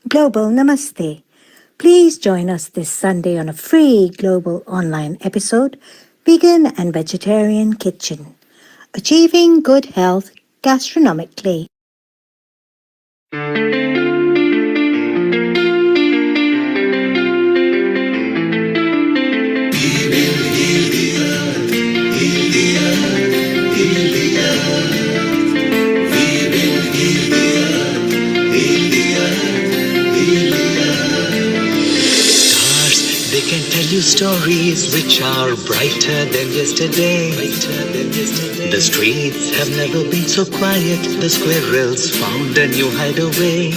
Global Namaste. Please join us this Sunday on a free global online episode, Vegan and Vegetarian Kitchen, Achieving Good Health Gastronomically. They can tell you stories which are brighter than yesterday. The streets have never been so quiet. The squirrels found a new hideaway.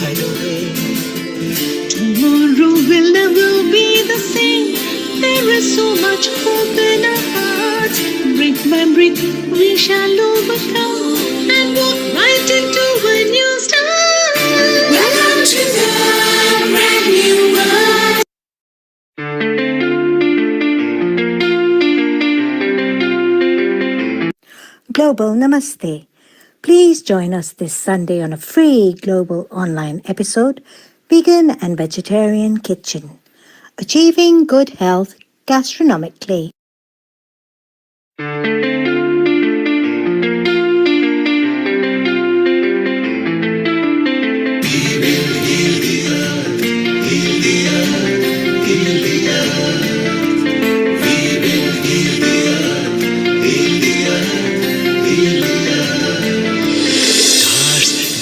Tomorrow will never be the same. There is so much hope in our hearts. Brick by brick we shall overcome and walk right into a new start. Welcome to the brand new world. Global Namaste. Please join us this Sunday on a free global online episode, Vegan and Vegetarian Kitchen, Achieving Good Health Gastronomically.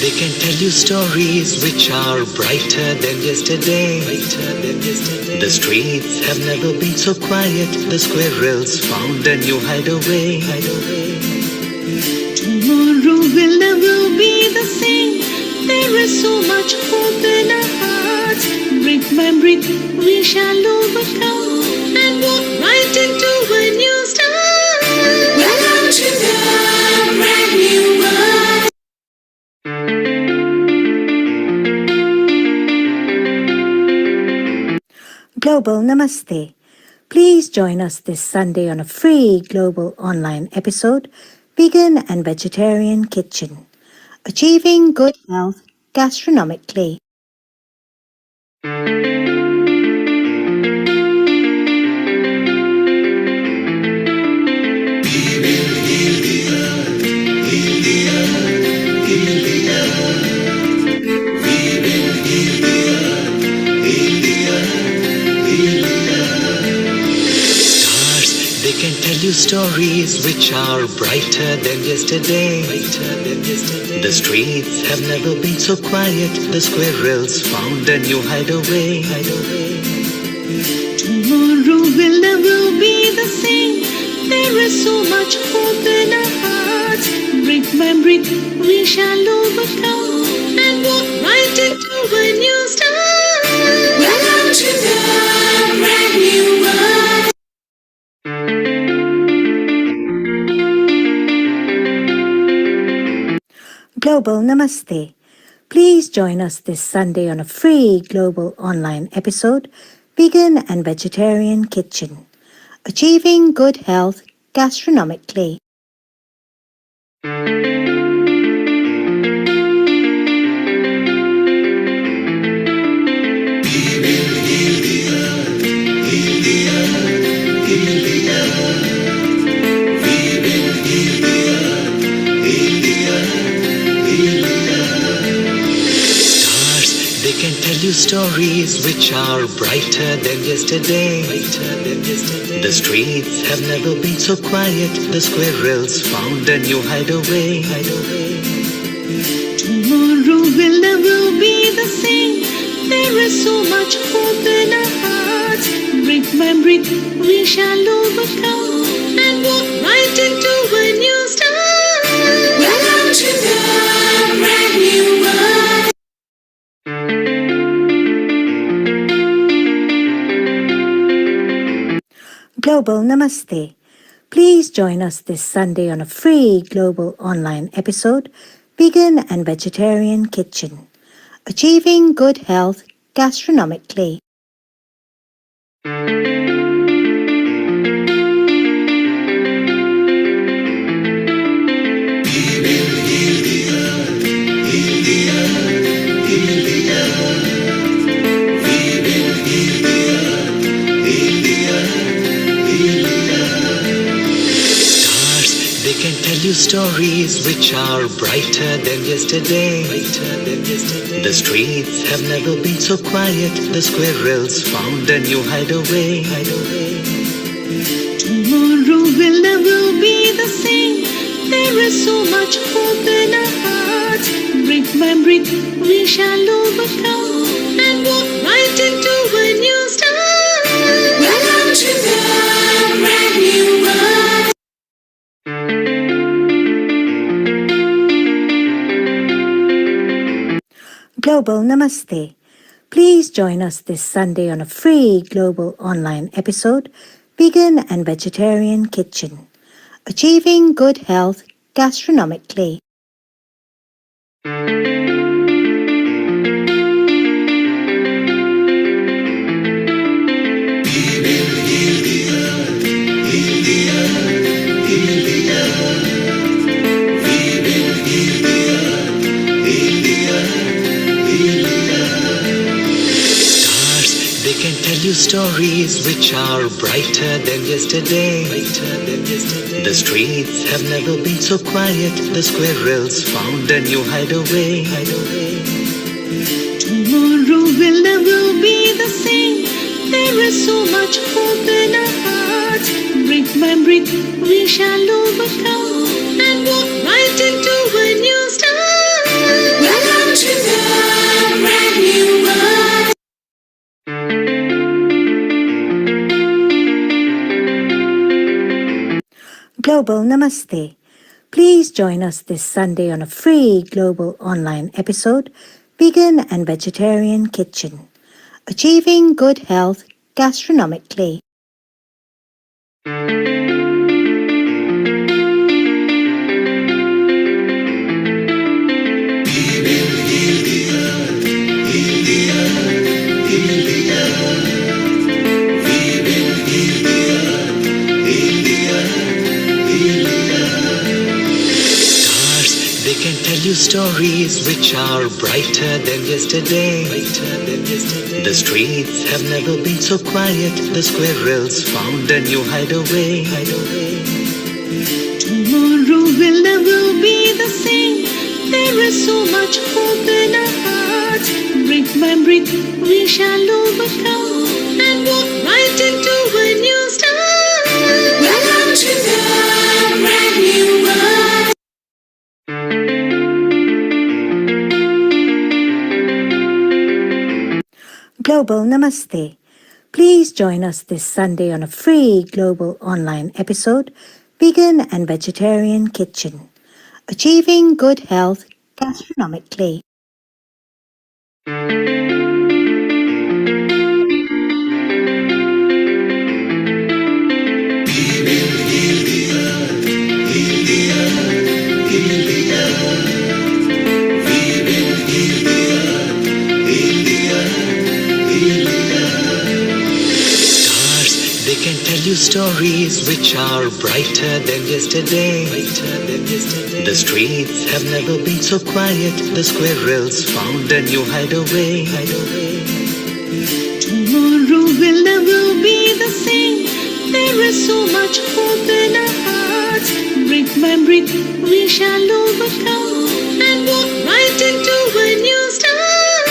They can tell you stories which are brighter than yesterday. The streets have never been so quiet. The squirrels found a new hideaway. Tomorrow will never be the same. There is so much hope in our hearts. Brick by brick we shall overcome and walk right into a new start. Welcome to the brand new world. Global Namaste. Please join us this Sunday on a free global online episode, Vegan and Vegetarian Kitchen, Achieving Good Health Gastronomically. They can tell you stories which are brighter than yesterday. The streets have never been so quiet. The squirrels found a new hideaway. Tomorrow will never be the same. There is so much hope in our hearts. Brick by brick we shall overcome and walk right into a new start. Welcome to the brand new world. Global Namaste. Please join us this Sunday on a free global online episode, Vegan and Vegetarian Kitchen, Achieving Good Health Gastronomically. They can tell you stories which are brighter than yesterday. The streets have never been so quiet. The squirrels found a new hideaway. Tomorrow will never be the same. There is so much hope in our hearts. Brick by brick we shall overcome and walk right into a new start. Welcome to the brand new world. Global Namaste. Please join us this Sunday on a free global online episode, Vegan and Vegetarian Kitchen, Achieving Good Health Gastronomically. you stories which are brighter than yesterday. The streets have never been so quiet. The squirrels found a new hideaway. Tomorrow will never be the same. There is so much hope in our hearts. Brick by brick, we shall overcome and walk right into a new start. Welcome to the brand new world. Global Namaste. Please join us this Sunday on a free global online episode, Vegan and Vegetarian Kitchen. Achieving good health gastronomically. They can tell you stories which are brighter than yesterday. The streets have never been so quiet. The squirrels found a new hideaway. Tomorrow will never be the same. There is so much hope in our hearts. Brick by brick, we shall overcome and walk right into a new start. Welcome to the brand new world. Global Namaste. Please join us this Sunday on a free global online episode, Vegan and Vegetarian Kitchen. Achieving good health gastronomically. They can tell you stories which are brighter than yesterday. The streets have never been so quiet. The squirrels found a new hideaway. Tomorrow will never be the same. There is so much hope in our hearts. Brick by brick, we shall overcome and walk right into a new start. Welcome to the brand new world. Global Namaste. Please join us this Sunday on a free global online episode, Vegan and Vegetarian Kitchen. Achieving good health gastronomically. They can tell you stories which are brighter than yesterday. The streets have never been so quiet. The squirrels found a new hideaway. Tomorrow will never be the same. There is so much hope in our hearts. Brick by brick, we shall overcome and walk right into a new start.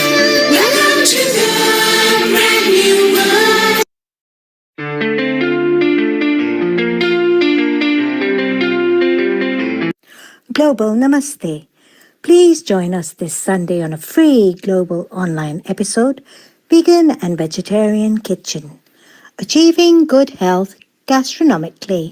Welcome to the brand new world. Global Namaste. Please join us this Sunday on a free global online episode, Vegan and Vegetarian Kitchen. Achieving good health gastronomically.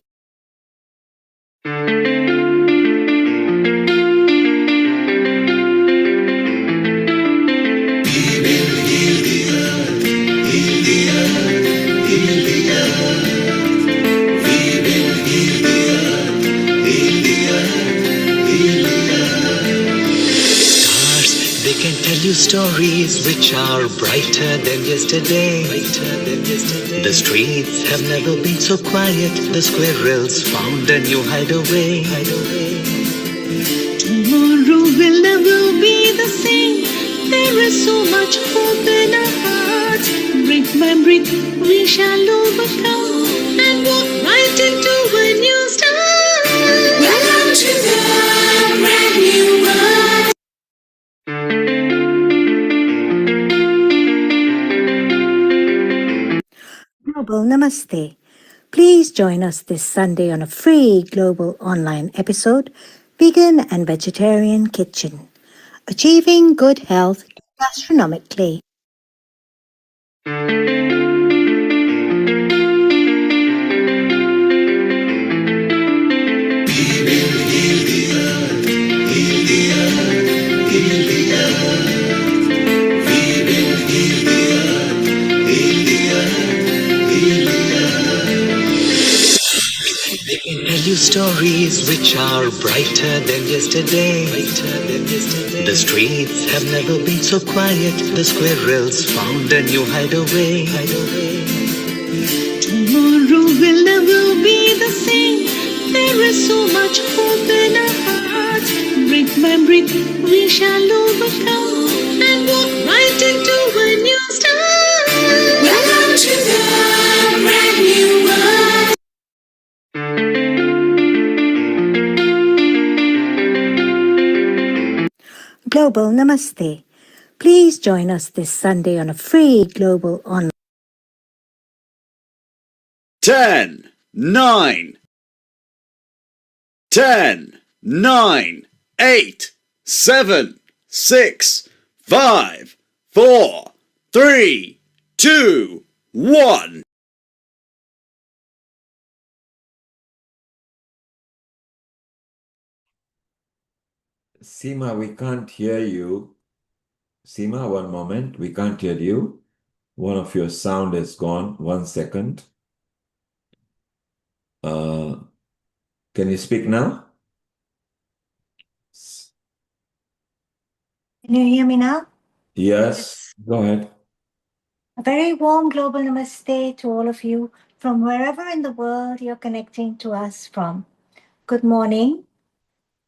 They can tell you stories which are brighter than yesterday. The streets have never been so quiet. The squirrels found a new hideaway. Tomorrow will never be the same. There is so much hope in our hearts. Brick by brick, we shall overcome and walk right into a new start. Welcome to Global Namaste. Please join us this Sunday on a free global online episode, Vegan and Vegetarian Kitchen, Achieving Good Health Gastronomically. They can tell you stories which are brighter than yesterday. The streets have never been so quiet. The squirrels found a new hideaway. Tomorrow will never be the same. There is so much hope in our hearts. Brick by brick, we shall overcome and walk right into a new start. Welcome to the brand new world. Global Namaste. Please join us this Sunday on a free global online 10, 9, 10, 9, 8, 7, 6, 5, 4, 3, 2, 1. Seema, we can't hear you. Seema, one moment. We can't hear you. One of your sound is gone. 1 second. Can you speak now? Can you hear me now? Yes. Go ahead. A very warm global namaste to all of you from wherever in the world you're connecting to us from. Good morning,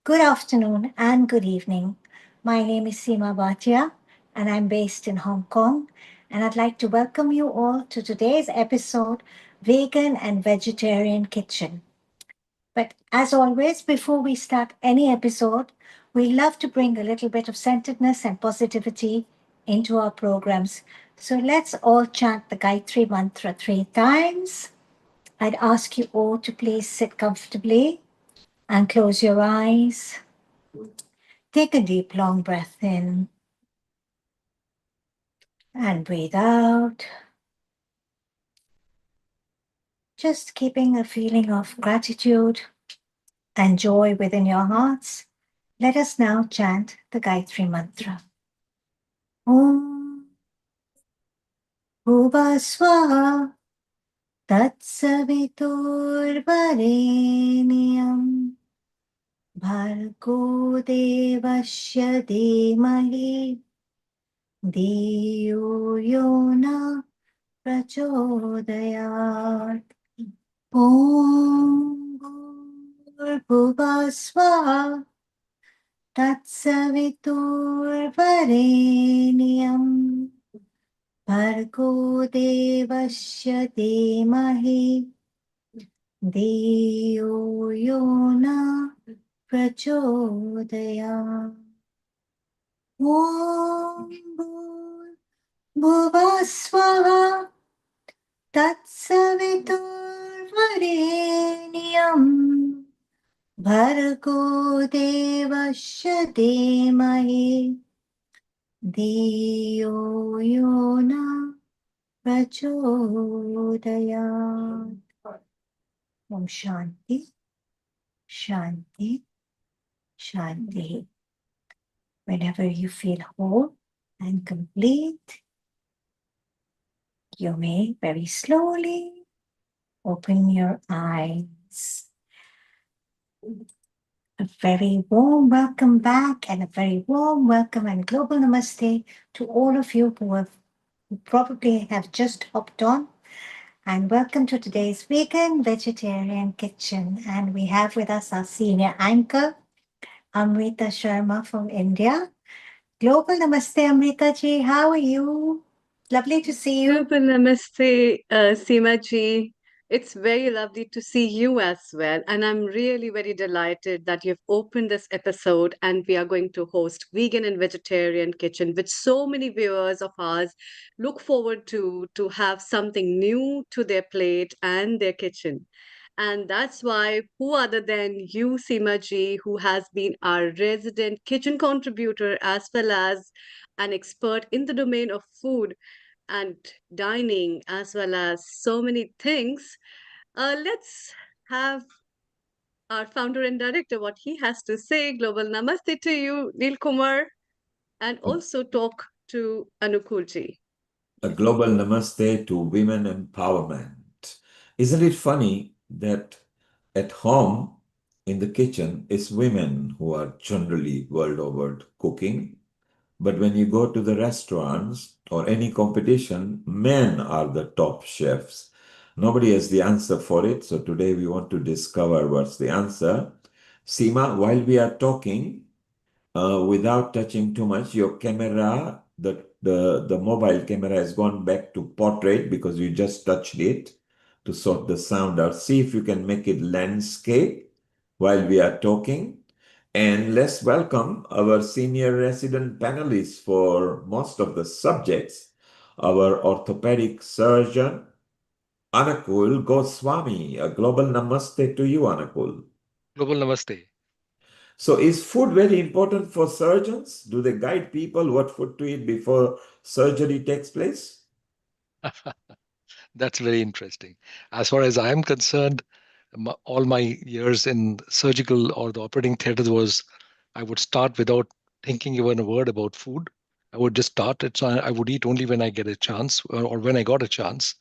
good afternoon, and good evening. My name is Seema Bhatia, and I'm based in Hong Kong. And I'd like to welcome you all to today's episode, Vegan and Vegetarian Kitchen. But as always, before we start any episode, we love to bring a little bit of centeredness and positivity into our programs. So let's all chant the Gayatri Mantra 3 times. I'd ask you all to please sit comfortably and close your eyes. Take a deep, long breath in and breathe out. Just keeping a feeling of gratitude and joy within your hearts. Let us now chant the Gayatri Mantra. Om Bhuvaswaha Tatsaviturvarenyam Bhargo Devasya Dhimahi Dhiyo Yona Prachodayat. Om Bhuvaswaha Tatsaviturvarenyam Bhargo Devasya Dhimahi Dhiyo Yona Prachodayat. Om Bhuvaswaha Tatsaviturvarenyam Bhargo Devasya Dhimahi Dhiyo Yona Prachodayat. Om Shanti, Shanti, Shanti. Whenever you feel whole and complete, you may very slowly open your eyes. A very warm welcome back and a very warm welcome and global namaste to all of you who probably have just hopped on. And welcome to today's Vegan Vegetarian Kitchen. And we have with us our senior anchor, Amrita Sharma from India. Global Namaste, Amrita ji. How are you? Lovely to see you. Global Namaste, Seema ji. It's very lovely to see you as well. And I'm really very delighted that you've opened this episode and we are going to host Vegan and Vegetarian Kitchen, which so many viewers of ours look forward to have something new to their plate and their kitchen. And that's why, who other than you, Seema ji, who has been our resident kitchen contributor as well as an expert in the domain of food and dining, as well as so many things. Let's have our founder and director what he has to say. Global namaste to you, Neil Kumar, and also talk to Anukulji. A global namaste to women empowerment. Isn't it funny that at home, in the kitchen, it's women who are generally world over cooking, but when you go to the restaurants or any competition, men are the top chefs. Nobody has the answer for it, so today we want to discover what's the answer. Seema, while we are talking, without touching too much, your camera, the mobile camera has gone back to portrait because you just touched it to sort the sound out. See if you can make it landscape while we are talking. And let's welcome our senior resident panelists for most of the subjects, our orthopedic surgeon, Anakul Goswami. A global namaste to you, Anakul. Global Namaste. So, is food very important for surgeons? Do they guide people what food to eat before surgery takes place? That's very interesting. As far as I am concerned, all my years in surgical or the operating theater was I would start without thinking even a word about food. I would just start it. So I would eat only when I get a chance or when I got a chance.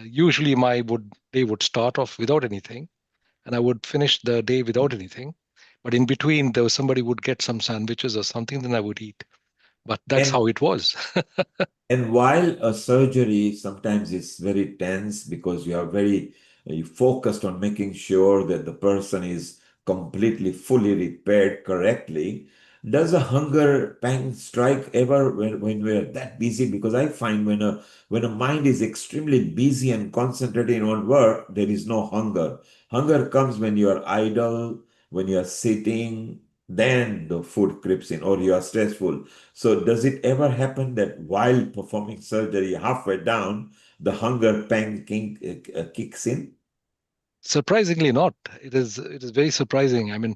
Usually my day would start off without anything and I would finish the day without anything. But in between, there was somebody would get some sandwiches or something, then I would eat. But that's And how it was. And while a surgery sometimes is very tense because you are very you focused on making sure that the person is completely fully repaired correctly, does a hunger pang strike ever when we're that busy? Because I find when a mind is extremely busy and concentrating on work, there is no hunger. Hunger comes when you are idle, when you are sitting, then the food creeps in, or you are stressful. So, does it ever happen that while performing surgery, halfway down, the hunger pang kicks in? Surprisingly not. It is very surprising. I mean,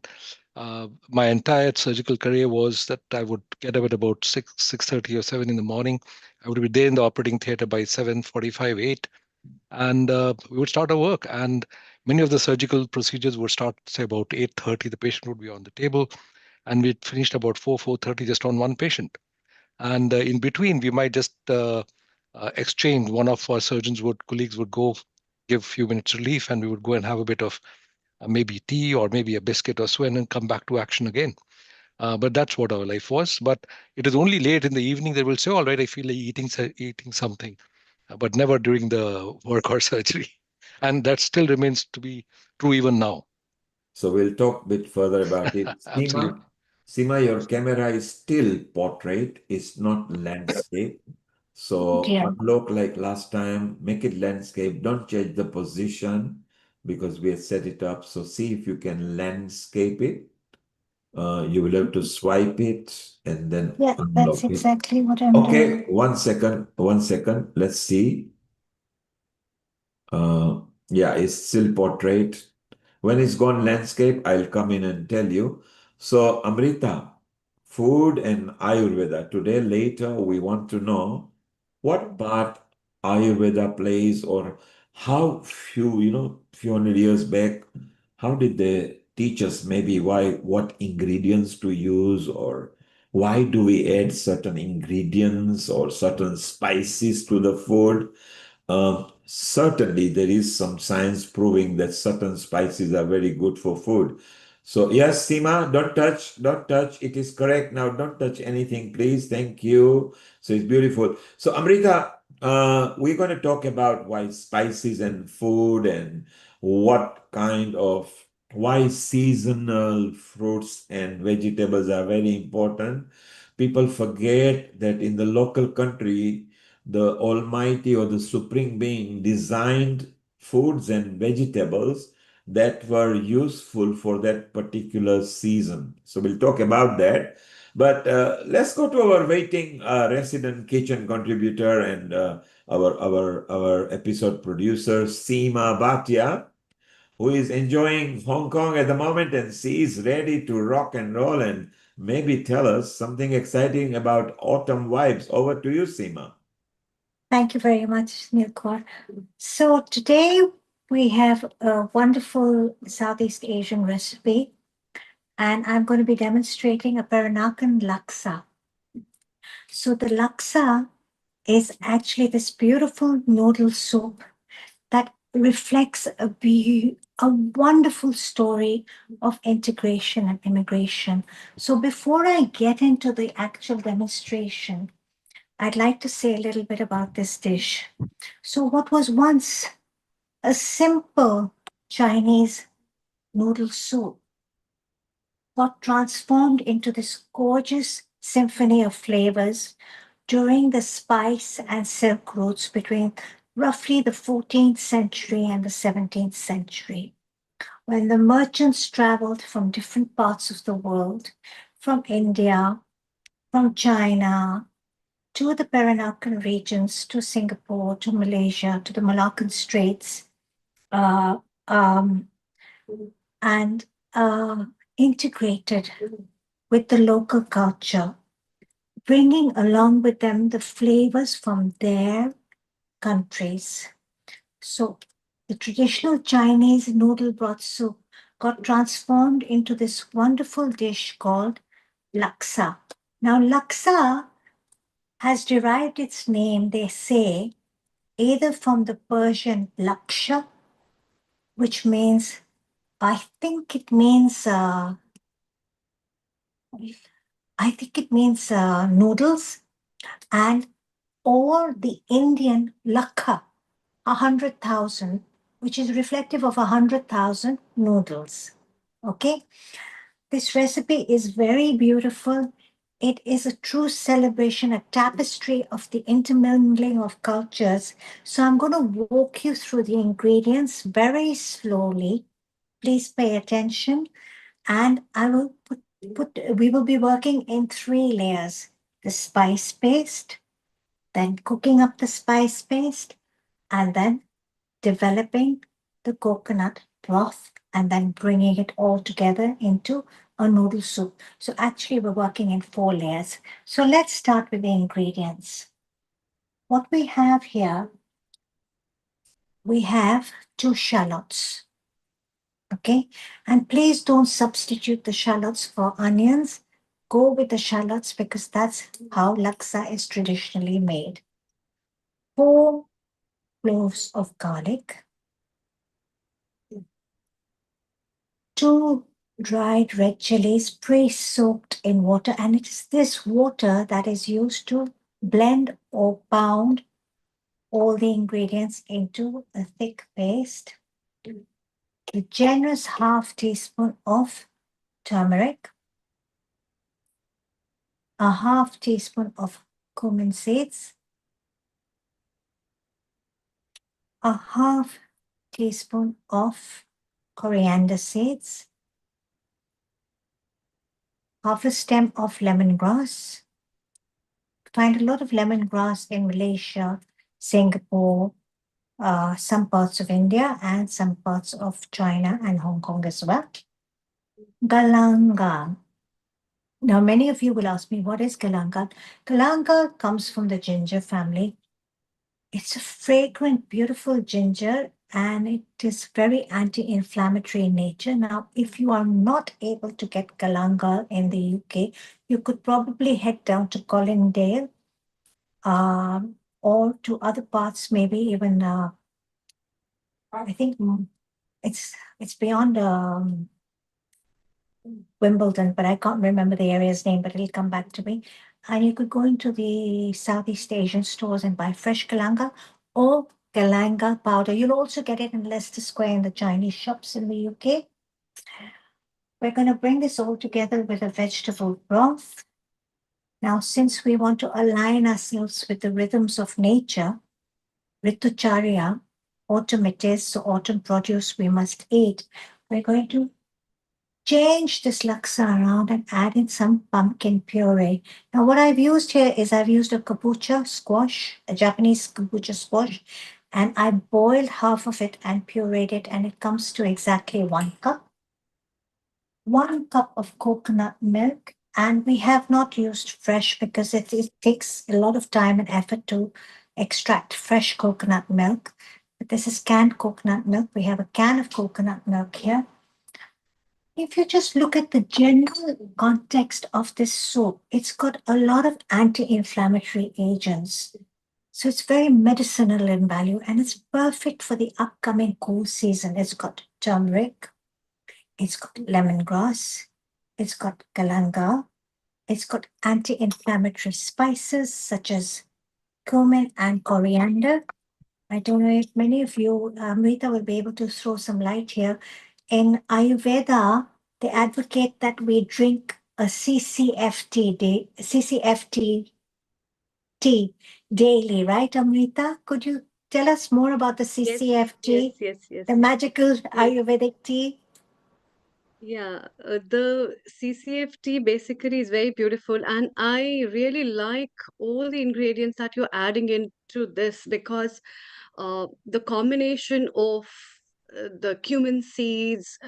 my entire surgical career was that I would get up at about 6:30 or 7 in the morning. I would be there in the operating theater by 7:45, 8, and we would start our work. And many of the surgical procedures would start, say, about 8:30. The patient would be on the table, and we'd finished about 4:30 just on one patient. And in between, we might just exchange. One of our colleagues would go give a few minutes relief, and we would go and have a bit of maybe tea or maybe a biscuit or so, and then come back to action again. But that's what our life was. But it is only late in the evening that we'll say, "All right, I feel like eating something," but never during the work or surgery. And that still remains to be true even now. So we'll talk a bit further about it. Absolutely. Seema, your camera is still portrait, it's not landscape. So Okay. unlock like last time, make it landscape. Don't change the position because we have set it up. So see if you can landscape it. You will have to swipe it and then Yeah, that's unlock it. exactly what I'm Okay, doing. 1 second, 1 second. Let's see. Yeah, it's still portrait. When it's gone landscape, I'll come in and tell you. So, Amrita, food and Ayurveda. Today, later, we want to know what part Ayurveda plays or how few hundred years back, how did they teach us maybe what ingredients to use or why do we add certain ingredients or certain spices to the food? Certainly, there is some science proving that certain spices are very good for food. So, yes, Seema, don't touch. It is correct. Now, don't touch anything, please. Thank you. So, it's beautiful. So, Amrita, we're going to talk about why spices and food and why seasonal fruits and vegetables are very important. People forget that in the local country, the Almighty or the Supreme Being designed foods and vegetables that were useful for that particular season. So we'll talk about that. But let's go to our waiting resident kitchen contributor and our episode producer, Seema Bhatia, who is enjoying Hong Kong at the moment, and she is ready to rock and roll and maybe tell us something exciting about autumn vibes. Over to you, Seema. Thank you very much, Nilkor. So today we have a wonderful Southeast Asian recipe, and I'm going to be demonstrating a Peranakan laksa. So the laksa is actually this beautiful noodle soup that reflects a wonderful story of integration and immigration. So before I get into the actual demonstration, I'd like to say a little bit about this dish. So what was once a simple Chinese noodle soup got transformed into this gorgeous symphony of flavors during the spice and silk routes between roughly the 14th century and the 17th century, when the merchants traveled from different parts of the world, from India, from China, to the Peranakan regions, to Singapore, to Malaysia, to the Malaccan Straits, uh, um, and integrated with the local culture, bringing along with them the flavors from their countries. So the traditional Chinese noodle broth soup got transformed into this wonderful dish called laksa. Now, laksa has derived its name, they say, either from the Persian laksha, which means, I think it means, noodles, and or the Indian lakha, 100,000, which is reflective of 100,000 noodles. Okay, this recipe is very beautiful. It is a true celebration, a tapestry of the intermingling of cultures. So I'm going to walk you through the ingredients very slowly. Please pay attention. And I will we will be working in 3 layers: the spice paste, then cooking up the spice paste, and then developing the coconut broth, and then bringing it all together into a noodle soup. So actually we're working in 4 layers. So let's start with the ingredients. What we have here, we have 2 shallots. Okay, and please don't substitute the shallots for onions. Go with the shallots because that's how laksa is traditionally made. 4 cloves of garlic, 2 dried red chilies pre-soaked in water, and it is this water that is used to blend or pound all the ingredients into a thick paste. A generous ½ teaspoon of turmeric, a ½ teaspoon of cumin seeds, a ½ teaspoon of coriander seeds, half a stem of lemongrass. Find a lot of lemongrass in Malaysia, Singapore, some parts of India, and some parts of China and Hong Kong as well. Galangal. Now, many of you will ask me, what is galangal? Galangal comes from the ginger family. It's a fragrant, beautiful ginger, and it is very anti-inflammatory in nature. Now, if you are not able to get galangal in the UK, you could probably head down to Colindale, or to other parts, maybe even, I think it's beyond Wimbledon, but I can't remember the area's name, but it'll come back to me. And you could go into the Southeast Asian stores and buy fresh galangal or galangal powder. You'll also get it in Leicester Square in the Chinese shops in the UK. We're going to bring this all together with a vegetable broth. Now, since we want to align ourselves with the rhythms of nature, Ritucharya, autumn it is, so autumn produce we must eat. We're going to change this laksa around and add in some pumpkin puree. Now, what I've used here is I've used a kabocha squash, a Japanese kabocha squash, and I boiled half of it and pureed it, and it comes to exactly 1 cup. 1 cup of coconut milk, and we have not used fresh because it takes a lot of time and effort to extract fresh coconut milk. But this is canned coconut milk. We have a can of coconut milk here. If you just look at the general context of this soup, it's got a lot of anti inflammatory agents. So it's very medicinal in value and it's perfect for the upcoming cool season. It's got turmeric, it's got lemongrass, it's got galanga, it's got anti inflammatory spices such as cumin and coriander. I don't know if many of you, Amrita, will be able to throw some light here. In Ayurveda, they advocate that we drink a CCFT tea daily, right, Amrita? Could you tell us more about the Yes, yes, CCFT, yes, yes, the magical yes. Ayurvedic tea? Yeah, the CCFT basically is very beautiful, and I really like all the ingredients that you're adding into this because the combination of the cumin seeds,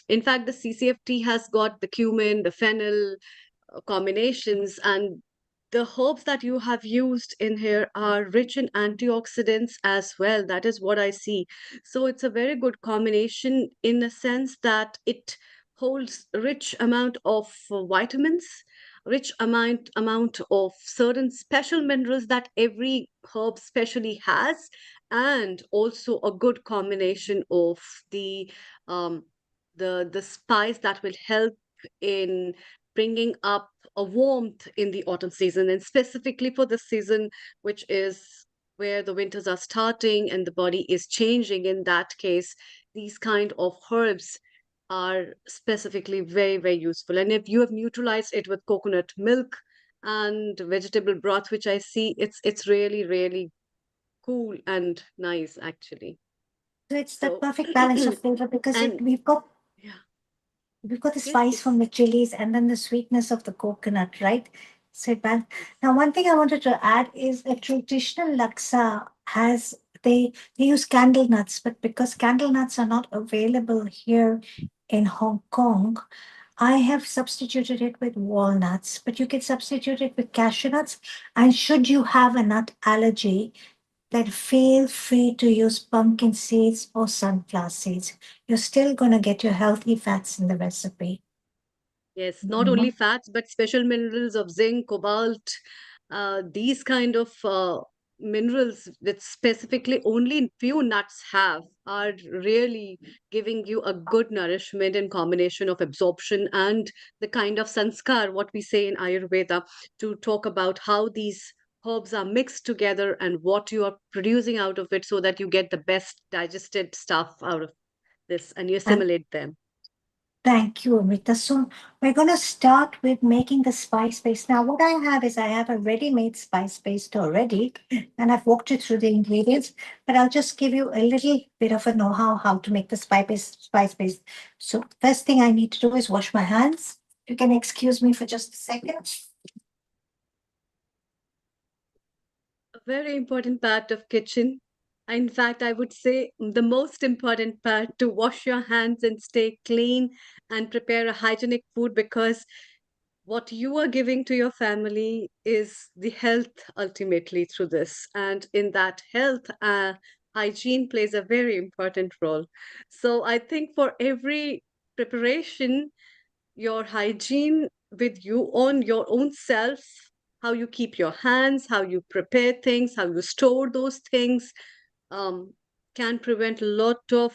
in fact, the CCFT has got the cumin, the fennel, combinations, and the herbs that you have used in here are rich in antioxidants as well. That is what I see. So it's a very good combination in a sense that it holds rich amount of vitamins, rich amount of certain special minerals that every herb specially has, and also a good combination of the um, the spice that will help in bringing up a warmth in the autumn season, and specifically for this season, which is where the winters are starting and the body is changing. In that case, these kind of herbs are specifically very, very useful. And if you have neutralized it with coconut milk and vegetable broth, which I see, it's really, really cool and nice actually. So it's that So, perfect balance of flavor because and yeah, we've got the yes, spice from yes, the chilies and then the sweetness of the coconut, right? So yes, now one thing I wanted to add is a traditional laksa has they use candle nuts, but because candle nuts are not available here in Hong Kong, I have substituted it with walnuts, but you can substitute it with cashew nuts. And should you have a nut allergy, then feel free to use pumpkin seeds or sunflower seeds. You're still going to get your healthy fats in the recipe. yes. Not only Mhm. fats, but special minerals of zinc, cobalt, these kind of minerals that specifically only few nuts have are really giving you a good nourishment and combination of absorption and the kind of sanskar, what we say in Ayurveda, to talk about how these herbs are mixed together and what you are producing out of it so that you get the best digested stuff out of this and you And assimilate them. thank you, Amrita. So we're going to start with making the spice paste. Now, what I have is I have a ready-made spice paste already, and I've walked you through the ingredients, but I'll just give you a little bit of a know-how how to make the spice paste. So first thing I need to do is wash my hands. You can excuse me for just a second. A very important part of kitchen. In fact, I would say the most important part to wash your hands and stay clean and prepare a hygienic food because what you are giving to your family is the health ultimately through this. And in that health, hygiene plays a very important role. So I think for every preparation, your hygiene with you on your own self, how you keep your hands, how you prepare things, how you store those things, um, can prevent a lot of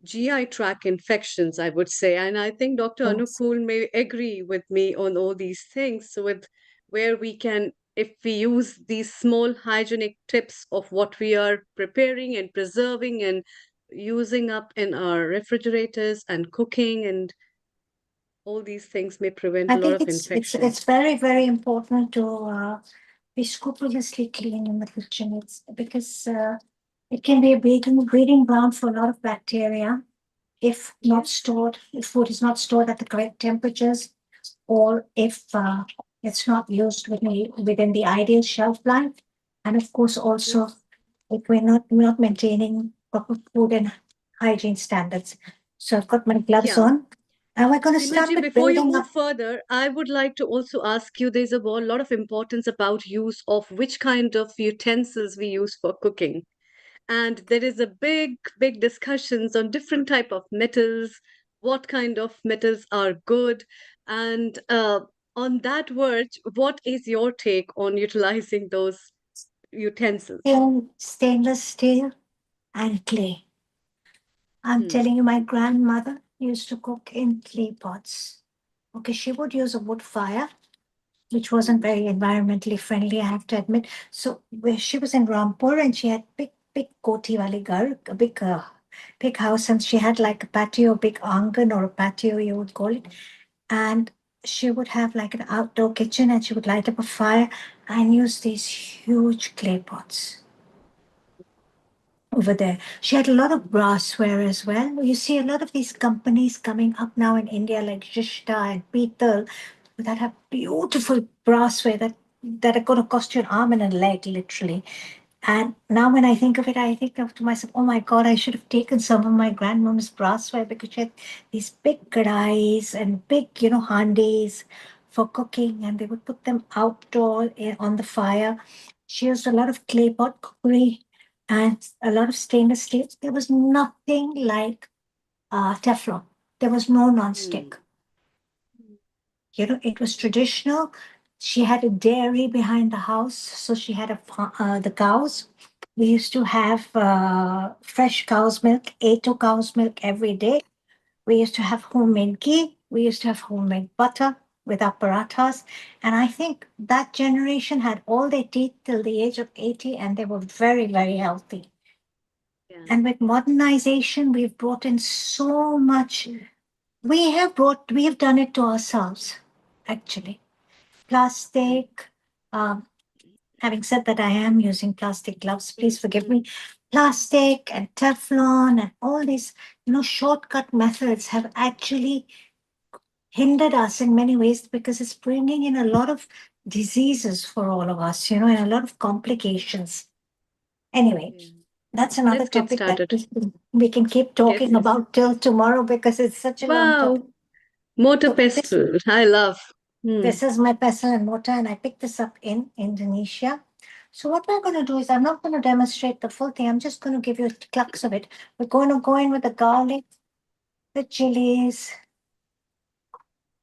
GI tract infections, I would say. And I think Dr. Yes. Anukul may agree with me on all these things. So with where we can, if we use these small hygienic tips of what we are preparing and preserving and using up in our refrigerators and cooking and all these things may prevent I a lot think of it's infections. very, very important to be scrupulously clean in the kitchen. It's because It can be a breeding ground for a lot of bacteria if not stored, if food is not stored at the correct temperatures, or if it's not used within the ideal shelf life. And of course, also if we're not maintaining proper food and hygiene standards. So I've got my gloves Yeah. on. And we're going to start Simranji, with before you building move up. further, I would like to also ask you, there's a lot of importance about use of which kind of utensils we use for cooking. And there is a big discussions on different type of metals, what kind of metals are good. And on that verge, what is your take on utilizing those utensils? Stainless steel and clay. I'm Hmm. telling you, my grandmother used to cook in clay pots. Okay, she would use a wood fire, which wasn't Hmm. very environmentally friendly, I have to admit. So where she was in Rampur and she had big koti wali gar, a big house, and she had like a patio, big angan or a patio, you would call it. And she would have like an outdoor kitchen and she would light up a fire and use these huge clay pots over there. She had a lot of brassware as well. You see a lot of these companies coming up now in India, like Jishta and Petal, that have beautiful brassware that are going to cost you an arm and a leg, literally. And now when I think of it, I think of to myself, oh my God, I should have taken some of my grandmom's brassware because she had these big kadais and big, handis for cooking, and they would put them outdoor on the fire. She used a lot of clay pot cookery and a lot of stainless steel. There was nothing like Teflon. There was no Hmm. non-stick. It was traditional. She had a dairy behind the house, so she had the cows. We used to have fresh cow's milk, 8 cow's milk every day. We used to have homemade ghee. We used to have homemade butter with our parathas. And I think that generation had all their teeth till the age of 80, and they were very, very healthy. Yeah. And with modernization, we've brought in so much. We have done it to ourselves, actually. Hmm. Plastic. Um, Having said that, I am using plastic gloves. Please forgive me. Plastic and Teflon and all these, shortcut methods have actually hindered us in many ways because it's bringing in a lot of diseases for all of us, and a lot of complications. Anyway, Yeah. that's another Let's get topic that started. we can keep Yes, talking yes. about till tomorrow because it's such a long topic. Wow. Motor So this pestle. I love. Hmm. This is my pestle and mortar, and I picked this up in Indonesia. So what we're going to do is I'm not going to demonstrate the full thing. I'm just going to give you clucks of it. We're going to go in with the garlic, the chilies,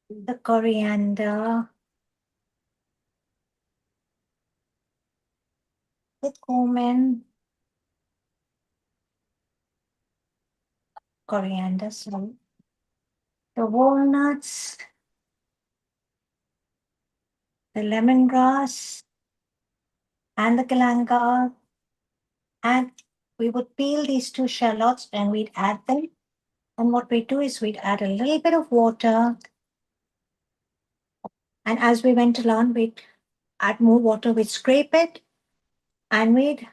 the coriander, the cumin, coriander, sorry, the walnuts, the lemongrass, and the galangal. And we would peel these two shallots and we'd add them. And what we do is we'd add a little bit of water. And as we went along, we'd add more water, we'd scrape it, and we'd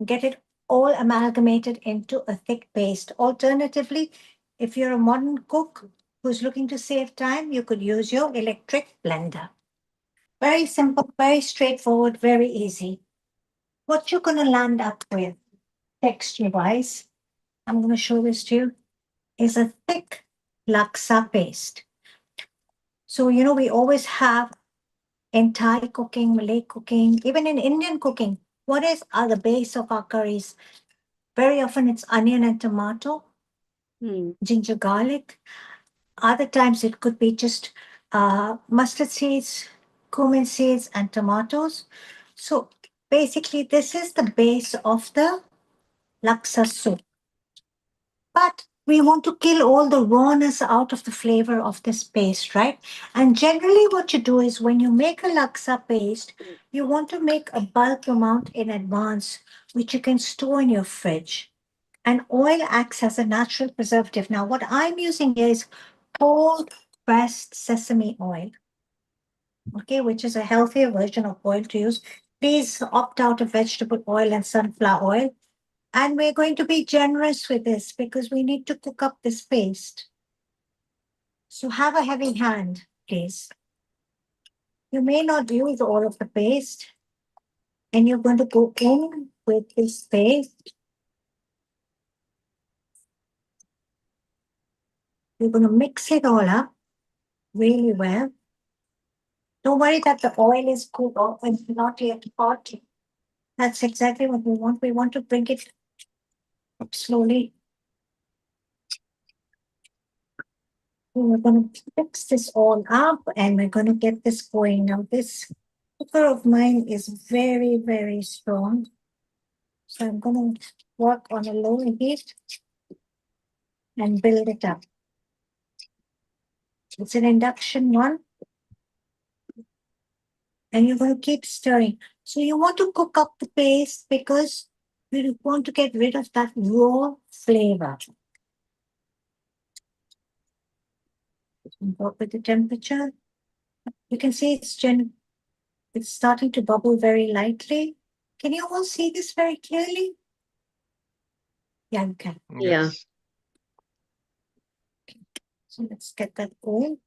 get it all amalgamated into a thick paste. Alternatively, if you're a modern cook who's looking to save time, you could use your electric blender. Very simple, very straightforward, very easy. What you're going to land up with, texture wise, I'm going to show this to you, is a thick laksa paste. So, we always have in Thai cooking, Malay cooking, even in Indian cooking, what is the base of our curries? Very often it's onion and tomato, Hmm. ginger garlic. Other times it could be just mustard seeds, cumin seeds, and tomatoes. So basically, this is the base of the laksa soup. But we want to kill all the rawness out of the flavor of this paste, right? And generally, what you do is when you make a laksa paste, you want to make a bulk amount in advance, which you can store in your fridge. And oil acts as a natural preservative. Now, what I'm using here is cold pressed sesame oil, okay, which is a healthier version of oil to use. Please opt out of vegetable oil and sunflower oil. And we're going to be generous with this because we need to cook up this paste. So have a heavy hand, please. You may not use all of the paste, and you're going to go in with this paste. You're going to mix it all up really well. Don't worry that the oil is cooled off and not yet hot. That's exactly what we want. We want to bring it up slowly. We're going to fix this all up and we're going to get this going. Now, this cooker of mine is very, very strong. So I'm going to work on a low heat and build it up. It's an induction one. And you're going to keep stirring. So you want to cook up the paste because we want to get rid of that raw flavor. Work with the temperature. You can see it's starting to bubble very lightly. Can you all see this very clearly? Yeah, you can. Yeah. Yes. So let's get that going.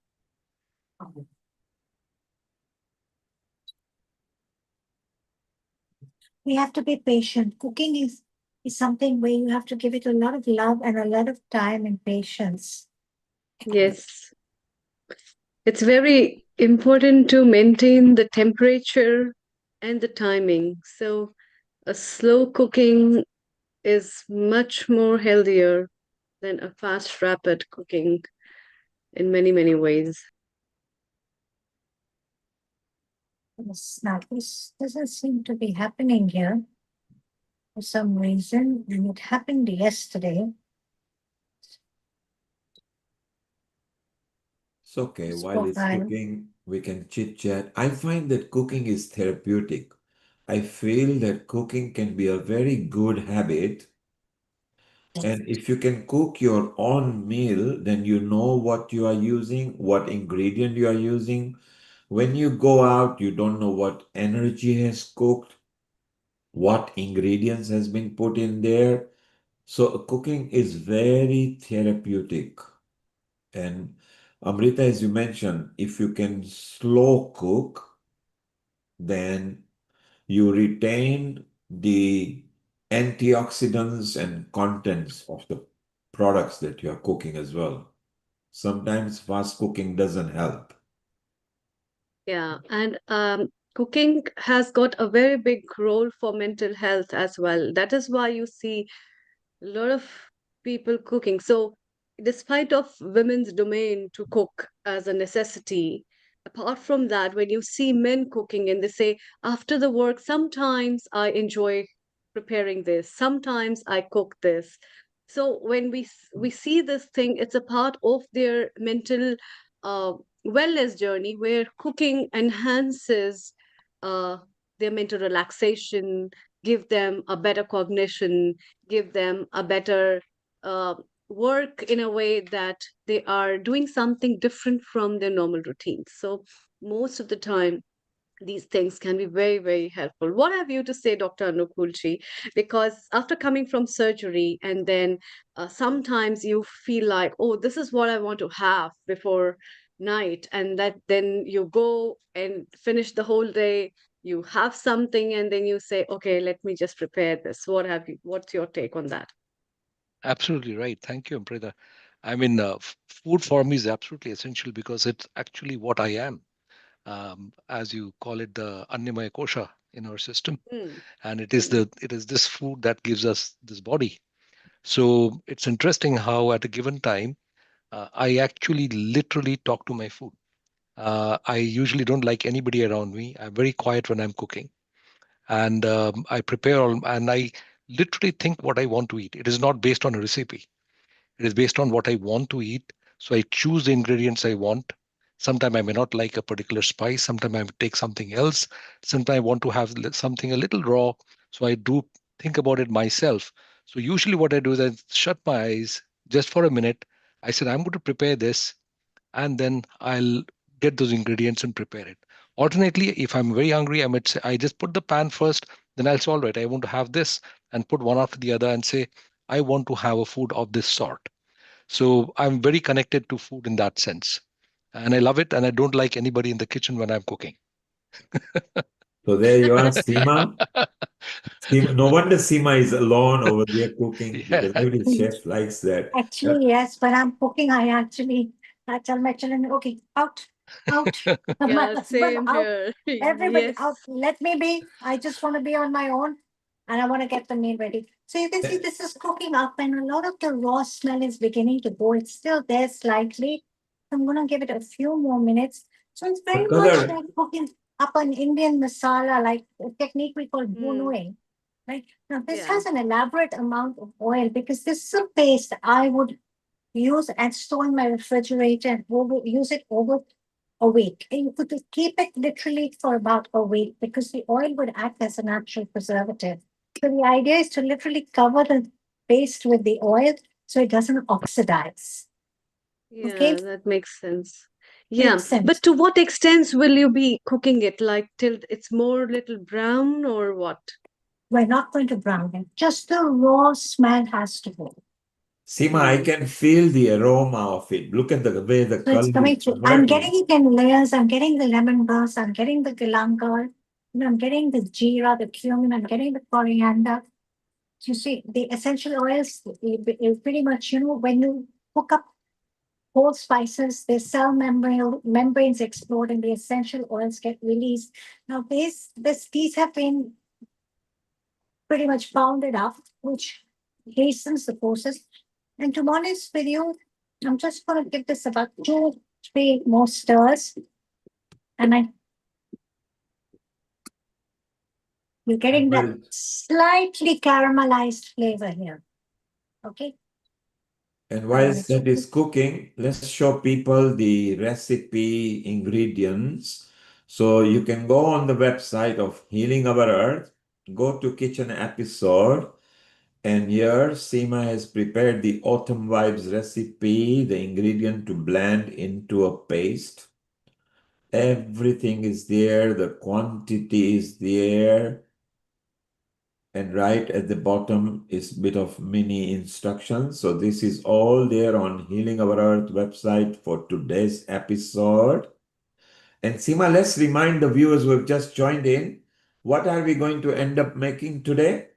We have to be patient. Cooking is something where you have to give it a lot of love and a lot of time and patience. Yes. It's very important to maintain the temperature and the timing. So a slow cooking is much more healthier than a fast, rapid cooking in many, many ways. Yes, now this doesn't seem to be happening here for some reason, and it happened yesterday. It's okay. It's While it's fine. cooking, we can chit chat. I find that cooking is therapeutic. I feel that cooking can be a very good habit. And if you can cook your own meal, then you know what you are using, what ingredient you are using. When you go out, you don't know what energy has cooked, what ingredients has been put in there. So cooking is very therapeutic. And Amrita, as you mentioned, if you can slow cook, then you retain the antioxidants and contents of the products that you are cooking as well. Sometimes fast cooking doesn't help. Yeah, and cooking has got a very big role for mental health as well. That is why you see a lot of people cooking. So, despite of women's domain to cook as a necessity, apart from that, when you see men cooking and they say after the work, sometimes I enjoy preparing this, sometimes I cook this. So when we see this thing, it's a part of their mental uh, wellness journey where cooking enhances uh, their mental relaxation, give them a better cognition, give them a better uh, work in a way that they are doing something different from their normal routines. So most of the time, these things can be very, very helpful. What have you to say, Dr. Anukulji? Because after coming from surgery, and then sometimes you feel like, oh, this is what I want to have before night, and that then you go and finish the whole day. You have something, and then you say, okay, let me just prepare this. What's your take on that? Absolutely right. Thank you, Amrita. I mean, food for me is absolutely essential because it's actually what I am. As you call it, the Annamaya Kosha in our system, Hmm. and Hmm. it is this food that gives us this body. So it's interesting how at a given time, I actually literally talk to my food. I usually don't like anybody around me. I'm very quiet when I'm cooking, and I prepare all, and I literally think what I want to eat. It is not based on a recipe. It is based on what I want to eat. So I choose the ingredients I want. Sometimes I may not like a particular spice. Sometimes I take something else. Sometimes I want to have something a little raw. So I do think about it myself. So usually what I do is I shut my eyes just for a minute. I said, I'm going to prepare this, and then I'll get those ingredients and prepare it. Alternately, if I'm very hungry, I might say, I just put the pan first, then I'll say, all right, I want to have this, and put one after the other and say, I want to have a food of this sort. So I'm very connected to food in that sense. And I love it. And I don't like anybody in the kitchen when I'm cooking. So there you are, Seema. No wonder Seema is alone over there cooking Yeah. because every chef likes that. Actually, yes, when I'm cooking, I tell my children, okay, out, out, my Yeah, husband same out, here. everybody Yes. out. Let me be. I just want to be on my own and I want to get the meal ready. So you can see this is cooking up and a lot of the raw smell is beginning to go. It's still there slightly. I'm going to give it a few more minutes. So it's The very much color, like cooking up an Indian masala, like a technique we call Hmm. bhunuing. Right now, this Yeah. has an elaborate amount of oil because this is a paste I would use and store in my refrigerator and use it over a week. And you could keep it literally for about a week because the oil would act as a natural preservative. So the idea is to literally cover the paste with the oil so it doesn't oxidize. Okay, Yeah, that makes sense. Yeah, makes sense. but to what extent will you be cooking it? Like till it's more little brown or what? We're not going to brown it. Just the raw smell has to go. Seema, I Hmm. can feel the aroma of it. Look at the way the So it's color is coming through. I'm getting converting. it in layers. I'm getting the lemongrass. I'm getting the galangal. I'm getting the jeera, the cumin. I'm getting the coriander. You see, the essential oils is pretty much, when you cook up whole spices, the membranes explode and the essential oils get released. Now, these have been pretty much pounded up, which hastens the process. And to be honest with you, I'm just going to give this about 2, 3 more stirs. And you're And getting that while, slightly caramelized flavor here. Okay. and I'm while going that to is cooking, let's show people the recipe ingredients. So you can go on the website of Healing Our Earth, go to kitchen episode, and here Seema has prepared the Autumn Vibes recipe, the ingredient to blend into a paste. Everything is there, the quantity is there, and right at the bottom is a bit of mini instructions. So this is all there on Healing Our Earth website for today's episode. And Seema, let's remind the viewers who have just joined in, what are we going to end up making today?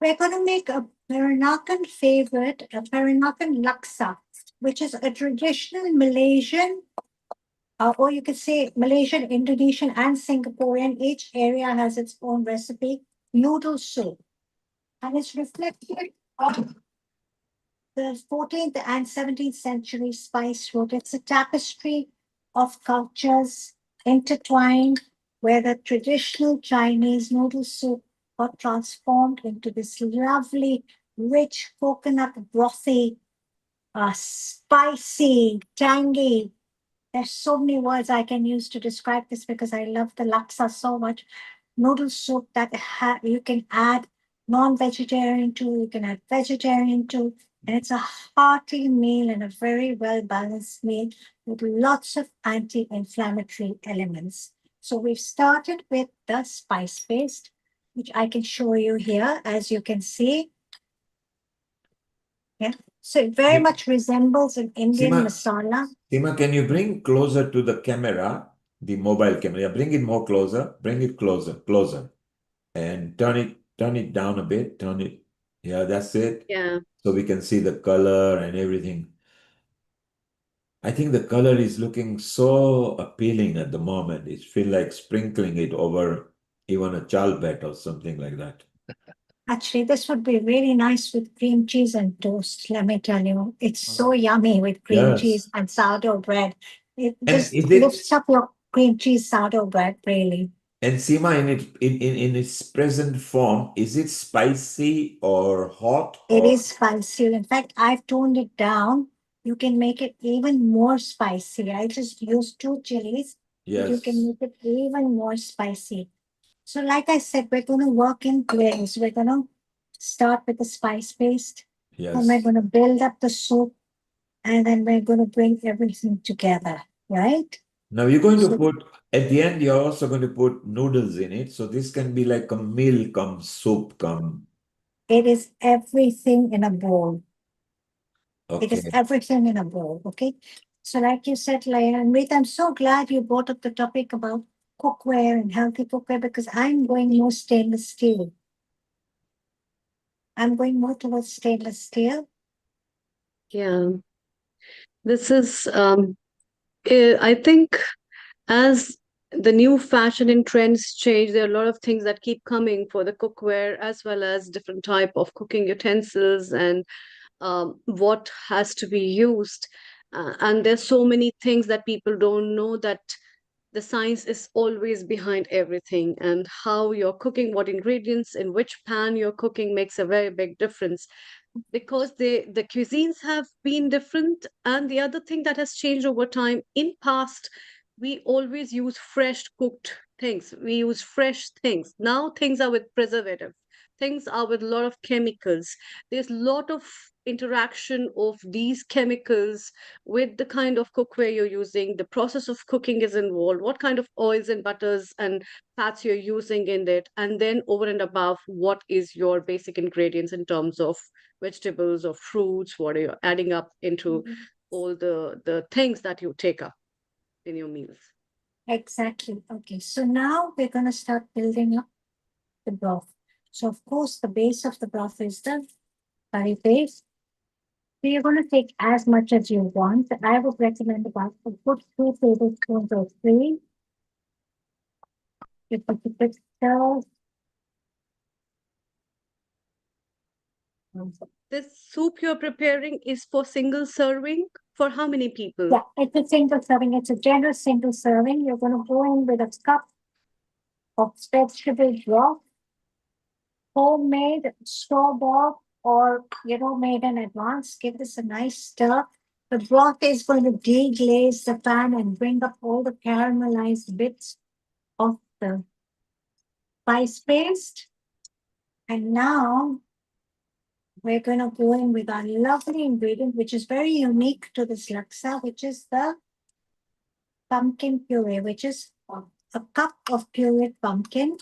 We're going to make a Peranakan favorite, a Peranakan laksa, which is a traditional Malaysian, or you could say Malaysian, Indonesian, and Singaporean. Each area has its own recipe, noodle soup. And it's reflected of the 14th and 17th century spice route. It's a tapestry of cultures intertwined where the traditional Chinese noodle soup got transformed into this lovely, rich coconut brothy, spicy, tangy. There's so many words I can use to describe this because I love the laksa so much. Noodle soup that you can add non-vegetarian to, you can add vegetarian to, and it's a hearty meal and a very well balanced meal with lots of anti-inflammatory elements. So we've started with the spice paste, which I can show you here, as you can see. Yeah. So it very much resembles an Indian Seema, masala. Seema, can you bring closer to the camera, the mobile camera? Yeah, bring it more closer. Bring it closer, closer, and turn it down a bit. Turn it. Yeah, that's it. Yeah. So we can see the color and everything. I think the color is looking so appealing at the moment. It feels like sprinkling it over even a chalbet or something like that. Actually, this would be really nice with cream cheese and toast. Let me tell you, it's so Oh. yummy with cream cheese Yes. and sourdough bread. It And just is it lifts up your cream cheese sourdough bread, really. and Seema in its present form, is it spicy or hot It or is spicy. In fact, I've toned it down. You can make it even more spicy. I just used 2 chilies, but you can yes, make it even more spicy. So, like I said, we're going to work in layers. We're going to start with the spice paste, and we're yes. going to build up the soup, and then we're going to bring everything together, right? Now you're going to So put, at the end, you're also going to put noodles in it. So this can be like a meal come soup come. it is everything in a bowl. It is Okay. everything in a bowl. Okay. So, like you said, Leah and Rita, I'm so glad you brought up the topic about cookware and healthy cookware because I'm going more stainless steel. I'm going more towards stainless steel. Yeah, this is, I think, as the new fashion and trends change, there are a lot of things that keep coming for the cookware as well as different type of cooking utensils and what has to be used. And there's so many things that people don't know, that the science is always behind everything, and how you're cooking, what ingredients in which pan you're cooking makes a very big difference, because the cuisines have been different. And the other thing that has changed over time, in past we always use fresh cooked things, we use fresh things. Now things are with preservative, things are with a lot of chemicals. There's a lot of interaction of these chemicals with the kind of cookware you're using. The process of cooking is involved, what kind of oils and butters and fats you're using in it, and then over and above, what is your basic ingredients in terms of vegetables or fruits, what are you adding up into all the things that you take up in your meals. Exactly. Okay. So now we're going to start building up the broth. So, of course, the base of the broth is the curry paste. So you're going to take as much as you want. I would recommend about a good 2 tablespoons or three. You put the pistol. This soup you're preparing is for single serving for how many people? Yeah, it's a single serving. It's a generous single serving. You're going to go in with a cup of vegetable broth, homemade, store-bought, or made in advance. Give this a nice stir. The broth is going to deglaze the pan and bring up all the caramelized bits of the spice paste. And now we're going to go in with our lovely ingredient, which is very unique to this laksa, which is the pumpkin puree, which is a cup of pureed pumpkin.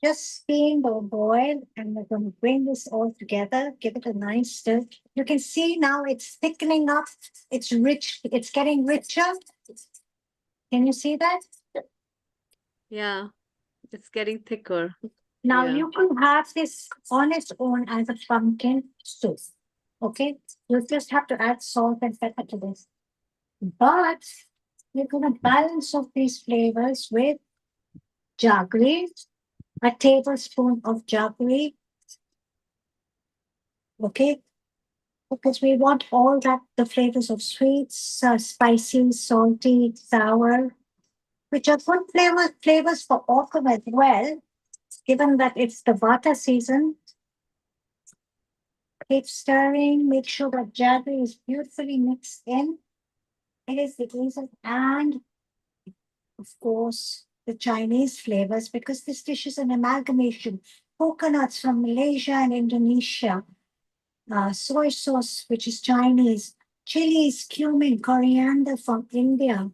Just steamed or boiled, and we're going to bring this all together, give it a nice stir. You can see now it's thickening up, it's rich, it's getting richer. Can you see that? Yeah, it's getting thicker. Now Yeah. you can have this on its own as a pumpkin soup. Okay, you just have to add salt and pepper to this. But you're going to balance of these flavors with jaggery, a tablespoon of jaggery. Okay, because we want all that the flavors of sweets, spicy, salty, sour, which are good flavors for autumn as well. Given that it's the vata season, keep stirring. Make sure that jaggery is beautifully mixed in. It is the reason, and of course, the Chinese flavors, because this dish is an amalgamation. Coconuts from Malaysia and Indonesia, soy sauce, which is Chinese, chilies, cumin, coriander from India,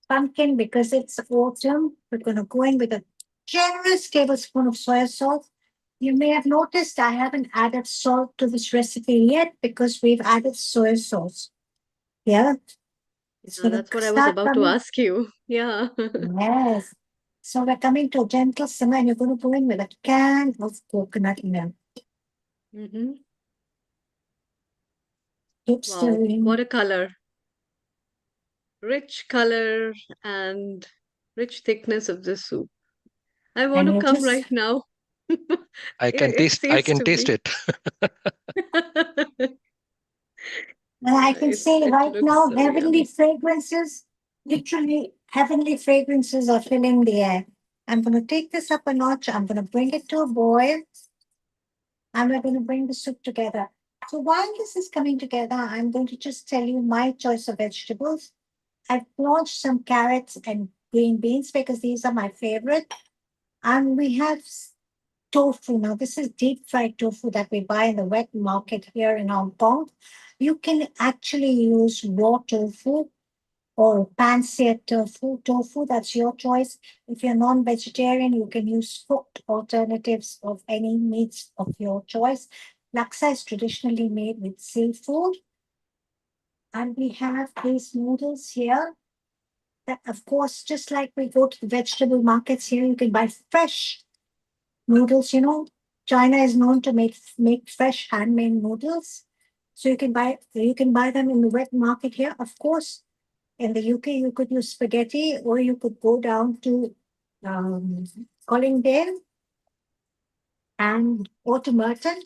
pumpkin because it's autumn. We're going to go in with a generous tablespoon of soy sauce. You may have noticed I haven't added salt to this recipe yet because we've added soy sauce. Yeah, it's Yeah, going that's to what I was start about to coming. ask you. Yeah. Yes. So we're coming to a gentle simmer, and you're going to go in with a can of coconut milk. Mm-hmm. Keep Wow, stirring. what a color. Rich color and rich thickness of the soup. I want And to you come just, right now. It I seems can to taste be. it. and I Yeah, can say it right looks now, so heavenly yummy. fragrances, literally heavenly fragrances are filling the air. I'm going to take this up a notch. I'm going to bring it to a boil, and we're going to bring the soup together. So while this is coming together, I'm going to just tell you my choice of vegetables. I've launched some carrots and green beans because these are my favorite. And we have tofu. Now, this is deep fried tofu that we buy in the wet market here in Hong Kong. You can actually use raw tofu or pan-seared tofu. That's your choice. If you're non-vegetarian, you can use cooked alternatives of any meats of your choice. Laksa is traditionally made with seafood. And we have these noodles here that, of course, just like we go to the vegetable markets here, you can buy fresh noodles. China is known to make fresh handmade noodles. So you can buy them in the wet market here. Of course, in the UK, you could use spaghetti, or you could go down to um, Collingdale and go to Merton.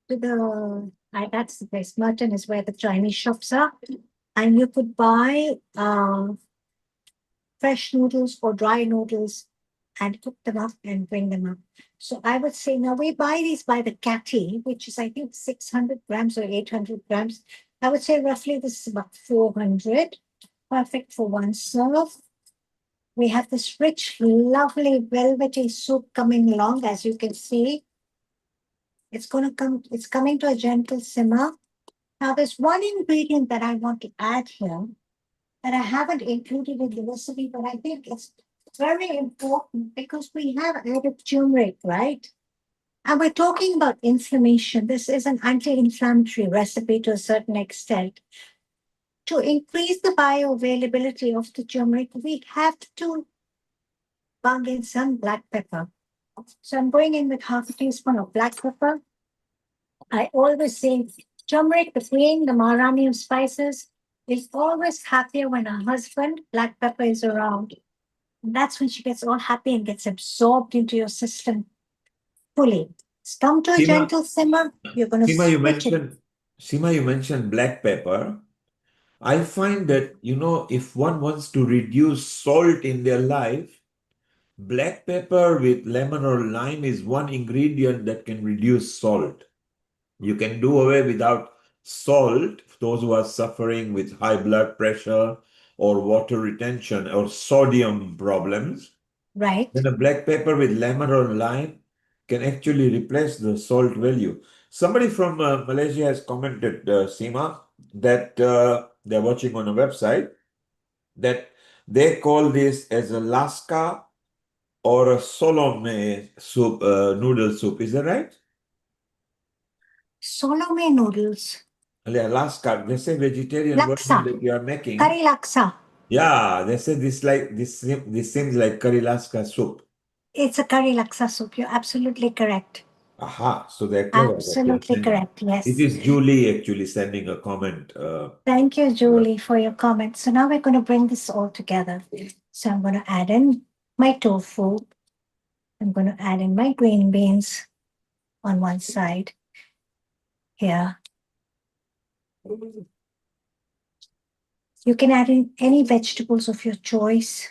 That's the place. Merton is where the Chinese shops are, and you could buy fresh noodles or dry noodles and cook them up and bring them up. So I would say now we buy these by the catty, which is I think 600 grams or 800 grams. I would say roughly this is about 400, perfect for one serve. We have this rich, lovely, velvety soup coming along, as you can see. It's coming to a gentle simmer. Now, there's one ingredient that I want to add here that I haven't included in the recipe, but I think it's very important because we have added turmeric, right? And we're talking about inflammation. This is an anti-inflammatory recipe to a certain extent. To increase the bioavailability of the turmeric, we have to bung in some black pepper. So I'm going in with half a teaspoon of black pepper. I always say turmeric, the queen, the Maharani of spices, is always happier when her husband, black pepper, is around. And that's when she gets all happy and gets absorbed into your system fully. It's come to a Seema, gentle simmer. You're going to Seema, you switch it. mentioned Seema, you mentioned black pepper. I find that, if one wants to reduce salt in their life, black pepper with lemon or lime is one ingredient that can reduce salt. You can do away without salt, those who are suffering with high blood pressure or water retention or sodium problems. Right. Then a black pepper with lemon or lime can actually replace the salt value. Somebody from Malaysia has commented, Seema, that they're watching on a website, that they call this as a laska or a solome soup, noodle soup. Is that right? Solome noodles. Yeah, laska. They say vegetarian version Laksa. that you are making. Curry laksa. Yeah, they say this seems like curry laska soup. It's a curry laksa soup. You're absolutely correct. Aha, so they're clever that they're Absolutely sending. correct. It Yes. is Julie actually sending a comment. Thank you, Julie, for your comment. So now we're going to bring this all together. So I'm going to add in my tofu. I'm going to add in my green beans on one side here. You can add in any vegetables of your choice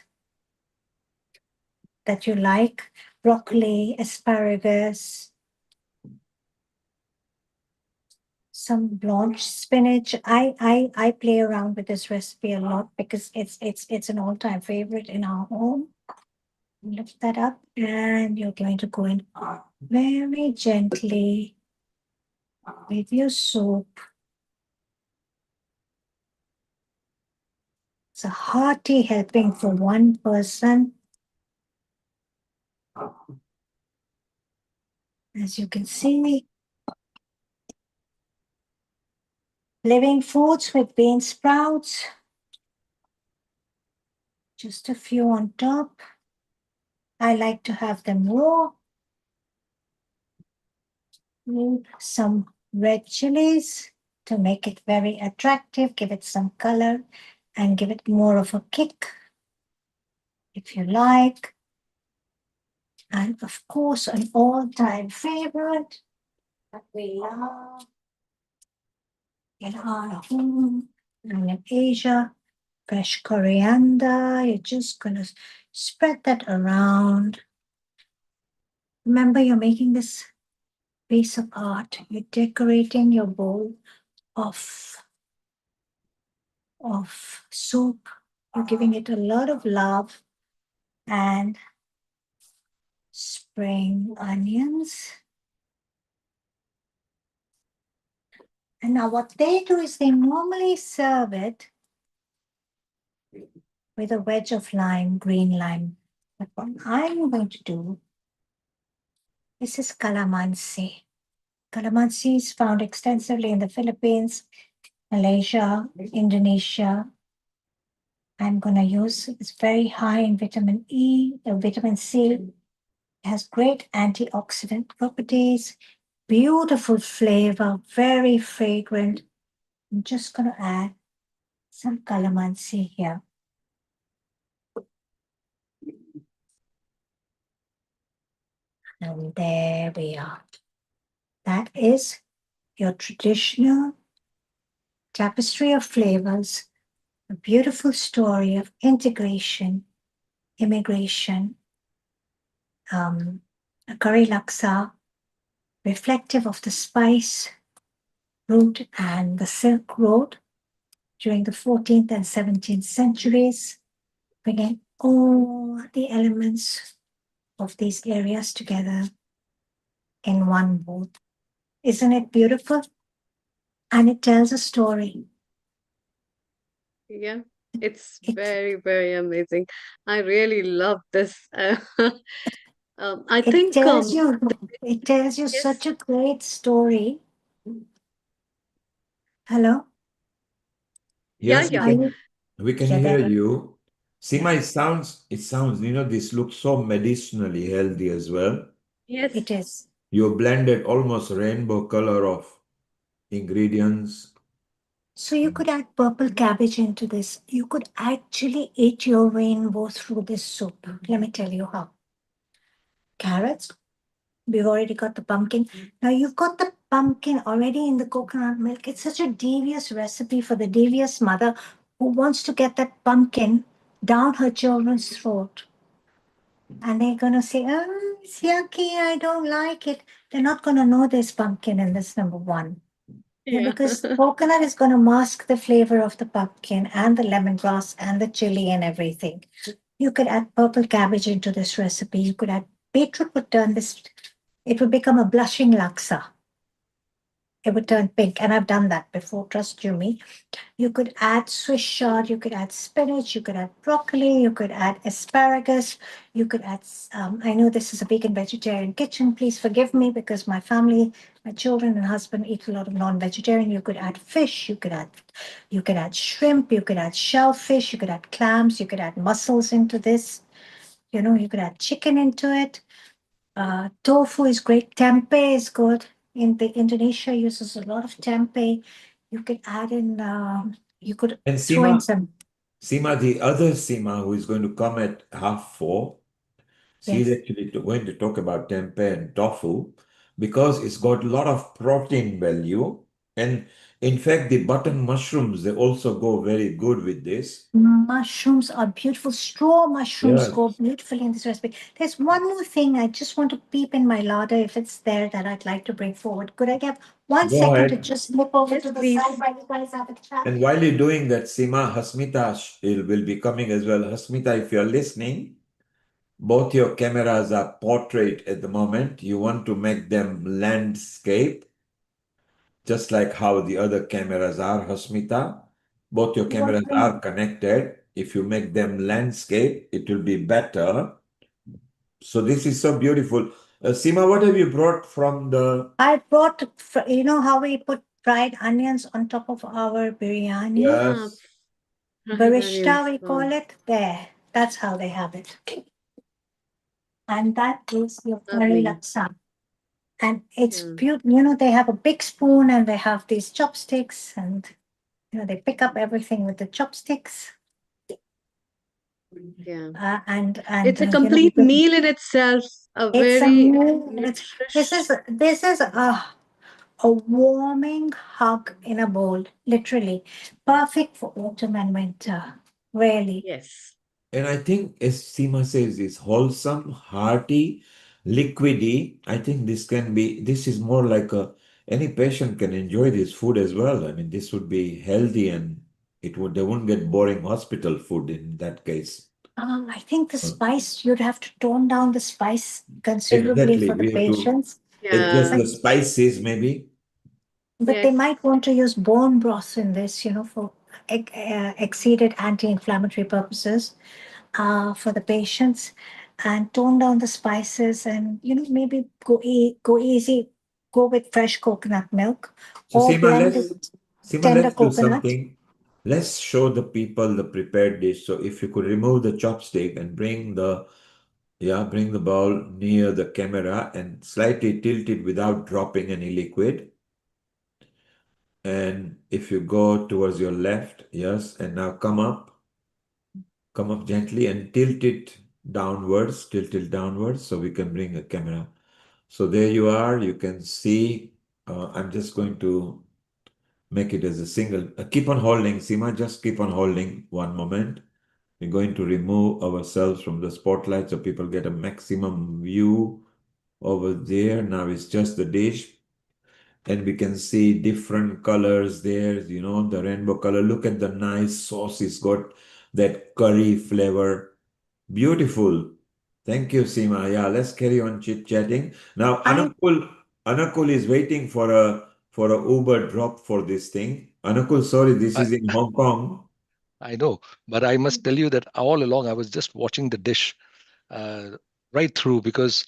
that you like: broccoli, asparagus, some blanched spinach. I play around with this recipe a lot because it's an all-time favorite in our home. Lift that up, and you're going to go in very gently with your soup. It's a hearty helping for one person. As you can see, living foods with bean sprouts. Just a few on top. I like to have them raw. Need some red chilies to make it very attractive, give it some color, and give it more of a kick, if you like. And of course, an all-time favorite that we love in our home and in Asia, fresh coriander. You're just gonna spread that around. Remember, you're making this piece of art. You're decorating your bowl of soup. You're giving it a lot of love and spring onions. And now what they do is they normally serve it with a wedge of lime, green lime. But what I'm going to do, this is calamansi. Calamansi is found extensively in the Philippines, Malaysia, Indonesia. I'm going to use, it's very high in vitamin E, vitamin C. It has great antioxidant properties, beautiful flavor, very fragrant. I'm just going to add some calamansi here. And there we are. That is your traditional tapestry of flavors, a beautiful story of integration, immigration, a curry laksa, reflective of the spice route and the Silk Road during the 14th and 17th centuries, bringing all the elements of these areas together in one bowl. Isn't it beautiful? And it tells a story. Yeah, it's It very, very amazing. I really love this. I it think tells you it tells you yes, such a great story. Hello? yeah, Yes, yeah, Are you we can yeah, hear there? you. Yeah, Seema, it sounds, this looks so medicinally healthy as well. it yes. is. You blended almost rainbow color of ingredients. So you could add purple cabbage into this. You could actually eat your rainbow through this soup. Let me tell you how. Carrots, we've already got the pumpkin. Now you've got the pumpkin already in the coconut milk. It's such a devious recipe for the devious mother who wants to get that pumpkin down her children's throat. And they're going to say, oh, it's yucky. I don't like it. They're not going to know there's pumpkin in this, number one. Yeah, Yeah. because coconut is going to mask the flavor of the pumpkin and the lemongrass and the chili and everything. You could add purple cabbage into this recipe. You could add beetroot would turn this, it would become a blushing laksa. It would turn pink. And I've done that before, trust you me. You could add Swiss chard, you could add spinach, you could add broccoli, you could add asparagus, you could add, I know this is a vegan vegetarian kitchen, please forgive me because my family, my children and husband eat a lot of non-vegetarian. You could add fish, you could add shrimp, you could add shellfish, you could add clams, you could add mussels into this. You could add chicken into it. Tofu is great. Tempeh is good. In the Indonesia uses a lot of tempeh. You could add in. You could And throw in Seema, some. Seema, the other Seema who is going to come at 4:30, she's Yes. actually going to talk about tempeh and tofu because it's got a lot of protein value. And in fact, the button mushrooms, they also go very good with this. Mushrooms are beautiful. Straw mushrooms Yes. go beautifully in this recipe. There's one more thing I just want to peep in my larder if it's there that I'd like to bring forward. Could I have one Go second to ahead. just slip over Yes, to the side please. while you guys have a chat? And while you're doing that, Seema, Hasmita will be coming as well. Hasmita, if you're listening, both your cameras are portrait at the moment. You want to make them landscape, just like how the other cameras are, Hasmita. Both your What cameras we are connected. If you make them landscape, it will be better. So this is so beautiful. Seema, what have you brought from the... I brought, you know how we put fried onions on top of our biryani? Ah, Yes. fried Barista, onions. we Wow, call it. There. That's how they have it. And that is your curry lovely. laksa. And it's Yeah, beautiful. They have a big spoon and they have these chopsticks and, they pick up everything with the chopsticks. yeah. And It's a complete meal in itself. A it's a very meal. This is nutritious. this is a warming hug in a bowl, literally perfect for autumn and winter. Really. Yes. And I think, as Seema says, it's wholesome, hearty, liquidy. I think this is more like any patient can enjoy this food as well. I mean, this would be healthy and they wouldn't get boring hospital food in that case. I think the Uh, spice, you'd have to tone down the spice considerably Exactly. for the We have to patients. adjust Yeah. But the spices, maybe. but they Yes. might want to use bone broth in this, for exceeded anti-inflammatory purposes for the patients, and tone down the spices, and maybe go easy, go with fresh coconut milk So or Seema, blend let's with Seema, tender let's do coconut. something. Let's show the people the prepared dish. So if you could remove the chopstick and bring the bowl near the camera and slightly tilt it without dropping any liquid. And if you go towards your left, yes, and now come up gently and tilt it downwards so we can bring a camera. So there you are, you can see. I'm just going to make it as a single. Keep on holding, Seema, just keep on holding 1 moment. We're going to remove ourselves from the spotlight so people get a maximum view over there. Now it's just the dish, and we can see different colors there, the rainbow color. Look at the nice sauce, it's got that curry flavor. Beautiful. Thank you, Seema. Yeah, let's carry on chit-chatting. Now, I Anakul is waiting for a Uber drop for this thing. Anakul, sorry, this I, is in Hong Kong. I know, but I must tell you that all along I was just watching the dish uh, right through because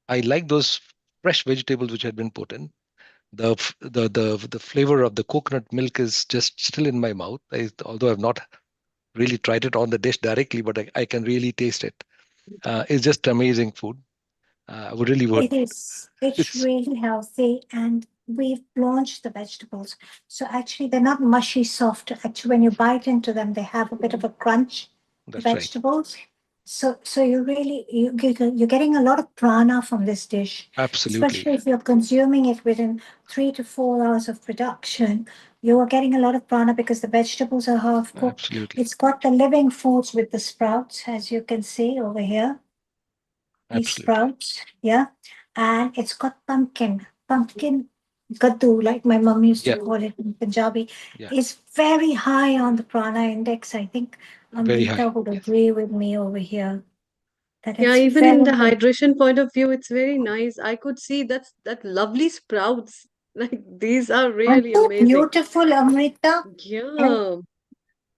I like those fresh vegetables which had been put in. The flavor of the coconut milk is just still in my mouth. Although I've not really tried it on the dish directly, but I can really taste it. It's just amazing food. I would really would. It is. It's It's really healthy, and we've blanched the vegetables. So actually, they're not mushy soft. Actually, when you bite into them, they have a bit of a crunch, the that's right. vegetables. So you really you're getting a lot of prana from this dish, Absolutely, especially if you're consuming it within 3 to 4 hours of production. You are getting a lot of prana because the vegetables are half cooked. absolutely, It's got the living foods with the sprouts, as you can see over here, these absolutely. sprouts, yeah. And it's got pumpkin kaddu, like my mom used to Yeah, call it in Punjabi, yeah. is very high on the prana index. I think Very high. Amrita would Yes, agree with me over here that Yeah, it's even in very the good. hydration point of view, it's very nice. I could see that lovely sprouts. Like these are Aren't really they amazing. beautiful, Amrita? And Yeah.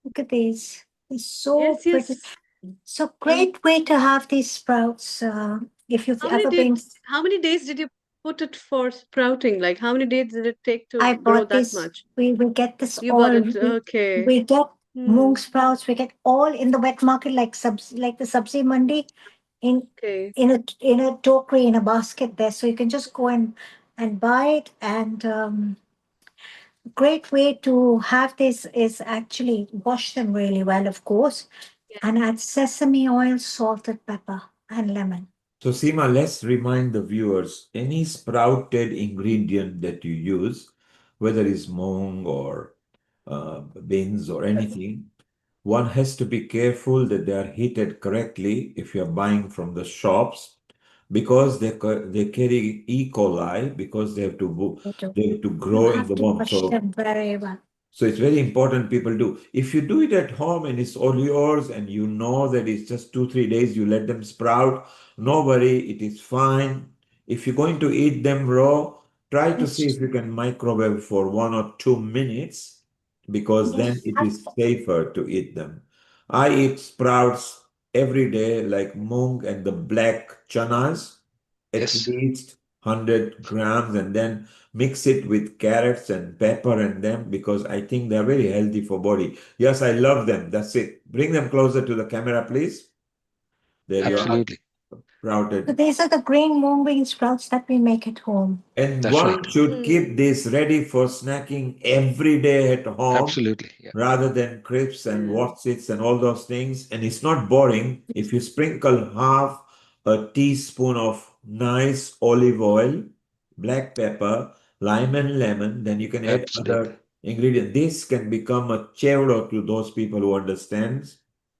look at these. They're so Yes, pretty. yes. So And great way to have these sprouts. If you've how many ever did been, how many days did you put it for sprouting? Like how many days did it take I to grow bought that this. much? We get this You bought all. it. Okay. We get moong Hmm. sprouts. We get all in the wet market, like the sabzi mandi, in Okay. in a tokery, in a basket there. So you can just go and buy it. And great way to have this is actually wash them really well, of course, Yeah. and add sesame oil, salted pepper, and lemon. So, Seema, let's remind the viewers any sprouted ingredient that you use, whether it's mung or beans or anything, one has to be careful that they are heated correctly if you are buying from the shops because they carry E. coli because You do. they have to You grow in have the to womb. wash So them very well. it's very important people do. If you do it at home and it's all yours and you know that it's just 2, 3 days, you let them sprout, no worry, it is fine. If you're going to eat them raw, try to see Yes, if you can microwave for 1 or 2 minutes because then yes, it is safer to eat them. I eat sprouts every day, like mung and the black chanas, at Yes, least 100 grams, and then mix it with carrots and pepper and them because I think they're very healthy for body. Yes, I love them. That's it. Bring them closer to the camera, please. There you Yeah. are, absolutely. so sprouted. these are the green moong bean sprouts that we make at home. And That's one right. should keep Hmm. this ready for snacking every day at home Absolutely. Yeah. rather than crisps and Yeah. Wotsits and all those things. And it's not boring. If you sprinkle half a teaspoon of nice olive oil, black pepper, lime and lemon, then you can add Absolutely. other ingredients. This can become a chevro to those people who understands.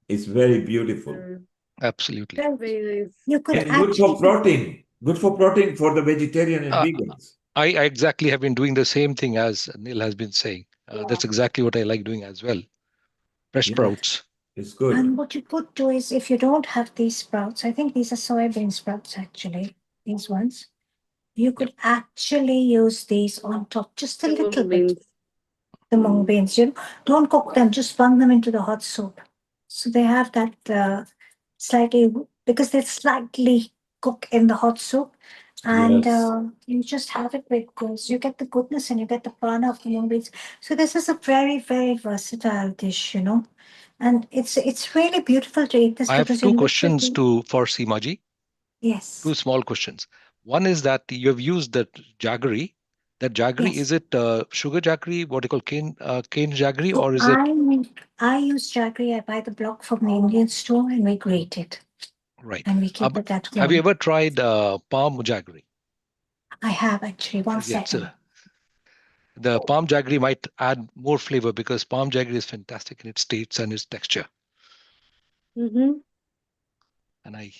It's very beautiful. Mm. Absolutely. Well, Very nice. you could And good for actually, protein. Good for protein for the vegetarian and Uh, vegans. I exactly have been doing the same thing as Neil has been saying. That's exactly what I like doing as well. Fresh Yeah. sprouts. It's good. And what you could do is, if you don't have these sprouts, I think these are soybean sprouts actually, these ones, you Yep. could actually use these on top just a The little mung bit. beans. The mung beans, don't cook them, just bung them into the hot soup. So they have that slightly, because they slightly cook in the hot soup. And Yes. you just have it with this. You get the goodness and you get the prana of the mung beans. So this is a very, very versatile dish. And it's really beautiful to eat this I have because you're two questions literally, to for Seemaji. Two yes, small questions. One is that you have used that jaggery. That jaggery, yes. is it sugar jaggery, what do you call cane jaggery, So or is it I use jaggery. I buy the block from the Indian store and we grate it right? and we keep But it at have you home. ever tried palm jaggery? I have actually. One Yeah, so second. the palm jaggery might add more flavor because palm jaggery is fantastic in its taste and its texture. Mm-hmm. And I,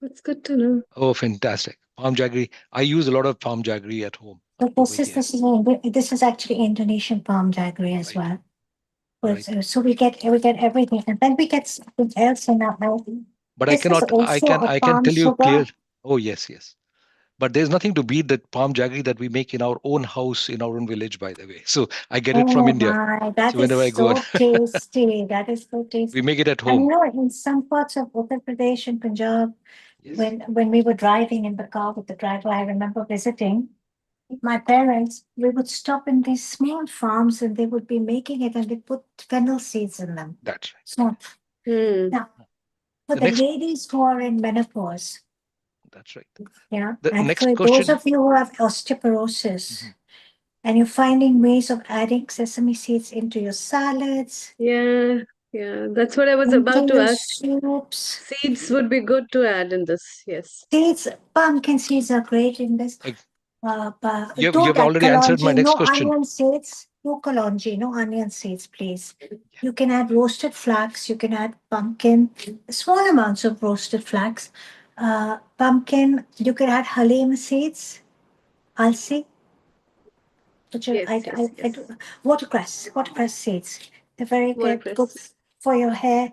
That's good to know. oh, fantastic. Palm jaggery. I use a lot of palm jaggery at home So over this is here. this is this is actually Indonesian palm jaggery as Right, well. right. So we get everything, and then we get something else in our mouth. But I This is cannot, also a I can palm tell you sugar. clear. Oh, yes, yes. But there's nothing to beat that palm jaggery that we make in our own house, in our own village, by the way. So I get it from Oh India. my, that So is whenever I go, so tasty. That is so we tasty. make it at And home. in some parts of Uttar Pradesh and Punjab, Yes, when we were driving in the car with the driver, I remember visiting with my parents. We would stop in these small farms and they would be making it and they put fennel seeds in them. that's right. So Hmm. now for The the next, ladies who are in menopause, that's right. yeah, The and next for those question. of you who have osteoporosis Mhm. and you're finding ways of adding sesame seeds into your salads, Yeah, yeah. That's what I was into about to your ask. soups. Seeds would be good to add in this. Yes. Seeds, pumpkin seeds are great in this. Ex- But you don't have add already answered my kalonji, next no question. onion seeds, no kalonji, no onion seeds, please. Yeah, You can add roasted flax, you can add pumpkin, small amounts of roasted flax. Pumpkin, you can add halim seeds, alsi, which are, Yes, yes, I yes. do, watercress seeds. They're very good Watercress. for your hair,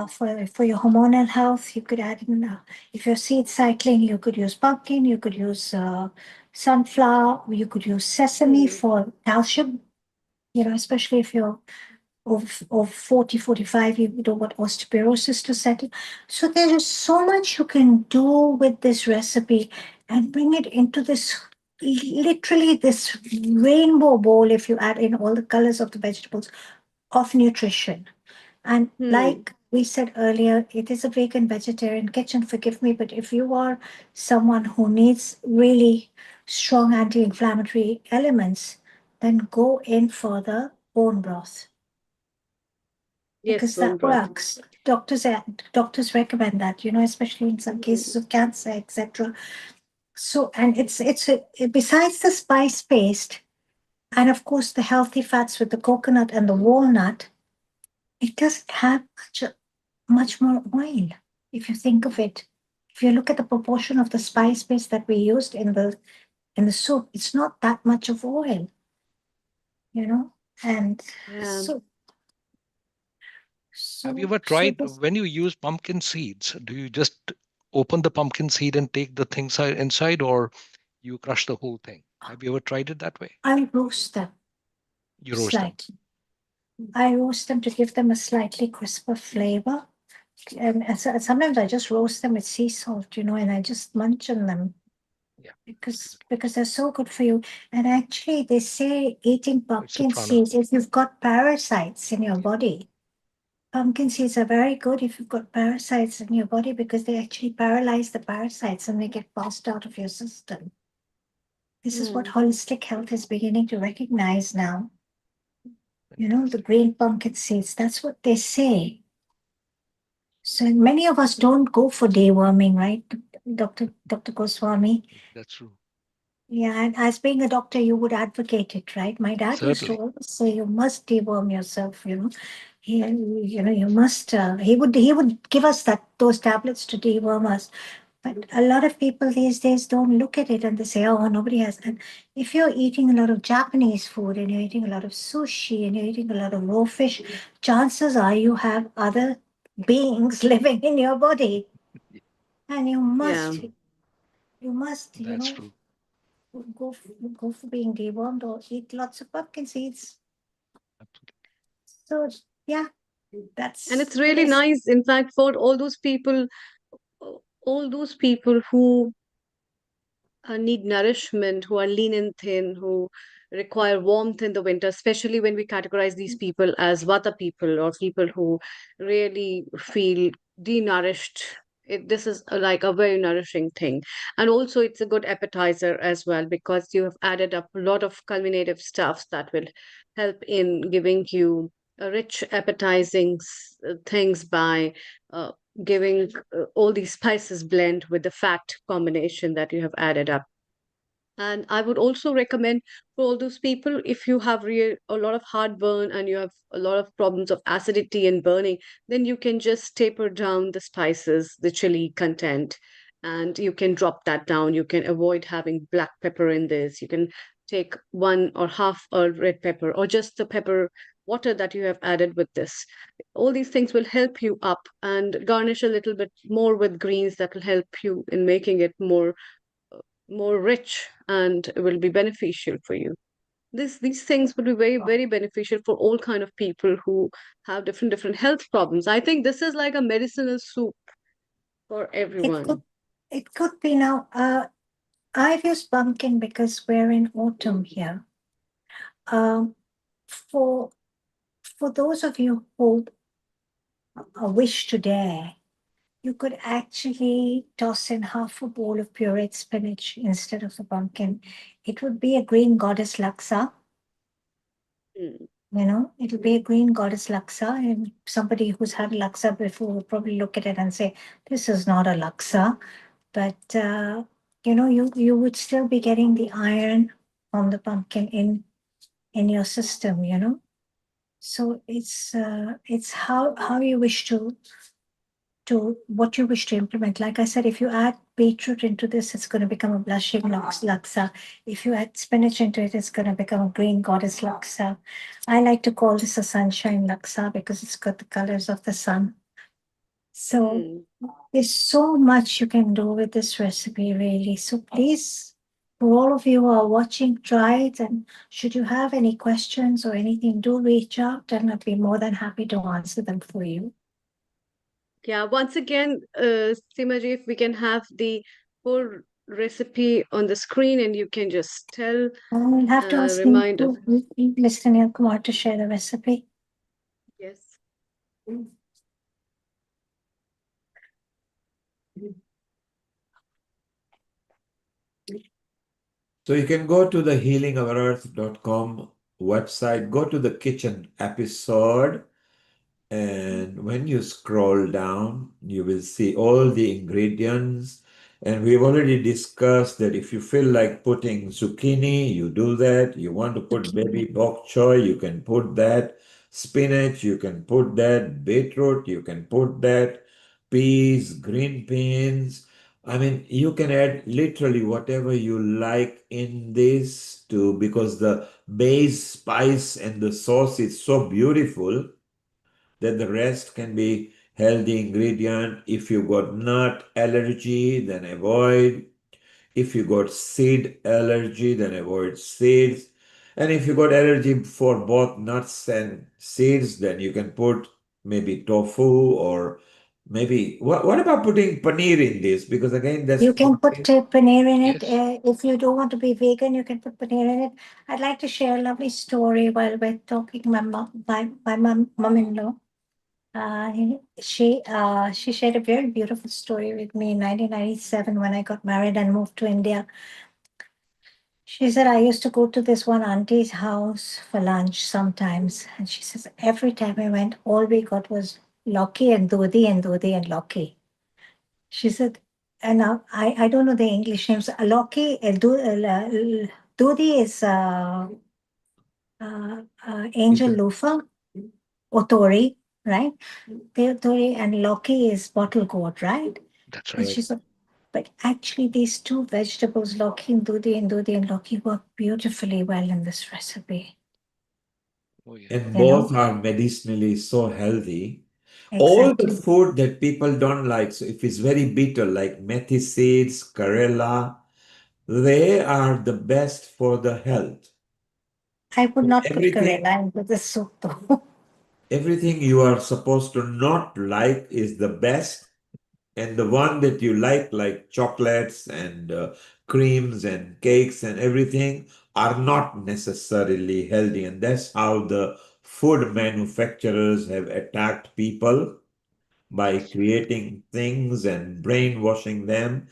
for your hormonal health. You could add in, if you're seed cycling, you could use pumpkin, you could use sunflower, you could use sesame Hmm. for calcium, especially if you're of 40, 45, you don't want osteoporosis to settle. So there is so much you can do with this recipe and bring it into this literally this rainbow bowl if you add in all the colors of the vegetables of nutrition. And Hmm. like we said earlier, it is a vegan vegetarian kitchen, forgive me, but if you are someone who needs really strong anti-inflammatory elements, then go in for the bone broth Yes, because bone that broth. works. Doctors recommend that, especially in some cases of cancer, etc. So, and besides the spice paste, and of course the healthy fats with the coconut and the walnut, it doesn't have much more oil. If you think of it, if you look at the proportion of the spice paste that we used in the soup, it's not that much of oil, you know. And Yeah. so Have you so ever so tried this when you use pumpkin seeds? Do you just open the pumpkin seed and take the thing inside, or you crush the whole thing? Have you ever tried it that way? I roast them You roast them. slightly. I roast them to give them a slightly crisper flavor. And sometimes I just roast them with sea salt, and I just munch on them Yeah, because they're so good for you. And actually, they say eating it's a pumpkin prana. seeds, if you've got parasites in your Yeah, body, pumpkin seeds are very good if you've got parasites in your body because they actually paralyze the parasites and they get passed out of your system. This is what Hmm. holistic health is beginning to recognize now. The fantastic. green pumpkin seeds, that's what they say. So many of us don't go for deworming, right, Dr. Goswami? That's true. Yeah, and as being a doctor, you would advocate it, right? My dad used to Certainly. always say you must deworm yourself, you must he would give us those tablets to deworm us. But a lot of people these days don't look at it and they say, oh, nobody has that. If you're eating a lot of Japanese food and you're eating a lot of sushi and you're eating a lot of raw fish, chances are you have other beings living in your body. And Yeah. you must, That's true. go for, go for being dewormed or eat lots of pumpkin seeds. Absolutely. So, yeah, And that's it's really today's. nice, in fact, for all those people who need nourishment, who are lean and thin, who require warmth in the winter, especially when we categorize these people as Vata people or people who really feel denourished. This is like a very nourishing thing. And also, it's a good appetizer as well because you have added up a lot of culminative stuffs that will help in giving you a rich, appetizing things by uh, giving all these spices blend with the fat combination that you have added up. And I would also recommend for all those people, if you have a lot of heartburn and you have a lot of problems of acidity and burning, then you can just taper down the spices, the chili content, and you can drop that down. You can avoid having black pepper in this. You can take one or half a red pepper or just the pepper water that you have added with this. All these things will help you up and garnish a little bit more with greens that will help you in making it more rich and will be beneficial for you. These things would be very beneficial for all kind of people who have different health problems. I think this is like a medicinal soup for It everyone. could it could be now. I've used pumpkin because we're in autumn here. Um, for for those of you who wish to dare, you could actually toss in half a bowl of pureed spinach instead of the pumpkin. It would be a green goddess laksa. Mm. It'll be a green goddess laksa, and somebody who's had laksa before will probably look at it and say, "This is not a laksa." But you would still be getting the iron from the pumpkin in your system. So it's how you wish to what you wish to implement. Like I said, if you add beetroot into this, it's going to become a blushing laksa. If you add spinach into it, it's going to become a green goddess laksa. I like to call this a sunshine laksa because it's got the colors of the sun. So Mm. there's so much you can do with this recipe, really. So please, for all of you who are watching, try it. And should you have any questions or anything, do reach out and I'd be more than happy to answer them for you. Yeah, once again, Simaji, if we can have the whole recipe on the screen and you can just tell, I'll have to ask remind of. Mr. Neil Kumar to share the recipe. Yes. So you can go to the healingoverearth.com website, go to the kitchen episode, and when you scroll down, you will see all the ingredients. And we've already discussed that if you feel like putting zucchini, you do that. You want to put baby bok choy, you can put that. Spinach, you can put that. Beetroot, you can put that. Peas, green beans. I mean, you can add literally whatever you like in this too, because the base spice and the sauce is so beautiful that the rest can be healthy ingredient. If you got nut allergy, then avoid. If you got seed allergy, then avoid seeds. And if you got allergy for both nuts and seeds, then you can put maybe tofu or maybe what about putting paneer in this? Because again, that's You can put paneer in it. Yes. If you don't want to be vegan, you can put paneer in it. I'd like to share a lovely story while we're talking. My mom-in-law. She shared a very beautiful story with me in 1997 when I got married and moved to India. She said I used to go to this one auntie's house for lunch sometimes, and she says every time I went, all we got was Loki and Dodi and Dodi and Loki. She said, and I don't know the English names. Loki, Dodi is Angel chicken. Loofah or Tori, right? Tori and Loki is bottle gourd, right? That's And right. she said, But actually, these two vegetables, Loki and Dudi and Loki, work beautifully well in this recipe. Oh yeah. And You know, both are medicinally so healthy. All the exactly. food that people don't like, so if it's very bitter, like methi seeds, karela, they are the best for the health. I would So not put everything, Karela into the soup though. everything you are supposed to not like is the best, and the one that you like chocolates and creams and cakes and everything, are not necessarily healthy. And that's how the food manufacturers have attacked people by creating things and brainwashing them.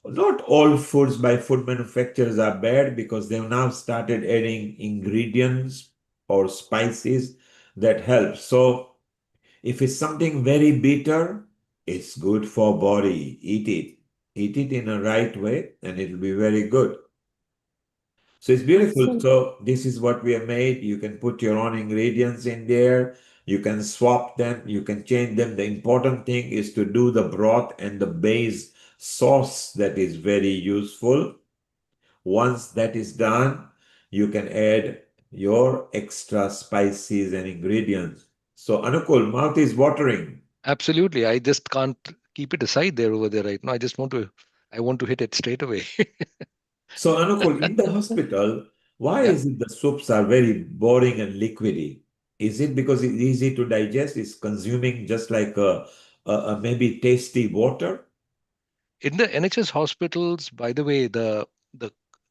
Not all foods by food manufacturers are bad, because they've now started adding ingredients or spices that help. So if it's something very bitter, it's good for body. Eat it. Eat it in a right way and it'll be very good. So it's beautiful. So, So this is what we have made. You can put your own ingredients in there. You can swap them. You can change them. The important thing is to do the broth and the base sauce, that is very useful. Once that is done, you can add your extra spices and ingredients. So Anukul, mouth is watering. Absolutely. I just can't keep it aside there over there right now. I want to hit it straight away. So Anukul, in the hospital, why Yeah. is it the soups are very boring and liquidy? Is it because it's easy to digest? It's consuming just like a maybe tasty water? In the NHS hospitals, by the way, the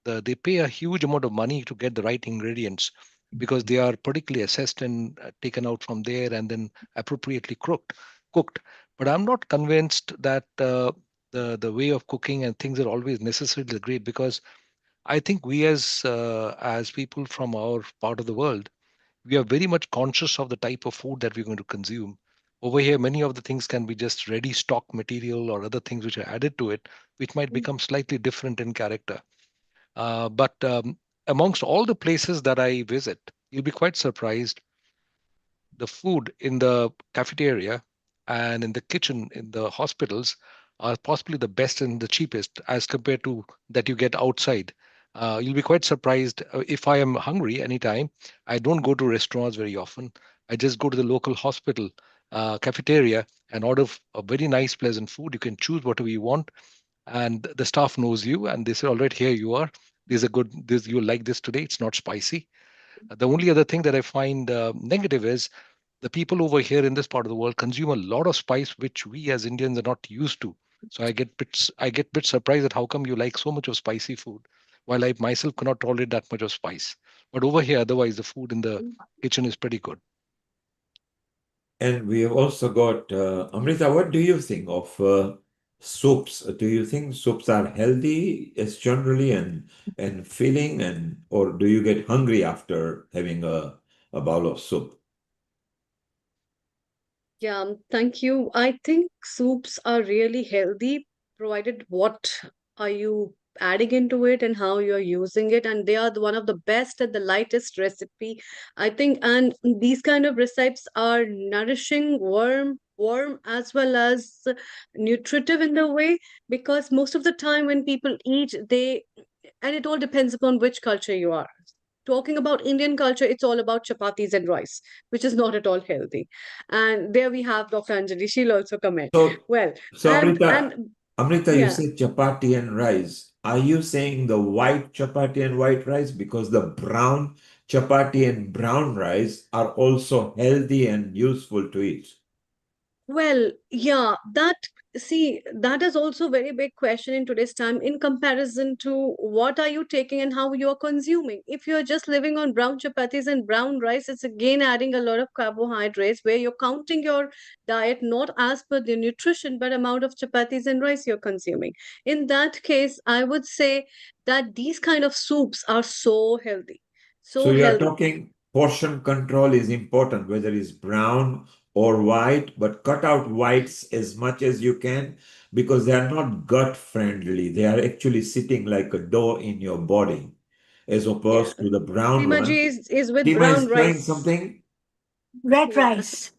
they pay a huge amount of money to get the right ingredients because they are particularly assessed and taken out from there and then appropriately cooked. But I'm not convinced that the way of cooking and things are always necessarily great, because I think we as people from our part of the world, we are very much conscious of the type of food that we're going to consume. Over here, many of the things can be just ready stock material or other things which are added to it, which might become slightly different in character. But amongst all the places that I visit, you'll be quite surprised. The food in the cafeteria and in the kitchen in the hospitals are possibly the best and the cheapest as compared to that you get outside. You'll be quite surprised. If I am hungry anytime, I don't go to restaurants very often. I just go to the local hospital cafeteria and order a very nice, pleasant food. You can choose whatever you want, and the staff knows you, and they say, "All right, here you are. These are good. This you like this today. It's not spicy." The only other thing that I find negative is the people over here in this part of the world consume a lot of spice which we as Indians are not used to. So I get bit surprised at how come you like so much of spicy food, while I myself cannot tolerate that much of spice. But over here, otherwise, the food in the kitchen is pretty good. And we have also got Amrita. What do you think of soups? Do you think soups are healthy as generally and filling, and or do you get hungry after having a bowl of soup? Yeah, thank you. I think soups are really healthy, provided what are you adding into it and how you're using it. And they are one of the best and the lightest recipe, I think. And these kind of recipes are nourishing, warm as well as nutritive in the way, because most of the time when people eat, and it all depends upon which culture you are. Talking about Indian culture, it's all about chapatis and rice, which is not at all healthy. And there we have Dr. Anjali. She'll also comment. So, Well, so and Amrita, and Amrita, you yeah. said chapati and rice. Are you saying the white chapati and white rice? Because the brown chapati and brown rice are also healthy and useful to eat. Well, yeah, that is also a very big question in today's time in comparison to what are you taking and how you are consuming. If you're just living on brown chapatis and brown rice, it's again adding a lot of carbohydrates where you're counting your diet not as per the nutrition, but amount of chapatis and rice you're consuming. In that case, I would say that these kind of soups are so healthy. So So you are healthy. talking portion control is important, whether it's brown or white, but cut out whites as much as you can because they are not gut friendly. They are actually sitting like a dough in your body as Yeah. opposed to the brown Seema one. ji is with Tima brown is trying rice. something. red Yeah. rice.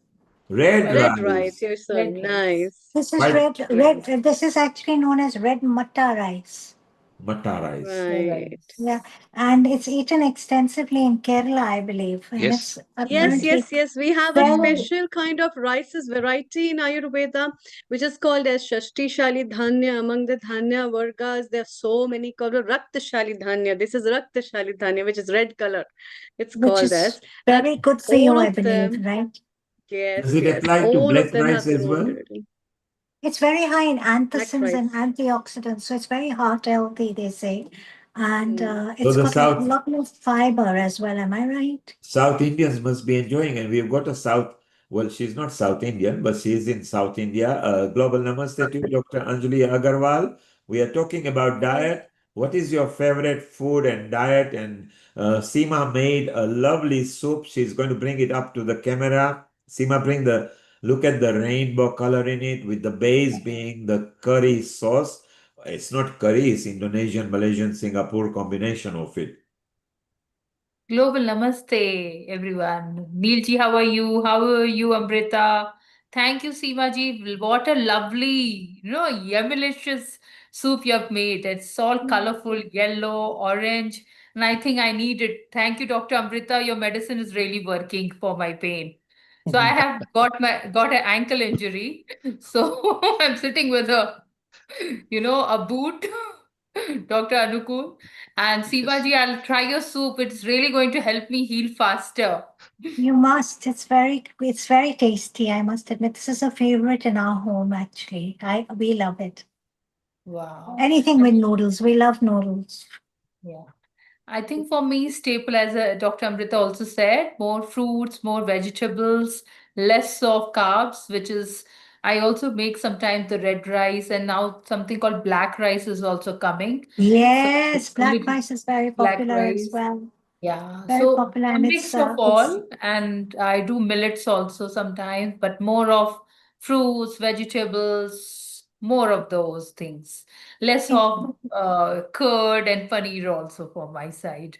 Red Red rice, rice. you're so Red rice. nice. This is But Nice. this is actually known as red matta rice. mata rice. Right. Yeah, Rice. and it's eaten extensively in Kerala, I believe, and Yes. it's Yes, Right. apparently yes, yes. We have a very, special kind of rices variety in Ayurveda, which is called as Shashti-shali dhanya. Among the dhanya vargas, there are so many called Rakta-shali dhanya. This is Rakta-shali dhanya, which is red color. It's which called as, is and very good for you, all I of believe, them, right? Does yes, it yes, apply to all of black them have rice their as own well? beauty. It's very high in Black anthocyanins and rice. antioxidants, so it's very heart healthy, they say. And Hmm. So it's the got a South lot more fiber as well. Am I right? South Indians must be enjoying, and we've got a South. Well, she's not South Indian, but she's in South India. Global namaste to you, Dr. Anjali Agarwal. We are talking about diet. What is your favorite food and diet? And Seema made a lovely soup. She's going to bring it up to the camera. Seema, look at the rainbow color in it, with the base being the curry sauce. It's not curry, it's Indonesian, Malaysian, Singapore combination of it. Global namaste, everyone. Neilji, how are you? How are you, Amrita? Thank you, Seema ji. What a lovely, yumilicious soup you have made. It's all colorful, yellow, orange, and I think I need it. Thank you, Dr. Amrita. Your medicine is really working for my pain. So I have got an ankle injury. So I'm sitting with a boot, Dr. Anukul. And Yes. Sibaji, I'll try your soup. It's really going to help me heal faster. You must. It's very tasty, I must admit. This is a favorite in our home, actually. We love it. Wow. Anything with And noodles. We love noodles. yeah. I think for me, staple, as Dr. Amrita also said, more fruits, more vegetables, less of carbs, which is, I also make sometimes the red rice, and now something called black rice is also coming. So Yes, black only rice is very black popular as rice. well. Yeah, Very so popular, a and mix of it's all, and I do millets also sometimes, but more of fruits, vegetables, more of those things. Less in, of curd and paneer also for my side.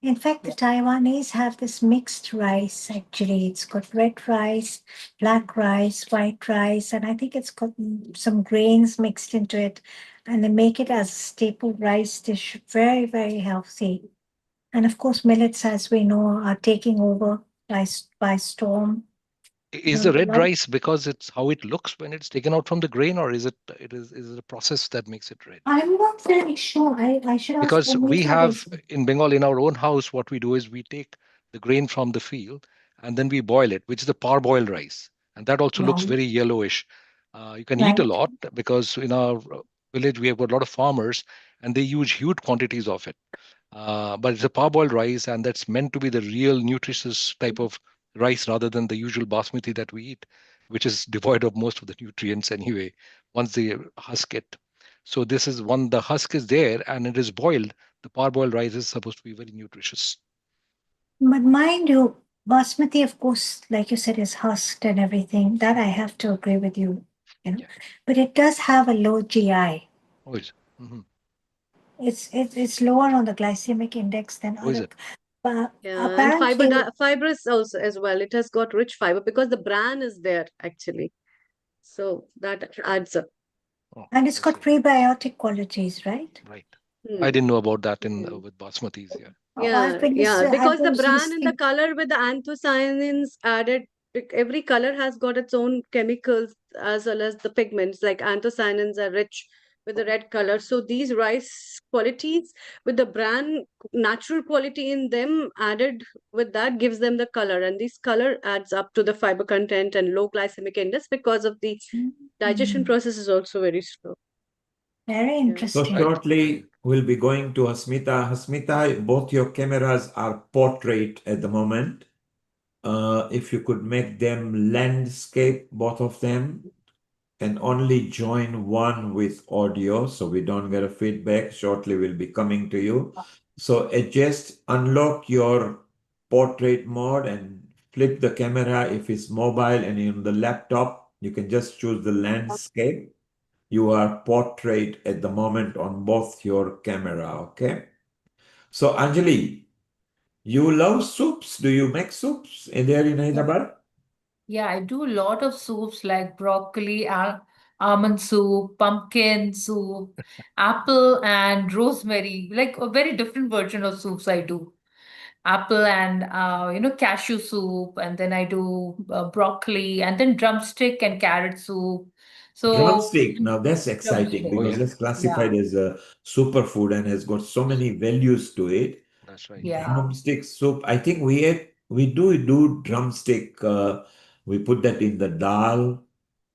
in fact the Yeah. Taiwanese have this mixed rice. Actually, it's got red rice, black rice, white rice, and I think it's got some grains mixed into it, and they make it as a staple rice dish. Very, very healthy. And of course, millets, as we know, are taking over by storm. Is A the red lot. rice because it's how it looks when it's taken out from the grain, or is it a process that makes it red? I'm not very sure. I should ask Because we Bhumika have this. in Bengal, in our own house, what we do is we take the grain from the field and then we boil it, which is the parboiled rice, and that also looks Right, very yellowish. You can eat a right. lot because in our village we have got a lot of farmers and they use huge quantities of it. But it's a parboiled rice, and that's meant to be the real nutritious type of rice rather than the usual basmati that we eat, which is devoid of most of the nutrients anyway, once they husk it. So this is one, the husk is there and it is boiled. The parboiled rice is supposed to be very nutritious. But mind you, basmati, of course, like you said, is husked and everything. That I have to agree with you. You know, Yeah. but it does have a low GI. Oh, is it? Hmm. It's lower on the glycemic index than Oh, is other. it? But Yeah, and apparently, fibrous also as well. It has got rich fiber because the bran is there actually. So that adds up. Oh, and it's I got see. prebiotic qualities, right? Right. I Hmm. didn't know about that in Hmm. with basmatis. Yeah. Oh, I've Yeah, been yeah, I've because the been bran and the listening. color with the anthocyanins added, every color has got its own chemicals as well as the pigments. Like anthocyanins are rich with the red color. So these rice qualities with the bran natural quality in them added with that gives them the color, and this color adds up to the fiber content and low glycemic index because of the digestion Mm, process is also very slow. very Yeah. So interesting. Right. shortly we'll be going to Hasmita. Hasmita, both your cameras are portrait at the moment. If you could make them landscape, both of them, and only join one with audio so we don't get a feedback. Shortly we'll be coming to you. So just unlock your portrait mode and flip the camera. If it's mobile and in the laptop, you can just choose the landscape. You are portrait at the moment on both your camera, okay? So Anjali, you love soups. Do you make soups in there in Hyderabad? Yeah, I do a lot of soups like broccoli, almond soup, pumpkin soup, apple and rosemary, like a very different version of soups I do. Apple and cashew soup, and then I do broccoli, and then drumstick and carrot soup. So Drumstick. Now that's exciting drumstick, Oh, because yeah, that's yeah, classified as a superfood and has got so many values to it. that's right. yeah. Drumstick soup. I think we do drumstick. We put that in the dal.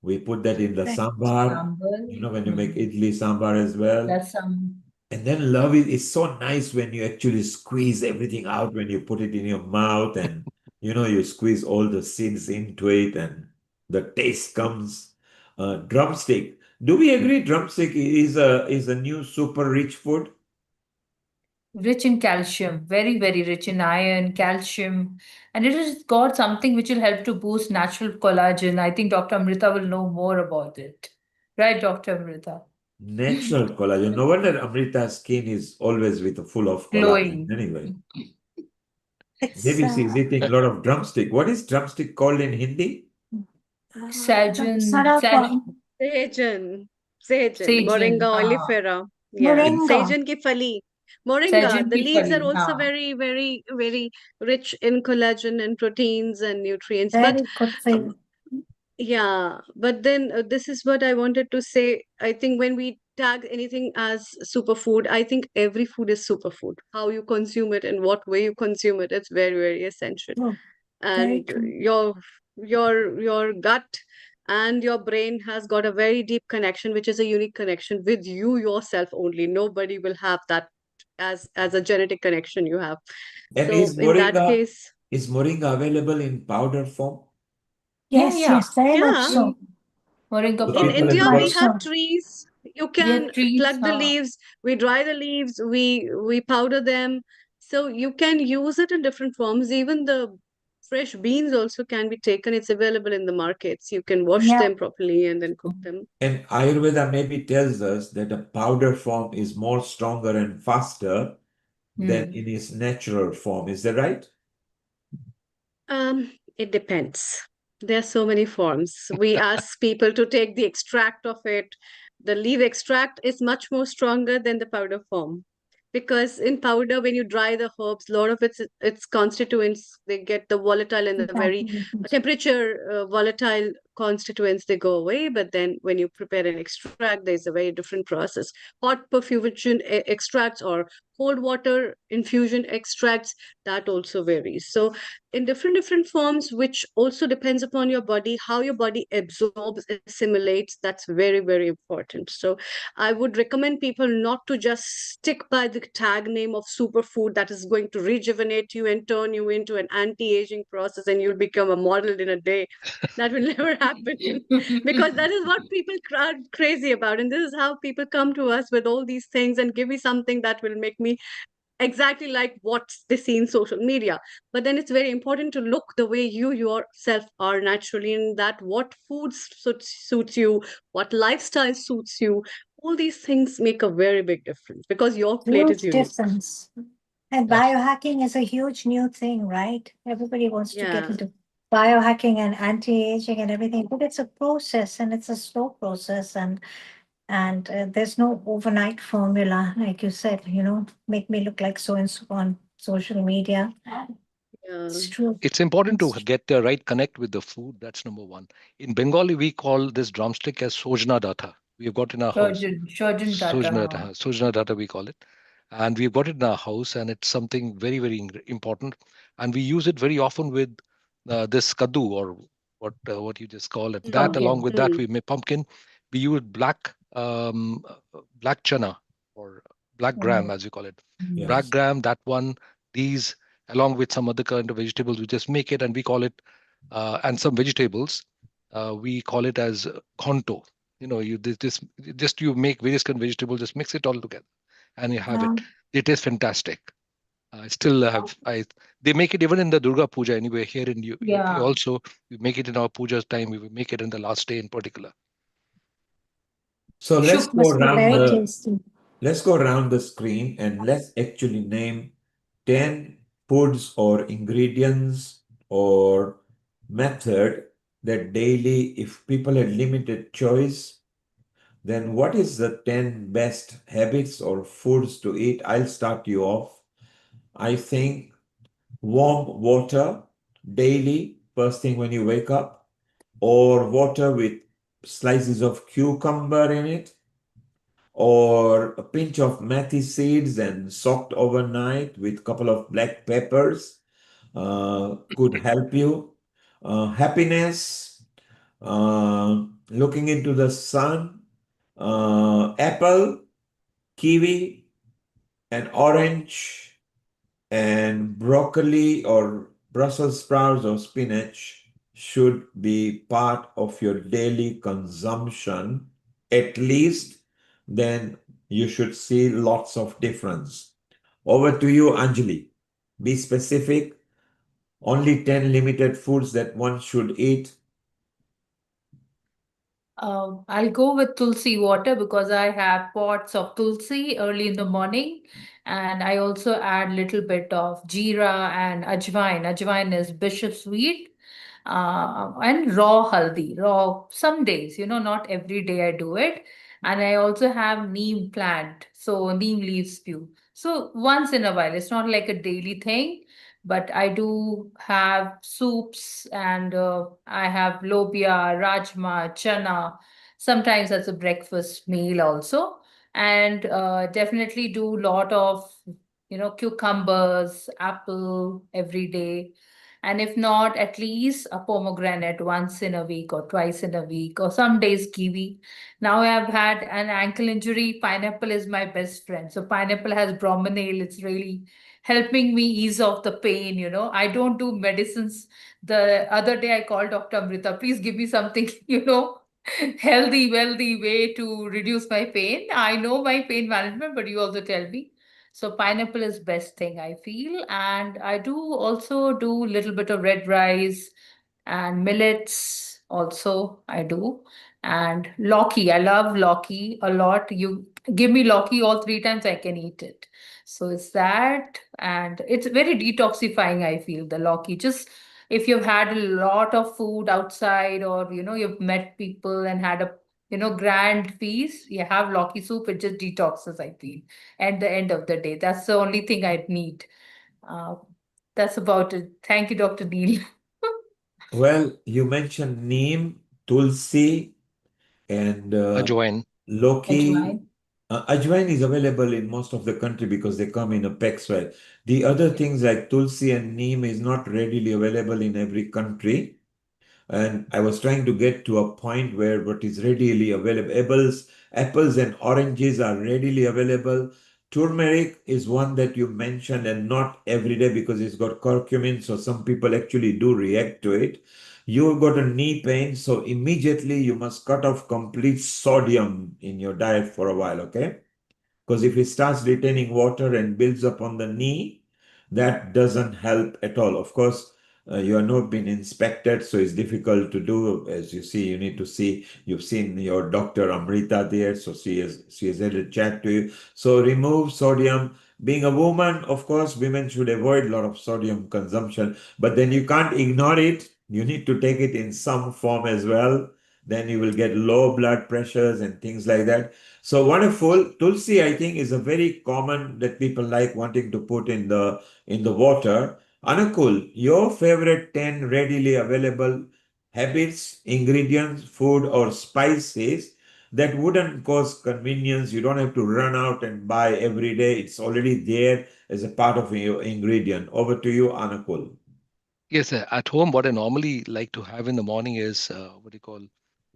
We put that in the Right. sambar. Sambar, When you make idli sambar as well. that's some. And then love is so nice when you actually squeeze everything out when you put it in your mouth and you squeeze all the seeds into it and the taste comes. Drumstick. Do we agree drumstick is a new super rich food? Rich in calcium, very, very rich in iron, calcium, and it has got something which will help to boost natural collagen. I think Dr. Amrita will know more about it. Right, Dr. Amrita? Natural collagen. No wonder Amrita's skin is always full of collagen. Glowing. Anyway, It's maybe she's eating a lot of drumstick. What is drumstick called in Hindi? Sajan, Saj, Sejan, Sejan, Sajan, Moringa oleifera. Yeah, it's moringa. Sejan ki fali. Moringa, Sajan the ki leaves are phali, also very, very, very rich in collagen and proteins and nutrients. But Very good for um, you. yeah, but then this is what I wanted to say. I think when we tag anything as superfood, I think every food is superfood. How you consume it and what way you consume it, it's very, very essential. True. Very And true. your gut and your brain has got a very deep connection, which is a unique connection with you yourself only. Nobody will have that as a genetic connection you have. And So in that case, is moringa available in powder form? yeah, Yes, yeah. yes, very much yeah. so. Moringa So In people powder. have India, Much we got have so. trees. You We can have trees. pluck the leaves, we dry the leaves, we powder them. So you can use it in different forms. Even the fresh beans also can be taken. It's available in the markets. You can wash Yeah. them properly and then cook them. and Ayurveda maybe tells us that a powder form is more stronger and faster than Hmm. in its natural form. Is that right? It depends. There are so many forms. We ask people to take the extract of it. The leaf extract is much more stronger than the powder form. Because in powder, when you dry the herbs, a lot of its constituents they get the volatile and the very Exactly. temperature volatile constituents they go away. But then when you prepare an extract, there's a very different process. Hot perfusion extracts or cold water infusion extracts that also varies. So in different forms, which also depends upon your body, how your body absorbs, assimilates. That's very very important. So I would recommend people not to just stick by the tag name of superfood that is going to rejuvenate you and turn you into an anti-aging process and you'll become a model in a day. That will never happen because that is what people are crazy about. And this is how people come to us with all these things and give me something that will make me exactly like what they see in social media. But then it's very important to look the way you yourself are naturally, in that what foods suits you, what lifestyle suits you. All these things make a very big difference because your plate is Huge unique. difference. And That's biohacking is a huge new thing, right? Everybody wants to get Yeah. into biohacking and anti-aging and everything, but it's a process and it's a slow process and there's no overnight formula, like you said, make me look like so and so on social media. Yeah. It's true. it's important to It's true. get the right connect with the food. That's number one. In Bengali, we call this drumstick as sojna data. We have got in our house. Surgeon Tata. Sojna data we call it, and we've got it in our house, and it's something very very important, and we use it very often with this kaddu or what you just call it. That Mm. along Pumpkin. with that Mm. we make pumpkin. We use black chana or black gram Oh. as we call it. Hmm. Black Yes. gram, that one, these along with some other kind of vegetables, we just make it and we call it and some vegetables. We call it as khonto. You just you make various kind of vegetables, just mix it all together, and you have it. Um, It is fantastic. I still have I. They make it even in the Durga Puja anyway. Here in UK Yeah. also, we make it in our puja's time. We will make it in the last day in particular. So Shuk must be very Mangal. tasty. let's go around the screen and let's actually name 10 foods or ingredients or method that daily, if people had limited choice, then what is the 10 best habits or foods to eat? I'll start you off. I think warm water daily, first thing when you wake up, or water with slices of cucumber in it, or a pinch of methi seeds and soaked overnight with a couple of black peppers could help you. Happiness, looking into the sun, apple, kiwi, and orange, and broccoli or Brussels sprouts or spinach should be part of your daily consumption, at least, then you should see lots of difference. Over to you, Anjali. Be specific. Only 10 limited foods that one should eat. I'll go with tulsi water because I have pots of tulsi early in the morning, and I also add little bit of jeera and ajwain. Ajwain is bishop's weed, and raw haldi. Raw some days, not every day I do it. And I also have neem plant, so neem leaf stew. So once in a while, it's not like a daily thing, but I do have soups and I have lobia, rajma, chana. Sometimes that's a breakfast meal also, and definitely do lot of cucumbers, apple every day, and if not, at least a pomegranate once in a week or twice in a week, or some days kiwi. Now I have had an ankle injury. Pineapple is my best friend. So pineapple has bromonail. It's really helping me ease off the pain. I don't do medicines. The other day I called Dr. Amrita, please give me something, healthy, wealthy way to reduce my pain. I know my pain management, but you also tell me. So pineapple is best thing I feel. And I do also do little bit of red rice and millets also I do. And Loki, I love Loki a lot. You give me Loki all 3 times, I can eat it. So it's that, and it's very detoxifying, I feel, the Loki. Just if you've had a lot of food outside, or you've met people and had a grand feast, you have Loki soup, it just detoxes, I feel, at the end of the day. That's the only thing I need. Uh, that's about it. Thank you, Dr. Neil. Well, you mentioned neem, tulsi, and Ajwain. Loki. Ajwain. Ajwain is available in most of the country because they come in a packs, right? The other things like tulsi and neem is not readily available in every country. And I was trying to get to a point where what is readily available, apples and oranges are readily available. Turmeric is one that you mentioned, and not every day because it's got curcumin, so some people actually do react to it. You've got a knee pain, so immediately you must cut off complete sodium in your diet for a while, okay? Because if it starts retaining water and builds up on the knee, that doesn't help at all. Of course, you have not been inspected, so it's difficult to do. As you see, you need to see. You've seen your doctor Amrita there, so she has had a chat to you. So remove sodium. Being a woman, of course, women should avoid a lot of sodium consumption, but then you can't ignore it. You need to take it in some form as well. Then you will get low blood pressures and things like that. So wonderful. Tulsi, I think, is a very common that people like wanting to put in the water. Anukul, your favorite 10 readily available habits, ingredients, food, or spices that wouldn't cause convenience. You don't have to run out and buy every day. It's already there as a part of your ingredient. Over to you, Anukul. Yes, at home, what I normally like to have in the morning is what do you call?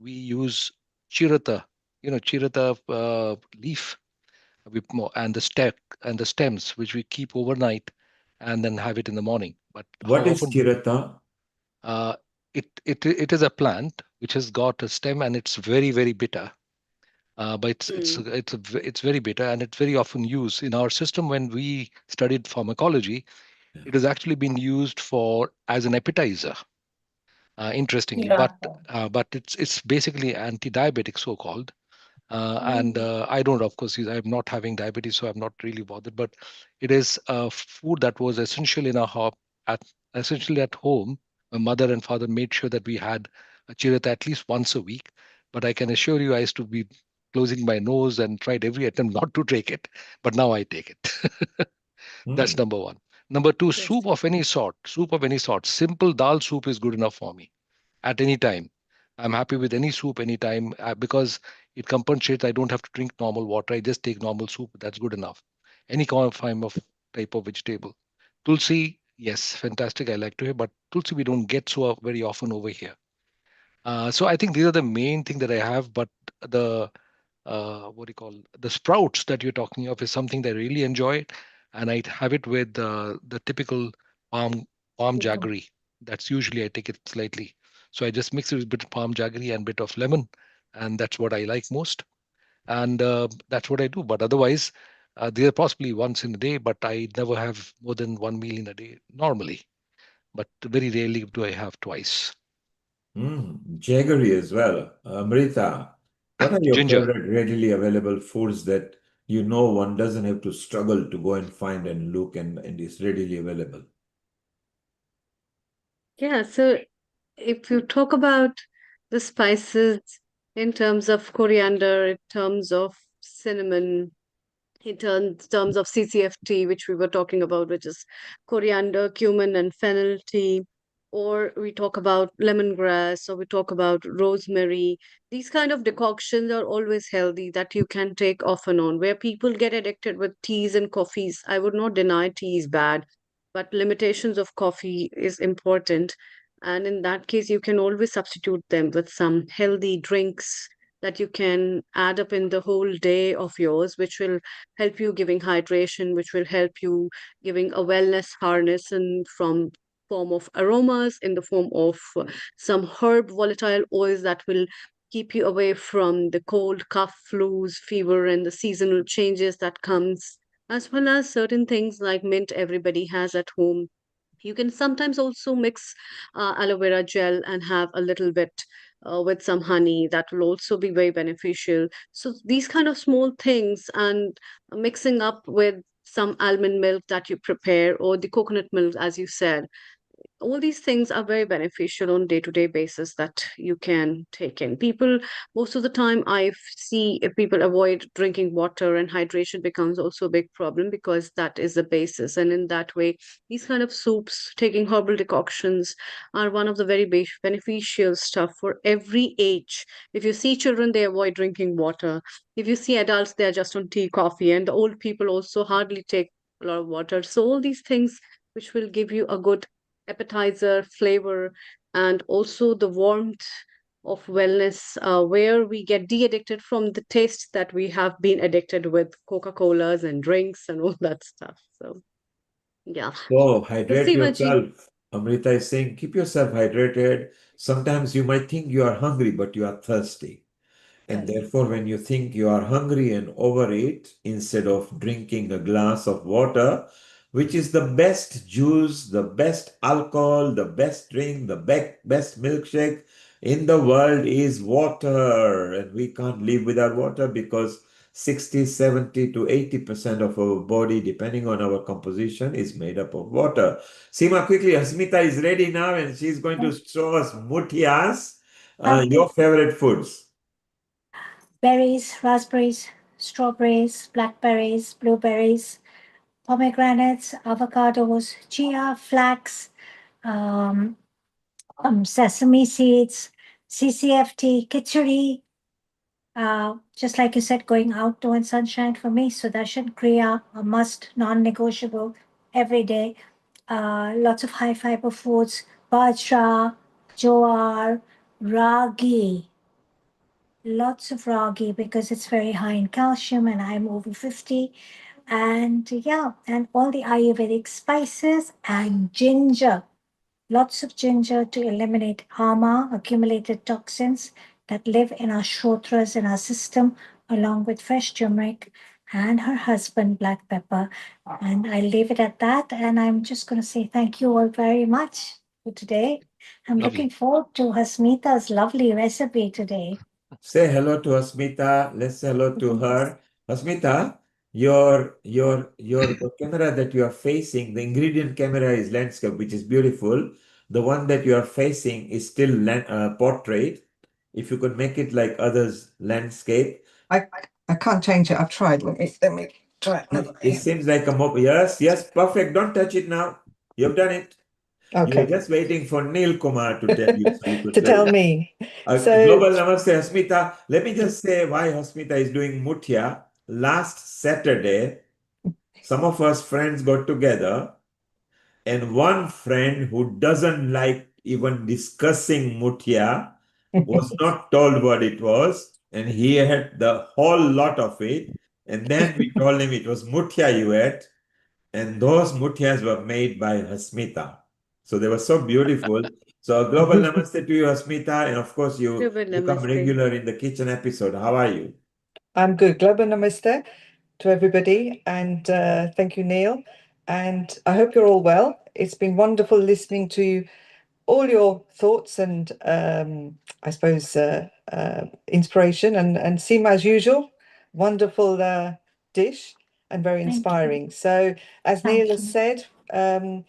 We use chirata, chirata leaf, and the stems, which we keep overnight, and then have it in the morning. But how What is often do chirata? uh, it is a plant which has got a stem, and it's very, very bitter. But it's very bitter, and it's very often used in our system. When we studied pharmacology, it has actually been used for as an appetizer, interestingly. Yeah. But it's basically anti-diabetic, so called. And Mm. I don't, of course, I'm not having diabetes, so I'm not really bothered. But it is a food that was essential in our at essentially at home. My mother and father made sure that we had a chirata at least once a week. But I can assure you, I used to be closing my nose and tried every attempt not to take it. But now I take it. That's Mm. number one. Number two, Yes. soup of any sort. Soup of any sort. Simple dal soup is good enough for me at any time. I'm happy with any soup anytime because it compensates. I don't have to drink normal water. I just take normal soup. That's good enough. Any kind of type of vegetable. Tulsi, yes, fantastic. I like to hear, but tulsi we don't get so very often over here. So I think these are the main thing that I have. But the what do you call the sprouts that you're talking of is something that I really enjoy, and I have it with the typical palm palm Mhm. jaggery. That's usually I take it slightly. So I just mix it with a bit of palm jaggery and bit of lemon, and that's what I like most. And that's what I do. But otherwise, they're possibly once in a day, but I never have more than one meal in a day normally. But very rarely do I have twice. Jaggery as well. Amrita, what are your Ginger. favorite readily available foods that you know one doesn't have to struggle to go and find and look and is readily available? Yeah, so if you talk about the spices in terms of coriander, in terms of cinnamon, in terms of CCFT, which we were talking about, which is coriander, cumin, and fennel tea, or we talk about lemongrass, or we talk about rosemary. These kind of decoctions are always healthy that you can take off and on. Where people get addicted with teas and coffees, I would not deny tea is bad, but limitations of coffee is important. And in that case, you can always substitute them with some healthy drinks that you can add up in the whole day of yours, which will help you giving hydration, which will help you giving a wellness harness and from form of aromas in the form of some herb volatile oils that will keep you away from the cold, cough, flus, fever, and the seasonal changes that comes, as well as certain things like mint everybody has at home. You can sometimes also mix aloe vera gel and have a little bit with some honey. That will also be very beneficial. So these kind of small things and mixing up with some almond milk that you prepare or the coconut milk, as you said, all these things are very beneficial on day-to-day basis that you can take in. People, most of the time I see if people avoid drinking water, and hydration becomes also a big problem because that is the basis. And in that way, these kind of soups, taking herbal decoctions, are one of the very beneficial stuff for every age. If you see children, they avoid drinking water. If you see adults, they are just on tea, coffee, and the old people also hardly take a lot of water. So all these things which will give you a good appetizer, flavor, and also the warmth of wellness, where we get de-addicted from the taste that we have been addicted with Coca-Colas and drinks and all that stuff. So yeah. So So hydrate Seemaji, yourself. Amrita is saying, keep yourself hydrated. Sometimes you might think you are hungry, but you are thirsty. And yes. therefore, when you think you are hungry and overeat, instead of drinking a glass of water, which is the best juice, the best alcohol, the best drink, the best milkshake in the world is water. And we can't live without water because 60, 70 to 80% of our body, depending on our composition, is made up of water. Seema, quickly, Asmita is ready now and she's going to show us mutias, Okay. your favorite foods. Berries, raspberries, strawberries, blackberries, blueberries, pomegranates, avocados, chia, flax, um, sesame seeds, CCFT, khichdi, just like you said, going outdoor in sunshine for me. Sudarshan Kriya, a must, non-negotiable every day. Lots of high fiber foods, bajra, jowar, ragi. Lots of ragi because it's very high in calcium and I'm over 50. And yeah, and all the Ayurvedic spices and ginger. Lots of ginger to eliminate ama, accumulated toxins that live in our shrotras in our system, along with fresh turmeric and her husband, black pepper. And I leave it at that. And I'm just going to say thank you all very much for today. I'm looking Lovely. forward to Hasmita's lovely recipe today. Say hello to Asmita. Let's say hello to her. Asmita, your the camera that you are facing, the ingredient camera is landscape, which is beautiful. the one that you are facing is still portrait. If you could make it like others landscape. I can't change it. I've tried. Let me try it another It way. seems like a mob. Yes, perfect. Don't touch it now. You've done it. You were Okay. just waiting for Neil Kumar to tell you so you could To tell tell it. me. Global Namaste, Hasmita. Let me just say why Hasmita is doing Muthia. Last Saturday, some of us friends got together, and one friend who doesn't like even discussing Muthia was not told what it was, and he had the whole lot of it. And then we told him it was Muthia you ate, and those muthias were made by Hasmita. So they were so beautiful. So global namaste to you, Hasmita, and of course you Global become namaste. regular in the kitchen episode. How are you? I'm good. Global Namaste to everybody, and thank you, Neil. And I hope you're all well. It's been wonderful listening to all your thoughts and I suppose inspiration. And Seema, as usual, wonderful dish and very Thank you. inspiring. So, as Thank Neil has you. said,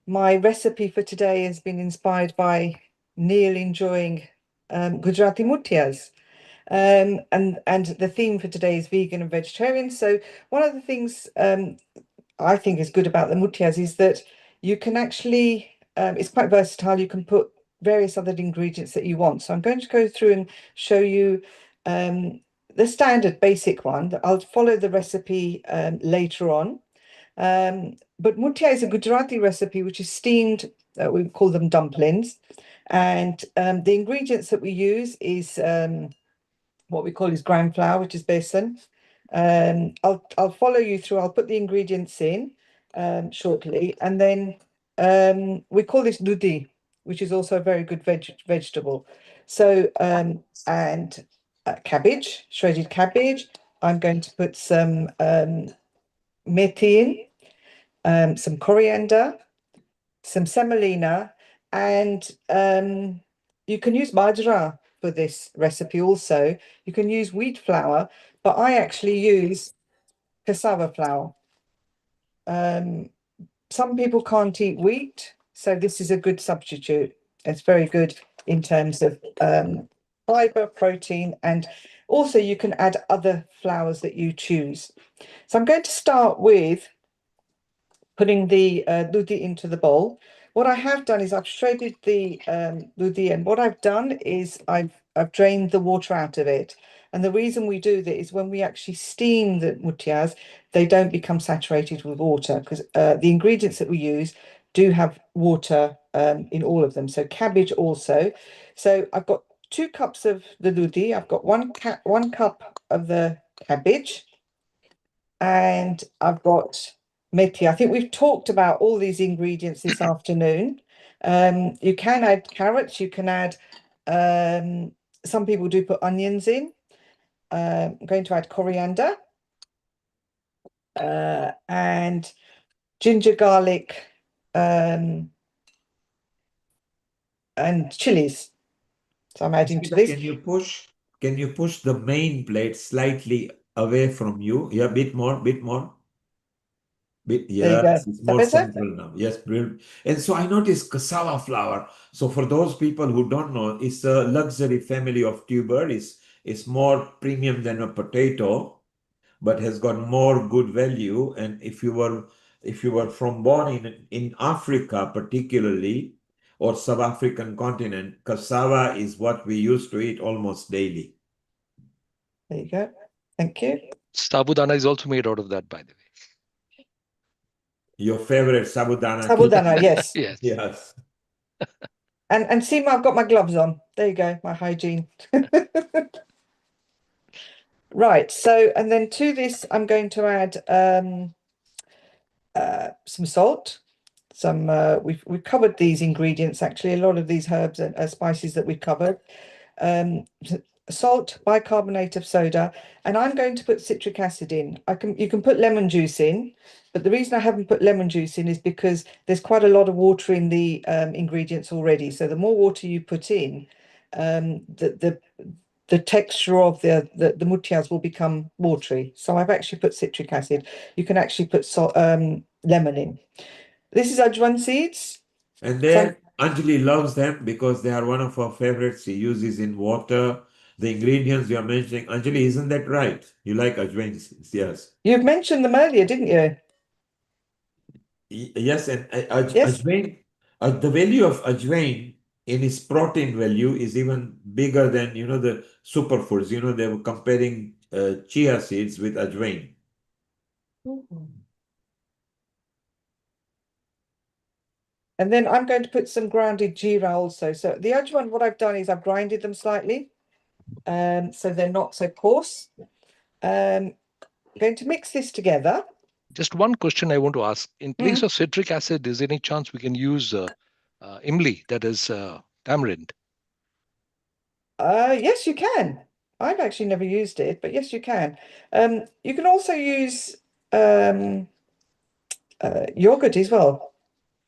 my recipe for today has been inspired by Neil enjoying Gujarati muthias. And the theme for today is vegan and vegetarian. So one of the things I think is good about the muthias is that you can actually it's quite versatile. You can put various other ingredients that you want. So I'm going to go through and show you the standard basic one. I'll follow the recipe later on. But muthia is a Gujarati recipe which is steamed. We call them dumplings, and the ingredients that we use is what we call is gram flour, which is besan. I'll follow you through. I'll put the ingredients in shortly, and then we call this dudi, which is also a very good vegetable. So and cabbage, shredded cabbage. I'm going to put some methi in, some coriander, some semolina, and you can use bajra for this recipe also. You can use wheat flour, but I actually use cassava flour. Some people can't eat wheat, so this is a good substitute. It's very good in terms of fiber, protein, and also you can add other flours that you choose. So I'm going to start with putting the ludi into the bowl. What I have done is I've shredded the ludi, and what I've done is I've drained the water out of it. And the reason we do that is when we actually steam the muthias, they don't become saturated with water because the ingredients that we use do have water in all of them. So cabbage also. So I've got 2 cups of the ludi. I've got one cup of the cabbage, and I've got methi. I think we've talked about all these ingredients this afternoon. You can add carrots, you can add, some people do put onions in. I'm going to add coriander and ginger, garlic, and chilies. So I'm adding to this. Can you push the main plate slightly away from you? Yeah, bit more. There you go. Yes, it's Is that more better? central now. Yes, brilliant. And so I noticed cassava flour. So for those people who don't know, it's a luxury family of tuber. It's more premium than a potato, but has got more good value. And if you were from born in Africa particularly, or sub-African continent, cassava is what we used to eat almost daily. There you go. Thank you. Sabudana is also made out of that, by the way. Your favorite sabudana? Sabudana, yes. Yes. Yes. And Seema, I've got my gloves on. There you go, my hygiene. Right, so and then to this I'm going to add some salt. We've covered these ingredients actually, a lot of these herbs and spices that we've covered. Salt, bicarbonate of soda, and I'm going to put citric acid in. You can put lemon juice in, but the reason I haven't put lemon juice in is because there's quite a lot of water in the ingredients already. So the more water you put in, the texture of the muthias will become watery. So I've actually put citric acid. You can actually put lemon in. This is ajwan seeds. And then Anjali loves them because they are one of her favorites. She uses in water. The ingredients you are mentioning, Anjali, isn't that right? You like ajwain seeds, yes. You've mentioned them earlier, didn't you? Yes, and Yes. ajwain, the value of ajwain in its protein value is even bigger than, the superfoods. They were comparing chia seeds with ajwain. And then I'm going to put some grounded jeera also. So the ajwain, what I've done is I've grinded them slightly, so they're not so coarse. Going to mix this together. Just one question I want to ask. In place of citric acid, is there any chance we can use imli, that is tamarind? Yes, you can. I've actually never used it, but yes, you can. You can also use yogurt as well.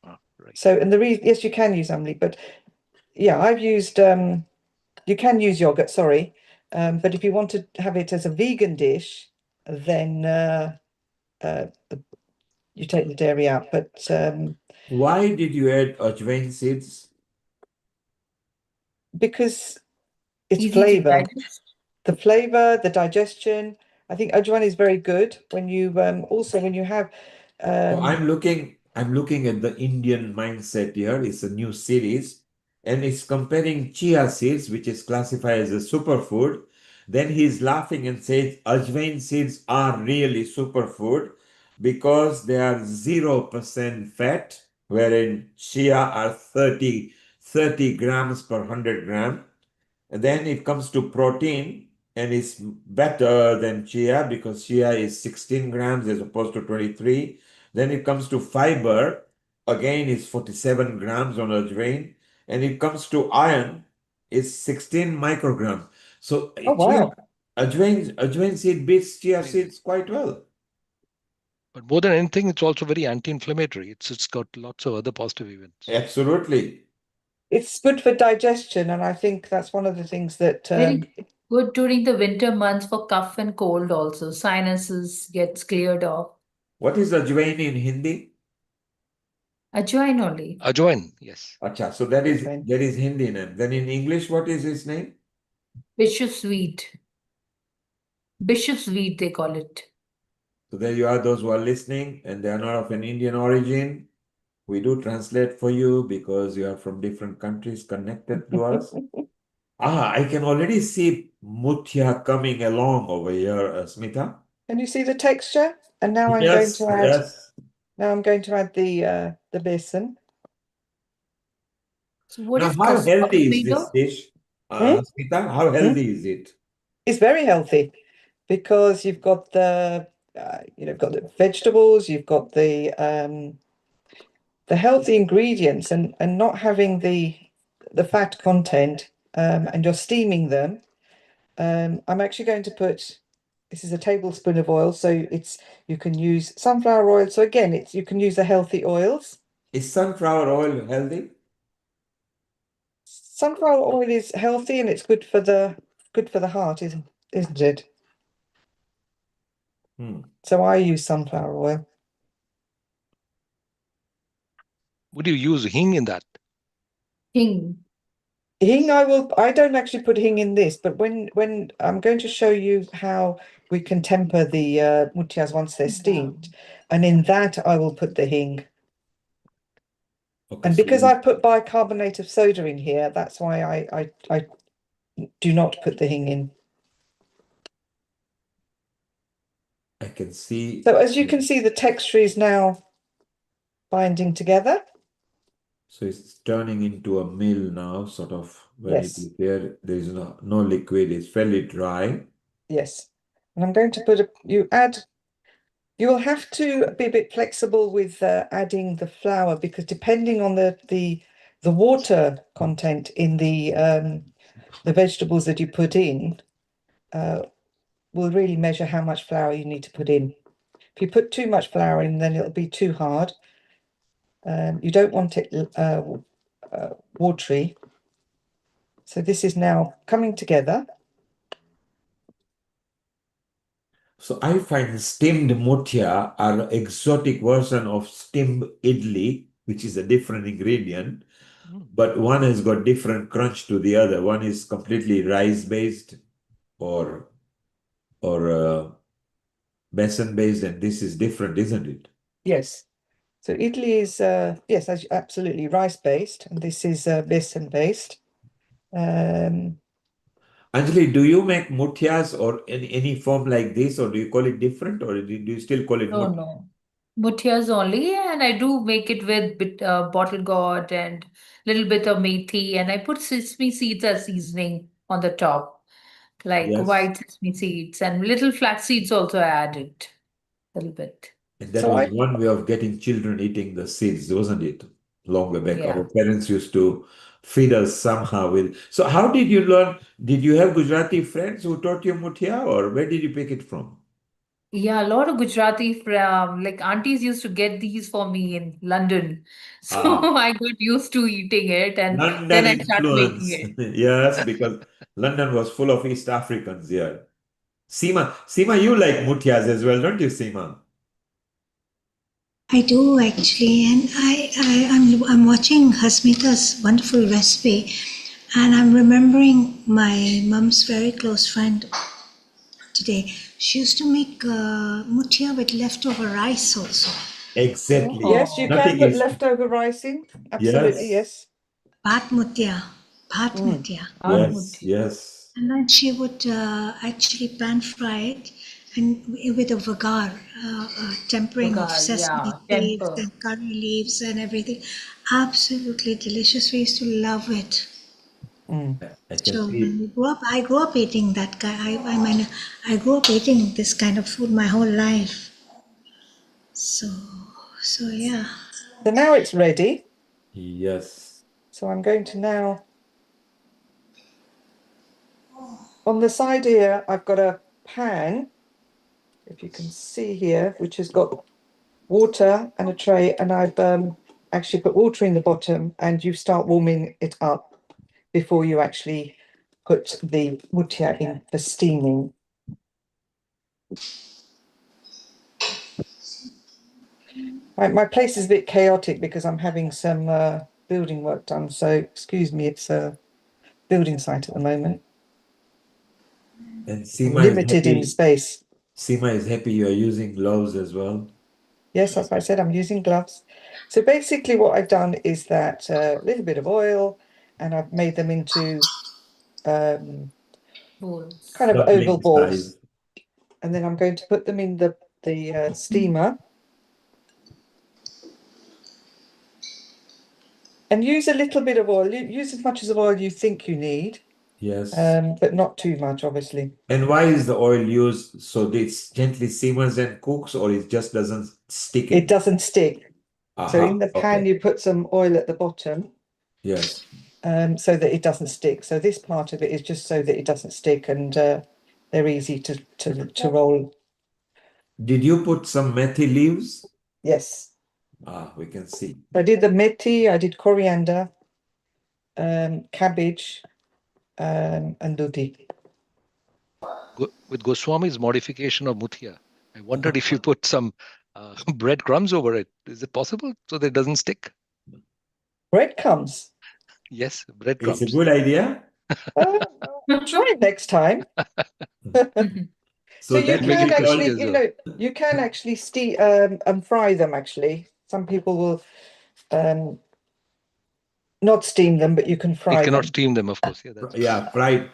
Right. So, and the reason, yes, you can use amli, but yeah, I've used you can use yogurt, sorry. But if you want to have it as a vegan dish, then you take the dairy out. But Why did you add ajwain seeds? because it's Easy to flavor, digest. the flavor, the digestion. I think ajwain is very good when you also when you have So I'm looking at the Indian mindset here. It's a new series, and it's comparing chia seeds, which is classified as a superfood. Then he's laughing and says ajwain seeds are really superfood because they are 0% fat, wherein chia are 30 grams per 100 gram. And then it comes to protein, and it's better than chia because chia is 16 grams as opposed to 23. Then it comes to fiber, again, it's 47 grams on ajwain. And it comes to iron, it's 16 micrograms. So oh wow. ajwain seed beats chia seeds quite well. But more than anything, it's also very anti-inflammatory. It's got lots of other positive events. Absolutely. It's good for digestion, and I think that's one of the things that Very good during the winter months for cough and cold also. Sinuses gets cleared off. What is ajwain in Hindi? Ajwain only. Ajwain, yes. Acha, so that is Ajwain. Hindi name. Then in English, what is his name? Bishop sweet. Bishop sweet, they call it. So there you are, those who are listening and they are not of an Indian origin. We do translate for you because you are from different countries connected to us. I can already see Muthya coming along over here, Smita. Can you see the texture? And now I'm going Yes, to add yes. now I'm going to add the besan. So what Now, is how healthy is kasuri? this dish, Hmm? Smita? How healthy is it? It's very healthy because you've got the got the vegetables, you've got the healthy ingredients, and not having the fat content, and you're steaming them. I'm actually going to put, this is a tablespoon of oil, so you can use sunflower oil. So again, you can use the healthy oils. Is sunflower oil healthy? Sunflower oil is healthy and it's good for the heart, isn't it? So I use sunflower oil. Would you use hing in that? Hing. Hing, I don't actually put hing in this, but when I'm going to show you how we can temper the mutias once they're steamed, and in that I will put the hing. Okay, And so because I put bicarbonate of soda in here, that's why I do not put the hing in. I can see. So as you can see, the texture is now binding together. So it's turning into a meal now, sort of, when it Yes. is there is no liquid, it's fairly dry. Yes. And I'm going to put you will have to be a bit flexible with adding the flour, because depending on the water content in the vegetables that you put in will really measure how much flour you need to put in. If you put too much flour in, then it'll be too hard. You don't want it watery. So this is now coming together. So I find steamed muthia are exotic version of steamed idli, which is a different ingredient. but one has got different crunch to the other. One is completely rice-based or besan-based, and this is different, isn't it? Yes. So Italy is, yes, absolutely rice-based, and this is besan-based. Anjali, do you make muthias or any form like this, or do you call it different, or do you still call it No, muthias? no. Muthias only, and I do make it with bottle gourd and little bit of methi, and I put sesame seeds as seasoning on the top, like Yes. white sesame seeds and little flax seeds also I added a little bit. And that So was I, one way of getting children eating the seeds, wasn't it? Long way back. Yeah. Our parents used to feed us somehow with. So how did you learn? Did you have Gujarati friends who taught you muthia, or where did you pick it from? Yeah, a lot of Gujarati from like aunties used to get these for me in London. So Ah, I got used to eating it and London then I started making influence. it. Yes, because London was full of East Africans here. Seema, you like muthias as well, don't you, Seema? I do actually, and I'm watching Hasmita's wonderful recipe, and I'm remembering my mum's very close friend today. She used to make mutia with leftover rice also. Exactly. yes, you Oh, can Nothing put is. leftover rice in. Absolutely, Yes, yes. Bhat mutia, bhat mutia. yes, Atmuti. yes. And then she would actually pan fry it and with a vagar, tempering of Vagar, sesame yeah, seeds temper. and curry leaves and everything. Absolutely delicious. We used to love it. I can So when see. I grew up eating that kind. I mean, I grew up eating this kind of food my whole life. So, so yeah. So now it's ready. Yes. So I'm going to now, on the side here, I've got a pan, if you can see here, which has got water and a tray, and I've actually put water in the bottom, and you start warming it up before you actually put the mutia in for steaming. My place is a bit chaotic because I'm having some building work done, so excuse me, it's a building site at the moment. And I'm Seema is limited in happy. space. Seema is happy you are using gloves as well. Yes, as I said, I'm using gloves. So basically what I've done is that a little bit of oil, and I've made them into kind Bowls. of oval Dumpling balls. size. And then I'm going to put them in the steamer. And use a little bit of oil. Use as much as of oil you think you need, Yes. but not too much, obviously. And why is the oil used so this gently simmers and cooks, or it just doesn't stick It in? doesn't stick. So Aha. in the pan, Okay. you put some oil at the bottom, Yes. so that it doesn't stick. So this part of it is just so that it doesn't stick, and they're easy to roll. Did you put some methi leaves? Yes. We can see. I did the methi, I did coriander, cabbage, and dudi. With Goswami's modification of muthia, I wondered if you put some breadcrumbs over it. Is it possible so that it doesn't stick? Breadcrumbs. Yes, It's a breadcrumbs. good idea. Try it next time. So So you that And make can it will crispy actually, as well. you can actually and fry them actually. Some people will not steam them, but you can You fry cannot them. steam them, of course. Yeah, that's yeah, fried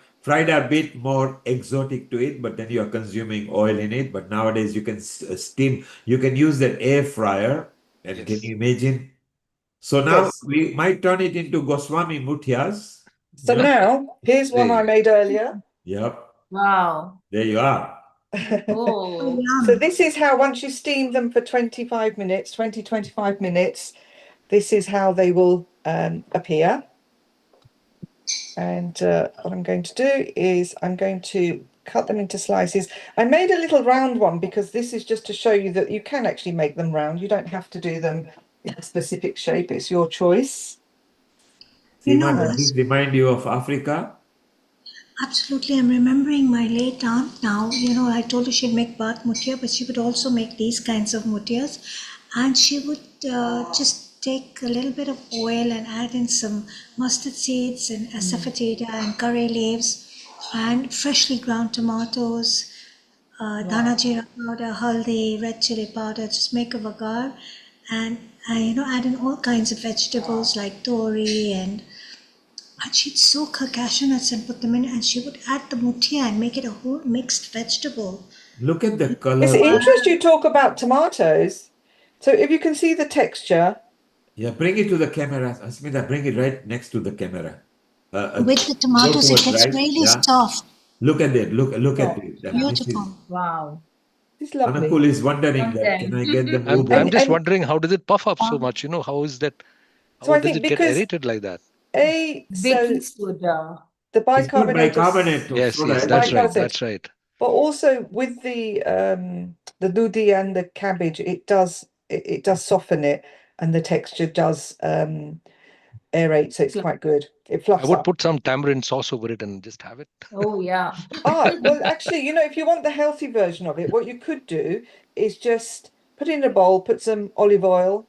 are a bit more exotic to it, but then you are consuming oil in it. But nowadays you can steam. You can use that air fryer, and can yes. you imagine? So now Yes. we might turn it into Goswami muthias. So Yeah. now here's one I Hey, made earlier. Yep. Wow. There you are. So Oh. So yum. this is how, once you steam them for 25 minutes, 25 minutes, this is how they will appear. And what I'm going to do is I'm going to cut them into slices. I made a little round one because this is just to show you that you can actually make them round. You don't have to do them in a specific shape. It's your choice. You Seema, know, does this remind you of Africa? absolutely. I'm remembering my late aunt now. You know, I told her she'd make bath mutia, but she would also make these kinds of mutias. And she would just take a little bit of oil and add in some mustard seeds and asafoetida and curry leaves and freshly ground tomatoes, dana jeera powder, haldi, red chili powder. Just make a vagar, and add in all kinds of vegetables like tori and she'd soak her cashew nuts and put them in, and she would add the mutia and make it a whole mixed vegetable. Look at the It's color. interesting you talk about tomatoes. So if you can see the texture, Yeah, bring it to the camera. Asmita, bring it right next to the camera. With the More tomatoes, it towards gets right. really Yeah. soft, Look at it. Look at oh, it. I mean, this is beautiful. Wow. it's lovely. Anakul is wondering that. Can I Content. get the I'm move I'm on? just And wondering, how does it puff up so much? How is that? so How I does think it get because aerated like that? Baking soda. the It's not bicarbonate bicarbonate of Yes, soda. yes, the that's right. bicarbonate, That's right. but also with the dudi and the cabbage, it does soften it, and the texture does aerate, so it's quite good. It I fluffs would up. put some tamarind sauce over it and just have it. Oh, yeah. Well, actually, if you want the healthy version of it, what you could do is just put it in a bowl, put some olive oil,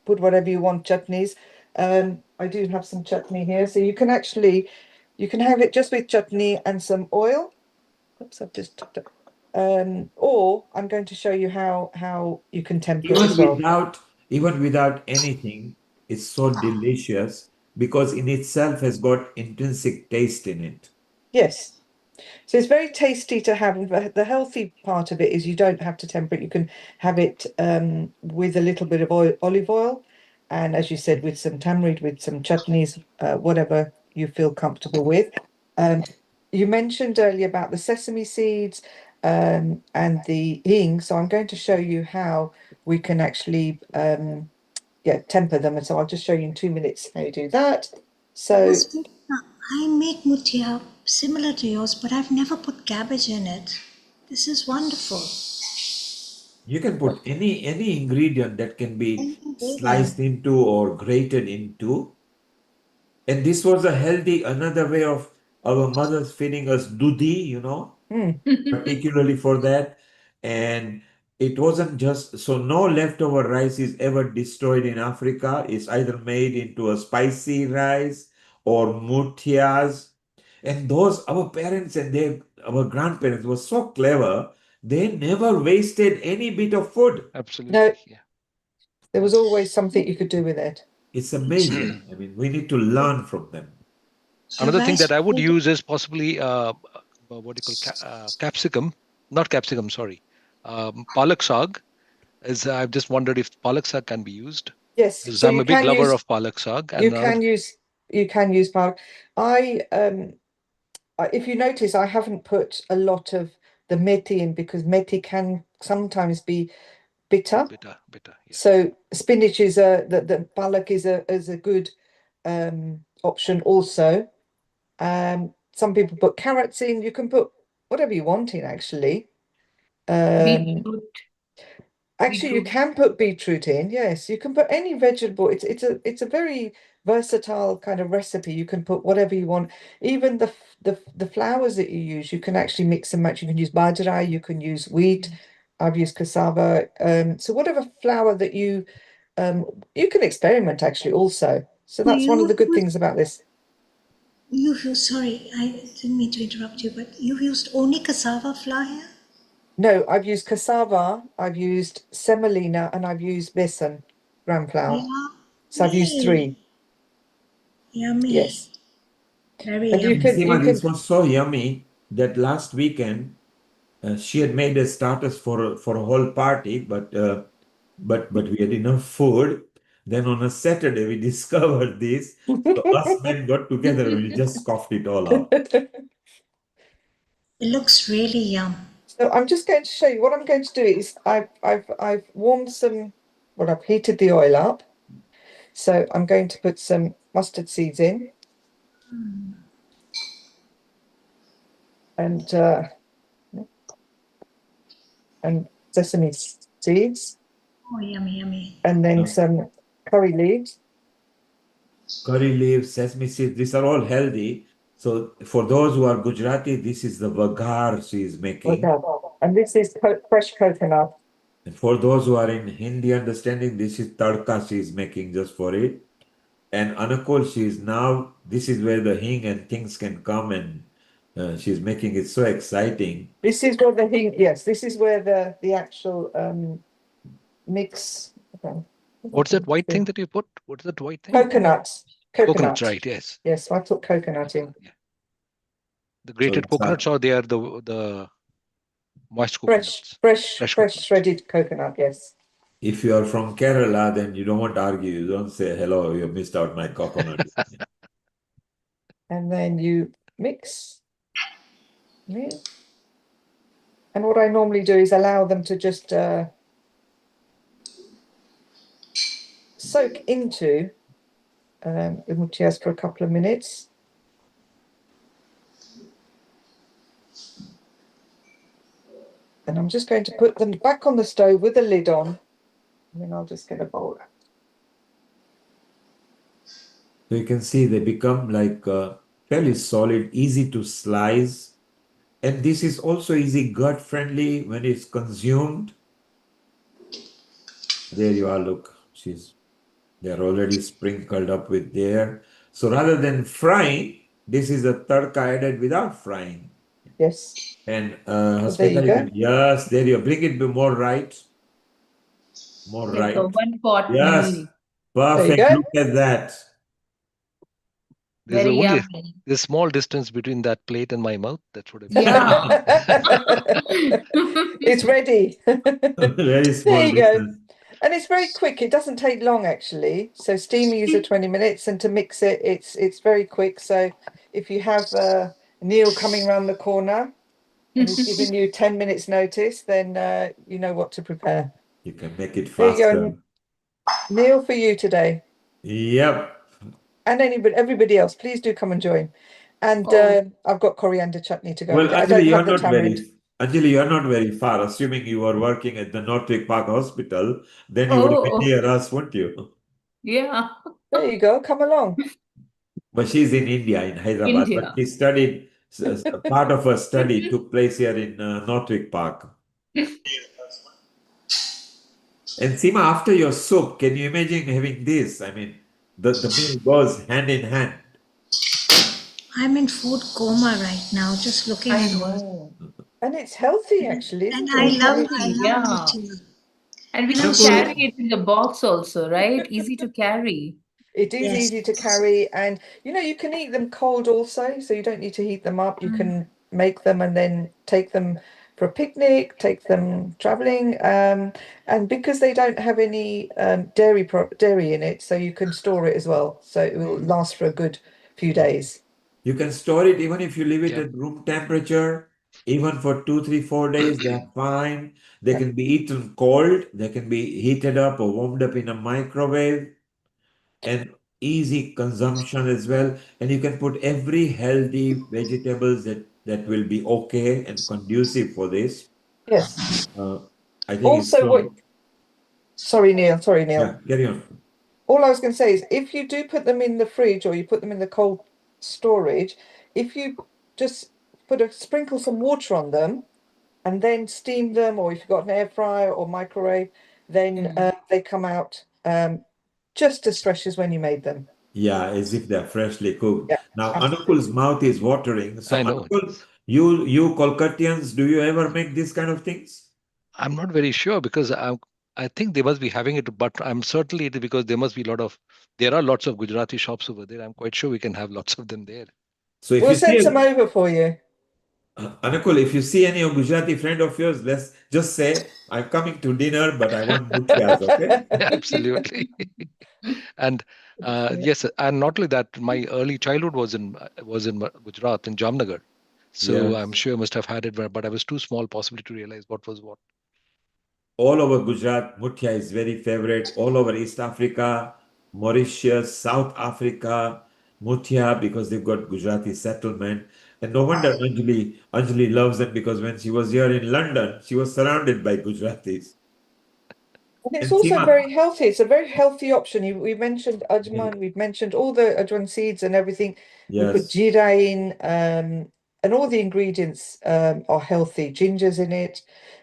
put whatever you want, chutneys. I do have some chutney here, so you can have it just with chutney and some oil. Oops, I've just topped it. Or I'm going to show you how you can temper it as well. Even without anything, it's so delicious because in itself has got intrinsic taste in it. Yes. So it's very tasty to have. The healthy part of it is you don't have to temper it. You can have it with a little bit of olive oil, and as you said, with some tamarind, with some chutneys, whatever you feel comfortable with. You mentioned earlier about the sesame seeds and the hing, so I'm going to show you how we can actually temper them. And so I'll just show you in 2 minutes how you do that. So I make mutia similar to yours, but I've never put cabbage in it. This is wonderful. You can put any ingredient that can be Any ingredient. sliced into or grated into. And this was a healthy, another way of our mothers feeding us dudi, particularly for that. And it wasn't just so no leftover rice is ever destroyed in Africa. It's either made into a spicy rice or mutias. And those our parents and our grandparents were so clever. They never wasted any bit of food. Absolutely. no, Yeah. there was always something you could do with it. It's amazing. I mean, we need to learn from them. The Another thing rice that I would pudding. use is possibly what do you call capsicum? Not capsicum, sorry. Palak saag. I've just wondered if palak saag can be used, Yes, because so I'm a big lover of palak saag. you And can use palak. If you notice, I haven't put a lot of the methi in because methi can sometimes be bitter. bitter, yeah. So spinach is the palak is a good option also. Some people put carrots in. You can put whatever you want in actually. Beetroot. Actually, you can put beetroot in. Yes, you can put any vegetable. It's a very versatile kind of recipe. You can put whatever you want. Even the flours that you use, you can actually mix and match. You can use bajra, you can use wheat. I've used cassava. So whatever flour that you can experiment actually also. So that's one of the good things about this. Sorry, I didn't mean to interrupt you, but you've used only cassava flour here? No, I've used cassava, I've used semolina, and I've used besan, gram flour. So I've used three. Yummy. Yes. Very And you yummy. can This was so yummy that last weekend she had made a starters for a whole party, but we had enough food. Then on a Saturday we discovered this. So us men got together and we just coughed it all up. It looks really yum. So I'm just going to show you what I'm going to do is I've warmed some, well, I've heated the oil up. So I'm going to put some mustard seeds in. And sesame seeds. Oh, yummy, yummy. And then some curry leaves. Curry leaves, sesame seeds, these are all healthy. So for those who are Gujarati, this is the vagar she is making. Okay. And this is fresh coconut. And for those who are in Hindi understanding, this is tadka she is making just for it. And Anakol, this is where the hing and things can come, and she's making it so exciting. This is where this is where the actual mix. What's that white thing that you put? What's that white thing? Coconut. Coconut, right? Yes. Yes, I put coconut in. Yeah. The grated coconuts, or they are the moist coconuts? Fresh coconuts. shredded coconut, yes. If you are from Kerala, then you don't want to argue. You don't say, hello, you missed out my coconut. And then you mix. Yeah. And what I normally do is allow them to just soak into the mutias for a couple of minutes. And I'm just going to put them back on the stove with the lid on. And then I'll just get a bowl. So you can see they become like fairly solid, easy to slice. And this is also easy gut friendly when it's consumed. There you are, look, they're already sprinkled up with there. So rather than frying, this is a tadka added without frying. Yes. And there you go. Yes, there you bring it more right. More Like right. a one pot Yes. meal. Perfect. Look at that. There's Very only yummy. a small distance between that plate and my mouth. That's what I Yeah. It's ready. Very small There you distance. go. And it's very quick. It doesn't take long actually. So steaming is 20 minutes, and to mix it, it's very quick. So if you have Neil coming around the corner and he's giving you 10 minutes notice, then you know what to prepare. You can make it There you faster. go. Neil for you today. Yep. And everybody else, please do come and join. And I've got coriander chutney to go Well, with it. I Anjali, don't you're have the not tamarind. Anjali, you're not very far. Assuming you were working at the Northwick Park Hospital, then you would have been Oh, near us, wouldn't you? yeah. There you go. Come along. But she's in India, in Hyderabad. But India. she studied, part of her study took place here in Northwick Park. And Seema, after your soup, can you imagine having this? I mean, the meal goes hand in hand. I'm in food coma right now, just looking I at all. know. And it's healthy actually, And isn't I it? love Yeah. mutia. And we can Anakul, carry it in the box also, right? Easy to carry. It is Yes. easy to carry, and you can eat them cold also, so you don't need to heat them up. You can make them and then take them for a picnic, take them traveling, and because they don't have any dairy in it, so you can store it as well, so it will last for a good few days. you can store it even if you leave it Yeah. at room temperature, even for 2, 3, 4 days, they're fine. They can be eaten cold, they can be heated up or warmed up in a microwave, and easy consumption as well. And you can put every healthy vegetables that will be okay and conducive for this. Yes. I think it's so. Sorry, Neil. Yeah, carry on. All I was going to say is if you do put them in the fridge or you put them in the cold storage, if you just sprinkle some water on them and then steam them, or if you've got an air fryer or microwave, then they come out just as fresh as when you made them. Yeah, as if they're freshly cooked. Yeah, Now, absolutely. Anukul's mouth is watering. So, I know. Anukul, you Kolkatians, do you ever make these kind of things? I'm not very sure because I think they must be having it, but I'm certainly it is because there must be there are lots of Gujarati shops over there. I'm quite sure we can have lots of them there. So if We'll you see send some over for you. Anukul, if you see any Gujarati friend of yours, let's just say, I'm coming to dinner, but I want muthias, okay? Absolutely. And yes, and not only that, my early childhood was in Gujarat, in Jamnagar. So Yeah. I'm sure I must have had it, but I was too small possibly to realize what was what. All over Gujarat, muthia is very favorite. All over East Africa, Mauritius, South Africa, muthia because they've got Gujarati settlement. And no wonder Anjali loves them because when she was here in London, she was surrounded by Gujaratis. And it's And also Seema, very healthy. It's a very healthy option. We mentioned ajman, we've mentioned all the ajwan seeds and everything. We put yes, jeera in, and all the ingredients are healthy. Ginger's in it.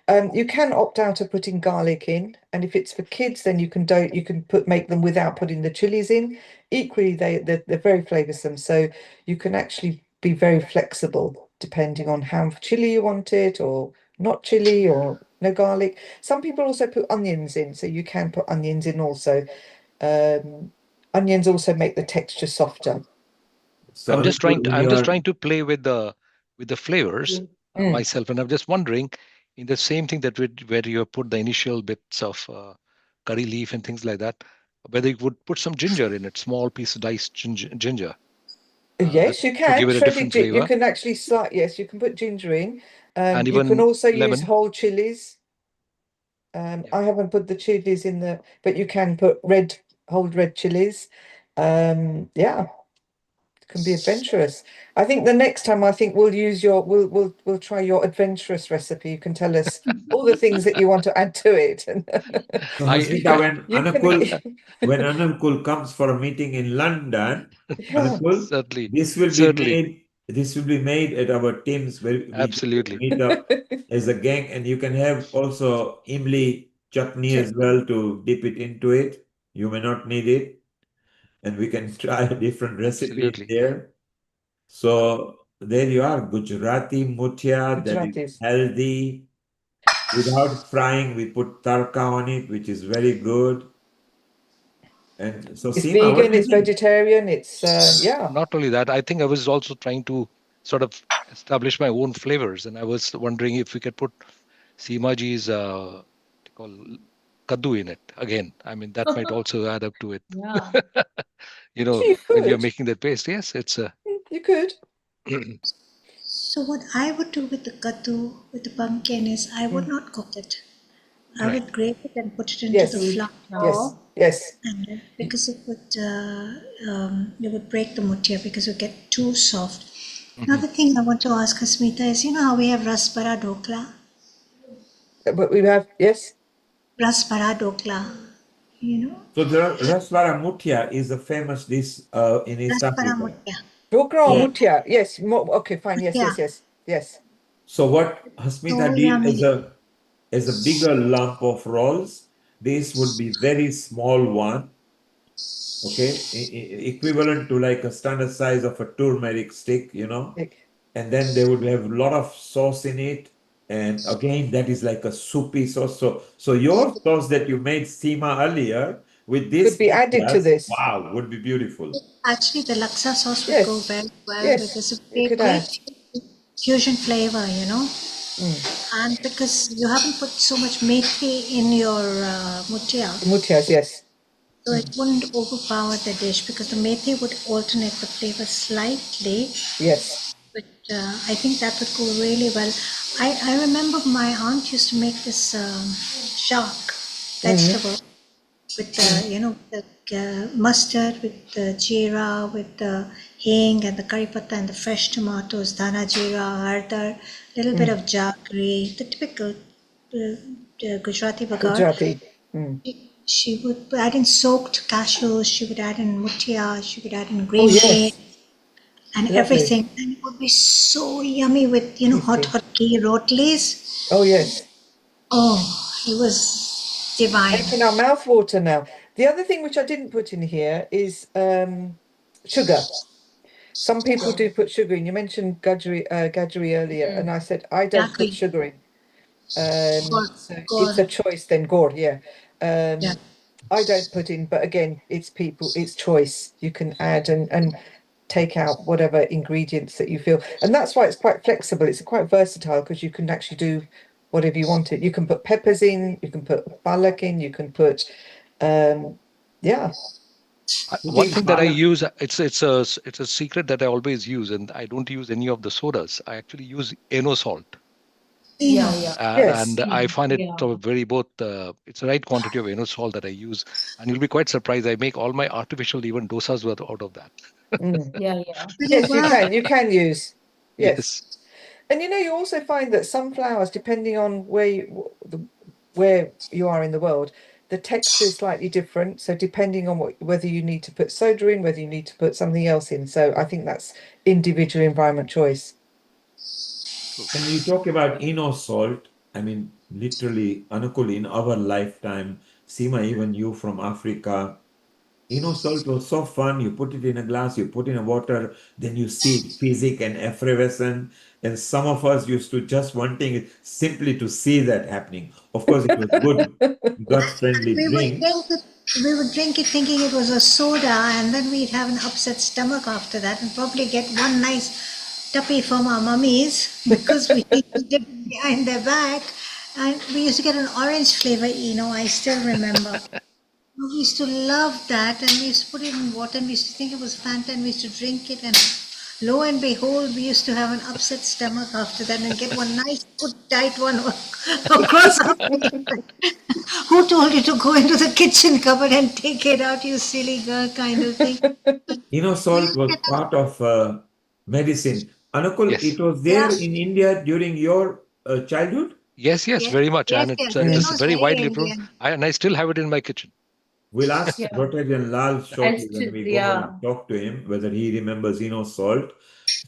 You can opt out of putting garlic in, and if it's for kids, then you can make them without putting the chilies in. Equally, they're very flavoursome, so you can actually be very flexible depending on how chili you want it, or not chili, or no garlic. Some people also put onions in, so you can put onions in also. Onions also make the texture softer. So I'm just trying Anupul, to, when I'm you just are trying to play with the flavors myself, and I'm just wondering, in the same thing that where you have put the initial bits of curry leaf and things like that, whether you would put some ginger in it, small piece of diced ginger, Yes, you to give can. it a different You flavor, can actually yes, you can put ginger in. and You can even also use lemon. whole chilies. Yeah, I haven't put the chilies in but you can put whole red chilies. Yeah, it can be adventurous. I think the next time, I think we'll try your adventurous recipe. You can tell us all the things that you want to add to it. so I Hasmita, when You can, Anupul comes for a meeting in London, yeah, Anupul, certainly, this will be certainly, made. This will be made at our teams where we just absolutely. meet up as a gang, and you can have also imli chutney as well to dip it into it. You may not need it, and we can try different recipes Absolutely. there. So there you are, Gujarati mutia that is Gujaratis. healthy. Without frying, we put tarka on it, which is very good. And so, It's Seema, what vegan, do you it's think? vegetarian, it's yeah. Not only that, I think I was also trying to sort of establish my own flavors, and I was wondering if we could put Seemaji's what you call kaddu in it again. I mean, that might also add up to it. Yeah. You When you're could. making that paste, yes, it's a. You could. So what I would do with the kaddu, with the pumpkin, is I would not cook it. I Right. would grate it and put it into the Yes. flour, Yes. Yes. and because it would break the mutia because it would get too soft. Mhm. Another thing I want to ask Hasmita is, you know how we have rasbara dokla? But we have, yes. Rasbara dokla, you know? So the Rasvara Mutia is a famous dish in East Rasbara Africa. mutia. Dokra or Yeah, mutia. Yes. Okay, fine. Yes, mutia. yes, yes. Yes. So what Hasmita So did yummy. as a bigger lump of rolls, this would be very small one, okay, equivalent to like a standard size of a turmeric stick, and then they would have a lot of sauce in it. And again, that is like a soupy sauce. So your sauce that you made Seema earlier with Could this be added to mutias, this. wow, would be beautiful. Actually, the laksa sauce would go Yes. very well Yes. because it would You be a could great add. fusion flavor, you know? And because you haven't put so much methi in your mutia, Mutias, yes. so it wouldn't overpower the dish because the methi would alternate the flavor slightly. Yes. But I think that would go really well. I remember my aunt used to make this shark vegetable with the, the mustard, with the jeera, with the hing and the curry patta and the fresh tomatoes, dana jeera, hardar, little bit of jaggery, the typical Gujarati bagar. Gujarati. She would add in soaked cashews, she would add in mutia, she would add in Oh, green bean yes. and Lovely. everything. And it would be so yummy with, hot, Tasty. hot ghee rotis. Oh, yes. Oh, it was divine. Making our mouth water now. The other thing which I didn't put in here is sugar. Some people do put sugar in. You mentioned gajri earlier, and I said I don't put Jaggery. sugar in. God, So it's God. a choice then, gourd, yeah. Yeah. I don't put in, but again, it's choice. You can add and take out whatever ingredients that you feel. And that's why it's quite flexible. It's quite versatile because you can actually do whatever you want it. You can put peppers in, you can put palak in, you can put yeah. One Putting thing that I palak, use, it's a secret that I always use, and I don't use any of the sodas. I actually use Eno salt. Yeah, Eno. yeah. And Yes. I find it Yeah. sort of very both. It's the right quantity of salt that I use, and you'll be quite surprised. I make all my artificial even dosas worth out of that. Yeah, yeah. Really Yes, you well. can. You can use. Yes. Yes, And you also find that some flowers, depending on where you are in the world, the texture is slightly different. So depending on whether you need to put soda in, whether you need to put something else in. So I think that's individual environment choice. true. when you talk about Eno salt, I mean, literally, Anukul, in our lifetime, Seema, even you from Africa, salt was so fun. You put it in a glass, you put in a water, then you see it physic and effervescent. And some of us used to just wanting it simply to see that happening. Of course, it was good, gut-friendly We would drink. drink it. We would drink it thinking it was a soda, and then we'd have an upset stomach after that, and probably get one nice tuppy from our mummies because we did it behind their back. And we used to get an orange flavor, I still remember. We used to love that, and we used to put it in water, and we used to think it was Fanta, and we used to drink it, and lo and behold, we used to have an upset stomach after that, and get one nice, good, tight one across our face. Who told you to go into the kitchen cupboard and take it out, you silly girl, kind of thing? We Salt used to was get part of medicine. Anukul, Yes. it was there yeah, in India during your childhood? Yes, yes, very much. yes, And yes. it It is was very very widely approved. Indian. And I still have it in my kitchen. We'll ask Yeah. Rotary and Lal I'll shortly when still, we go yeah. and talk to him whether he remembers salt.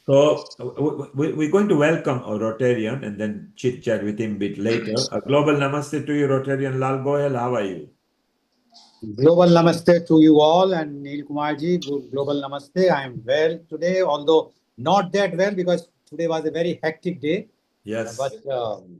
So we're going to welcome a Rotarian and then chit chat with him a bit later. A global namaste to you, Rotarian Lal Goyal. How are you? Global Namaste to you all, and Neil Kumarji, Global Namaste. I am well today, although not that well because today was a very hectic day. Uh, Yes. but um,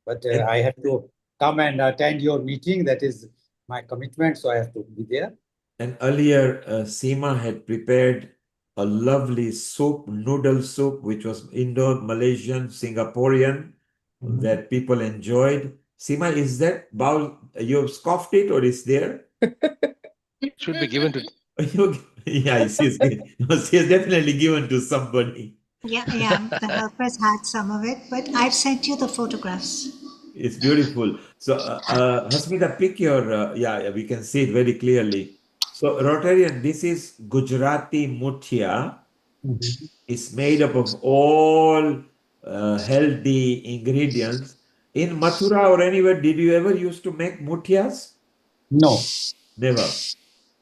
but And, I have to come and attend your meeting. That is my commitment, so I have to be there. and earlier, Seema had prepared a lovely soup, noodle soup, which was Indo-Malaysian, Singaporean, that people enjoyed. Seema, is that bowl, you scoffed it or is there? Should be given to. Yeah, she's definitely given to somebody. Yeah, yeah. The helpers had some of it, but I've sent you the photographs. It's beautiful. So, Hasmita, pick your, yeah, we can see it very clearly. So, Rotarian, this is Gujarati muthia. Mhm. It's made up of all healthy ingredients. In Mathura or anywhere, did you ever used to make muthias? No, Never.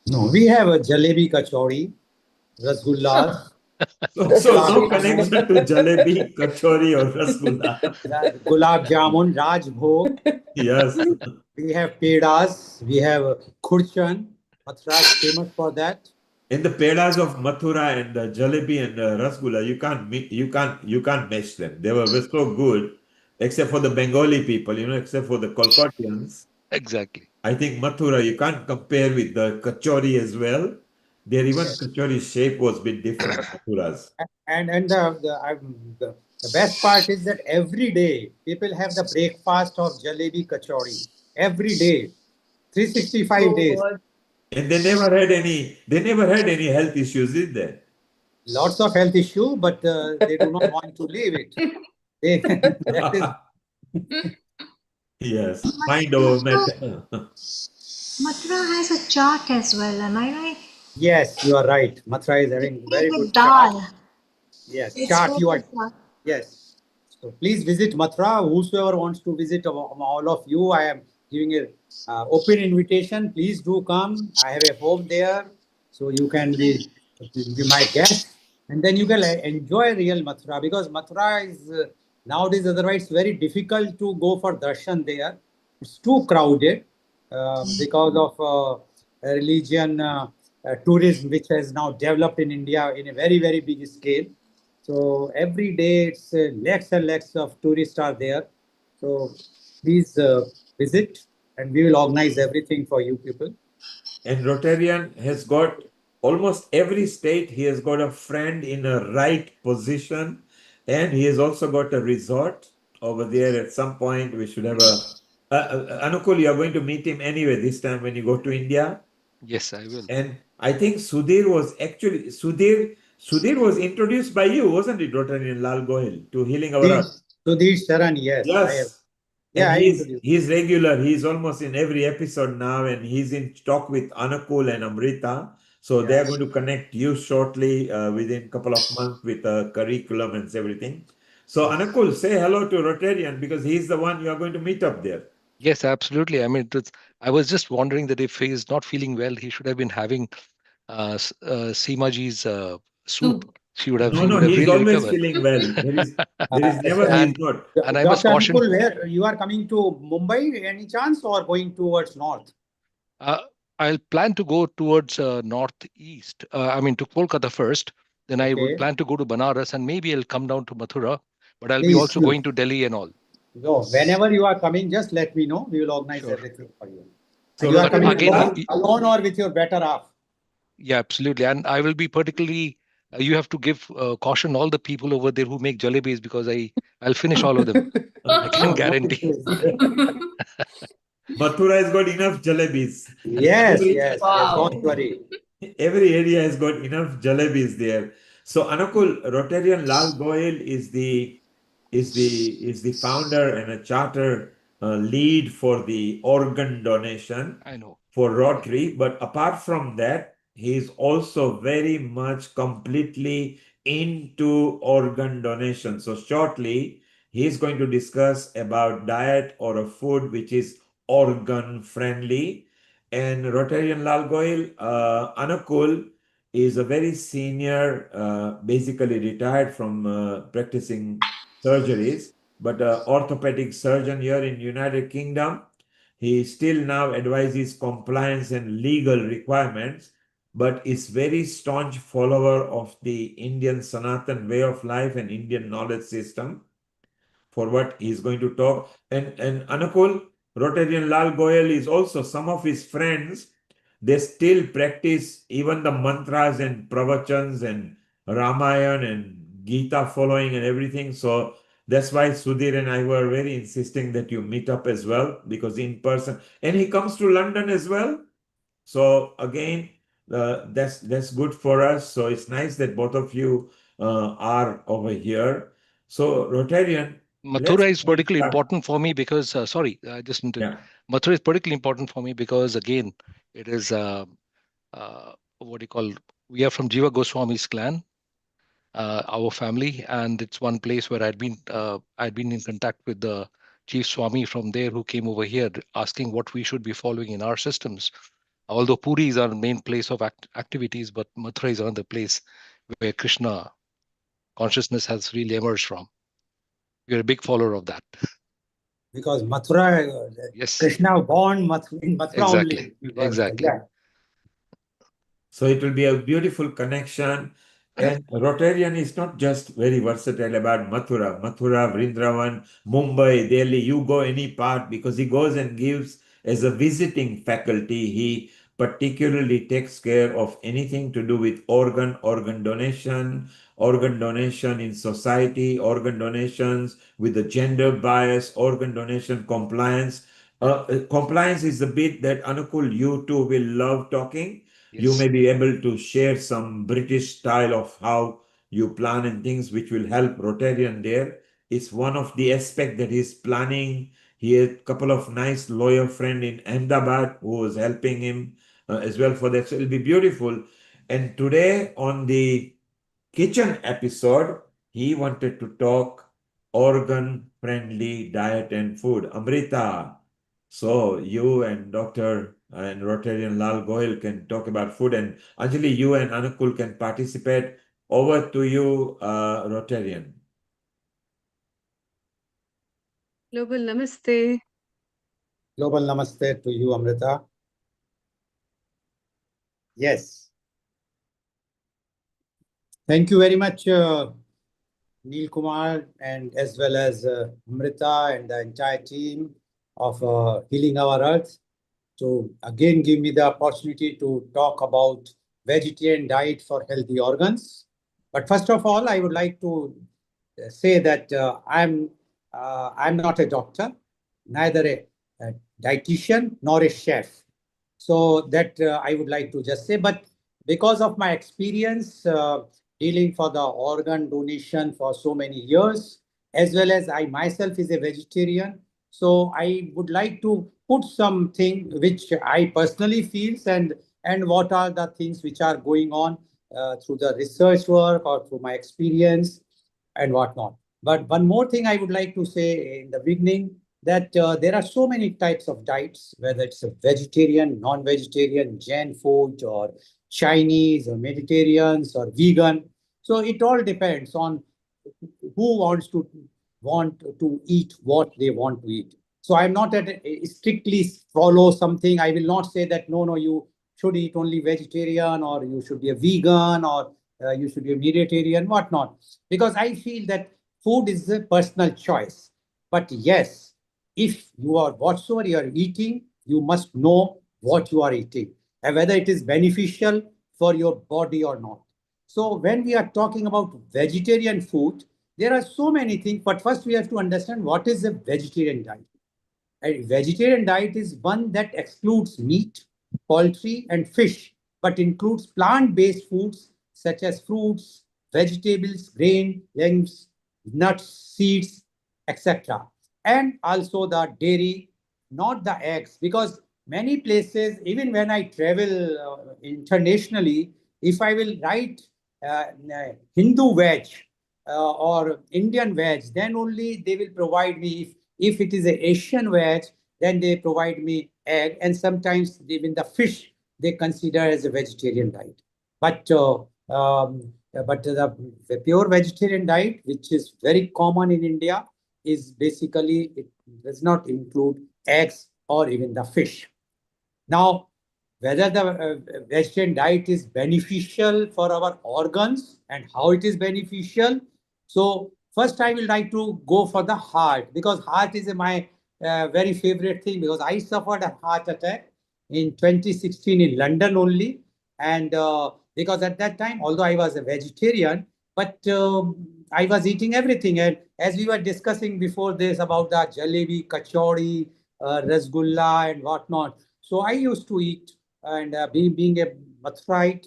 no. We have a jalebi kachori, rasgullas, So gulab no jamun, connection to jalebi, kachori, or rasgulla. gulab jamun, Raj Bhog. Yes. We have pedas, we have khurchan. Mathura is famous for that. In the pedas of Mathura and jalebi and rasgulla, you can't match them. They were so good, except for the Bengali people, except for the Kolkatians. Exactly. I think Mathura, you can't compare with the kachori as well. Their even kachori shape was a bit different, Mathura's. And the best part is that every day people have the breakfast of jalebi kachori. Every day, 365 Oh days. God. And they never had any health issues, did they? Lots of health issue, but they do not want to leave it. They, that is, Yes, mind over Mathura, matter. Mathura has a chart as well, am I right? yes, you are right. Mathura is It's having made very good with chart. dal. Yes, It's chart. made You are with dal. yes. So please visit Mathura. Whosoever wants to visit, all of you, I am giving a open invitation. Please do come. I have a home there, so you can be my guest, and then you can enjoy real Mathura because Mathura is nowadays otherwise very difficult to go for darshan there. It's too crowded because of religion tourism, which has now developed in India in a very big scale. So every day it's lakhs and lakhs of tourists are there. So please visit and we will organize everything for you people. And Rotarian has got almost every state, he has got a friend in a right position, and he has also got a resort over there. At some point, we should have a. Anukul, you are going to meet him anyway this time when you go to India. Yes, I will. And I think Sudhir was introduced by you, wasn't it, Rotarian Lal Gohil, to Healing Our Heart? Sudhir Sharan, yes, I have. Yes. And Yeah, I he's introduced. he's regular. He's almost in every episode now, and he's in talk with Anakul and Amrita. So they Yeah. are going to connect you shortly within a couple of months with a curriculum and everything. So Anakul, say hello to Rotarian because he's the one you are going to meet up there. Yes, absolutely. I mean, I was just wondering that if he's not feeling well, he should have been having Seemaji's soup. Soup. She would have No, he no, would have he's really always recovered. feeling well. There is never, he's And not. I must Dr. caution. Anukul, where you are coming to Mumbai any chance or going towards north? I'll plan to go towards northeast. I mean, to Kolkata first. Then I would Okay. plan to go to Banaras, and maybe I'll come down to Mathura. But I'll be Please, also going to Delhi and all. so whenever you are coming, just let me know. We will organize Sure. everything for you. So And you are But coming again, alone or with your better half? yeah, absolutely. And I will be particularly. You have to give caution all the people over there who make jalebis, because I'll finish all of them. I can No, no guarantee. issues. Mathura has got enough jalebis. Yes, Every, yes, yes. Wow. Don't worry. every area has got enough jalebis there. So Anukul, Rotarian Lal Goyal is the founder and a charter lead for the organ donation I know. for Rotary. But apart from that, he is also very much completely into organ donation. So shortly, he is going to discuss about diet or a food which is organ friendly. And Rotarian Lal Goyal, Anukul is a very senior, basically retired from practicing surgeries, but orthopedic surgeon here in United Kingdom. He still now advises compliance and legal requirements, but is very staunch follower of the Indian Sanatan way of life and Indian knowledge system for what he's going to talk. And Anukul, Rotarian Lal Goyal is also some of his friends. They still practice even the mantras and pravachans and Ramayana and Gita following and everything. So that's why Sudhir and I were very insisting that you meet up as well, because in person, and he comes to London as well. So again, that's good for us. So it's nice that both of you are over here. So Rotarian, let's Mathura is particularly start. important for me because, sorry, I just need to. Yeah. Mathura is particularly important for me because, again, it is what do you call? We are from Jiva Goswami's clan, our family, and it's one place where I'd been in contact with the chief Swami from there, who came over here asking what we should be following in our systems. Although Puri is our main place of activities, but Mathura is another place where Krishna consciousness has really emerged from. We're a big follower of that. Because Mathura, Yes, Krishna born in Mathura exactly, only. exactly. Yeah. So it will be a beautiful connection. And Rotarian is not just very versatile about Mathura, Vrindavan, Mumbai, Delhi. You go any part, because he goes and gives as a visiting faculty. He particularly takes care of anything to do with organ donation in society, organ donations with the gender bias, organ donation compliance. Compliance is the bit that Anukul, you too will love talking. You Yes. may be able to share some British style of how you plan and things which will help Rotarian there. It's one of the aspect that he's planning. He had a couple of nice lawyer friend in Ahmedabad who was helping him as well for that. So it'll be beautiful. And today on the kitchen episode, he wanted to talk organ friendly diet and food. Amrita, so you and Dr. and Rotarian Lal Goyal can talk about food, and Anjali, you and Anukul can participate. Over to you, Rotarian. Global Namaste. Global namaste to you, Amrita. Yes. Thank you very much, Neil Kumar, and as well as Amrita and the entire team of Healing Our Earth, to again give me the opportunity to talk about vegetarian diet for healthy organs. But first of all, I would like to say that I'm not a doctor, neither a dietitian nor a chef. So that I would like to just say, but because of my experience dealing for the organ donation for so many years, as well as I myself is a vegetarian, so I would like to put something which I personally feels, and what are the things which are going on through the research work or through my experience and whatnot. But one more thing I would like to say in the beginning, that there are so many types of diets, whether it's a vegetarian, non-vegetarian, Jain food, or Chinese, or Mediterraneans, or vegan. So it all depends on who want to eat what they want to eat. So I'm not at strictly follow something. I will not say that no, you should eat only vegetarian, or you should be a vegan, or you should be a mediterranean, whatnot. Because I feel that food is a personal choice. But yes, if you are whatsoever you are eating, you must know what you are eating and whether it is beneficial for your body or not. So when we are talking about vegetarian food, there are so many things, but first we have to understand what is a vegetarian diet. A vegetarian diet is one that excludes meat, poultry, and fish, but includes plant-based foods such as fruits, vegetables, grain, legumes, nuts, seeds, etc. And also the dairy, not the eggs, because many places, even when I travel internationally, if I will write Hindu veg or Indian veg, then only they will provide me. If it is a Asian veg, then they provide me egg, and sometimes even the fish they consider as a vegetarian diet. But the pure vegetarian diet, which is very common in India, is basically it does not include eggs or even the fish. Now, whether the vegetarian diet is beneficial for our organs and how it is beneficial. So first I will like to go for the heart, because heart is my very favorite thing, because I suffered a heart attack in 2016 in London only. And because at that time, although I was a vegetarian, but I was eating everything. And as we were discussing before this about the jalebi, kachori, rasgulla and whatnot. So I used to eat, and being a Mathurite,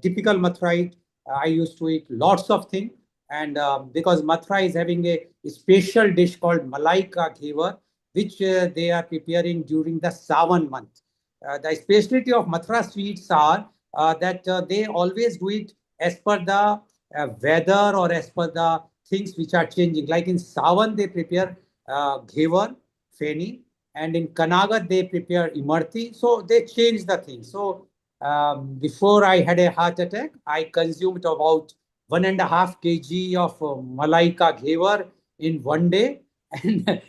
typical Mathurite, I used to eat lots of things. And because Mathura is having a special dish called Malai ka ghevar, which they are preparing during the Sawan month. The specialty of Mathura sweets are that they always do it as per the weather or as per the things which are changing. Like in Sawan, they prepare ghevar, feni, and in Kanagar they prepare imarti. So they change the thing. So before I had a heart attack, I consumed about 1.5 kg of malaika ghevar in one day,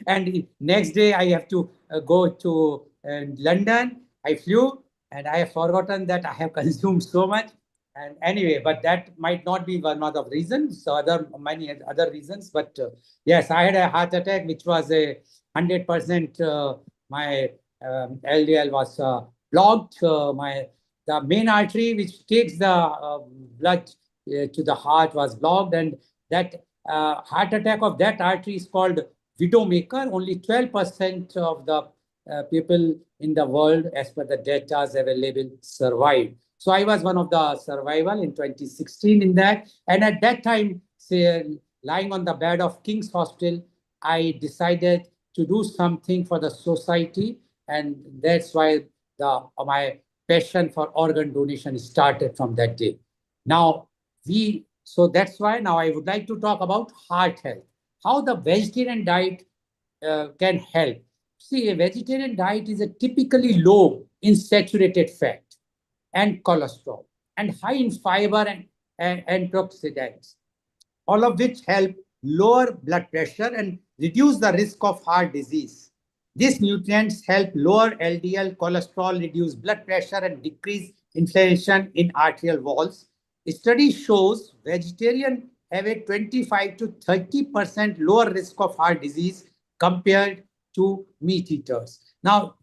and next day I have to go to London. I flew, and I have forgotten that I have consumed so much. And anyway, but that might not be one of the reasons. So other many other reasons. But yes, I had a heart attack, which was a 100%. My LDL was blocked. My the main artery which takes the blood to the heart was blocked, and that heart attack of that artery is called widowmaker. Only 12% of the people in the world, as per the data available, survived. So I was one of the survival in 2016 in that. And at that time, say, lying on the bed of King's Hospital, I decided to do something for the society. And that's why my passion for organ donation started from that day. Now, so that's why now I would like to talk about heart health, how the vegetarian diet can help. See, a vegetarian diet is a typically low in saturated fat and cholesterol and high in fiber and antioxidants, all of which help lower blood pressure and reduce the risk of heart disease. These nutrients help lower LDL cholesterol, reduce blood pressure, and decrease inflammation in arterial walls. A study shows vegetarians have a 25 to 30% lower risk of heart disease compared to meat eaters. Now,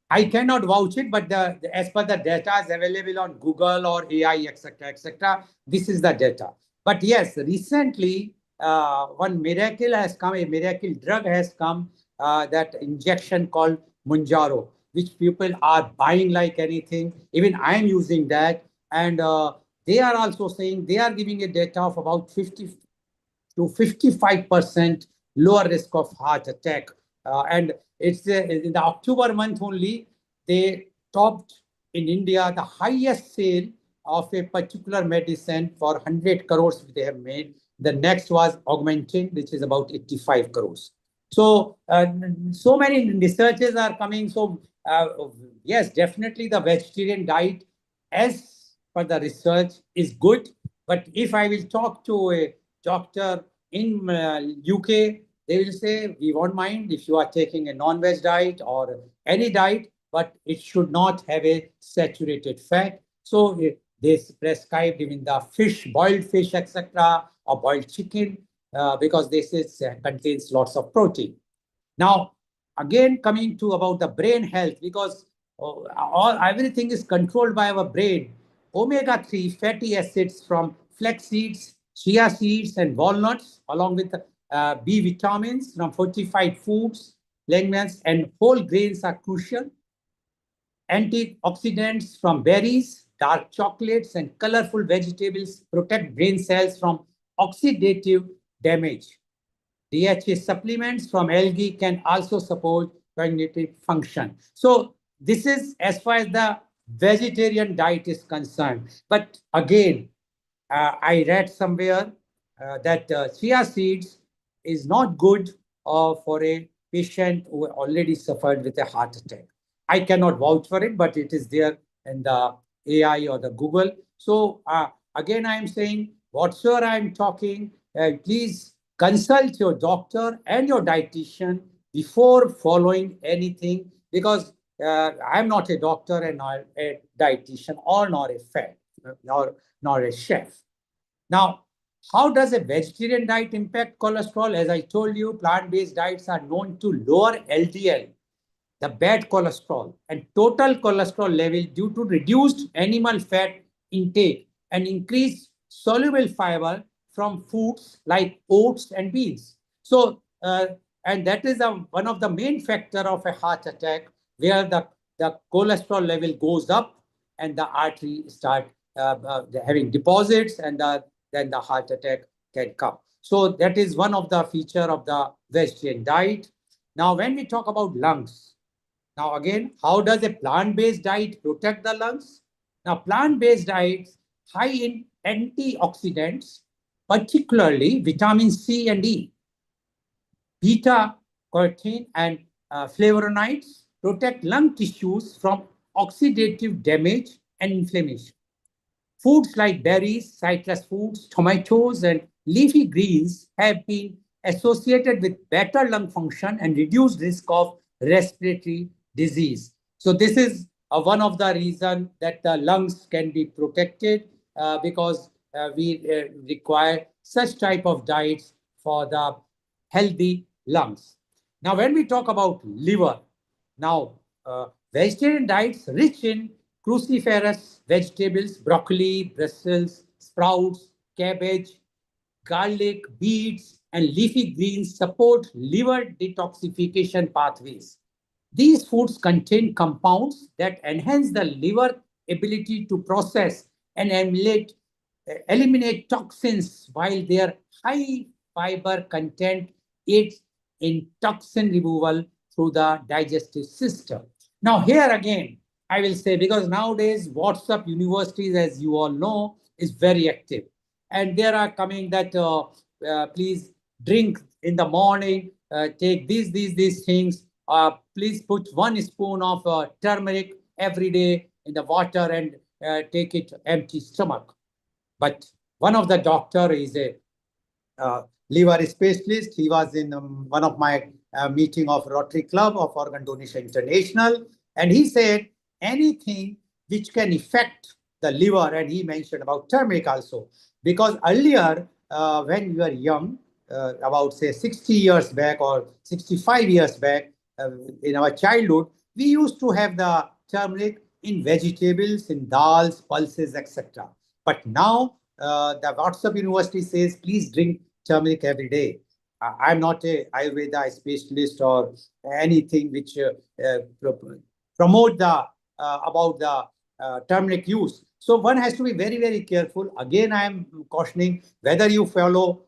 I cannot vouch it, but as per the data is available on Google or AI, etc., this is the data. But yes, recently one miracle has come, a miracle drug has come, that injection called Munjaro, which people are buying like anything. Even I am using that. And they are also saying they are giving a data of about 50 to 55% lower risk of heart attack. And it's in the October month only, they topped in India the highest sale of a particular medicine for 100 crores they have made. The next was Augmentin, which is about 85 crores. So, so many researches are coming. So, yes, definitely the vegetarian diet, as per the research, is good. But if I will talk to a doctor in UK, they will say, we won't mind if you are taking a non-veg diet or any diet, but it should not have a saturated fat. So they prescribed even the fish, boiled fish, etc., or boiled chicken, because this contains lots of protein. Now, again, coming to about the brain health, because everything is controlled by our brain. Omega-3 fatty acids from flax seeds, chia seeds, and walnuts, along with B vitamins from fortified foods, legumes, and whole grains are crucial. Antioxidants from berries, dark chocolates, and colorful vegetables protect brain cells from oxidative damage. DHA supplements from algae can also support cognitive function. So this is as far as the vegetarian diet is concerned. But again, I read somewhere that chia seeds is not good for a patient who already suffered with a heart attack. I cannot vouch for it, but it is there in the AI or the Google. So again, I am saying whatsoever I am talking, please consult your doctor and your dietitian before following anything, because I'm not a doctor and not a dietitian or nor a fat, nor a chef. Now, how does a vegetarian diet impact cholesterol? As I told you, plant-based diets are known to lower LDL, the bad cholesterol, and total cholesterol level due to reduced animal fat intake and increased soluble fiber from foods like oats and beans. So, and that is one of the main factor of a heart attack, where the cholesterol level goes up and the artery start having deposits, and then the heart attack can come. So that is one of the feature of the vegetarian diet. Now, when we talk about lungs, now again, how does a plant-based diet protect the lungs? Now, plant-based diets high in antioxidants, particularly vitamin C and E, beta carotene, and flavonoids, protect lung tissues from oxidative damage and inflammation. Foods like berries, citrus fruits, tomatoes, and leafy greens have been associated with better lung function and reduced risk of respiratory disease. So this is one of the reasons that the lungs can be protected, because we require such type of diets for the healthy lungs. Now, when we talk about liver, now vegetarian diets rich in cruciferous vegetables, broccoli, Brussels sprouts, cabbage, garlic, beets, and leafy greens support liver detoxification pathways. These foods contain compounds that enhance the liver ability to process and eliminate toxins, while their high fiber content aids in toxin removal through the digestive system. Now, here again, I will say, because nowadays WhatsApp universities, as you all know, is very active. And there are coming that please drink in the morning, take these things. Please put 1 spoon of turmeric every day in the water and take it empty stomach. But one of the doctor is a liver specialist. He was in one of my meeting of Rotary Club of Organ Donation International, and he said anything which can affect the liver, and he mentioned about turmeric also, because earlier when we were young, about say 60 years back or 65 years back, in our childhood, we used to have the turmeric in vegetables, in dals, pulses, etc. But now the WhatsApp University says, please drink turmeric every day. I'm not a Ayurveda specialist or anything which promote the about the turmeric use. So one has to be very, very careful. Again, I am cautioning, whether you follow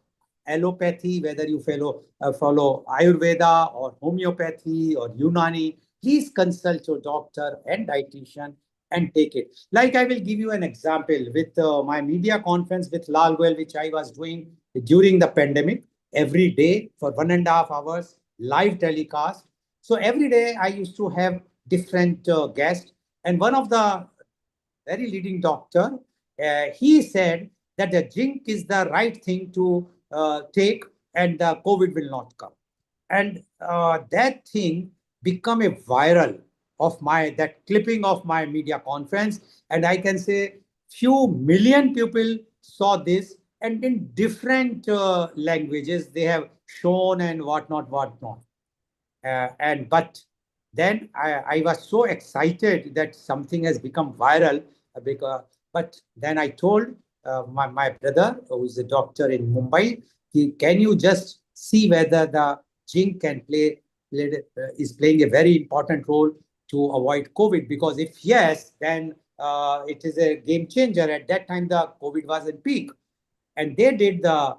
allopathy, whether you follow Ayurveda or homeopathy or Unani, please consult your doctor and dietitian and take it. Like, I will give you an example with my media conference with Lal Goel, which I was doing during the pandemic, every day for 1.5 hours, live telecast. So every day I used to have different guests. And one of the very leading doctor, he said that the zinc is the right thing to take, and the COVID will not come. And that thing become a viral of that clipping of my media conference, and I can say few million people saw this, and in different languages they have shown and whatnot. And but then I was so excited that something has become viral, because but then I told my brother, who is a doctor in Mumbai, can you just see whether the zinc can is playing a very important role to avoid COVID? Because if yes, then it is a game changer. At that time, the COVID was in peak, and they did the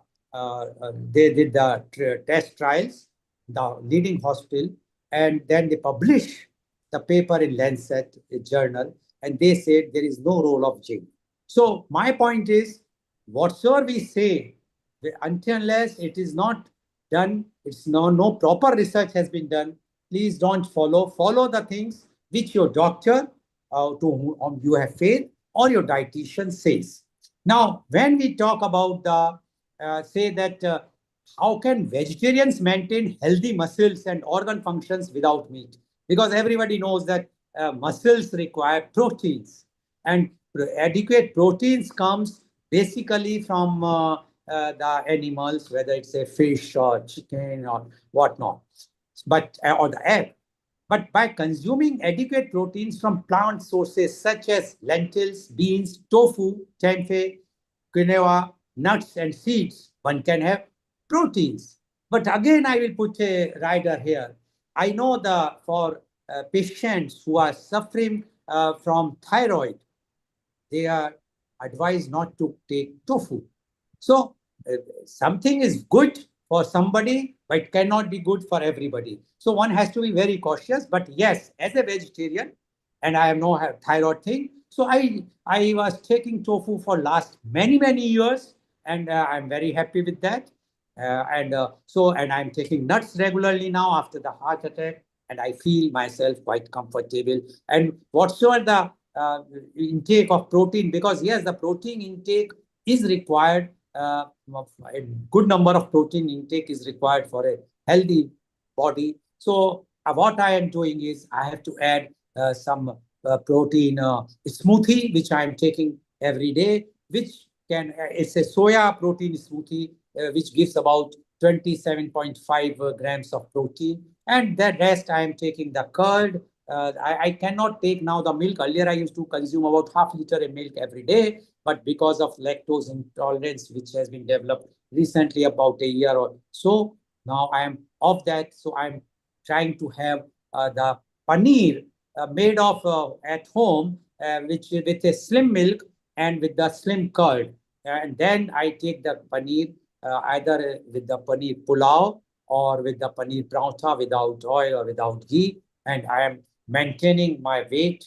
test trials, the leading hospital, and then they published the paper in Lancet journal, and they said there is no role of zinc. So my point is, whatsoever we say, until unless it is not done, it's no proper research has been done. Please don't follow the things which your doctor, to whom you have faith, or your dietitian says. Now, when we talk about the say that how can vegetarians maintain healthy muscles and organ functions without meat? Because everybody knows that muscles require proteins, and adequate proteins comes basically from the animals, whether it's a fish or chicken or whatnot, but or the egg. But by consuming adequate proteins from plant sources such as lentils, beans, tofu, tempeh, quinoa, nuts, and seeds, one can have proteins. But again, I will put a rider here. I know the for patients who are suffering from thyroid, they are advised not to take tofu. So something is good for somebody, but it cannot be good for everybody. So one has to be very cautious. But yes, as a vegetarian, and I have no thyroid thing, so I was taking tofu for last many years, and I'm very happy with that. And I'm taking nuts regularly now after the heart attack, and I feel myself quite comfortable. And whatsoever the intake of protein, because yes, the protein intake is required. A good number of protein intake is required for a healthy body. So what I am doing is I have to add some protein smoothie, which I am taking every day, which it's a soya protein smoothie, which gives about 27.5 grams of protein. And the rest I am taking the curd. I cannot take now the milk. Earlier, I used to consume about half liter of milk every day, but because of lactose intolerance, which has been developed recently about a year or so, now I am off that. So I'm trying to have the paneer made of at home, which with a slim milk and with the slim curd. And then I take the paneer either with the paneer pulao or with the paneer paratha without oil or without ghee. And I am maintaining my weight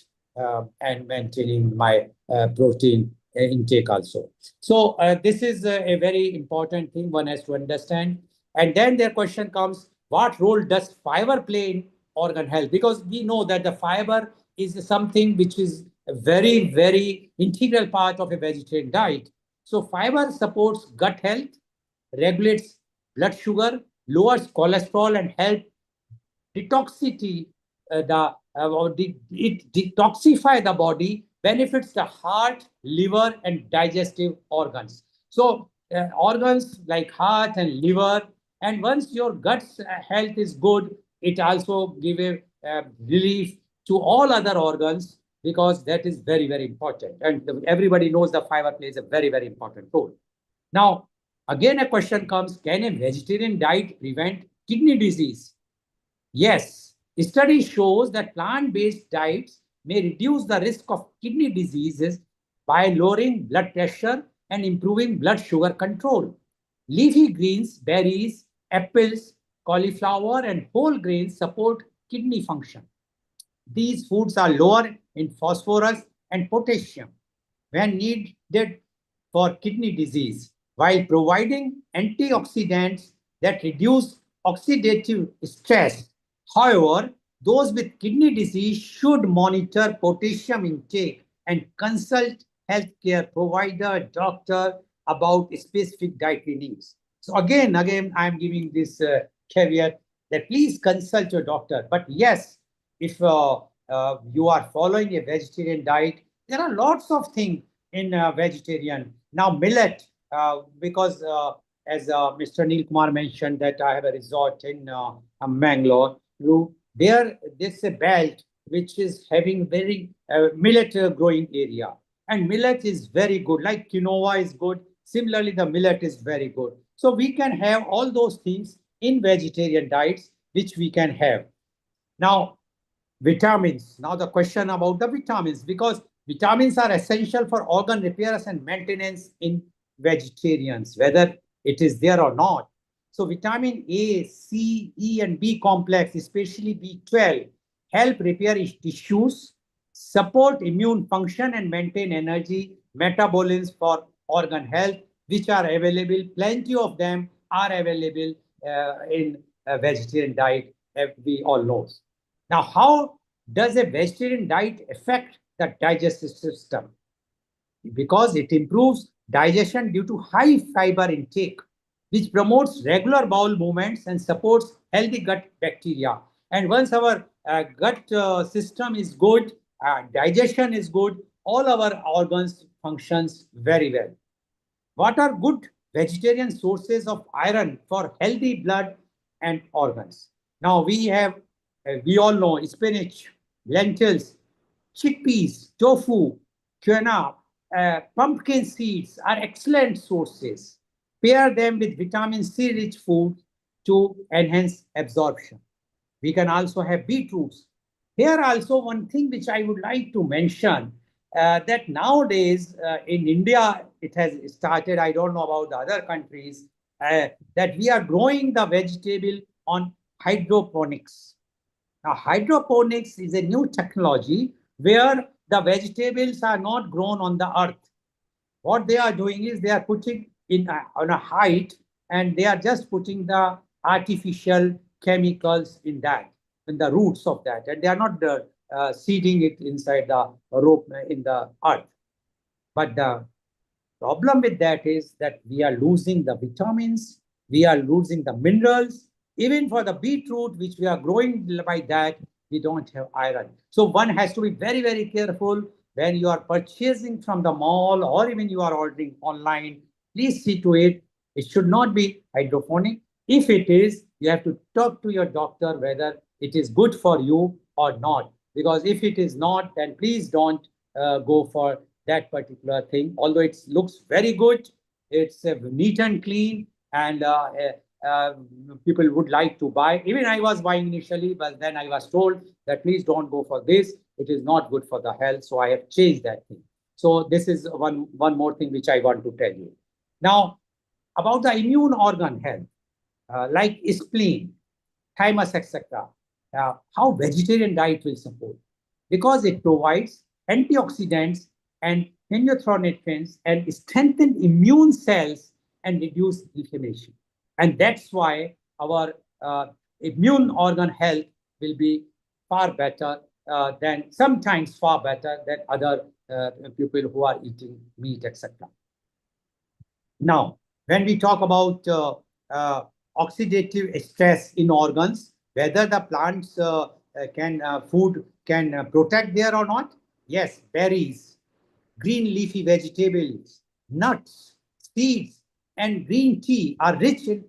and maintaining my protein intake also. So this is a very important thing one has to understand. And then their question comes, what role does fiber play in organ health? Because we know that the fiber is something which is a very integral part of a vegetarian diet. So fiber supports gut health, regulates blood sugar, lowers cholesterol, and help detoxity it detoxify the body, benefits the heart, liver, and digestive organs. So organs like heart and liver, and once your gut's health is good, it also give a relief to all other organs, because that is very important. And everybody knows the fiber plays a very important role. Now, again, a question comes, can a vegetarian diet prevent kidney disease? Yes, study shows that plant-based diets may reduce the risk of kidney diseases by lowering blood pressure and improving blood sugar control. Leafy greens, berries, apples, cauliflower, and whole grains support kidney function. These foods are lower in phosphorus and potassium when needed for kidney disease, while providing antioxidants that reduce oxidative stress. However, those with kidney disease should monitor potassium intake and consult healthcare provider, doctor, about specific dietary needs. So again, I'm giving this caveat that please consult your doctor. But yes, if you are following a vegetarian diet, there are lots of things in vegetarian. Now, millet, because as Mr. Neil Kumar mentioned, that I have a resort in Mangalore. There, there's a belt which is having very millet growing area. And millet is very good, like quinoa is good. Similarly, the millet is very good. So we can have all those things in vegetarian diets, which we can have. Now, vitamins. Now, the question about the vitamins, because vitamins are essential for organ repairs and maintenance in vegetarians, whether it is there or not. So, vitamin A, C, E, and B complex, especially B12, help repair tissues, support immune function, and maintain energy metabolism for organ health, which are available. Plenty of them are available in a vegetarian diet, we all know. Now, how does a vegetarian diet affect the digestive system? Because it improves digestion due to high fiber intake, which promotes regular bowel movements and supports healthy gut bacteria. And once our gut system is good, digestion is good, all our organs functions very well. What are good vegetarian sources of iron for healthy blood and organs? Now we all know spinach, lentils, chickpeas, tofu, quinoa, pumpkin seeds are excellent sources. Pair them with vitamin C rich food to enhance absorption. We can also have beetroots. Here also one thing which I would like to mention, that nowadays in India it has started, I don't know about the other countries, that we are growing the vegetable on hydroponics. Now, hydroponics is a new technology where the vegetables are not grown on the earth. What they are doing is they are putting in on a height, and they are just putting the artificial chemicals in that, in the roots of that, and they are not seeding it inside the rope in the earth. But the problem with that is that we are losing the vitamins, we are losing the minerals. Even for the beetroot, which we are growing by that, we don't have iron. So one has to be very, very careful when you are purchasing from the mall or even you are ordering online. Please see to it. It should not be hydroponic. If it is, you have to talk to your doctor whether it is good for you or not. Because if it is not, then please don't go for that particular thing. Although it looks very good, it's neat and clean, and people would like to buy. Even I was buying initially, but then I was told that please don't go for this. It is not good for the health. So I have changed that thing. So this is one more thing which I want to tell you. Now, about the immune organ health, like spleen, thymus, etc. How vegetarian diet will support, because it provides antioxidants and neuronutrients and strengthen immune cells and reduce inflammation. And that's why our immune organ health will be far better than sometimes far better than other people who are eating meat, etc. Now, when we talk about oxidative stress in organs, whether the plants food can protect there or not, yes, berries, green leafy vegetables, nuts, seeds, and green tea are rich in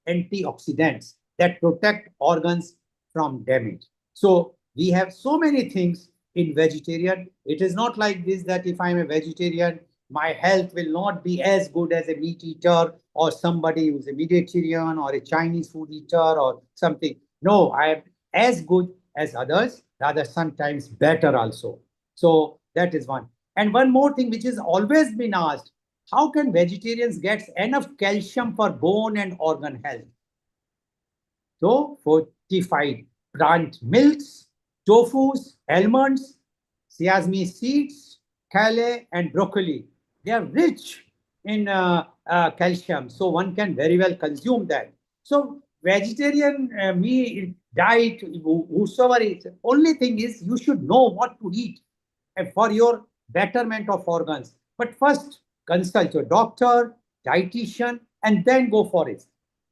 antioxidants that protect organs from damage. So we have so many things in vegetarian. It is not like this that if I'm a vegetarian, my health will not be as good as a meat eater or somebody who's a Mediterranean or a Chinese food eater or something. No, I am as good as others, rather sometimes better also. So that is one. And one more thing which has always been asked, how can vegetarians get enough calcium for bone and organ health? So fortified plant milks, tofus, almonds, sesame seeds, kale, and broccoli. They are rich in calcium, so one can very well consume that. So vegetarian meat diet, whosoever is, only thing is you should know what to eat for your betterment of organs. But first, consult your doctor, dietitian, and then go for it.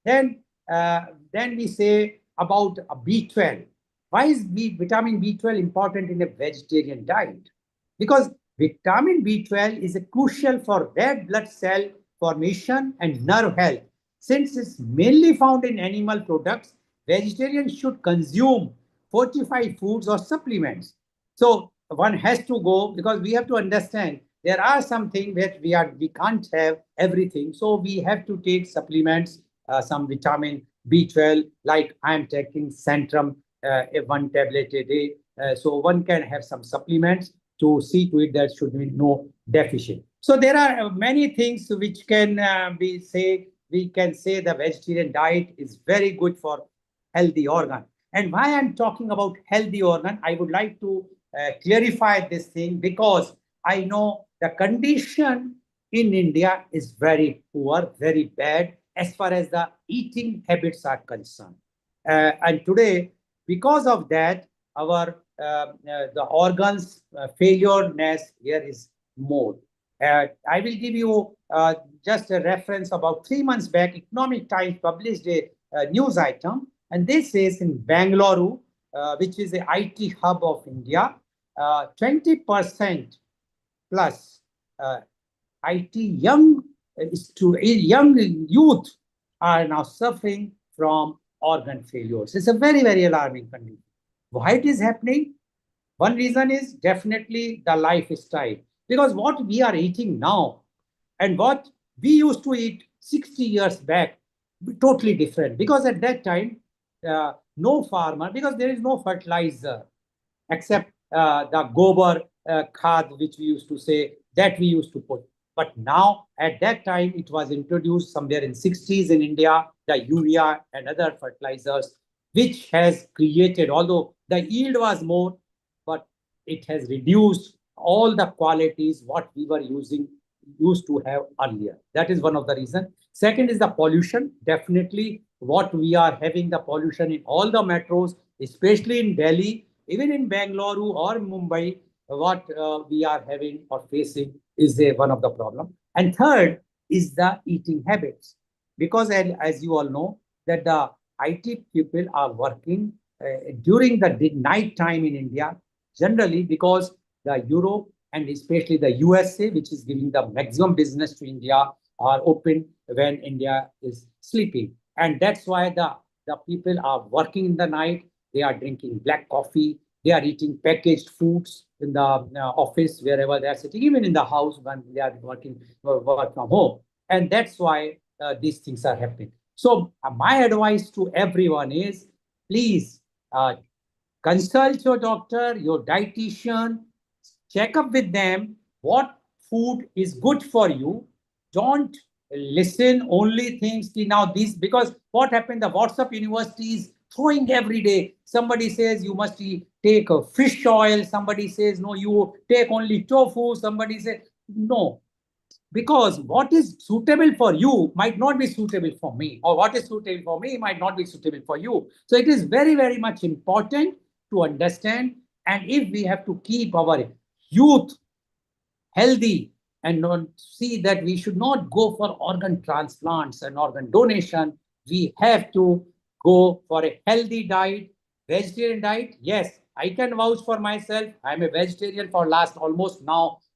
Then, then we say about B12. Why is vitamin B12 important in a vegetarian diet? Because vitamin B12 is a crucial for red blood cell formation and nerve health. Since it's mainly found in animal products, vegetarians should consume fortified foods or supplements. So one has to go, because we have to understand there are something that we can't have everything. So we have to take supplements, some vitamin B12, like I am taking Centrum, one tablet a day. So one can have some supplements to see to it that should be no deficit. So there are many things which can be say, we can say the vegetarian diet is very good for healthy organ. And why I'm talking about healthy organ, I would like to clarify this thing, because I know the condition in India is very poor, very bad as far as the eating habits are concerned. And today, because of that, our the organs failureness here is more. I will give you just a reference. About 3 months back, Economic Times published a news item, and this says in Bangalore, which is the IT hub of India, 20% plus IT young youth are now suffering from organ failures. It's a very, very alarming condition. Why it is happening? One reason is definitely the lifestyle. Because what we are eating now and what we used to eat 60 years back, totally different. Because at that time, no farmer, because there is no fertilizer except the gobar khad, which we used to say, that we used to put. But now, at that time, it was introduced somewhere in 60s in India, the urea and other fertilizers, which has created, although the yield was more, but it has reduced all the qualities what we were used to have earlier. That is one of the reasons. Second is the pollution. Definitely, what we are having, the pollution in all the metros, especially in Delhi, even in Bangalore or Mumbai, what we are having or facing is one of the problem. And third is the eating habits, because as you all know that the IT people are working during the night time in India, generally because the Europe and especially the USA, which is giving the maximum business to India, are open when India is sleeping. And that's why the people are working in the night. They are drinking black coffee. They are eating packaged foods in the office, wherever they are sitting, even in the house when they are working work from home. And that's why these things are happening. So my advice to everyone is, please consult your doctor, your dietitian, check up with them what food is good for you. Don't listen only things now this, because what happened, the WhatsApp university is throwing every day. Somebody says you must take a fish oil, somebody says no, you take only tofu, somebody says no, because what is suitable for you might not be suitable for me, or what is suitable for me might not be suitable for you. So it is very, very much important to understand. And if we have to keep our youth healthy and not see that we should not go for organ transplants and organ donation, we have to go for a healthy diet, vegetarian diet. Yes, I can vouch for myself. I'm a vegetarian for last almost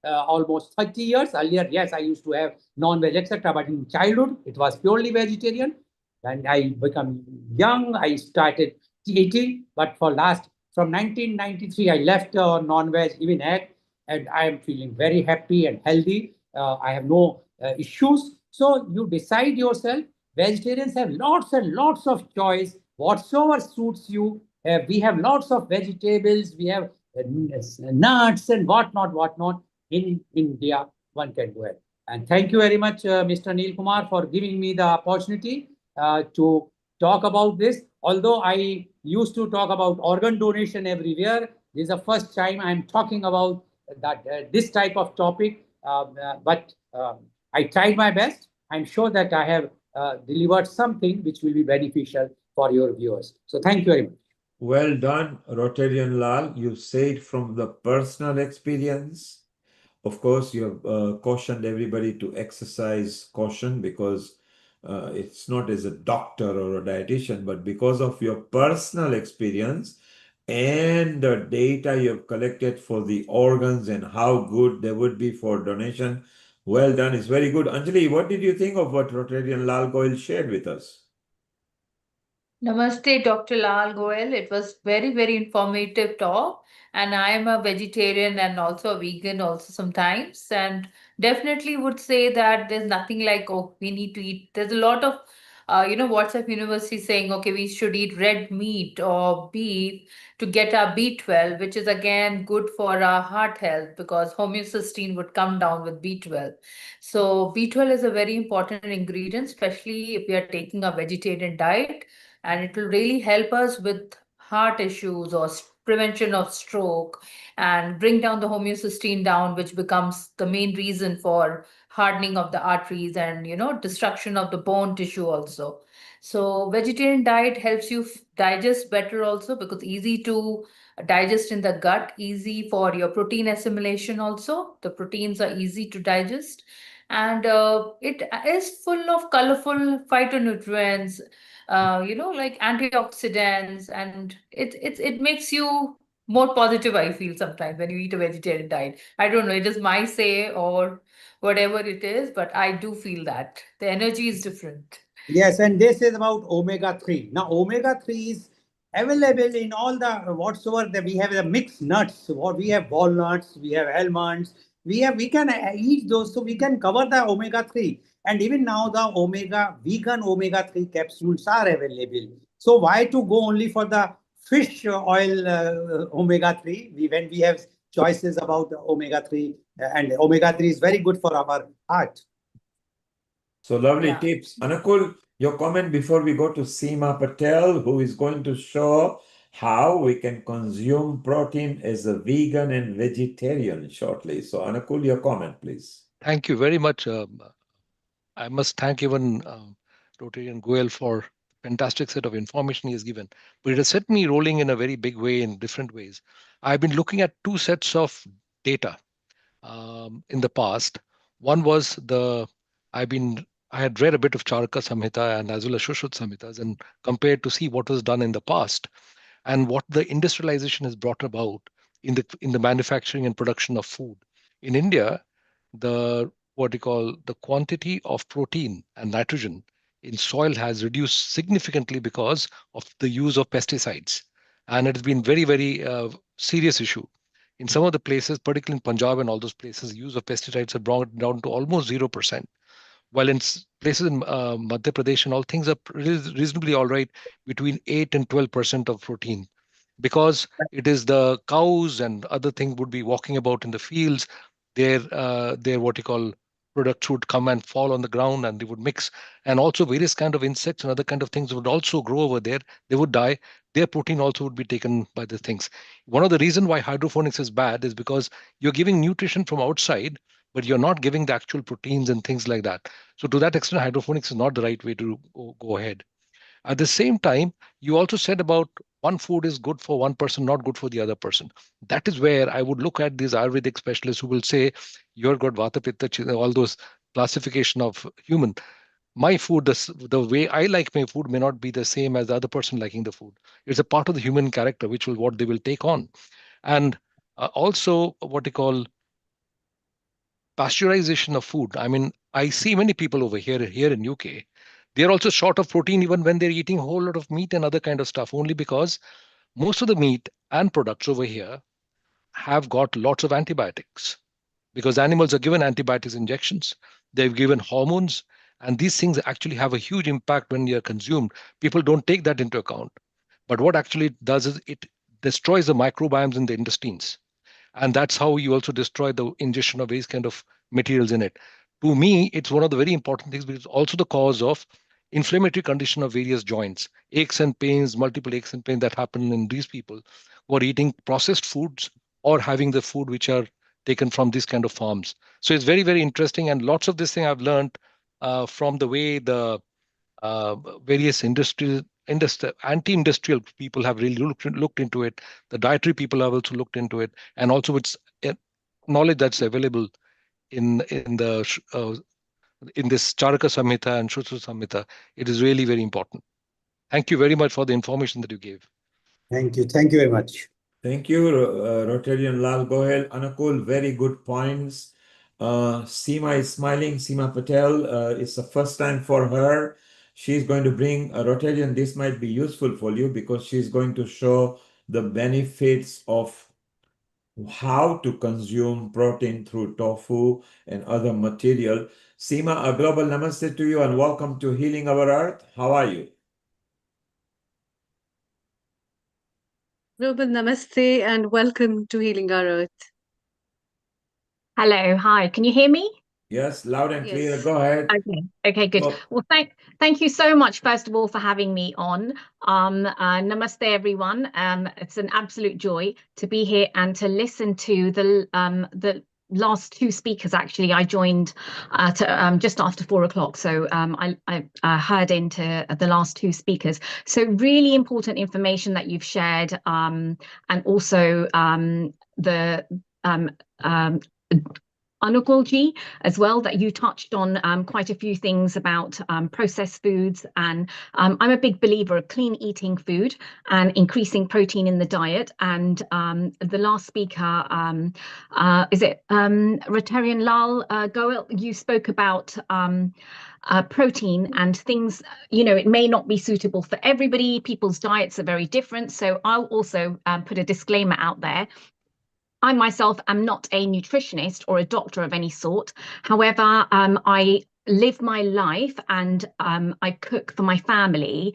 30 years. Earlier, yes, I used to have non-veg, etc. But in childhood, it was purely vegetarian. When I become young, I started eating. But from 1993, I left non-veg, even egg, and I am feeling very happy and healthy. I have no issues. So you decide yourself. Vegetarians have lots and lots of choice, whatsoever suits you. We have lots of vegetables. We have nuts and whatnot. In India, one can do it. And thank you very much, Mr. Neil Kumar, for giving me the opportunity to talk about this. Although I used to talk about organ donation everywhere, this is the first time I'm talking about that this type of topic. But I tried my best. I'm sure that I have delivered something which will be beneficial for your viewers. So thank you very much. Well done, Rotarian Lal. You said from the personal experience Of course, you have cautioned everybody to exercise caution because it's not as a doctor or a dietitian, but because of your personal experience and the data you have collected for the organs and how good they would be for donation. Well done. It's very good. Anjali, what did you think of what Rotarian Lal Goyal shared with us? Namaste, Dr. Lal Goel. It was very, very informative talk. And I am a vegetarian and also a vegan also sometimes. And definitely would say that there's nothing like, oh, we need to eat. There's a lot of, WhatsApp University saying, okay, we should eat red meat or beef to get our B12, which is again good for our heart health because homocysteine would come down with B12. So B12 is a very important ingredient, especially if we are taking a vegetarian diet, and it will really help us with heart issues or prevention of stroke and bring down the homeocysteine down, which becomes the main reason for hardening of the arteries and destruction of the bone tissue also. So vegetarian diet helps you digest better also because easy to digest in the gut, easy for your protein assimilation also. The proteins are easy to digest, and it is full of colorful phytonutrients, like antioxidants, and it makes you more positive, I feel, sometimes when you eat a vegetarian diet. I don't know, it is my say or whatever it is, but I do feel that the energy is different. Yes, and this is about omega 3. Now, omega 3 is available in all the whatsoever that we have the mixed nuts. What we have walnuts, we have almonds, we can eat those so we can cover the omega 3. And even now, the vegan omega 3 capsules are available. So, why to go only for the fish oil omega 3 when we have choices about the omega 3? And omega 3 is very good for our heart. So lovely Yeah. tips. Anukul, your comment before we go to Seema Patel, who is going to show how we can consume protein as a vegan and vegetarian shortly. So Anukul, your comment, please. Thank you very much. I must thank even Rotarian Goel for fantastic set of information he has given. But it has set me rolling in a very big way in different ways. I've been looking at two sets of data in the past. One was I had read a bit of Charaka Samhita and as well as Shushruta Samhitas and compared to see what was done in the past and what the industrialization has brought about in the manufacturing and production of food. In India, the what you call the quantity of protein and nitrogen in soil has reduced significantly because of the use of pesticides, and it has been very very serious issue in some of the places, particularly in Punjab and all those places. Use of pesticides have brought down to almost 0%. While in places in Madhya Pradesh and all, things are reasonably all right, between 8 and 12% of protein, because it is the cows and other things would be walking about in the fields. Their what you call products would come and fall on the ground and they would mix, and also various kind of insects and other kind of things would also grow over there. They would die. Their protein also would be taken by the things. One of the reason why hydroponics is bad is because you're giving nutrition from outside, but you're not giving the actual proteins and things like that. So to that extent, hydroponics is not the right way to go ahead. At the same time, you also said about one food is good for one person, not good for the other person. That is where I would look at these Ayurvedic specialists who will say, you're got Vata, Pitta, all those classification of human. My food, the way I like my food may not be the same as the other person liking the food. It's a part of the human character, which will what they will take on. And also what they call pasteurization of food. I mean, I see many people over here in UK. They're also short of protein even when they're eating a whole lot of meat and other kind of stuff, only because most of the meat and products over here have got lots of antibiotics because animals are given antibiotics injections. They've given hormones, and these things actually have a huge impact when they are consumed. People don't take that into account. But what actually it does is it destroys the microbiomes in the intestines, and that's how you also destroy the ingestion of these kind of materials in it. To me, it's one of the very important things, but it's also the cause of inflammatory condition of various joints, aches and pains, multiple aches and pains that happen in these people who are eating processed foods or having the food which are taken from these kind of farms. So it's very very interesting, and lots of this thing I've learned from the way the various anti-industrial people have really looked into it. The dietary people have also looked into it, and also it's knowledge that's available in this Charaka Samhita and Shruta Samhita, it is really very important. Thank you very much for the information that you gave. Thank you. Thank you very much. Thank you, Rotarian Lal Gohel. Anukul, very good points. Seema is smiling. Seema Patel, it's the first time for her. She's going to bring a Rotarian. This might be useful for you because she's going to show the benefits of how to consume protein through tofu and other material. Seema, a global namaste to you and welcome to Healing Our Earth. How are you? Global Namaste and welcome to Healing Our Earth. Hello, hi. Can you hear me? Yes, loud and clear. Yes. Go ahead. Okay, good. So, Well, thank you so much, first of all, for having me on. Namaste, everyone. It's an absolute joy to be here and to listen to the last two speakers. Actually, I joined just after 4 o'clock, so I heard into the last two speakers. So really important information that you've shared, and also the Anugulji as well, that you touched on quite a few things about processed foods, and I'm a big believer of clean eating food and increasing protein in the diet. And the last speaker, is it Rotarian Lal Goel, you spoke about protein and things, it may not be suitable for everybody. People's diets are very different. So I'll also put a disclaimer out there. I myself am not a nutritionist or a doctor of any sort. However, I live my life and I cook for my family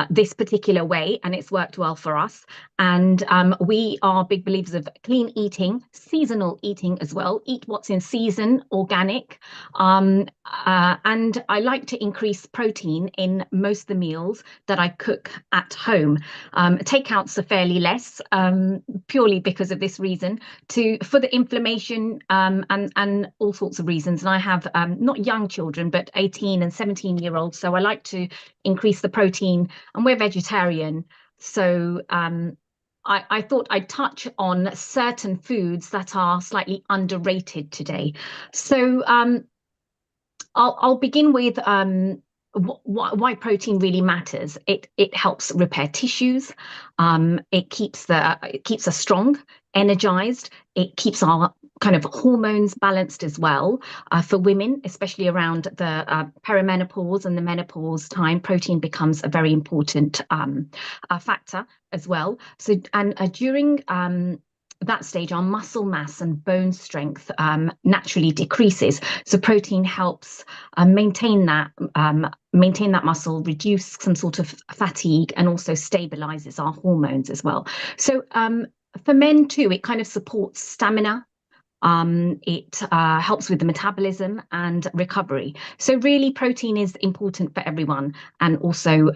this particular way, and it's worked well for us. And we are big believers of clean eating, seasonal eating as well. Eat what's in season, organic. And I like to increase protein in most of the meals that I cook at home. Takeouts are fairly less, purely because of this reason, for the inflammation and all sorts of reasons. And I have not young children, but 18 and 17-year-olds. So I like to increase the protein, and we're vegetarian. So I thought I'd touch on certain foods that are slightly underrated today. So I'll begin with why protein really matters. It helps repair tissues. It keeps us strong, energized. It keeps our kind of hormones balanced as well. For women, especially around the perimenopause and the menopause time, protein becomes a very important factor as well. So, and during that stage, our muscle mass and bone strength naturally decreases. So protein helps maintain that muscle, reduce some sort of fatigue, and also stabilizes our hormones as well. So for men too, it kind of supports stamina. It helps with the metabolism and recovery. So really, protein is important for everyone, and also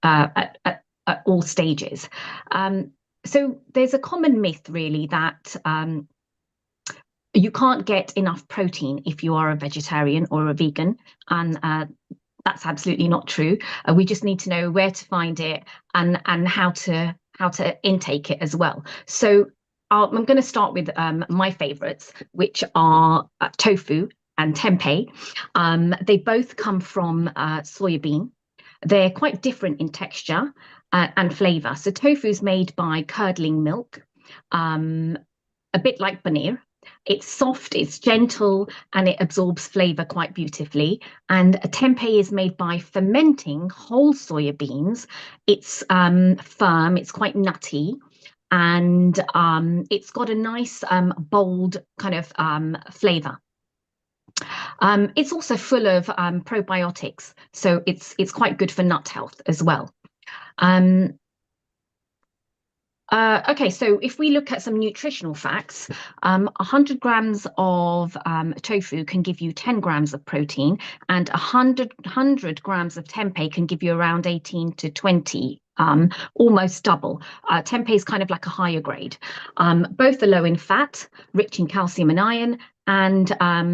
at all stages. So there's a common myth, really, that you can't get enough protein if you are a vegetarian or a vegan, and that's absolutely not true. We just need to know where to find it and how to intake it as well. So I'm going to start with my favorites, which are tofu and tempeh. They both come from soybean. They're quite different in texture and flavor. So tofu is made by curdling milk, a bit like paneer. It's soft, it's gentle, and it absorbs flavor quite beautifully. And tempeh is made by fermenting whole soya beans. It's firm, it's quite nutty, and it's got a nice bold kind of flavor. It's also full of probiotics, so it's quite good for gut health as well. Okay, so if we look at some nutritional facts, 100 grams of tofu can give you 10 grams of protein, and 100 grams of tempeh can give you around 18 to 20, almost double. Tempeh is kind of like a higher grade. Both are low in fat, rich in calcium and iron, and are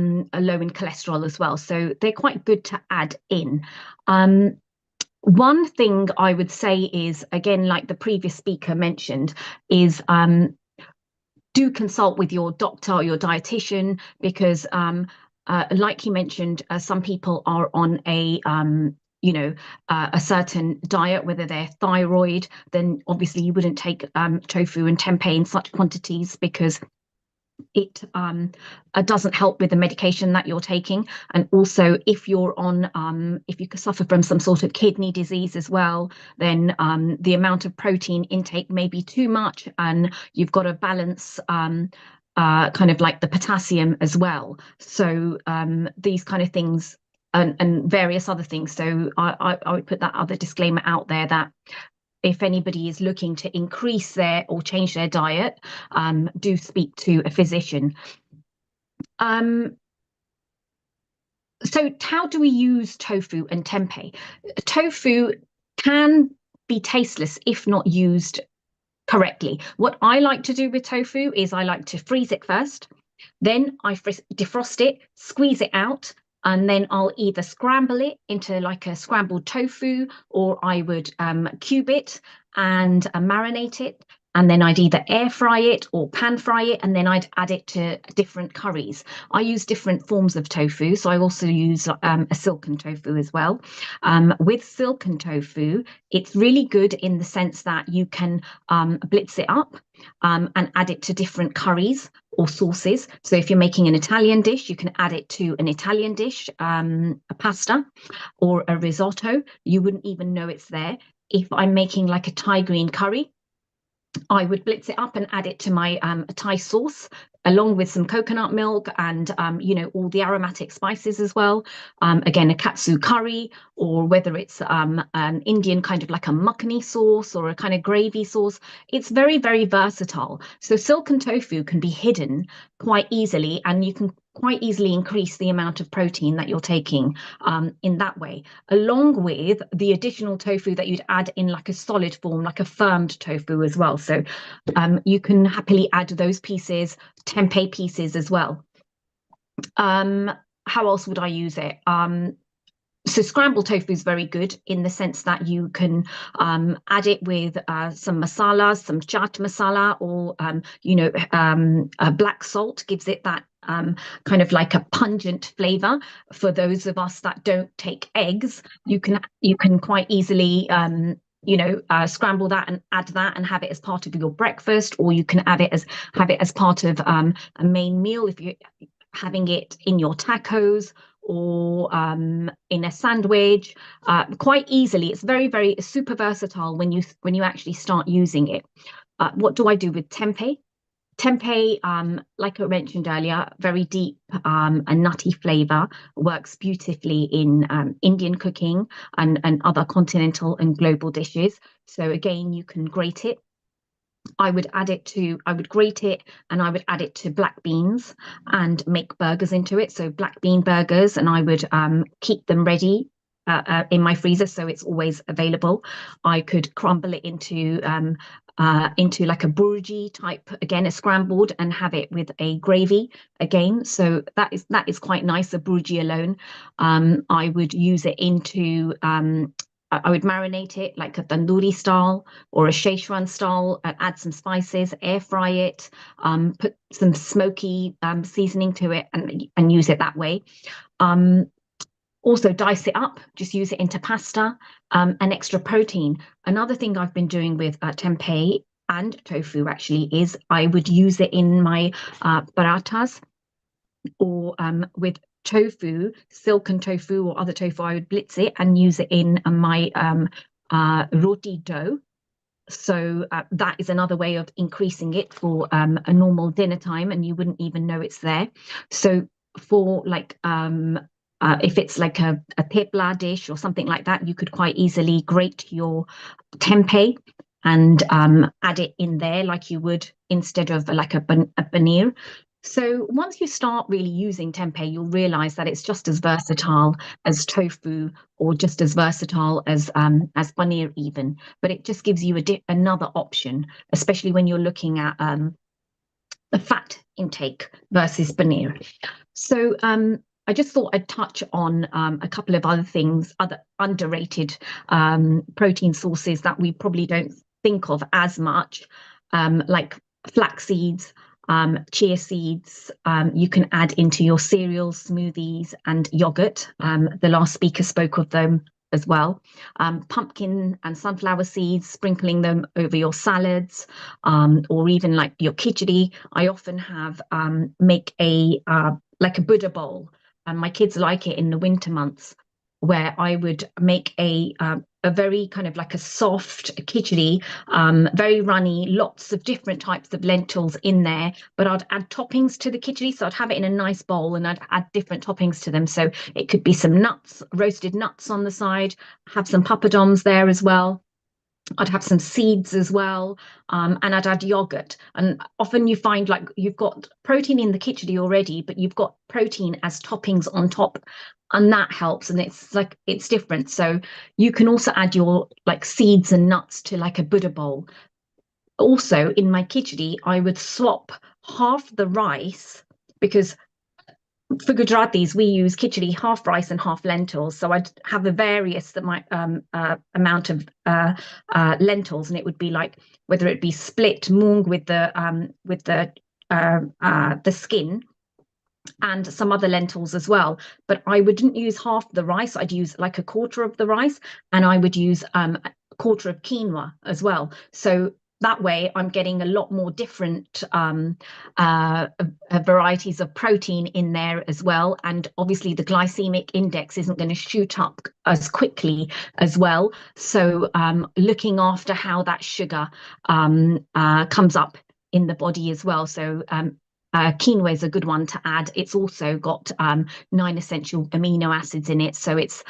low in cholesterol as well. So they're quite good to add in. One thing I would say is, again, like the previous speaker mentioned, is do consult with your doctor or your dietitian, because like you mentioned, some people are on a a certain diet, whether they're thyroid, then obviously you wouldn't take tofu and tempeh in such quantities, because it doesn't help with the medication that you're taking. And also, if you're on, if you suffer from some sort of kidney disease as well, then the amount of protein intake may be too much, and you've got to balance kind of like the potassium as well. So these kind of things and various other things. So I would put that other disclaimer out there, that if anybody is looking to increase their or change their diet, do speak to a physician. So how do we use tofu and tempeh? Tofu can be tasteless if not used correctly. What I like to do with tofu is I like to freeze it first, then I defrost it, squeeze it out, and then I'll either scramble it into like a scrambled tofu, or I would cube it and marinate it. And then I'd either air fry it or pan fry it, and then I'd add it to different curries. I use different forms of tofu, so I also use a silken tofu as well. With silken tofu, it's really good in the sense that you can blitz it up and add it to different curries or sauces. So if you're making an Italian dish, you can add it to an Italian dish, a pasta or a risotto. You wouldn't even know it's there. If I'm making like a Thai green curry, I would blitz it up and add it to my Thai sauce, along with some coconut milk and all the aromatic spices as well. Again, a katsu curry, or whether it's an Indian kind of like a makhani sauce or a kind of gravy sauce. It's very, very versatile. So silken tofu can be hidden quite easily, and you can quite easily increase the amount of protein that you're taking in that way, along with the additional tofu that you'd add in like a solid form, like a firmed tofu as well. So you can happily add those pieces, tempeh pieces as well. How else would I use it? So scrambled tofu is very good in the sense that you can add it with some masala, some chaat masala, or black salt gives it that kind of like a pungent flavor. For those of us that don't take eggs, you can quite easily scramble that and add that and have it as part of your breakfast, or you can have it as part of a main meal if you're having it in your tacos or in a sandwich, quite easily. It's very, very super versatile when you actually start using it. What do I do with tempeh? Tempeh, like I mentioned earlier, very deep and nutty flavor, works beautifully in Indian cooking and other continental and global dishes. So again, you can grate it. I would grate it and I would add it to black beans and make burgers into it. So black bean burgers, and I would keep them ready in my freezer, so it's always available. I could crumble it into like a burji type, again, a scrambled, and have it with a gravy again. So that is quite nice, a burji alone. I would use it into I would marinate it like a tandoori style or a Szechuan style, add some spices, air fry it, put some smoky seasoning to it, and use it that way. Also dice it up, just use it into pasta, and extra protein. Another thing I've been doing with tempeh and tofu actually is I would use it in my parathas, or with tofu, silken tofu or other tofu, I would blitz it and use it in my roti dough. So that is another way of increasing it for a normal dinner time, and you wouldn't even know it's there. So for like if it's like a thepla dish or something like that, you could quite easily grate your tempeh and add it in there like you would instead of like a paneer. So once you start really using tempeh, you'll realize that it's just as versatile as tofu, or just as versatile as paneer even. But it just gives you another option, especially when you're looking at the fat intake versus paneer. So I just thought I'd touch on a couple of other things, other underrated protein sources that we probably don't think of as much, like flax seeds, chia seeds. You can add into your cereals, smoothies, and yogurt. The last speaker spoke of them as well. Pumpkin and sunflower seeds, sprinkling them over your salads, or even like your khichdi. I often have make a like a Buddha bowl, and my kids like it in the winter months, where I would make a very kind of like a soft khichdi, very runny, lots of different types of lentils in there, but I'd add toppings to the khichdi. So I'd have it in a nice bowl and I'd add different toppings to them. So it could be some nuts, roasted nuts on the side, have some papadums there as well. I'd have some seeds as well, and I'd add yogurt. And often you find like you've got protein in the khichdi already, but you've got protein as toppings on top, and that helps. And it's like it's different. So you can also add your like seeds and nuts to like a Buddha bowl. Also, in my khichdi, I would swap half the rice, because for Gujaratis, we use khichdi, half rice and half lentils. So I'd have a various amount of lentils, and it would be like whether it be split moong with the skin, and some other lentils as well. But I wouldn't use half the rice. I'd use like a quarter of the rice, and I would use a quarter of quinoa as well. So that way I'm getting a lot more different varieties of protein in there as well. And obviously the glycemic index isn't going to shoot up as quickly as well. So looking after how that sugar comes up in the body as well. So quinoa is a good one to add. It's also got 9 essential amino acids in it. So it's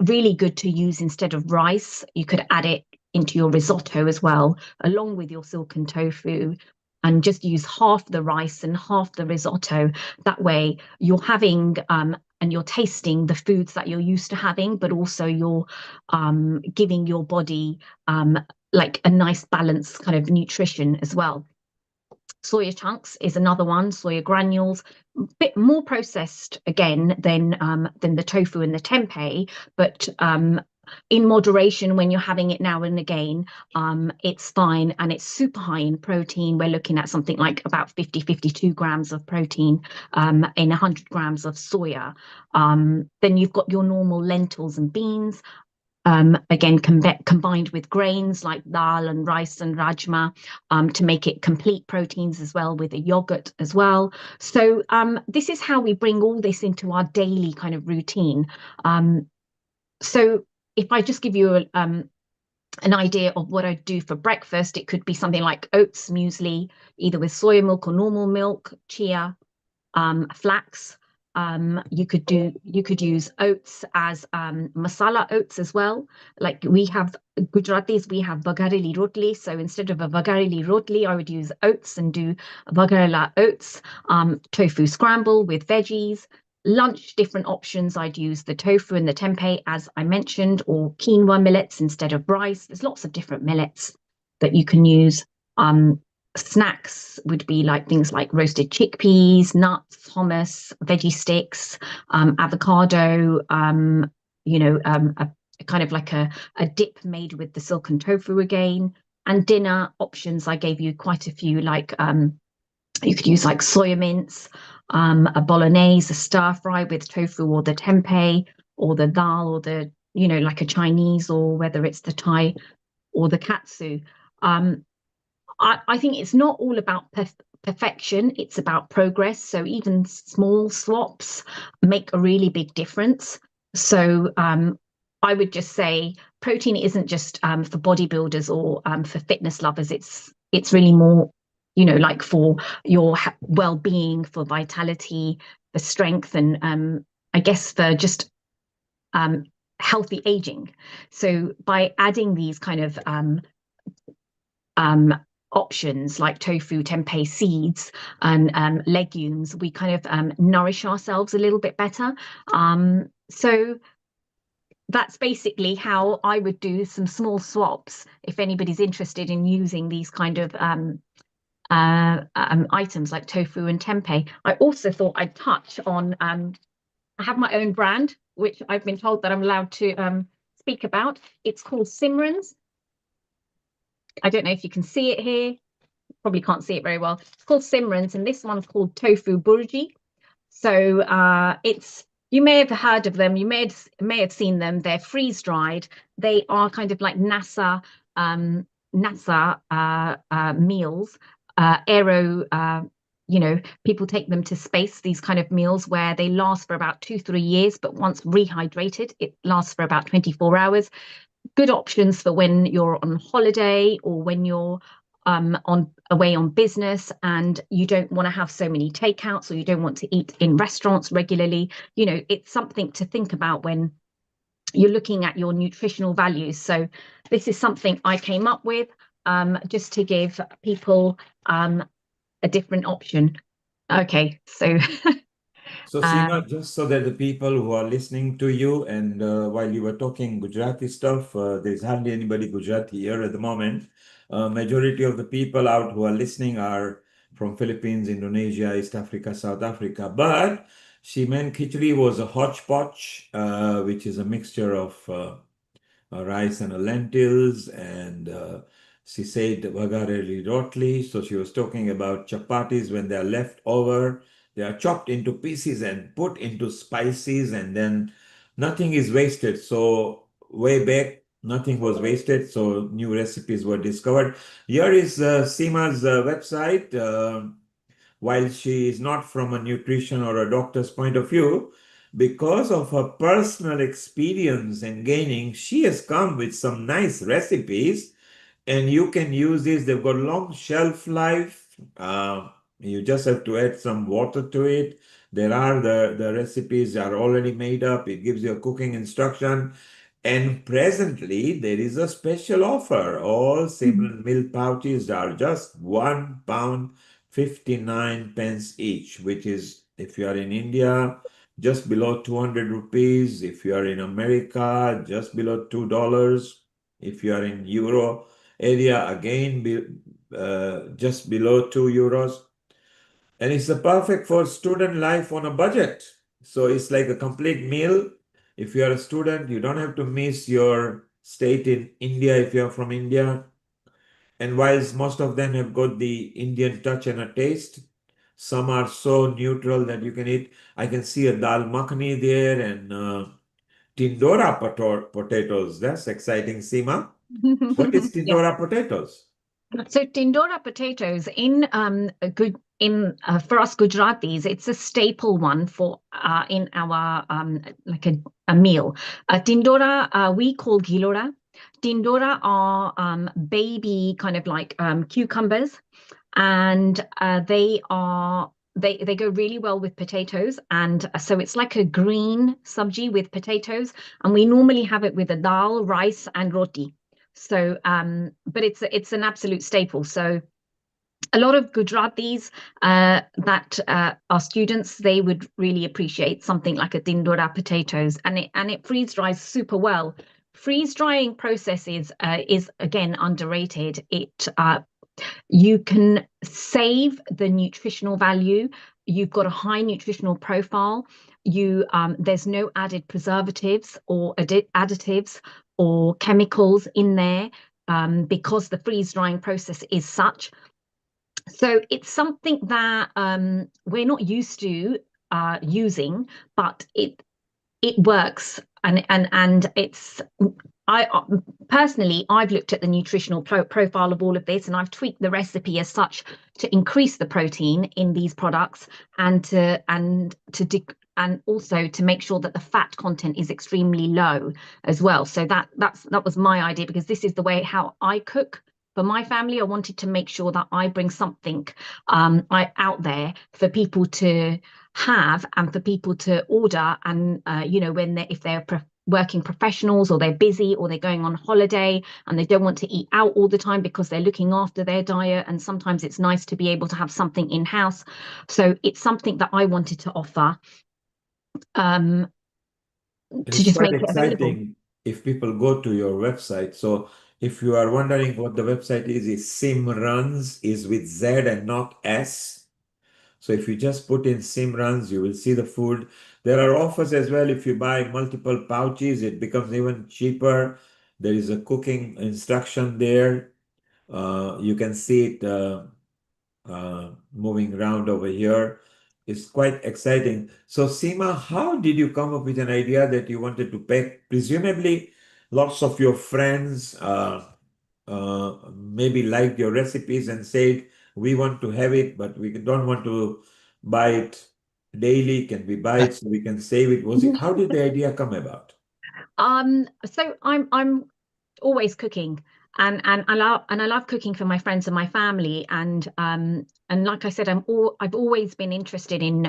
really good to use instead of rice. You could add it into your risotto as well, along with your silken tofu, and just use half the rice and half the risotto. That way you're having and you're tasting the foods that you're used to having, but also you're giving your body like a nice balanced kind of nutrition as well. Soya chunks is another one, soya granules, a bit more processed again than the tofu and the tempeh, but in moderation when you're having it now and again, it's fine, and it's super high in protein. We're looking at something like about 52 grams of protein in 100 grams of soya. Then you've got your normal lentils and beans. Again, combined with grains like dal and rice and rajma to make it complete proteins as well, with a yogurt as well. So this is how we bring all this into our daily kind of routine. So if I just give you an idea of what I do for breakfast, it could be something like oats muesli, either with soya milk or normal milk, chia, flax. You could use oats as masala oats as well. Like we have Gujaratis, we have vagareli rotli. So instead of a vagareli rotli, I would use oats and do vagarela oats, tofu scramble with veggies. Lunch, different options. I'd use the tofu and the tempeh, as I mentioned, or quinoa millets instead of rice. There's lots of different millets that you can use. Snacks would be like things like roasted chickpeas, nuts, hummus, veggie sticks, avocado, a kind of like a dip made with the silken tofu again. And dinner options, I gave you quite a few, like you could use like soya mince, a bolognese, a stir fry with tofu or the tempeh or the dal or the, like a Chinese, or whether it's the Thai or the katsu. I think it's not all about perfection, it's about progress. So even small swaps make a really big difference. So I would just say protein isn't just for bodybuilders or for fitness lovers. It's really more, like for your well-being, for vitality, for strength, and I guess for just healthy aging. So by adding these kind of options like tofu, tempeh, seeds, and legumes, we kind of nourish ourselves a little bit better. So that's basically how I would do some small swaps if anybody's interested in using these kind of items like tofu and tempeh. I also thought I'd touch on, I have my own brand, which I've been told that I'm allowed to speak about. It's called Simran's. I don't know if you can see it here. probably can't see it very well. It's called Simran's, and this one's called Tofu Burji. So it's, you may have heard of them, you may have seen them. They're freeze dried. They are kind of like NASA meals, aero. People take them to space, these kind of meals where they last for about 2-3 years, but once rehydrated, it lasts for about 24 hours. Good options for when you're on holiday or when you're away on business and you don't want to have so many takeouts, or you don't want to eat in restaurants regularly. It's something to think about when you're looking at your nutritional values. So this is something I came up with just to give people a different option. Okay, so So, Seema, just so that the people who are listening to you, and while you were talking Gujarati stuff, there's hardly anybody Gujarati here at the moment. Majority of the people out who are listening are from Philippines, Indonesia, East Africa, South Africa. But she meant khichdi was a hodgepodge, which is a mixture of rice and lentils, and she said vagareli rotli. So she was talking about chapatis when they are left over. They are chopped into pieces and put into spices, and then nothing is wasted. So way back, nothing was wasted. So new recipes were discovered. Here is Seema's website. While she is not from a nutrition or a doctor's point of view, because of her personal experience and gaining, she has come with some nice recipes, and you can use these. They've got long shelf life. You just have to add some water to it. There are the recipes are already made up. It gives you a cooking instruction. And presently, there is a special offer. All Simran milk pouches are just £1 59 pence each, which is, if you are in India, just below 200 rupees. If you are in America, just below $2. If you are in Euro area, again, just below €2. And it's a perfect for student life on a budget. So it's like a complete meal. If you are a student, you don't have to miss your state in India if you are from India. And whilst most of them have got the Indian touch and a taste, some are so neutral that you can eat. I can see a dal makhani there, and tindora potatoes. That's exciting, Seema. What is yeah. tindora potatoes? So tindora potatoes in for us Gujaratis, it's a staple one for in our like a meal. Tindora we call gilora. Tindora are baby kind of like cucumbers, and they go really well with potatoes, and so it's like a green sabji with potatoes, and we normally have it with a dal, rice, and roti. So, but it's an absolute staple. So a lot of Gujaratis that are students, they would really appreciate something like a tindora potatoes, and it freeze dries super well. Freeze drying process is again underrated. You can save the nutritional value. You've got a high nutritional profile. There's no added preservatives or additives or chemicals in there, because the freeze drying process is such. So it's something that we're not used to using, but it works, and it's I personally, I've looked at the nutritional profile of all of this, and I've tweaked the recipe as such to increase the protein in these products, and also to make sure that the fat content is extremely low as well. So that was my idea, because this is the way how I cook for my family. I wanted to make sure that I bring something out there for people to have, and for people to order, and if they're working professionals, or they're busy, or they're going on holiday and they don't want to eat out all the time because they're looking after their diet, and sometimes it's nice to be able to have something in house. So it's something that I wanted to offer, to It's just quite make it available. exciting if people go to your website. So if you are wondering what the website is Simrans, is with Z and not S. So if you just put in Simrans, you will see the food. There are offers as well. If you buy multiple pouches, it becomes even cheaper. There is a cooking instruction there. You can see it moving around over here. It's quite exciting. So, Seema, how did you come up with an idea that you wanted to bake? Presumably, lots of your friends maybe liked your recipes and said, "We want to have it, but we don't want to buy it daily. Can we buy it so we can save it?" Was it? How did the idea come about? So I'm always cooking, and I love cooking for my friends and my family, and like I said, I've always been interested in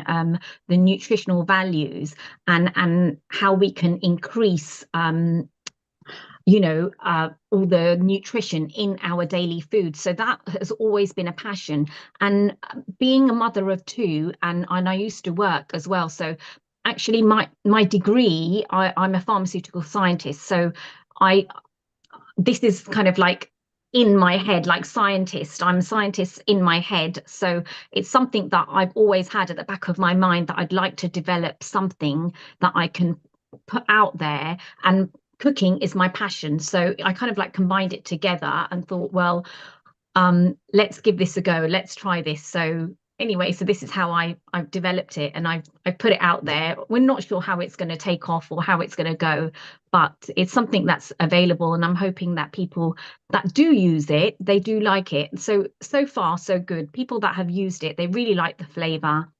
the nutritional values and how we can increase all the nutrition in our daily food. So that has always been a passion. And being a mother of two, and I used to work as well. So actually, my degree, I'm a pharmaceutical scientist. So I this is kind of like in my head, like scientist. I'm a scientist in my head. So it's something that I've always had at the back of my mind that I'd like to develop something that I can put out there. And cooking is my passion. So I kind of like combined it together and thought, well, let's give this a go. Let's try this. So anyway, so this is how I've developed it, and I've put it out there. We're not sure how it's going to take off or how it's going to go, but it's something that's available, and I'm hoping that people that do use it, they do like it. So far so good. People that have used it, they really like the flavor.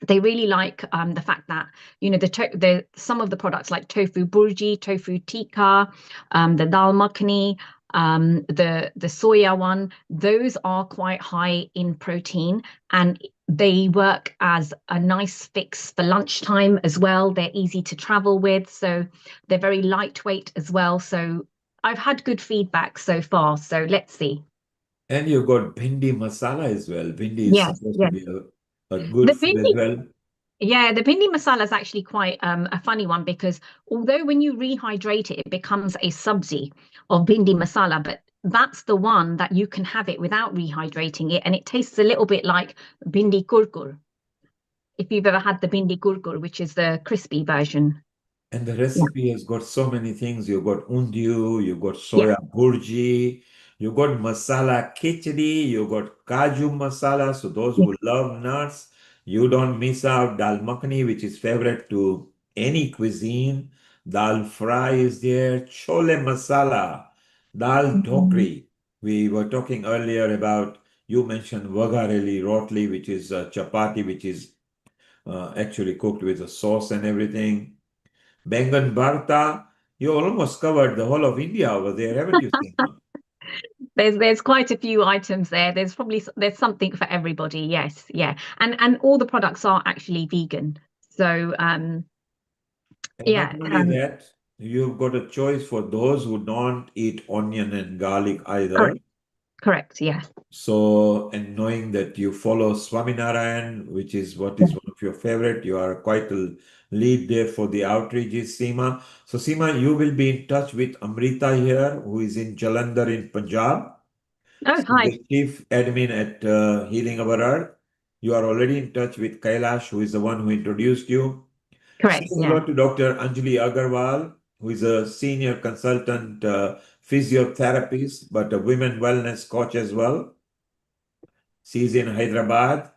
They really like the fact that the some of the products like tofu burji, tofu tikka, the dal makhani, the soya one. Those are quite high in protein, and they work as a nice fix for lunchtime as well. They're easy to travel with, so they're very lightweight as well. So I've had good feedback so far. So let's see. And you got bhindi masala as well. Bhindi is Yes, supposed to yes. be a good The food as bindi well. Yeah, the bindi masala is actually quite a funny one because although when you rehydrate it, it becomes a sabzi of bindi masala, but that's the one that you can have it without rehydrating it, and it tastes a little bit like bindi kurkur. If you've ever had the bindi kurkur, which is the crispy version. And the Yeah, recipe has got so many things. You got undiyu, you got yeah. soya burji, you got masala khichdi, you got kaju masala. So those Yeah. who love nuts, you don't miss out dal makhani, which is favorite to any cuisine. Dal fry is there, chole masala, dal Mhm. dhokri. We were talking earlier about, you mentioned vagareli rotli, which is chapati, which is actually cooked with a sauce and everything. Bengal Bharta, you almost covered the whole of India over there, haven't you, Seema? There's quite a few items there. There's something for everybody. Yes, yeah, and all the products are actually vegan. So And not yeah, only that, you've got a choice for those who don't eat onion and garlic either. correct, correct. Yeah. So, and knowing that you follow Swaminarayan, which is what is one of your favorite, you are quite a lead there for the outreaches, Seema. So, Seema, you will be in touch with Amrita here, who is in Jalandhar in Punjab. Oh, So hi. the chief admin at Healing Our Earth. You are already in touch with Kailash, who is the one who introduced you. Say Correct. Yeah. hello to Dr. Anjali Agarwal, who is a senior consultant physiotherapist, but a women wellness coach as well. She's in Hyderabad.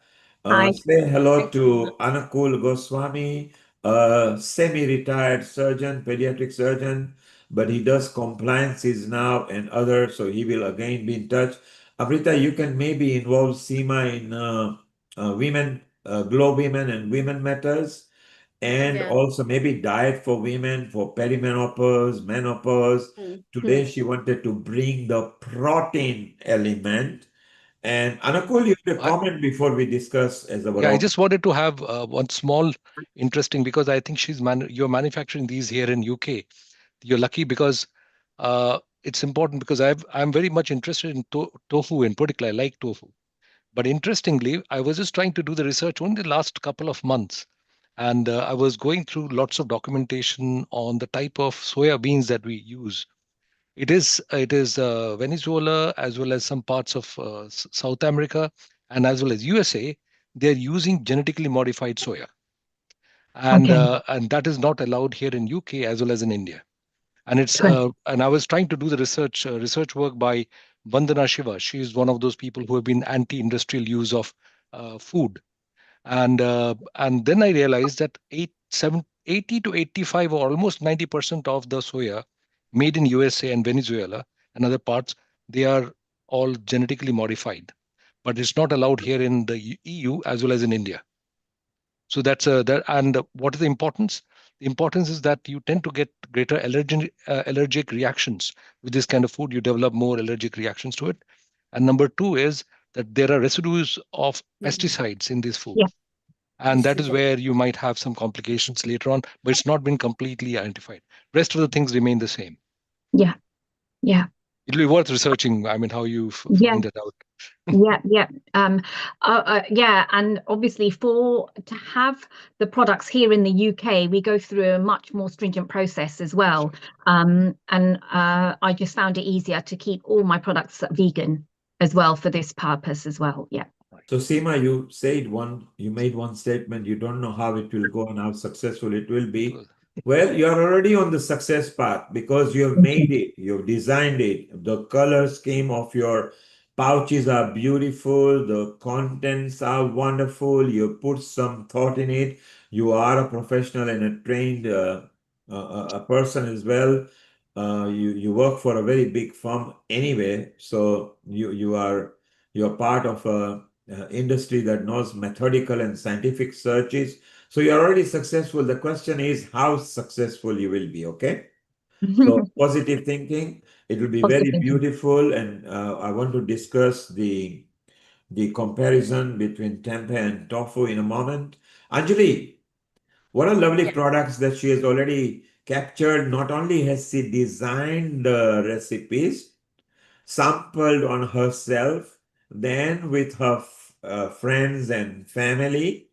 Hi. Say hello to Anakul Goswami, a semi-retired surgeon, pediatric surgeon, but he does compliances now and others, so he will again be in touch. Amrita, you can maybe involve Seema in women, Glow Women and Women Matters, and Yeah. also maybe diet for women for perimenopause, menopause. Mm-hmm. Today she wanted to bring the protein element, and Anakul, you had a I, comment before we discuss as our yeah, I op- just wanted to have one small interesting because I think you're manufacturing these here in UK. You're lucky because it's important because I'm very much interested in tofu in particular. I like tofu. But interestingly, I was just trying to do the research only the last couple of months. And I was going through lots of documentation on the type of soya beans that we use. It is Venezuela as well as some parts of South America and as well as USA. They're using genetically modified soya, Okay. and that is not allowed here in UK as well as in India. And Correct. I was trying to do the research work by Vandana Shiva. She is one of those people who have been anti-industrial use of food. And then I realized that 80 to 85 or almost 90% of the soya made in USA and Venezuela and other parts, they are all genetically modified. But it's not allowed here in the EU as well as in India. So that's that. And what is the importance? The importance is that you tend to get greater allergic reactions with this kind of food. You develop more allergic reactions to it. And number two is that there are residues of pesticides in this food. Yeah. And that is where you might have some complications later on, but it's not been completely identified. Rest of the things remain the same. Yeah. Yeah. It'll be worth researching. I mean, how you Yeah. find that out. Yeah. Yeah, and obviously to have the products here in the UK, we go through a much more stringent process as well. And I just found it easier to keep all my products vegan as well for this purpose as well. Yeah. So Seema, you made one statement, you don't know how it will go and how successful it will be. Well, you are already on the success path because you have made it, you've designed it. The color scheme of your pouches are beautiful, the contents are wonderful, you put some thought in it. You are a professional and a trained a person as well. You work for a very big firm anyway, so you're part of a industry that knows methodical and scientific searches. So you're already successful. The question is how successful you will be, okay? So positive thinking, it will be very beautiful. And I want to discuss the comparison between tempeh and tofu in a moment. Anjali, what are lovely products that she has already captured. Not only has she designed the recipes, sampled on herself, then with her friends and family,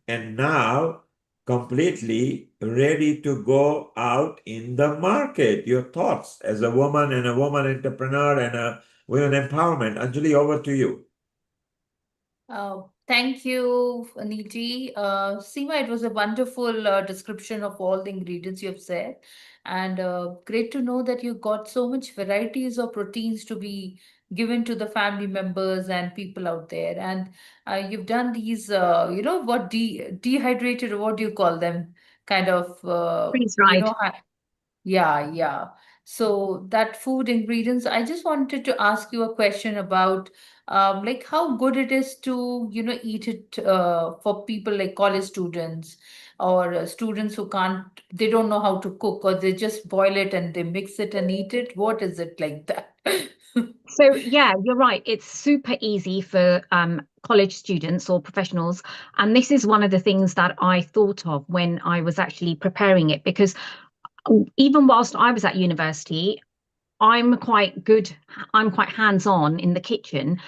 and now completely ready to go out in the market. Your thoughts as a woman and a woman entrepreneur and a women empowerment. Anjali, over to you. Thank you, Anilji. Seema, it was a wonderful description of all the ingredients you have said. And great to know that you got so much varieties of proteins to be given to the family members and people out there. And you've done these, what dehydrated, or what do you call them? Kind of, Freeze-dried. yeah. So that food ingredients, I just wanted to ask you a question about like how good it is to, eat it for people like college students or students who can't, they don't know how to cook, or they just boil it and they mix it and eat it. What is it like that? So yeah, you're right. It's super easy for college students or professionals. And this is one of the things that I thought of when I was actually preparing it, because even whilst I was at university, I'm quite hands-on in the kitchen,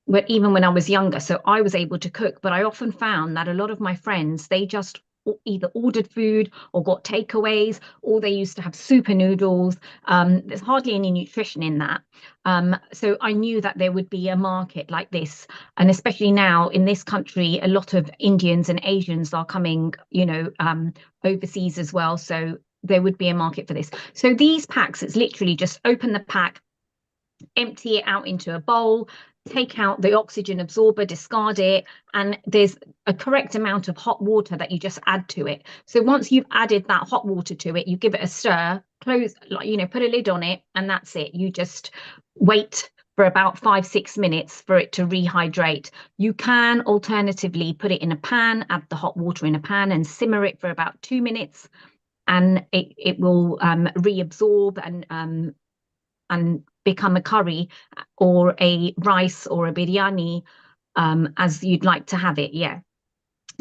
but even when I was younger, so I was able to cook. But I often found that a lot of my friends, they just either ordered food or got takeaways, or they used to have super noodles. There's hardly any nutrition in that. So I knew that there would be a market like this. And especially now in this country, a lot of Indians and Asians are coming, overseas as well. So there would be a market for this. So these packs, it's literally just open the pack, empty it out into a bowl, take out the oxygen absorber, discard it, and there's a correct amount of hot water that you just add to it. So once you've added that hot water to it, you give it a stir, close, put a lid on it, and that's it. You just wait for about 5-6 minutes for it to rehydrate. You can alternatively put it in a pan, add the hot water in a pan and simmer it for about 2 minutes, and it will reabsorb and become a curry or a rice or a biryani, as you'd like to have it. Yeah.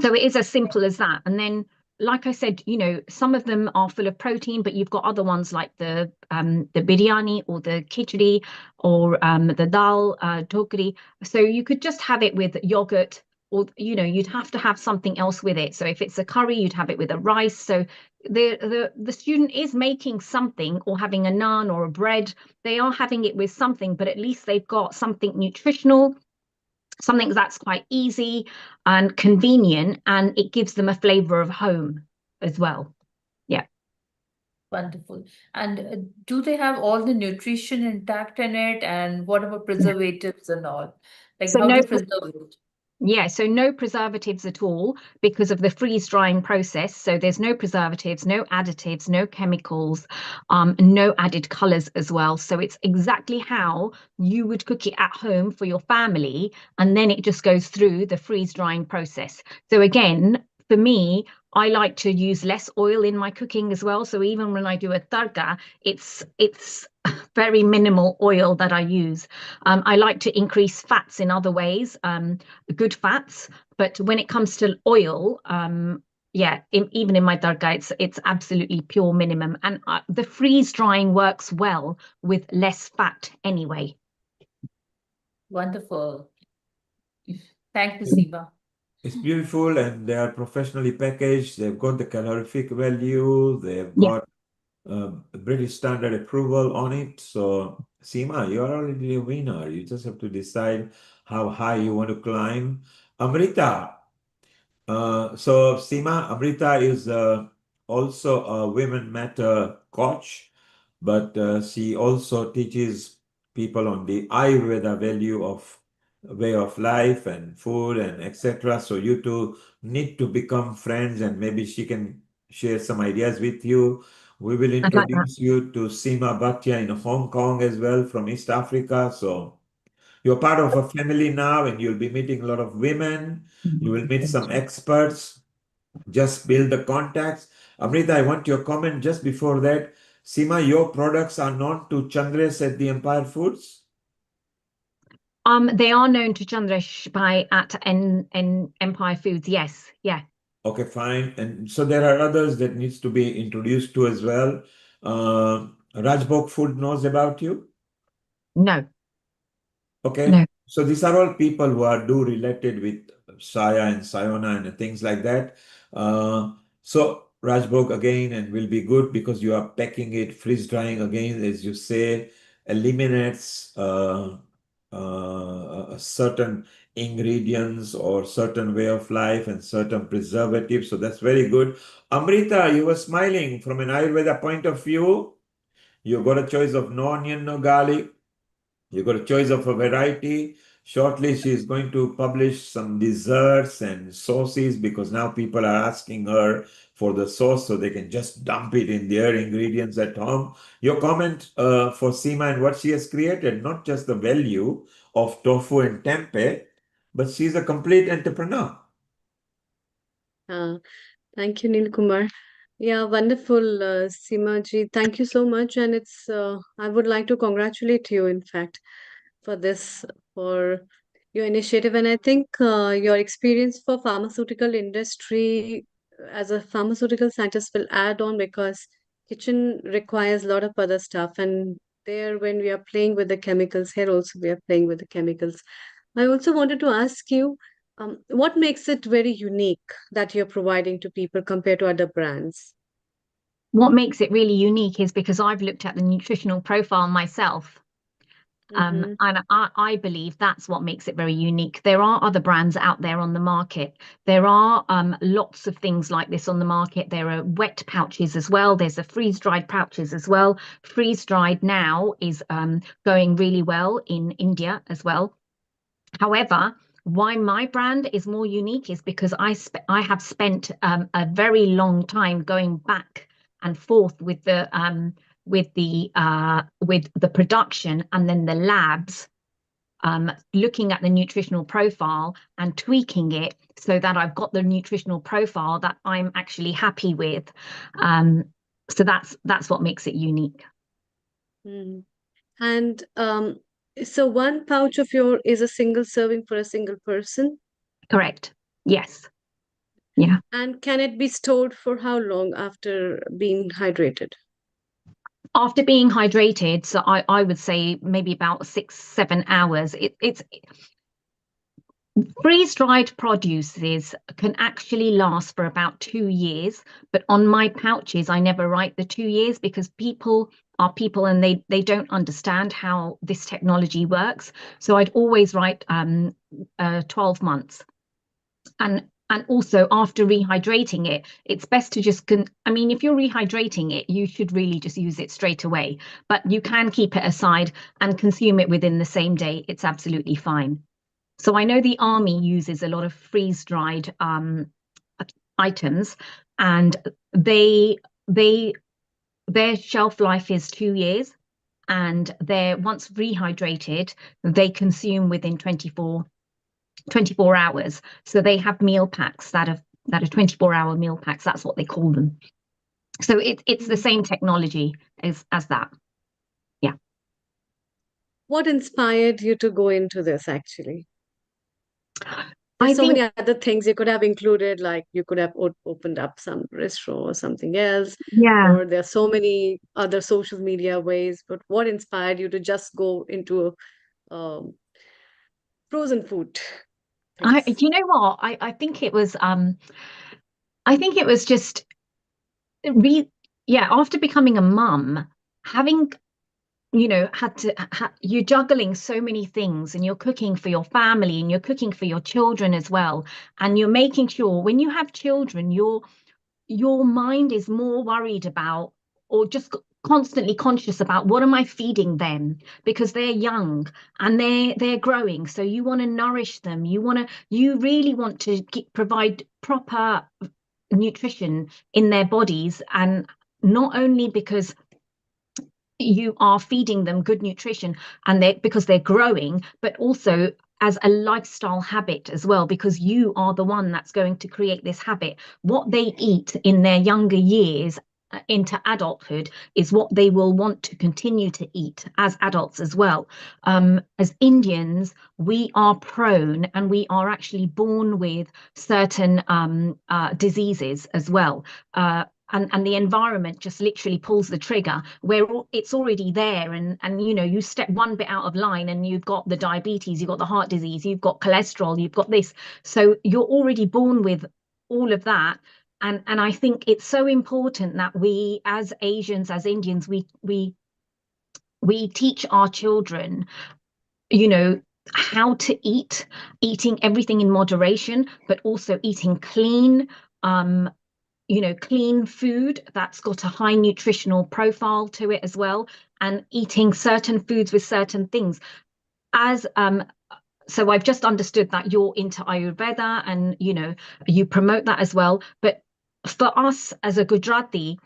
So it is as simple as that. And then, like I said, some of them are full of protein, but you've got other ones like the biryani or the khichdi or the dal dhokri. So you could just have it with yogurt, or you'd have to have something else with it. So if it's a curry, you'd have it with a rice. So the student is making something, or having a naan or a bread. They are having it with something, but at least they've got something nutritional, something that's quite easy and convenient, and it gives them a flavor of home as well. Yeah. Wonderful. And do they have all the nutrition intact in it? And what about Yeah. preservatives and all? Like So how to no, preserve it? yeah, so no preservatives at all because of the freeze drying process. So there's no preservatives, no additives, no chemicals, no added colors as well. So it's exactly how you would cook it at home for your family, and then it just goes through the freeze drying process. So again, for me, I like to use less oil in my cooking as well. So even when I do a targa, it's very minimal oil that I use. I like to increase fats in other ways. Good fats, but when it comes to oil, yeah, even in my darga, it's absolutely pure minimum, and the freeze drying works well with less fat anyway. Wonderful. Thank you, Seema. It's beautiful and they are professionally packaged. They've got the calorific value. They've Yeah. got British standard approval on it. So, Seema, you're already a winner. You just have to decide how high you want to climb. Amrita, so Seema, Amrita is also a Women Matter coach, but she also teaches people on the Ayurveda value of way of life and food and etc. So you two need to become friends and maybe she can share some ideas with you. We will I'd like that. introduce you to Seema Bhatia in Hong Kong as well from East Africa. So you're part of a family now and you'll be meeting a lot of women. You will meet some experts. Just build the contacts. Amrita, I want your comment just before that. Seema, your products are known to Chandres at the Empire Foods? They are known to Chandresh by at Empire Foods. Yes, yeah. Okay, fine. And so there are others that needs to be introduced to as well. Rajbok Food knows about you? No, Okay. no. So these are all people who are do related with Saya and Sayona and things like that. So Rajbog again and will be good because you are packing it, freeze drying again, as you say, eliminates certain ingredients or certain way of life and certain preservatives. So that's very good. Amrita, you were smiling from an Ayurveda point of view. You got a choice of no onion, no garlic. You got a choice of a variety. Shortly, she is going to publish some desserts and sauces because now people are asking her for the sauce so they can just dump it in their ingredients at home. Your comment for Seema and what she has created, not just the value of tofu and tempeh, but she's a complete entrepreneur. Uh, Thank you, Neil Kumar. Yeah, wonderful, Seema ji. Thank you so much. And I would like to congratulate you, in fact, for this, for your initiative. And I think your experience for pharmaceutical industry as a pharmaceutical scientist will add on because kitchen requires a lot of other stuff. And there, when we are playing with the chemicals, here also we are playing with the chemicals. I also wanted to ask you, what makes it very unique that you're providing to people compared to other brands? What makes it really unique is because I've looked at the nutritional profile myself. Mm-hmm. And I believe that's what makes it very unique. There are other brands out there on the market. There are lots of things like this on the market. There are wet pouches as well. There's a freeze-dried pouches as well. Freeze-dried now is going really well in India as well. However, why my brand is more unique is because I have spent a very long time going back and forth with the production and then the labs, looking at the nutritional profile and tweaking it so that I've got the nutritional profile that I'm actually happy with. So that's what makes it unique. Mm. And so one pouch of your is a single serving for a single person. Correct. Yes. Yeah. And can it be stored for how long after being hydrated? After being hydrated, so I would say maybe about 6-7 hours. It's freeze-dried produces can actually last for about 2 years, but on my pouches, I never write the 2 years because people are people and they don't understand how this technology works. So I'd always write 12 months. And And also after rehydrating it, it's best to just I mean, if you're rehydrating it, you should really just use it straight away, but you can keep it aside and consume it within the same day. It's absolutely fine. So I know the army uses a lot of freeze-dried items, and their shelf life is 2 years, and they're once rehydrated, they consume within 24 hours. So they have meal packs that are 24-hour meal packs. That's what they call them. So it's the same technology as that. Yeah. What inspired you to go into this actually? I There's so think many other things you could have included, like you could have opened up some restaurant or something else, yeah. or there are so many other social media ways. But what inspired you to just go into um, frozen food Do things? you know what? I think it was just after becoming a mum, having you're juggling so many things, and you're cooking for your family and you're cooking for your children as well, and you're making sure when you have children, your mind is more worried about, or just constantly conscious about, what am I feeding them, because they're young and they're growing, so you want to nourish them, you really want to provide proper nutrition in their bodies, and not only because you are feeding them good nutrition and because they're growing, but also as a lifestyle habit as well, because you are the one that's going to create this habit. What they eat in their younger years into adulthood is what they will want to continue to eat as adults as well. As Indians, we are prone, and we are actually born with certain diseases as well. And the environment just literally pulls the trigger where it's already there, and you step one bit out of line and you've got the diabetes, you've got the heart disease, you've got cholesterol, you've got this, so you're already born with all of that. And I think it's so important that we as Asians, as Indians, we teach our children how to eating everything in moderation, but also eating clean, clean food that's got a high nutritional profile to it as well, and eating certain foods with certain things. So I've just understood that you're into Ayurveda, and you promote that as well. But for us as a Gujarati,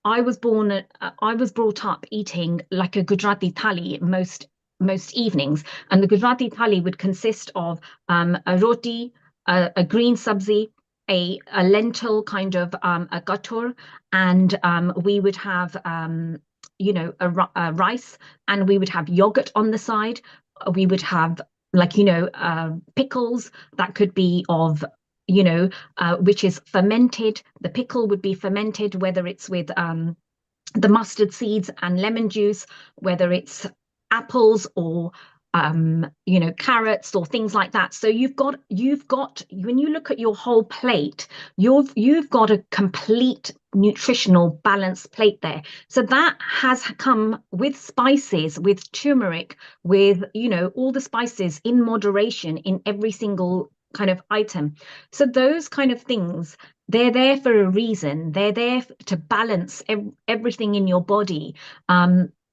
I was brought up eating like a Gujarati thali most evenings, and the Gujarati thali would consist of a roti, a green sabzi, a lentil kind of a gatur, and we would have a rice, and we would have yogurt on the side. We would have pickles that could be of which is fermented. The pickle would be fermented, whether it's with the mustard seeds and lemon juice, whether it's apples or carrots or things like that. So you've got when you look at your whole plate, you've got a complete nutritional balanced plate there. So that has come with spices, with turmeric, with all the spices in moderation in every single kind of item. So those kind of things, they're there for a reason. They're there to balance everything in your body.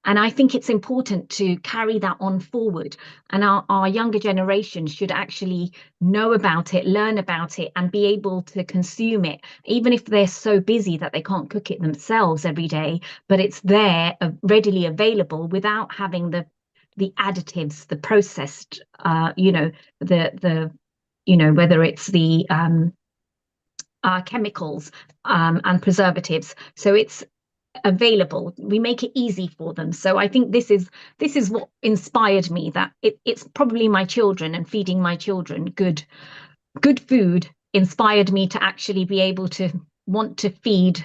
And I think it's important to carry that on forward. And our younger generation should actually know about it, learn about it, and be able to consume it, even if they're so busy that they can't cook it themselves every day. But it's there, readily available, without having the additives, the processed, whether it's the chemicals and preservatives. So it's available. We make it easy for them. So I think this is what inspired me, that it's probably my children, and feeding my children good food inspired me to actually be able to want to feed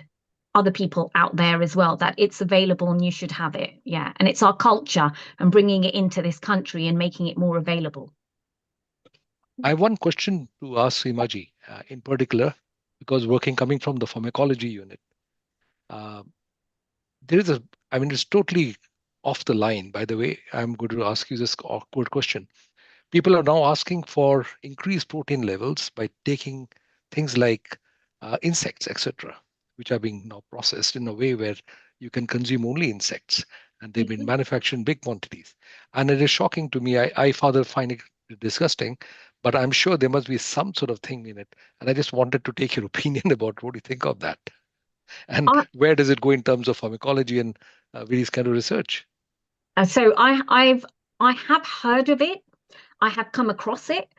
other people out there as well, that it's available and you should have it. Yeah. And it's our culture, and bringing it into this country and making it more available. I have one question to ask Seemaji in particular, because coming from the pharmacology unit, uh, there is it's totally off the line, by the way. I'm going to ask you this awkward question. People are now asking for increased protein levels by taking things like insects, etc., which are being now processed in a way where you can consume only insects, and they've been manufactured in big quantities. And it is shocking to me. I further find it disgusting, but I'm sure there must be some sort of thing in it. And I just wanted to take your opinion about what do you think of that, and I, where does it go in terms of pharmacology and various kind of research? so I have heard of it. I have come across it,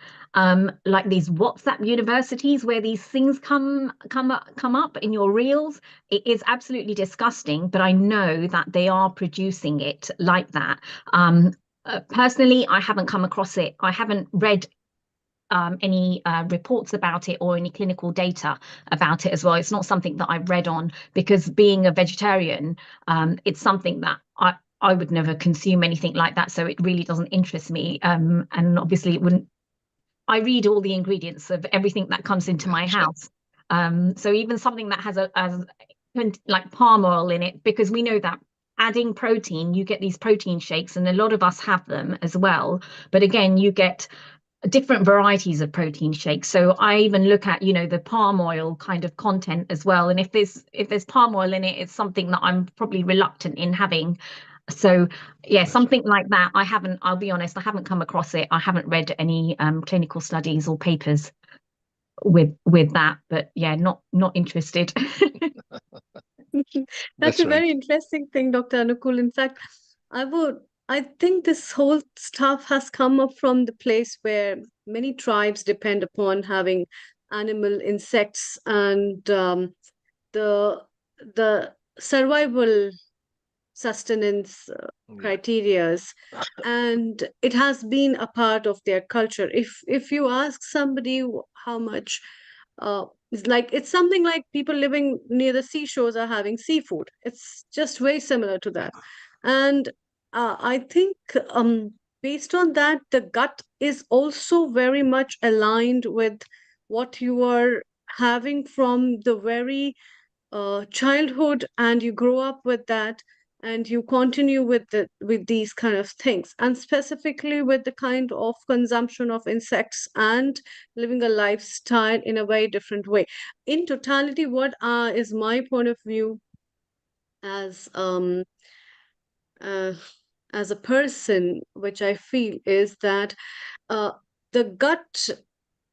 like these WhatsApp universities where these things come up in your reels. It is absolutely disgusting, but I know that they are producing it like that. Personally, I haven't come across it. I haven't read any reports about it or any clinical data about it as well. It's not something that I've read on, because being a vegetarian, it's something that I would never consume anything like that. So it really doesn't interest me. And obviously, it wouldn't. I read all the ingredients of everything that comes into my house. So even something that has like palm oil in it, because we know that adding protein, you get these protein shakes, and a lot of us have them as well. But again, you get different varieties of protein shakes. So I even look at, the palm oil kind of content as well. And if there's palm oil in it, it's something that I'm probably reluctant in having. So yeah, something like that. I'll be honest, I haven't come across it. I haven't read any clinical studies or papers with that, but yeah, not interested. That's a very interesting thing, Dr. Anukul. In fact, I think this whole stuff has come up from the place where many tribes depend upon having animal insects, and the the survival sustenance criterias, and it has been a part of their culture. If you ask somebody how much, it's something like people living near the seashores are having seafood. It's just very similar to that. And I think, based on that, the gut is also very much aligned with what you are having from the very childhood, and you grow up with that, and you continue with these kind of things, and specifically with the kind of consumption of insects and living a lifestyle in a very different way. In totality, what is my point of view as uh, as a person, which I feel is that uh, the gut,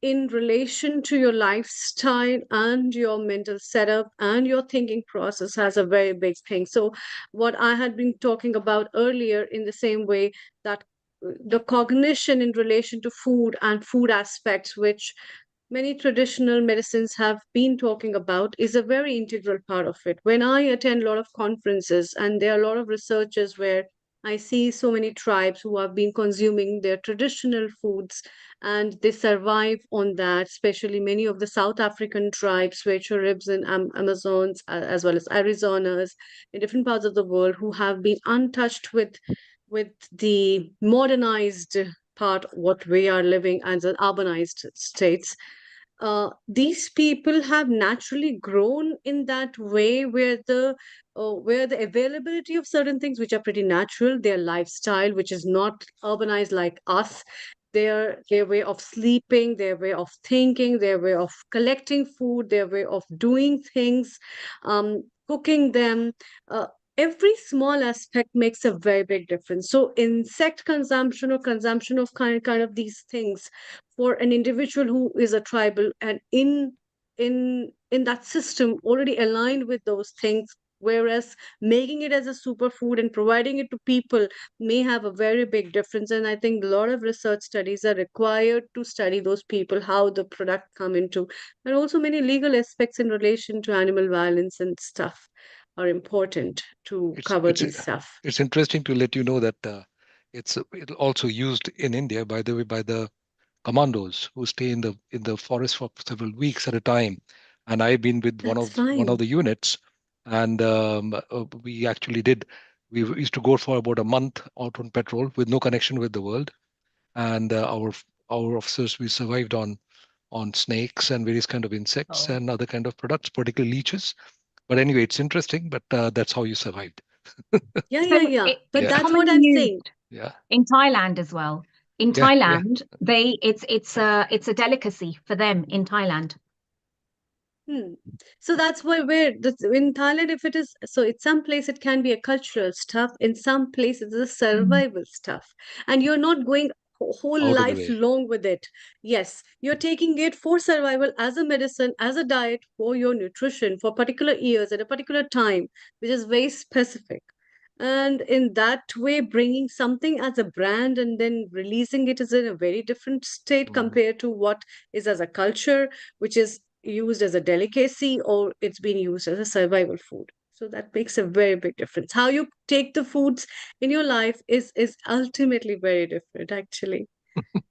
in relation to your lifestyle and your mental setup and your thinking process, has a very big thing. So what I had been talking about earlier, in the same way, that the cognition in relation to food and food aspects, which many traditional medicines have been talking about, is a very integral part of it. When I attend a lot of conferences, and there are a lot of researchers where I see so many tribes who have been consuming their traditional foods, and they survive on that, especially many of the South African tribes, where Charibs and Amazons, as well as Arizonas, in different parts of the world, who have been untouched with the modernized part, what we are living as an urbanized states. These people have naturally grown in that way, where the availability of certain things which are pretty natural, their lifestyle, which is not urbanized like us, their way of sleeping, their way of thinking, their way of collecting food, their way of doing things, cooking them. Uh, every small aspect makes a very big difference. So insect consumption, or consumption of kind of these things, for an individual who is a tribal, and in that system already aligned with those things, whereas making it as a superfood and providing it to people may have a very big difference. And I think a lot of research studies are required to study those people, how the product come into, and also many legal aspects in relation to animal violence and stuff are important to It's cover it's these stuff. it's interesting to let you know that it's also used in India, by the way, by the commandos who stay in the forest for several weeks at a time. And I've been with That's one of fine. the units, and we actually did. We used to go for about a month out on patrol with no connection with the world, and our officers, we survived on snakes and various kind of insects Oh. and other kind of products, particularly leeches. But anyway, it's interesting. But that's how you survived. Yeah, So yeah, yeah. But Yeah, it's that's what commonly I'm used saying. yeah, in Thailand as well. In yeah, yeah. Thailand, it's a delicacy for them in Thailand. So that's why in Thailand, if it is, so in some place it can be a cultural stuff, in some place it's a survival stuff, and you're not going whole Out of the life way. long with it. Yes, you're taking it for survival as a medicine, as a diet for your nutrition for particular years at a particular time, which is very specific. And in that way, bringing something as a brand and then releasing it is in a very different state compared to what is as a culture, which is used as a delicacy or it's been used as a survival food. So that makes a very big difference. How you take the foods in your life is ultimately very different, actually.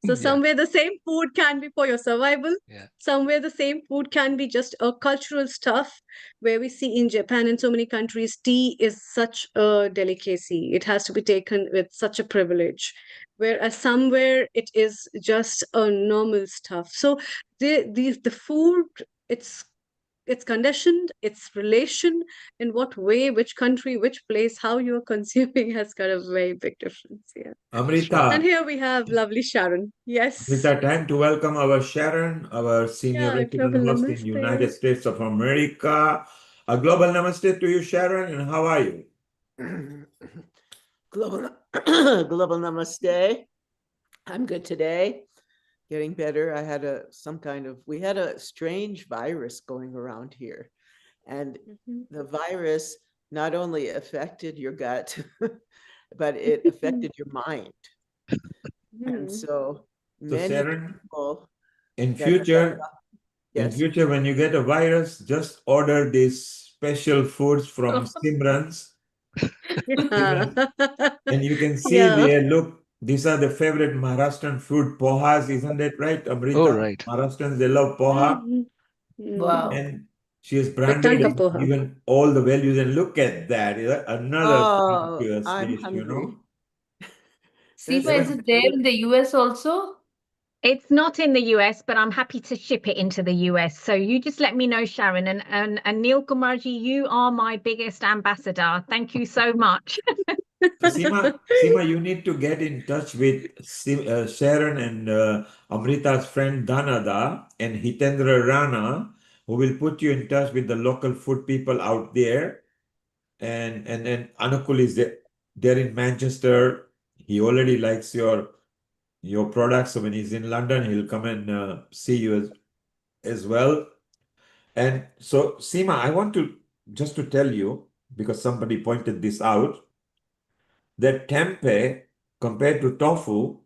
So Yeah. somewhere the same food can be for your survival. Yeah. Somewhere the same food can be just a cultural stuff, where we see in Japan and so many countries, tea is such a delicacy. It has to be taken with such a privilege. Whereas somewhere it is just a normal stuff. So the food, it's conditioned, its relation, in what way, which country, which place, how you're consuming has got a very big difference. Yeah. That's right. And Amrita, here we have lovely Sharon. Yes. Amrita, time to welcome our Sharon, our senior Yeah, resident global host in United namaste. States of America. A global namaste to you, Sharon, and how are you? Global, global namaste. I'm good today. Getting better. I had we had a strange virus going around here. And the virus not only affected your gut, but it affected your mind. And so So, many Sharon, people in that have got, in yes. future, when you get a virus, just order these special foods from Simran's. And you can see Yeah. there, look, these are the favorite Maharashtrian food, pohas, isn't it right, Amrita? Oh, right. Maharashtrians, they love poha. Wow. And she has The branded Tanka and poha. given all the values. And look at that, another Oh, sumptuous I'm dish, you hungry. know. Seema, is it there in the US also? It's not in the US, but I'm happy to ship it into the US. So you just let me know, Sharon. And Neil Kumarji, you are my biggest ambassador. Thank you so much. So Seema, you need to get in touch with Sharon and Amrita's friend Danada and Hitendra Rana, who will put you in touch with the local food people out there. And Anukul is there in Manchester. He already likes your products. So when he's in London, he'll come and see you as well. And so, Seema, I want to just to tell you, because somebody pointed this out, that tempeh compared to tofu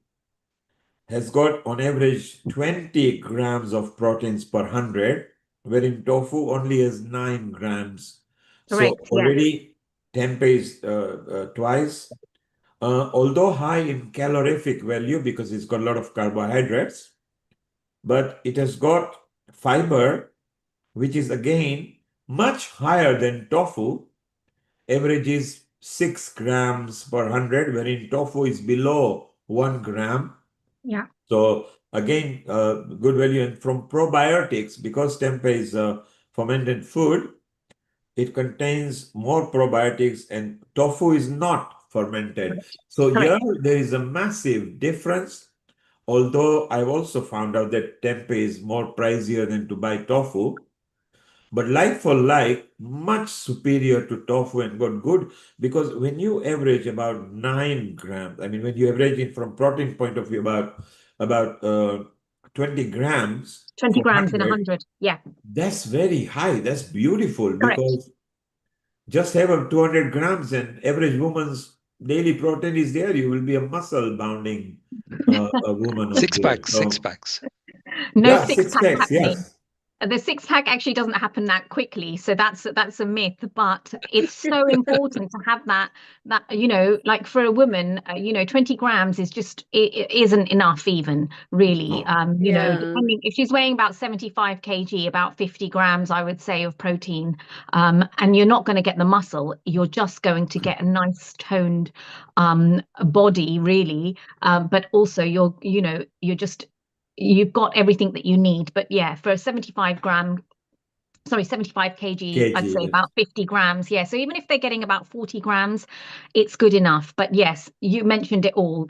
has got on average 20 grams of proteins per 100, wherein tofu only has 9 grams. So Correct. Yeah. already tempeh is twice. Although high in calorific value because it's got a lot of carbohydrates, but it has got fiber, which is again much higher than tofu. Average is 6 grams per 100, wherein tofu is below 1 gram. Yeah. So again, good value. And from probiotics, because tempeh is a fermented food, it contains more probiotics, and tofu is not fermented. So here there is a massive difference. Although I've also found out that tempeh is more pricier than to buy tofu. But like for like, much superior to tofu and got good, because when you average about 9 grams, I mean, when you average it from protein point of view, about 20 grams 20 for grams in 100, 100. Yeah. that's very high. That's beautiful, Correct. because just have a 200 grams and average woman's daily protein is there. You will be a muscle bounding a woman of Six there. packs, So, six packs. No yeah, six 6 pack packs, happening. yes. The six pack actually doesn't happen that quickly, so that's a myth. But it's so important to have that like for a woman, 20 grams is just it isn't enough even really. Yeah. Depending if she's weighing about 75 kg, about 50 grams, I would say, of protein, and you're not going to get the muscle. You're just going to get a nice toned body, really. But also you've got everything that you need. But yeah, for a 75 kg, I'd say Yes. about 50 grams. Yeah, so even if they're getting about 40 grams, it's good enough. But yes, you mentioned it all.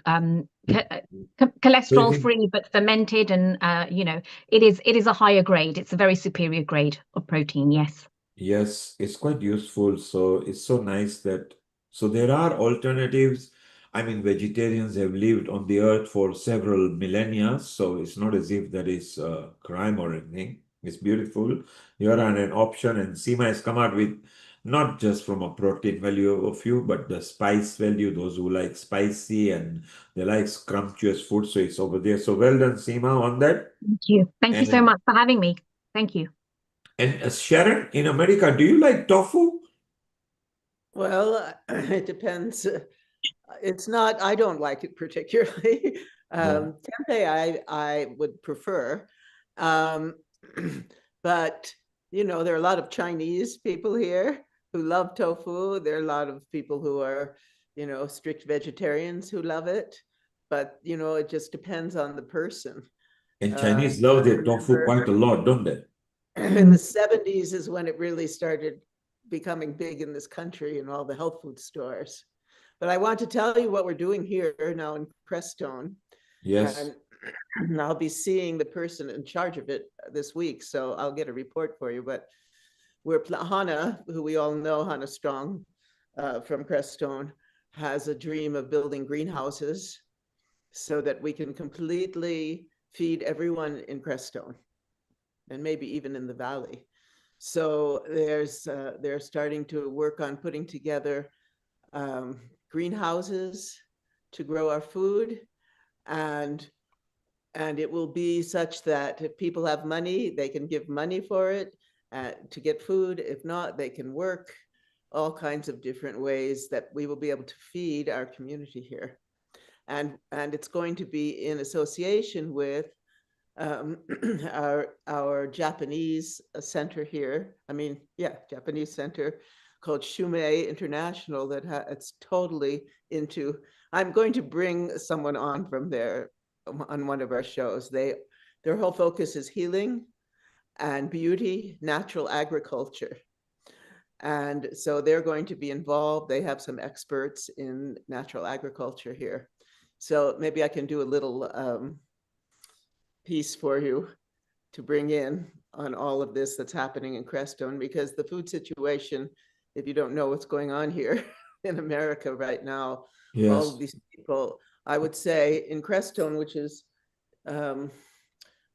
cholesterol think- free, but fermented, and it is a higher grade. It's a very superior grade of protein. Yes. Yes, it's quite useful. So it's so nice that so there are alternatives. I mean, vegetarians have lived on the earth for several millennia, so it's not as if that is a crime or anything. It's beautiful. Here are an option, and Seema has come out with not just from a protein value of view, but the spice value. Those who like spicy and they like scrumptious food, so it's over there. So well done, Seema, on that. Thank you. Thank you so And much for having me. Thank you. Sharon, in America, do you like tofu? Well, it depends. It's not, I don't like it particularly. No. Tempeh I would prefer. Um, but, there are a lot of Chinese people here who love tofu. There are a lot of people who are, strict vegetarians who love it. But, it just depends on the person. And Chinese love their tofu quite a lot, don't they? In the 70s is when it really started becoming big in this country in all the health food stores. But I want to tell you what we're doing here now in Crestone. Yes. And I'll be seeing the person in charge of it this week, so I'll get a report for you. But Hannah, who we all know, Hannah Strong from Crestone, has a dream of building greenhouses so that we can completely feed everyone in Crestone and maybe even in the valley. So they're starting to work on putting together greenhouses to grow our food, and it will be such that if people have money, they can give money for it to get food. If not, they can work all kinds of different ways that we will be able to feed our community here. And it's going to be in association with our Japanese center here. Japanese center called Shumei International that it's totally into. I'm going to bring someone on from there on one of our shows. Their whole focus is healing and beauty, natural agriculture. And so they're going to be involved. They have some experts in natural agriculture here. So maybe I can do a little piece for you to bring in on all of this that's happening in Crestone, because the food situation, if you don't know what's going on here in America right now, all of these people, I would say in Crestone, which is,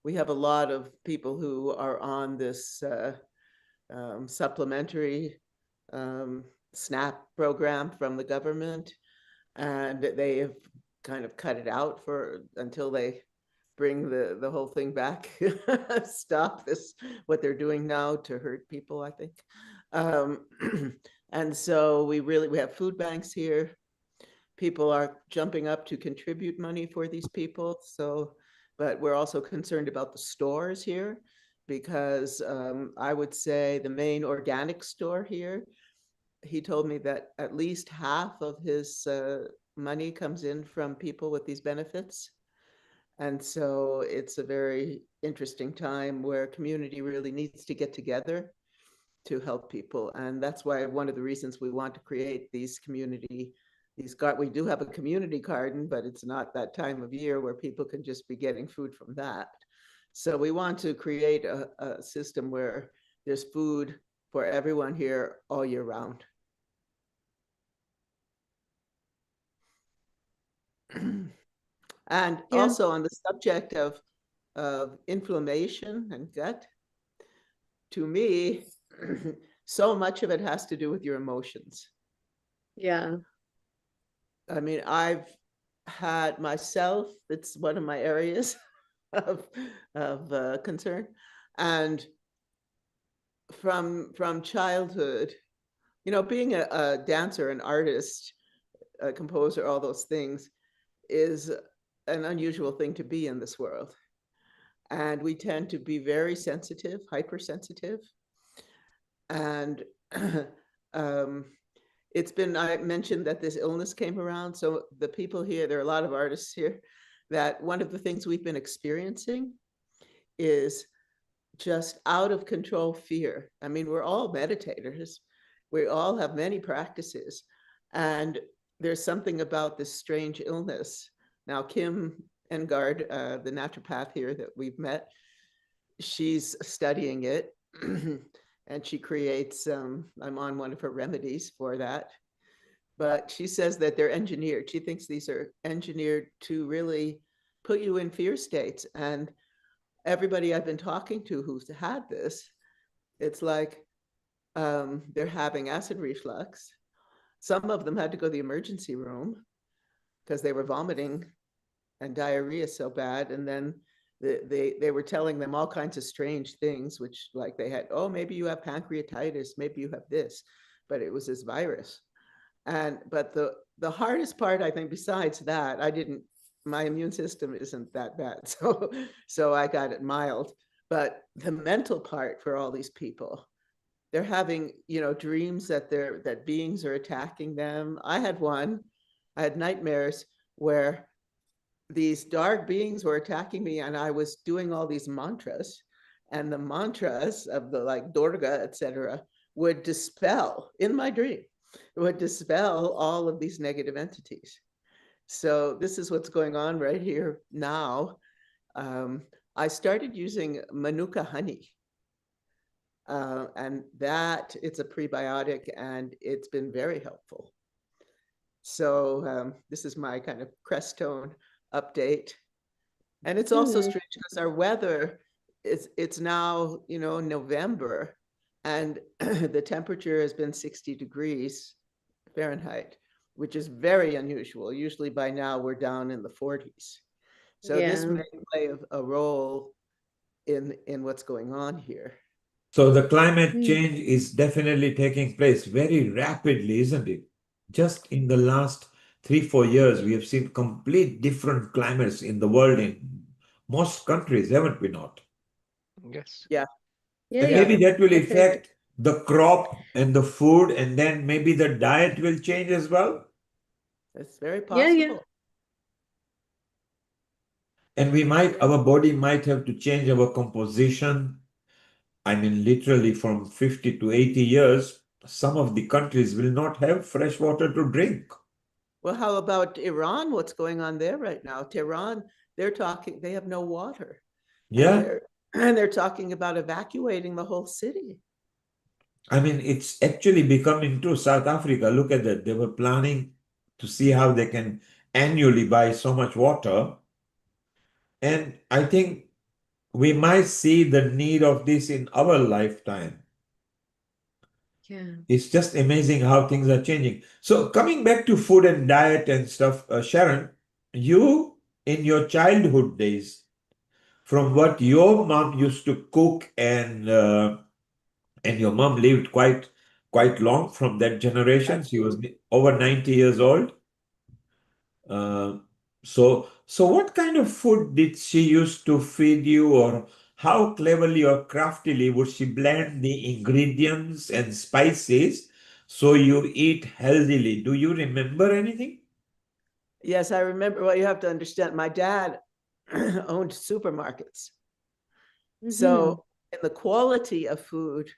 we have a lot of people who are on this supplementary SNAP program from the government, and they have kind of cut it out until they bring the whole thing back, stop this, what they're doing now to hurt people, I think. And so we have food banks here. People are jumping up to contribute money for these people. So, but we're also concerned about the stores here, because I would say the main organic store here, he told me that at least half of his money comes in from people with these benefits. And so it's a very interesting time where community really needs to get together to help people. And that's why one of the reasons we want to create these we do have a community garden, but it's not that time of year where people can just be getting food from that. So we want to create a system where there's food for everyone here all year round. And also on the subject of inflammation and gut, to me, so much of it has to do with your emotions. Yeah. I mean, I've had myself, it's one of my areas of concern. And from childhood, being a dancer, an artist, a composer, all those things is an unusual thing to be in this world. And we tend to be very sensitive, hypersensitive. And I mentioned that this illness came around. So the people here, there are a lot of artists here, that one of the things we've been experiencing is just out of control fear. I mean, we're all meditators. We all have many practices. And there's something about this strange illness Now, Kim Engard, the naturopath here that we've met, she's studying it and she creates, I'm on one of her remedies for that. But she says that they're engineered. She thinks these are engineered to really put you in fear states. And everybody I've been talking to who's had this, it's like they're having acid reflux. Some of them had to go to the emergency room because they were vomiting and diarrhea so bad. And then they were telling them all kinds of strange things, which like they had, oh, maybe you have pancreatitis, maybe you have this, but it was this virus. But the hardest part, I think, besides that, my immune system isn't that bad. So I got it mild, but the mental part for all these people, they're having, dreams that beings are attacking them. I had nightmares where these dark beings were attacking me and I was doing all these mantras, and the mantras of the like Durga, etc., would dispel in my dream. It would dispel all of these negative entities. So this is what's going on right here now. I started using Manuka honey. And that it's a prebiotic and it's been very helpful. So this is my kind of Crestone update. And it's also strange because our weather it's now, November, and the temperature has been 60 degrees Fahrenheit, which is very unusual. Usually by now we're down in the 40s. So this may play a role in what's going on here. So the climate change is definitely taking place very rapidly, isn't it? Just in the last 3-4 years, we have seen complete different climates in the world in most countries, haven't we not? Yes. Yeah. And maybe that will affect the crop and the food, and then maybe the diet will change as well. It's very possible. And our body might have to change our composition. I mean, literally from 50 to 80 years, some of the countries will not have fresh water to drink. Well, how about Iran? What's going on there right now? Tehran, they have no water. Yeah. And they're talking about evacuating the whole city. I mean, it's actually becoming true. South Africa, look at that. They were planning to see how they can annually buy so much water. And I think we might see the need of this in our lifetime. Yeah. It's just amazing how things are changing. So coming back to food and diet and stuff, Sharon, you in your childhood days, from what your mom used to cook, and your mom lived quite long from that generation. She was over 90 years old. So what kind of food did she used to feed you, or how cleverly or craftily would she blend the ingredients and spices so you eat healthily? Do you remember anything? Yes, I remember. Well, you have to understand, my dad owned supermarkets. So in the quality of food,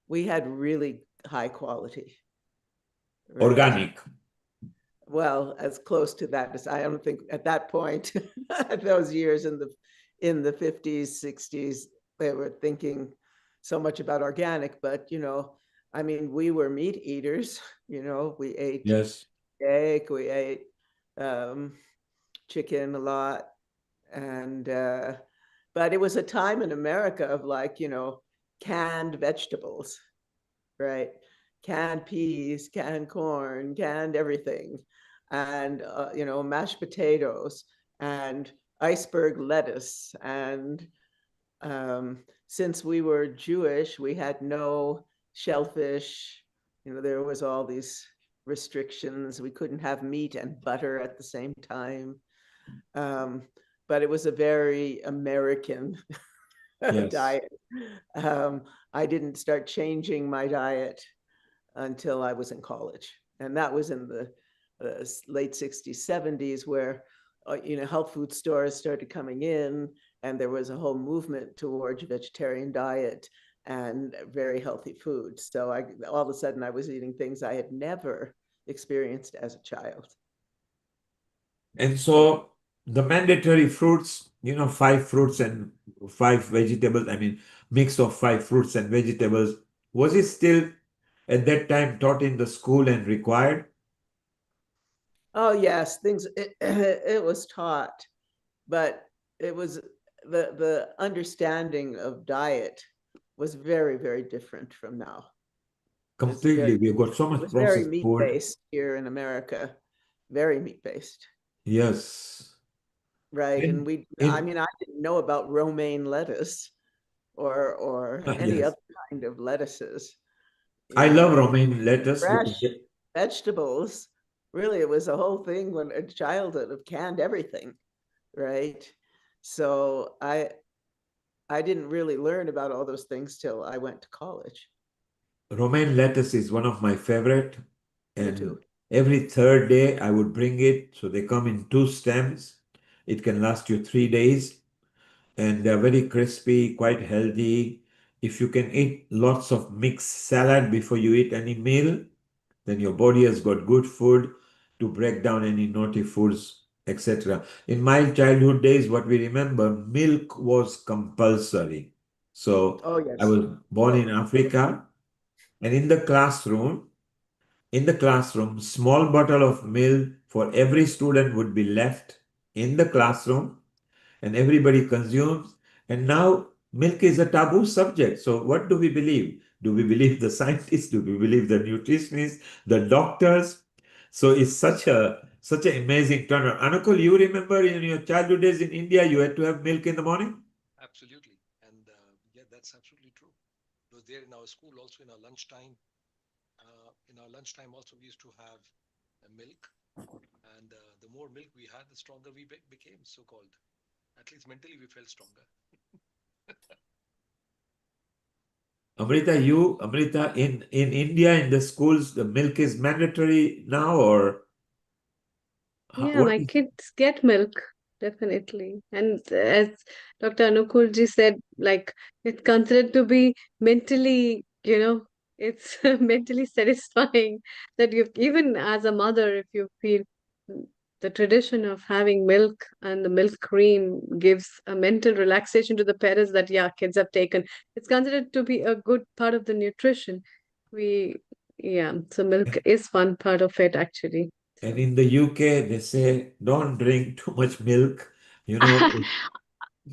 we had really high quality. Right? Organic. Well, as close to that as I don't think at that point, at those years in the 50s, 60s, they were thinking so much about organic. But I mean, we were meat eaters. We ate egg, we ate chicken a lot, and but it was a time in America of like canned vegetables, right? Canned peas, canned corn, canned everything, and mashed potatoes and iceberg lettuce. And since we were Jewish, we had no shellfish. There was all these restrictions. We couldn't have meat and butter at the same time. But it was a very American diet. I didn't start changing my diet until I was in college. And that was in the late 60s, 70s, where health food stores started coming in, and there was a whole movement towards vegetarian diet and very healthy food. So all of a sudden I was eating things I had never experienced as a child. And so the mandatory fruits, 5 fruits and 5 vegetables, mix of 5 fruits and vegetables, was it still at that time taught in the school and required? Oh yes, it was taught, but it was the understanding of diet was very, very different from now. Completely. We've got so It much was very processed meat food. based here in America, very meat based. Yes. Right. And I In mean, I didn't know about romaine lettuce or any yes. other kind of lettuces, I love and romaine lettuce because fresh vegetables. Really, it was a whole thing when a childhood of canned everything, right? So I didn't really learn about all those things till I went to college. romaine lettuce is one of my favorite. Me And too. every third day I would bring it. So they come in 2 stems. It can last you 3 days. And they're very crispy, quite healthy. If you can eat lots of mixed salad before you eat any meal, then your body has got good food to break down any naughty foods, etc. In my childhood days, what we remember, milk was compulsory. So Oh I yes. was born Oh, in Africa, and in the classroom, small bottle of milk for every student would be left in the classroom, and everybody consumes. And now milk is a taboo subject. So what do we believe? Do we believe the scientists? Do we believe the nutritionists, the doctors? So it's such an amazing turnaround. Anukul, you remember in your childhood days in India, you had to have milk in the morning? Absolutely. And yeah, that's absolutely true. It was there in our school, also in our lunchtime. In our lunchtime, also, we used to have milk. And the more milk we had, the stronger we became, so called. At least mentally, we felt stronger. Amrita, in India, in the schools, the milk is mandatory now, or Yeah, what my is kids get milk, definitely. And as Dr. Anukulji said, like it's considered to be mentally, it's mentally satisfying that you even as a mother, if you feel the tradition of having milk and the milk cream gives a mental relaxation to the parents that yeah, kids have taken. It's considered to be a good part of the nutrition. We yeah, so milk is one part of it actually. And So in the UK, they say don't drink too much milk. You know,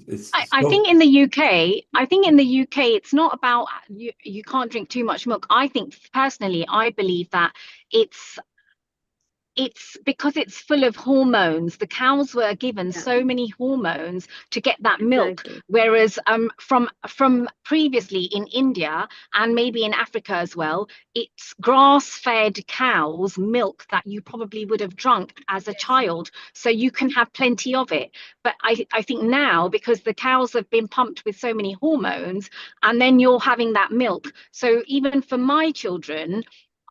it's I so think in the UK, it's not about you can't drink too much milk. I think personally, I believe that it's it's because it's full of hormones. The cows were given yeah, so many hormones to get that milk, exactly. whereas from previously in India and maybe in Africa as well, it's grass-fed cows' milk that you probably would have drunk as a child, so you can have plenty of it. But I think now, because the cows have been pumped with so many hormones, and then you're having that milk. So even for my children,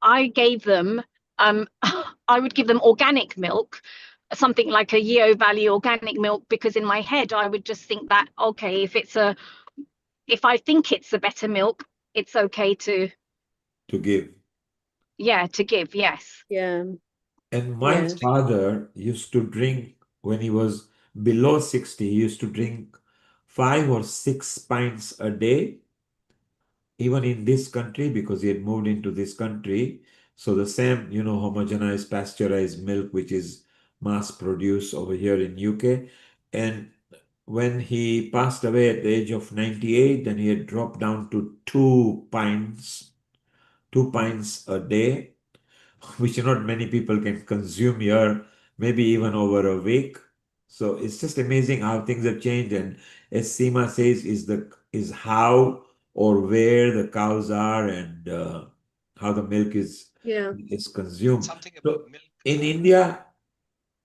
I gave them I would give them organic milk, something like a Yeo Valley organic milk, because in my head I would just think that okay, if I think it's a better milk, it's okay to give. to give, yes. Yeah, And my yeah, father used to drink when he was below 60, he used to drink 5 or 6 pints a day, even in this country, because he had moved into this country. So the same, homogenized pasteurized milk, which is mass produced over here in UK. And when he passed away at the age of 98, then he had dropped down to 2 pints a day, which not many people can consume here, maybe even over a week. So it's just amazing how things have changed. And as Seema says, is how or where the cows are, and how the milk yeah. is And consumed. something about So milk. in India,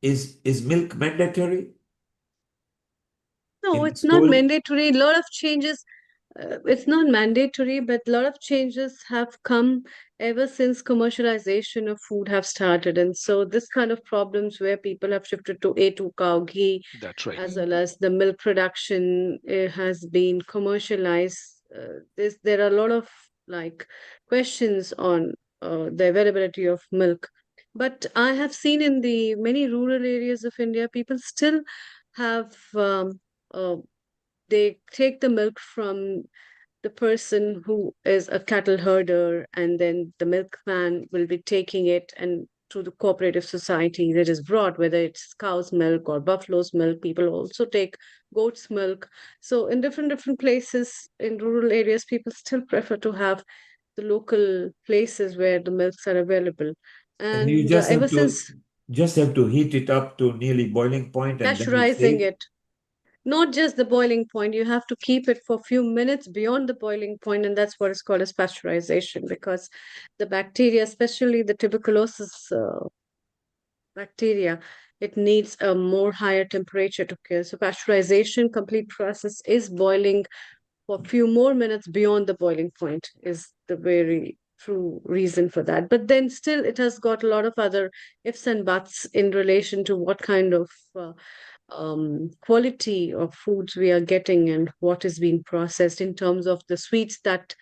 is milk mandatory No, in the it's not school? mandatory. A lot of changes, it's not mandatory, but a lot of changes have come ever since commercialization of food have started. And so this kind of problems where people have shifted to A2 cow ghee, That's right. as well as the milk production has been commercialized. There are a lot of like questions on the availability of milk. But I have seen in the many rural areas of India, people still have they take the milk from the person who is a cattle herder, and then the milkman will be taking it and to the cooperative society that is brought, whether it's cow's milk or buffalo's milk. People also take goat's milk. So in different places in rural areas, people still prefer to have the local places where the milks are available. And you And ever since just have to heat it up to nearly boiling point and then you pasteurizing save. it, not just the boiling point, you have to keep it for a few minutes beyond the boiling point, and that's what is called as pasteurization, because the bacteria, especially the tuberculosis bacteria, it needs a more higher temperature to kill. So pasteurization complete process is boiling for a few more minutes beyond the boiling point is the very true reason for that. But then still it has got a lot of other ifs and buts in relation to what kind of quality of foods we are getting and what is being processed in terms of the sweets that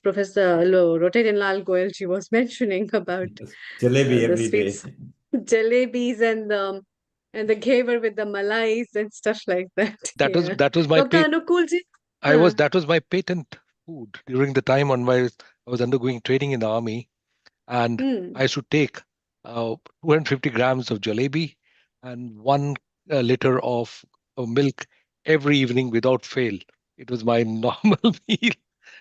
Professor Rotatin Lal Goyalji was mentioning about Jalebi the every sweets, day. jalebis and the ghevar with the malais and stuff like that. Yeah. That was my Dr. pet. Anukulji? That was my patent food during the time on my I was undergoing training in the army, and Hmm. I used to take 250 grams of jalebi and 1 liter of milk every evening without fail. It was my normal meal,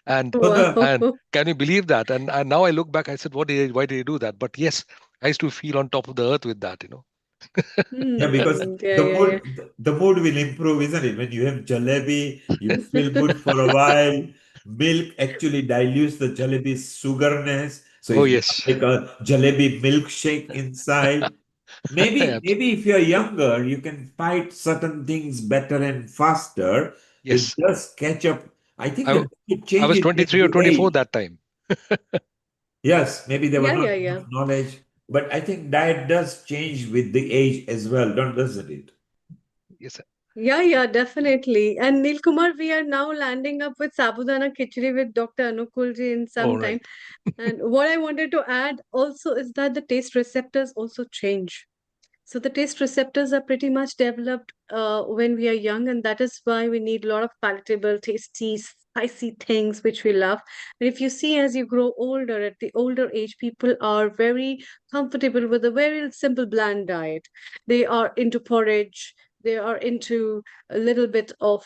and So the and Wow. can you believe that? And now I look back, I said, why did I do that? But yes, I used to feel on top of the earth with that. Yeah, because Hmm. Yeah, yeah, yeah. the mood will improve, isn't it? When you have jalebi, you feel good for a while. Milk actually dilutes the jalebi's sugerness, so Oh it's more yes, like a jalebi milkshake inside. Abs- Maybe if you're younger, you can fight certain things better and faster. It yes. does catch up. I think I the diet I was changes with 23 or the 24 age. that time. Yes, maybe there was Yeah, not yeah, yeah. enough knowledge, but I think diet does change with the age as well, doesn't it? Yes. Yeah, yeah, definitely. And Neil Kumar, we are now landing up with Sabudana Khichdi with Dr. Anukulji in Oh some time. right. And what I wanted to add also is that the taste receptors also change. So the taste receptors are pretty much developed when we are young, and that is why we need a lot of palatable, tasty, spicy things which we love. And if you see, as you grow older, at the older age, people are very comfortable with a very simple, bland diet. They are into porridge. They are into a little bit of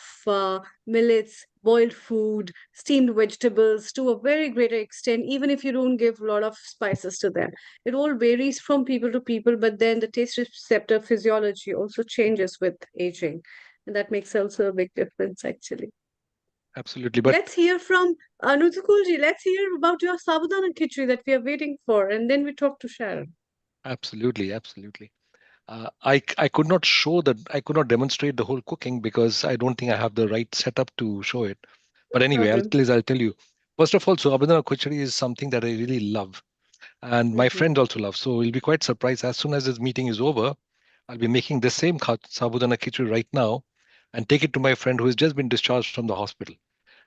millets, boiled food, steamed vegetables to a very greater extent, even if you don't give a lot of spices to them. It all varies from people to people, but then the taste receptor physiology also changes with aging. And that makes also a big difference, actually. Absolutely. But Let's hear from Anutukulji. Let's hear about your Sabudana Khichdi that we are waiting for, and then we talk to Sharon. absolutely. I could not show that. I could not demonstrate the whole cooking because I don't think I have the right setup to show it. But No anyway, problem. I'll tell you. First of all, so Abhidana Khichdi is something that I really love, and my Mhm. friends also love. So we'll be quite surprised as soon as this meeting is over. I'll be making the same Sabudana Khichdi right now, and take it to my friend who has just been discharged from the hospital.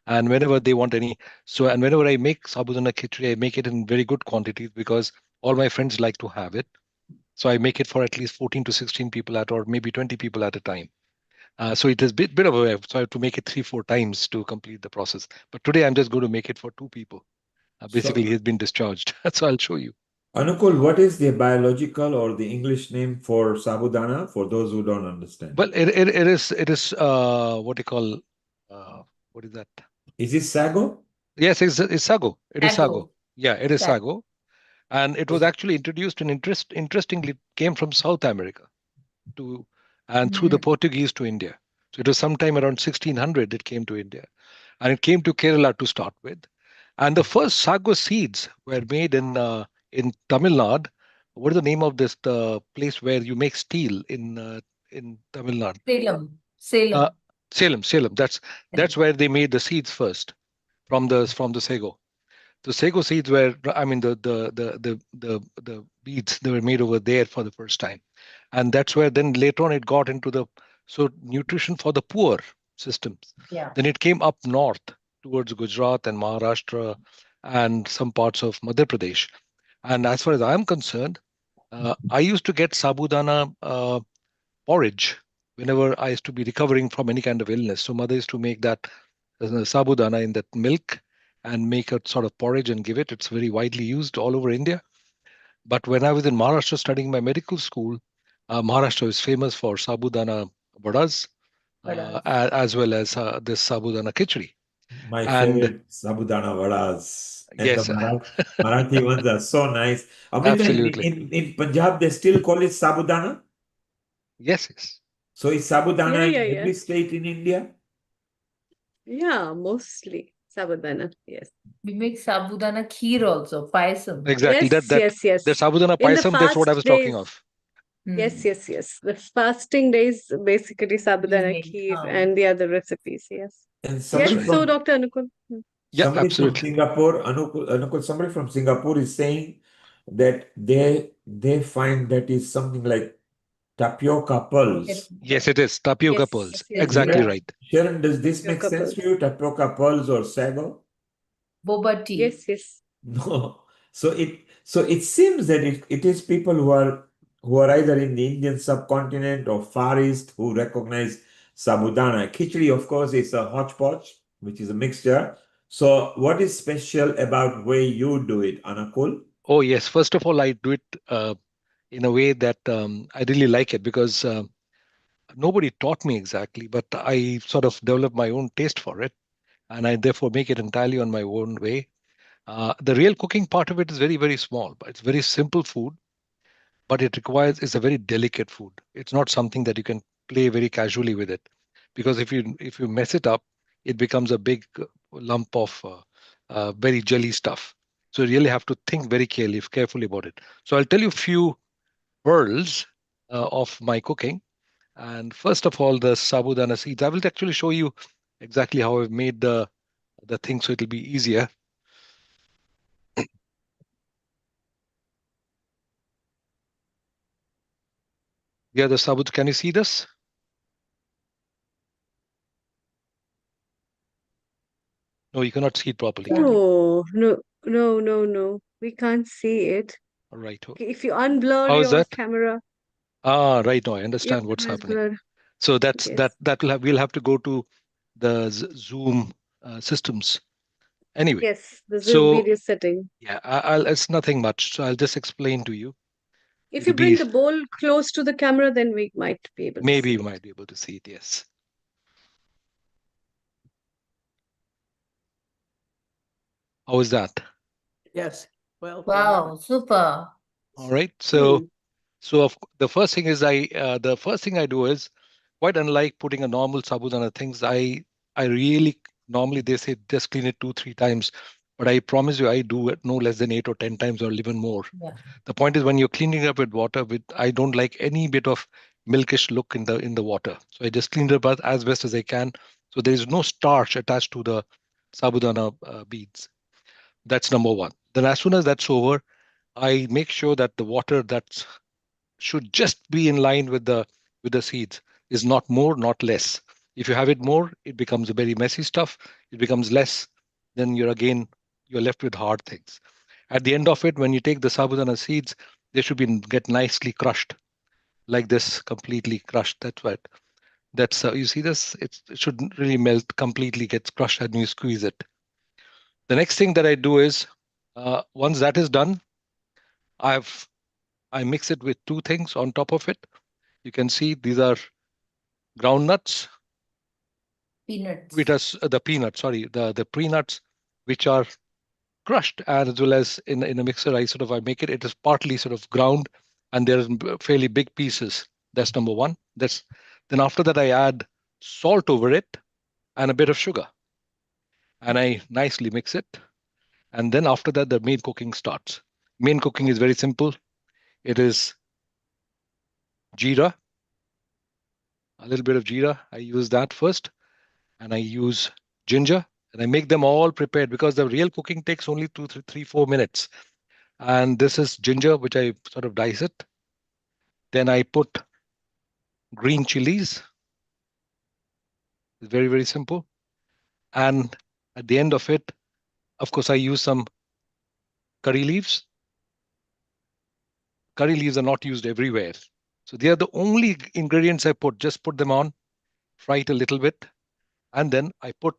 And whenever they want any, and whenever I make Sabudana Khichdi, I make it in very good quantities because all my friends like to have it. So I make it for at least 14 to 16 people or maybe 20 people at a time. So it is bit of a, so I have to make it 3 4 times to complete the process. But today I'm just going to make it for 2 people. Basically, So, he's been discharged. So I'll show you. Anukul, what is the biological or the English name for sabudana for those who don't understand? Well, it is what do you call what is that? Is it sago? Yes, it's sago. It is sago. Sago. Yeah, it is Sago. sago, and it was actually introduced and interestingly came from South America to and through the Mm. Portuguese to India. So it was sometime around 1600 it came to India, and it came to Kerala to start with. And the first sago seeds were made in Tamil Nadu. What is the name of this place where you make steel in Tamil Nadu? Salem. Uh, Salem. Salem. That's Salem. where they made the seeds first from the sago. The sago seeds were, I mean, the beads they were made over there for the first time, and that's where then later on it got into the nutrition for the poor systems. Yeah. Then it came up north towards Gujarat and Maharashtra and some parts of Madhya Pradesh. And as far as I'm concerned, I used to get sabudana porridge whenever I used to be recovering from any kind of illness. So mother used to make that sabudana in that milk and make a sort of porridge and give it. It's very widely used all over India. But when I was in Maharashtra studying my medical school, Maharashtra is famous for sabudana vadas, as well as this sabudana khichdi. My And favorite sabudana vadas and the yes, Marathi ones are so nice. Amrita, absolutely. in Punjab, they still call it sabudana. Yes, yes. So is sabudana Yeah, in yeah. every state in India? Yeah, mostly sabudana. Yes. We make sabudana kheer also, payasam. Exactly. Yes, yes, The yes. sabudana In the paisam, that's what I fast was talking days, of. yes, Hmm. yes, yes. The fasting days, basically We sabudana make. kheer and the other recipes. Yes. And That's Yes. right. So, Dr. Anukul. Yeah, somebody from absolutely. Singapore, Anukul, somebody from Singapore is saying that they find that is something like tapioca pearls. Yes, it is. Tapioca Yes, pearls. yes, Is Exactly Yeah. it, right. Sharon, does this your make sense to couples. you? Tapioca pearls or sago? Boba tea. Yes, yes. No. So it seems that it is people who are either in the Indian subcontinent or Far East who recognize sabudana. Khichdi, of course, is a hodgepodge, which is a mixture. So what is special about way you do it, Anakul? Oh, yes. First of all, I do it in a way that I really like it because nobody taught me exactly, but I sort of developed my own taste for it. And I therefore make it entirely on my own way. The real cooking part of it is very, very small, but it's very simple food, but it's a very delicate food. It's not something that you can play very casually with it, because if you mess it up, it becomes a big lump of very jelly stuff. So you really have to think very carefully about it. So I'll tell you a few pearls of my cooking. And first of all, the sabudana seeds. I will actually show you exactly how I've made the thing so it'll be easier. Yeah, the sabut. Can you see this? No, you cannot see it properly, can you? Oh, no, no, no, no. We can't see it. All right. Okay, if you unblur How is your that? camera, Right now I your understand what's camera is happening. blurred. So Yes. we'll have to go to the Zoom systems. Anyway, Yes, the Zoom so video setting. yeah, it's nothing much. So I'll just explain to you. If It'll you bring be the bowl close to the camera, then we might be able to maybe see you it. might be able to see it. Yes. How is that? Yes. Well, Wow, super. All right. Hmm. The first thing I do is quite unlike putting a normal sabudana things. I really normally they say just clean it 2-3 times, but I promise you I do it no less than 8 or 10 times or even more. Yeah. The point is when you're cleaning up with water, with I don't like any bit of milkish look in the water, so I just clean it up as best as I can. So there is no starch attached to the sabudana beads. That's number one. Then as soon as that's over, I make sure that the water that's should just be in line with the seeds, is not more not less. If you have it more, it becomes a very messy stuff. It becomes less, then you're left with hard things. At the end of it, when you take the sabudana seeds, they should be get nicely crushed like this, completely crushed. That's you see this, it shouldn't really melt completely, gets crushed and you squeeze it. The next thing that I do is, once that is done, i've I mix it with two things on top of it. You can see these are groundnuts, which Peanuts. are the peanuts, sorry, the peanuts, which are crushed, and as well as in a mixer, I make it is partly sort of ground, and there are fairly big pieces. That's number one. That's Then after that I add salt over it and a bit of sugar, and I nicely mix it. And then after that, the main cooking starts. Main cooking is very simple. It is jeera, a little bit of jeera. I use that first, and I use ginger, and I make them all prepared because the real cooking takes only 2, 3, 4 minutes. And this is ginger, which I sort of dice it. Then I put green chilies. It's very, very simple. And at the end of it, of course, I use some curry leaves. curry leaves are not used everywhere. So they are the only ingredients I put. Just put them on, fry it a little bit, and then I put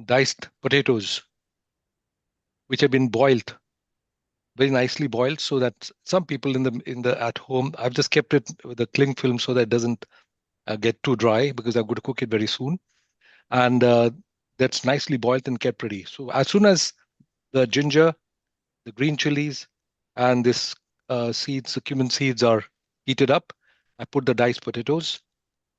diced potatoes, which have been boiled, very nicely boiled, so that some people in the at home, I've just kept it with a cling film so that it doesn't get too dry, because I'm going to cook it very soon. And that's nicely boiled and kept ready. So as soon as the ginger, the green chilies, and this seeds, the cumin seeds are heated up, I put the diced potatoes,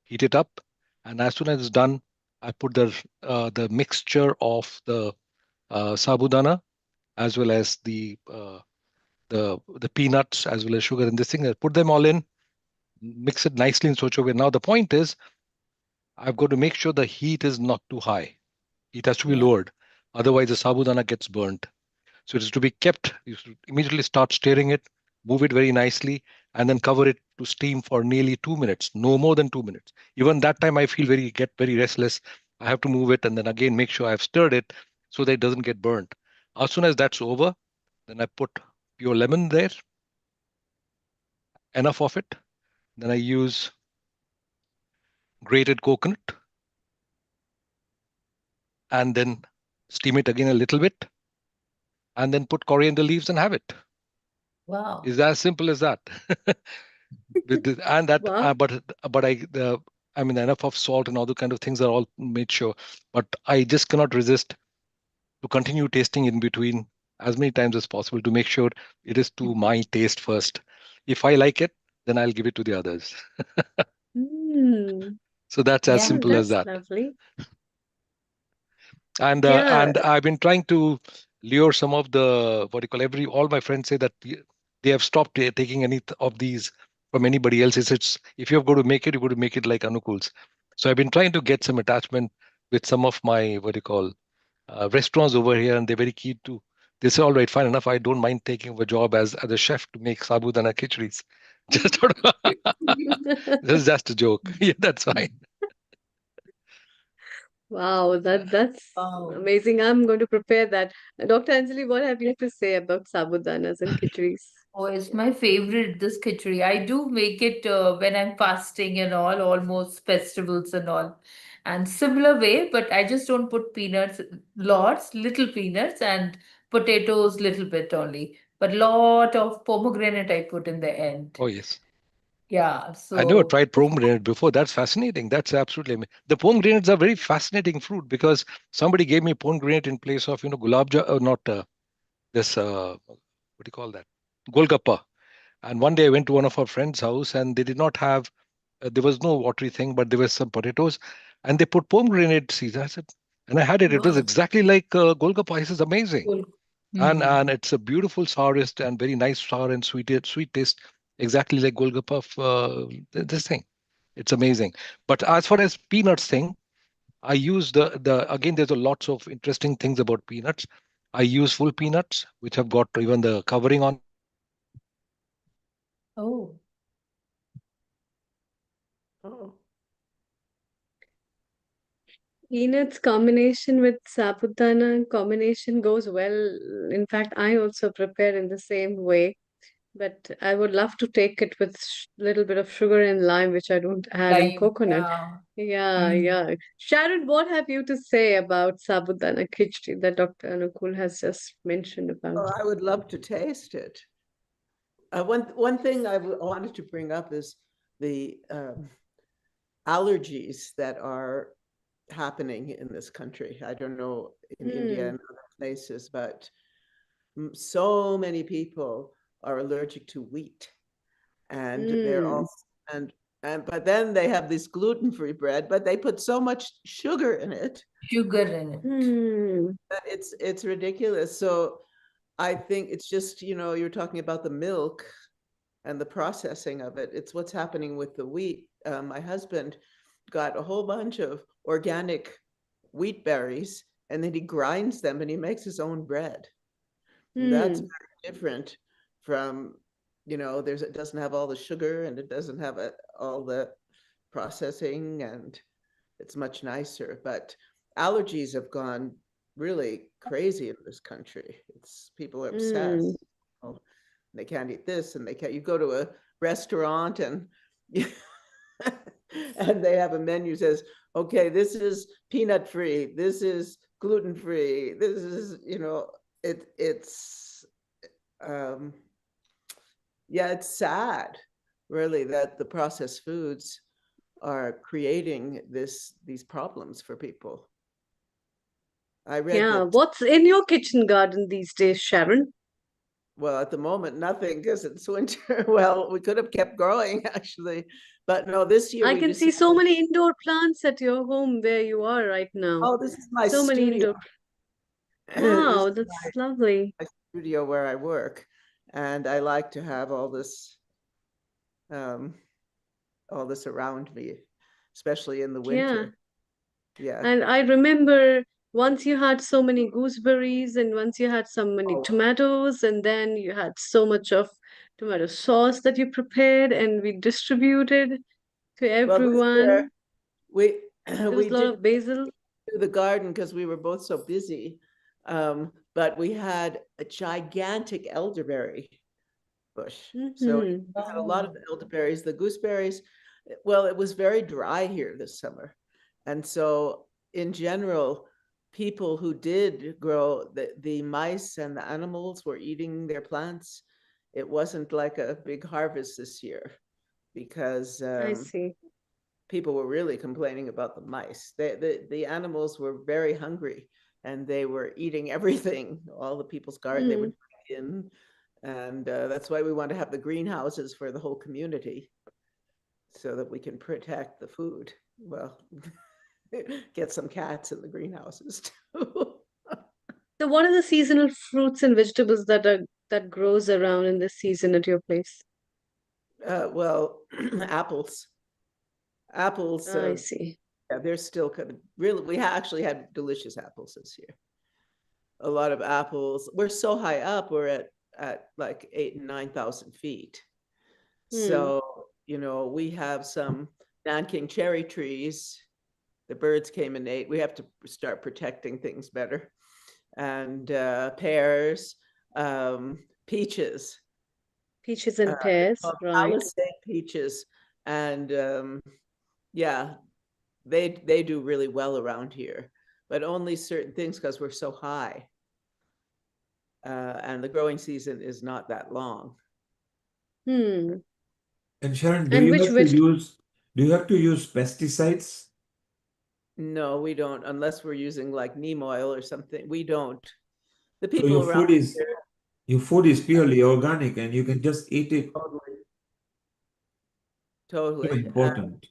heat it up, and as soon as it's done, I put the mixture of the sabudana, as well as the peanuts, as well as sugar and this thing. I put them all in, mix it nicely in such a way. Now the point is, I've got to make sure the heat is not too high. It has to be lowered. Otherwise, the sabudana gets burnt. So it is to be kept. You should immediately start stirring it, move it very nicely, and then cover it to steam for nearly 2 minutes, no more than 2 minutes. Even that time, I get very restless. I have to move it and then again make sure I've stirred it so that it doesn't get burnt. As soon as that's over, then I put pure lemon there, enough of it. Then I use grated coconut and then steam it again a little bit, and then put coriander leaves and have it. Wow. It's as simple as that. And that, Wow. but I mean, enough of salt and all the kind of things are all made sure. But I just cannot resist to continue tasting in between as many times as possible to make sure it is to my taste first. If I like it, then I'll give it to the others. Mm. So that's as Yeah. Oh, simple as that's that. lovely. And Yeah. I've been trying to lure some of the what do you call all my friends say that they have stopped taking any of these from anybody else. It's if you're going to make it, you're going to make it like Anukul's. So I've been trying to get some attachment with some of my what do you call restaurants over here, and they're very keen to. They say, all right, fine enough. I don't mind taking a job as a chef to make sabudana khichdi's. Just sort of, this is just a joke. Yeah, that's fine. Wow, that's Wow. amazing. I'm going to prepare that. Dr. Anjali, what have you to say about sabudanas and khichdi's? Oh, it's my favorite, this khichdi. I do make it when I'm fasting and all, almost festivals and all. And similar way, but I just don't put peanuts, lots, little peanuts and potatoes, little bit only. But lot of pomegranate I put in the end. Oh yes. Yeah, I never so tried pomegranate before. That's fascinating. That's absolutely the pomegranates are very fascinating fruit because somebody gave me pomegranate in place of gulab not this what do you call that, golgappa. And one day I went to one of our friends' house and they did not have there was no watery thing, but there was some potatoes, and they put pomegranate seeds. I said, and I had it. It was wow, exactly like golgappa. This is amazing, cool. and it's a beautiful sourest and very nice sour and sweet taste, exactly like golgappa. This thing, it's amazing. But as far as peanuts thing, I use the again. There's a lots of interesting things about peanuts. I use full peanuts, which have got even the covering on it. Oh, Oh, Peanuts combination with sabudana combination goes well. In fact, I also prepare in the same way, but I would love to take it with little bit of sugar and lime, which I don't add in lime, coconut. yeah. Yeah, Mm. yeah. Sharon, what have you to say about sabudana khichdi that Dr. Anukul has just mentioned about? oh, I would love to taste it. One thing wanted to bring up is the allergies that are happening in this country. I don't know in India Hmm. and other places, but so many people are allergic to wheat, and they're Hmm. all and but then they have this gluten-free bread, but they put so much sugar in it Sugar in it. Hmm. that it's ridiculous. So I think it's just, you're talking about the milk and the processing of it. It's what's happening with the wheat. My husband got a whole bunch of organic wheat berries, and then he grinds them and he makes his own bread. And that's Hmm. very different from, it doesn't have all the sugar and it doesn't have all the processing, and it's much nicer. But allergies have gone really crazy in this country. It's people are obsessed. Oh, they can't eat this and they can't. You go to a restaurant and and they have a menu says, okay, this is peanut free, this is gluten free, this is, it's yeah, it's sad really that the processed foods are creating these problems for people. I read Yeah, that, what's in your kitchen garden these days, Sharon? well, at the moment, nothing because it's winter. Well, we could have kept growing actually, but no, this year I we can see so decided, many indoor plants at your home where you are right now. oh, this is my So many studio. indoor. This Wow, is that's lovely. my studio where I work, and I like to have um, all this around me, especially in the Yeah. winter. Yeah. And I remember once you had so many gooseberries, and once you had so many Oh, tomatoes, and then you had so much of tomato sauce that you prepared and we distributed to well, this year everyone. we There was we a lot didn't of basil. do the garden because we were both so busy. But we had a gigantic elderberry bush. So we Mm-hmm. had a lot of elderberries. The gooseberries, well, it was very dry here this summer. And so in general, people who did grow, the mice and the animals were eating their plants. It wasn't like a big harvest this year because I see. people were really complaining about the mice. The animals were very hungry and they were eating everything, all the people's garden they Mm. would bring in. And that's why we want to have the greenhouses for the whole community so that we can protect the food. Well, get some cats in the greenhouses too. So what are the seasonal fruits and vegetables that grows around in this season at your place? Well, apples. Apples, I see. yeah, they're still kind of really, we actually had delicious apples this year. A lot of apples. We're so high up, we're at like 8,000 and 9,000 feet. Hmm. So, we have some Nanking cherry trees. The birds came and ate. We have to start protecting things better. And pears, peaches, Peaches and pears, right? Palisade peaches. And yeah, they do really well around here, but only certain things because we're so high. And the growing season is not that long. Hmm. And Sharon, And which veg? do you have to use pesticides? No, we don't, unless we're using like neem oil or something. We don't. The So people around here, your food is purely organic and you can just eat it. totally, So totally. important.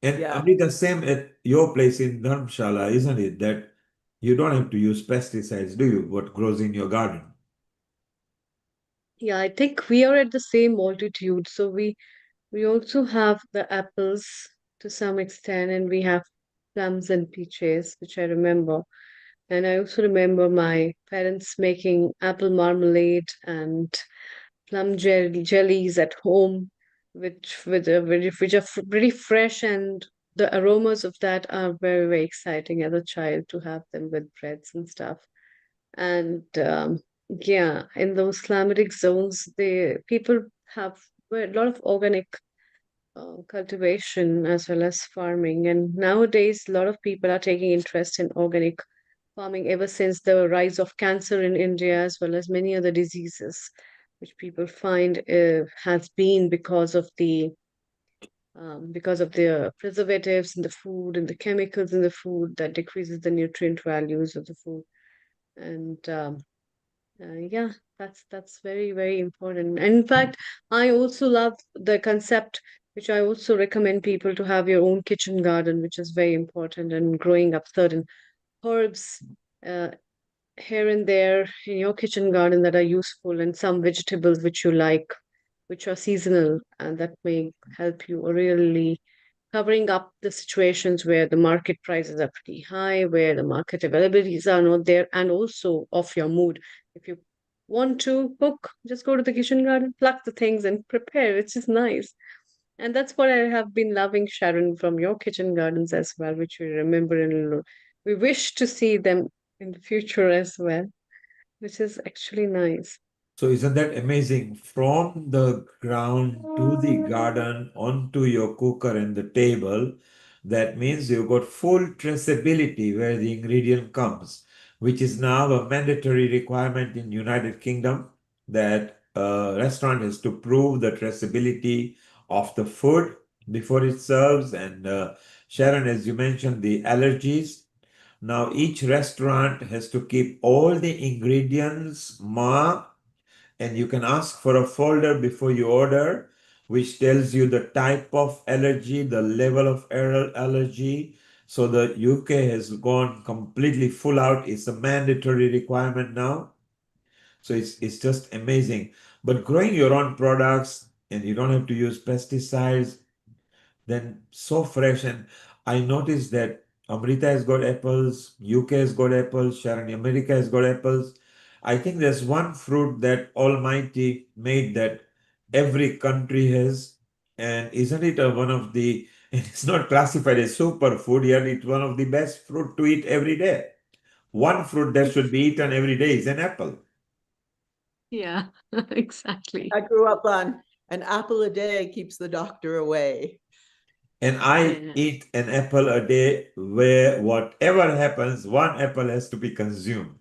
And Yeah, Amrita, same at your place in Dharamshala, isn't it? That you don't have to use pesticides, do you? What grows in your garden? Yeah, I think we are at the same altitude. So we also have the apples to some extent, and we have plums and peaches, which I remember. And I also remember my parents making apple marmalade and jellies at home, which are pretty fresh, and the aromas of that are very, very exciting as a child to have them with breads and stuff. And yeah, in those climatic zones, the people have a lot of organic cultivation as well as farming. And nowadays, a lot of people are taking interest in organic farming ever since the rise of cancer in India, as well as many other diseases, which people find has been because of the preservatives in the food and the chemicals in the food that decreases the nutrient values of the food. And yeah, that's very, very important. And in fact, I also love the concept, which I also recommend people to have your own kitchen garden, which is very important, and growing up certain herbs uh, here and there in your kitchen garden that are useful, and some vegetables which you like, which are seasonal, and that may help you really covering up the situations where the market prices are pretty high, where the market availabilities are not there, and also off your mood. If you want to cook, just go to the kitchen garden, pluck the things, and prepare. It's just nice. And that's what I have been loving, Sharon, from your kitchen gardens as well, which we remember and we wish to see them in the future as well, which is actually nice. So isn't that amazing? From the ground to the garden, onto your cooker and the table, that means you've got full traceability where the ingredient comes, which is now a mandatory requirement in United Kingdom that a restaurant has to prove the traceability of the food before it serves. And Sharon, as you mentioned, the allergies. Now each restaurant has to keep all the ingredients marked, and you can ask for a folder before you order, which tells you the type of allergy, the level of allergy. So the UK has gone completely full out. It's a mandatory requirement now. So it's just amazing. But growing your own products and you don't have to use pesticides, then so fresh. And I noticed that Amrita has got apples, UK has got apples, Sharon, America has got apples. I think there's one fruit that Almighty made that every country has, and isn't it one of the, it's not classified as superfood, yet it's one of the best fruit to eat every day. One fruit that should be eaten every day is an apple. Yeah, exactly. I grew up on an apple a day keeps the doctor away. And I Yeah. eat an apple a day where whatever happens, one apple has to be consumed.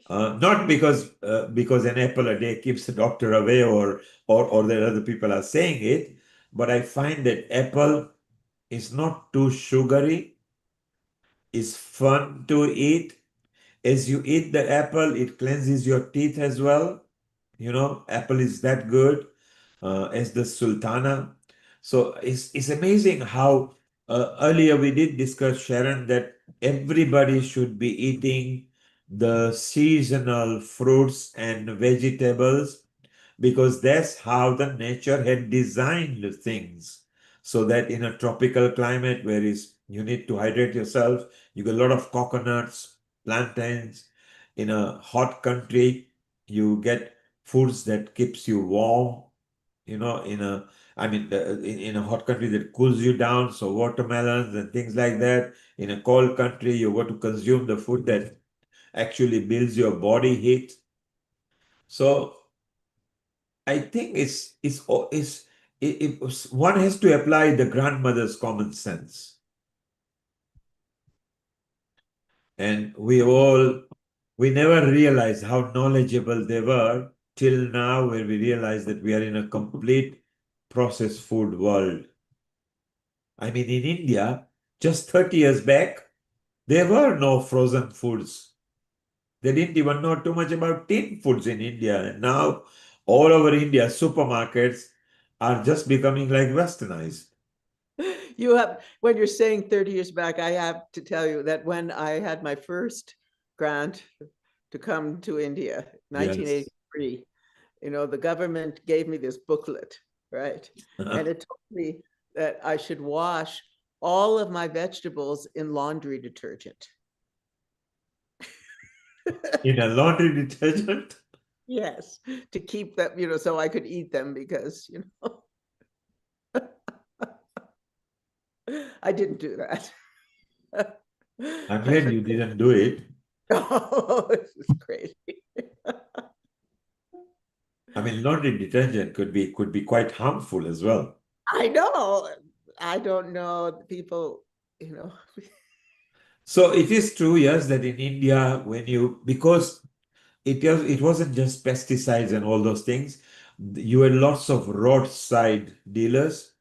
Not because an apple a day keeps the doctor away or that other people are saying it, but I find that apple is not too sugary, is fun to eat. As you eat the apple, it cleanses your teeth as well. You know, apple is that good as the sultana. So it's amazing how earlier we did discuss, Sharon, that everybody should be eating the seasonal fruits and vegetables because that's how the nature had designed things. So that in a tropical climate where you need to hydrate yourself, you get a lot of coconuts, plantains. In a hot country, you get foods that keeps you warm. You know, in a hot country that cools you down, so watermelons and things like that. In a cold country, you got to consume the food that actually builds your body heat. So I think one has to apply the grandmother's common sense, and we never realized how knowledgeable they were till now, where we realize that we are in a complete processed food world. I mean, in India, just 30 years back, there were no frozen foods. They didn't even know too much about tin foods in India. And now, all over India, supermarkets are just becoming like westernized. You have, when you're saying 30 years back, I have to tell you that when I had my first grant to come to India, Yes. 1983, the government gave me this booklet, right? And it told me that I should wash all of my vegetables in laundry detergent. In a laundry detergent? Yes, to keep them, so I could eat them because, I didn't do that. I'm glad you didn't do it. Oh, this is crazy. I mean, laundry detergent could be quite harmful as well. I know. I don't know. People, So it is true, yes, that in India, because it wasn't just pesticides and all those things, you had lots of roadside dealers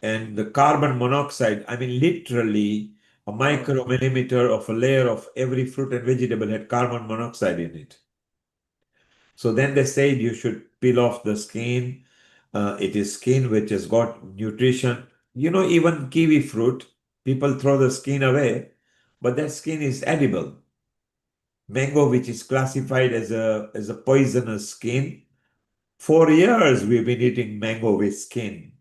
and the carbon monoxide. I mean, literally a micromillimeter of a layer of every fruit and vegetable had carbon monoxide in it. So then they said you should peel off the skin. It is skin which has got nutrition. Even kiwi fruit, people throw the skin away, but that skin is edible. Mango, which is classified as a poisonous skin, for years we've been eating mango with skin.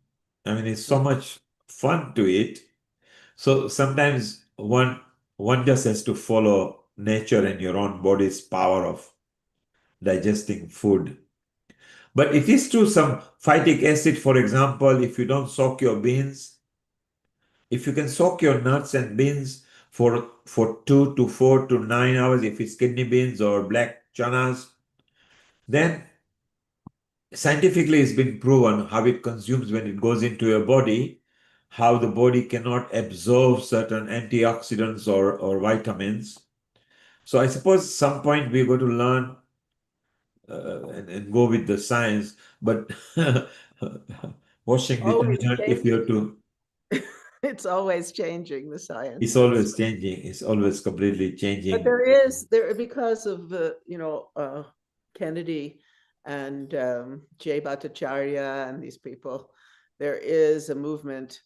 I mean, it's so much fun to eat. So sometimes one just has to follow nature and your own body's power of digesting food. But it is true, some phytic acid, for example, if you don't soak your beans, if you can soak your nuts and beans for 2 to 4 to 9 hours if it's kidney beans or black chanas. Then scientifically it's been proven how it consumes when it goes into your body, how the body cannot absorb certain antioxidants or vitamins. So I suppose some point we're going to learn and go with the science, but washing Always detergent, if you have to, It's always changing, the science. it's always changing. It's always completely But changing. there because of Kennedy and Jay Bhattacharya and these people, there is a movement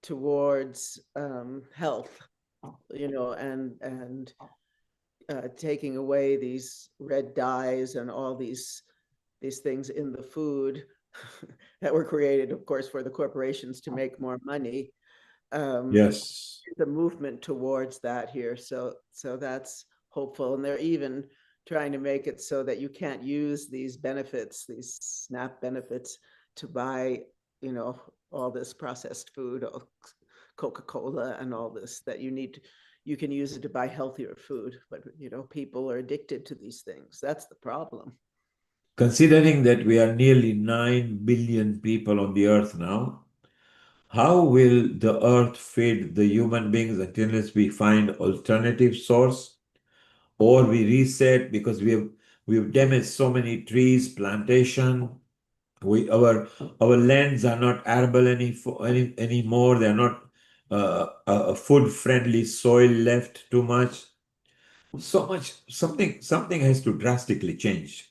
towards health, and taking away these red dyes and all these things in the food that were created, of course, for the corporations to make more money. Yes. The movement towards that here, so that's hopeful, and they're even trying to make it so that you can't use these benefits, these SNAP benefits, to buy, all this processed food, Coca-Cola and all this, that you can use it to buy healthier food, but people are addicted to these things. That's the problem. Considering that we are nearly 9 billion people on the earth now, how will the earth feed the human beings unless we find alternative source or we reset because we've damaged so many trees, plantation. Our lands are not arable anymore. They're not a food friendly soil left too much. So much something has to drastically change.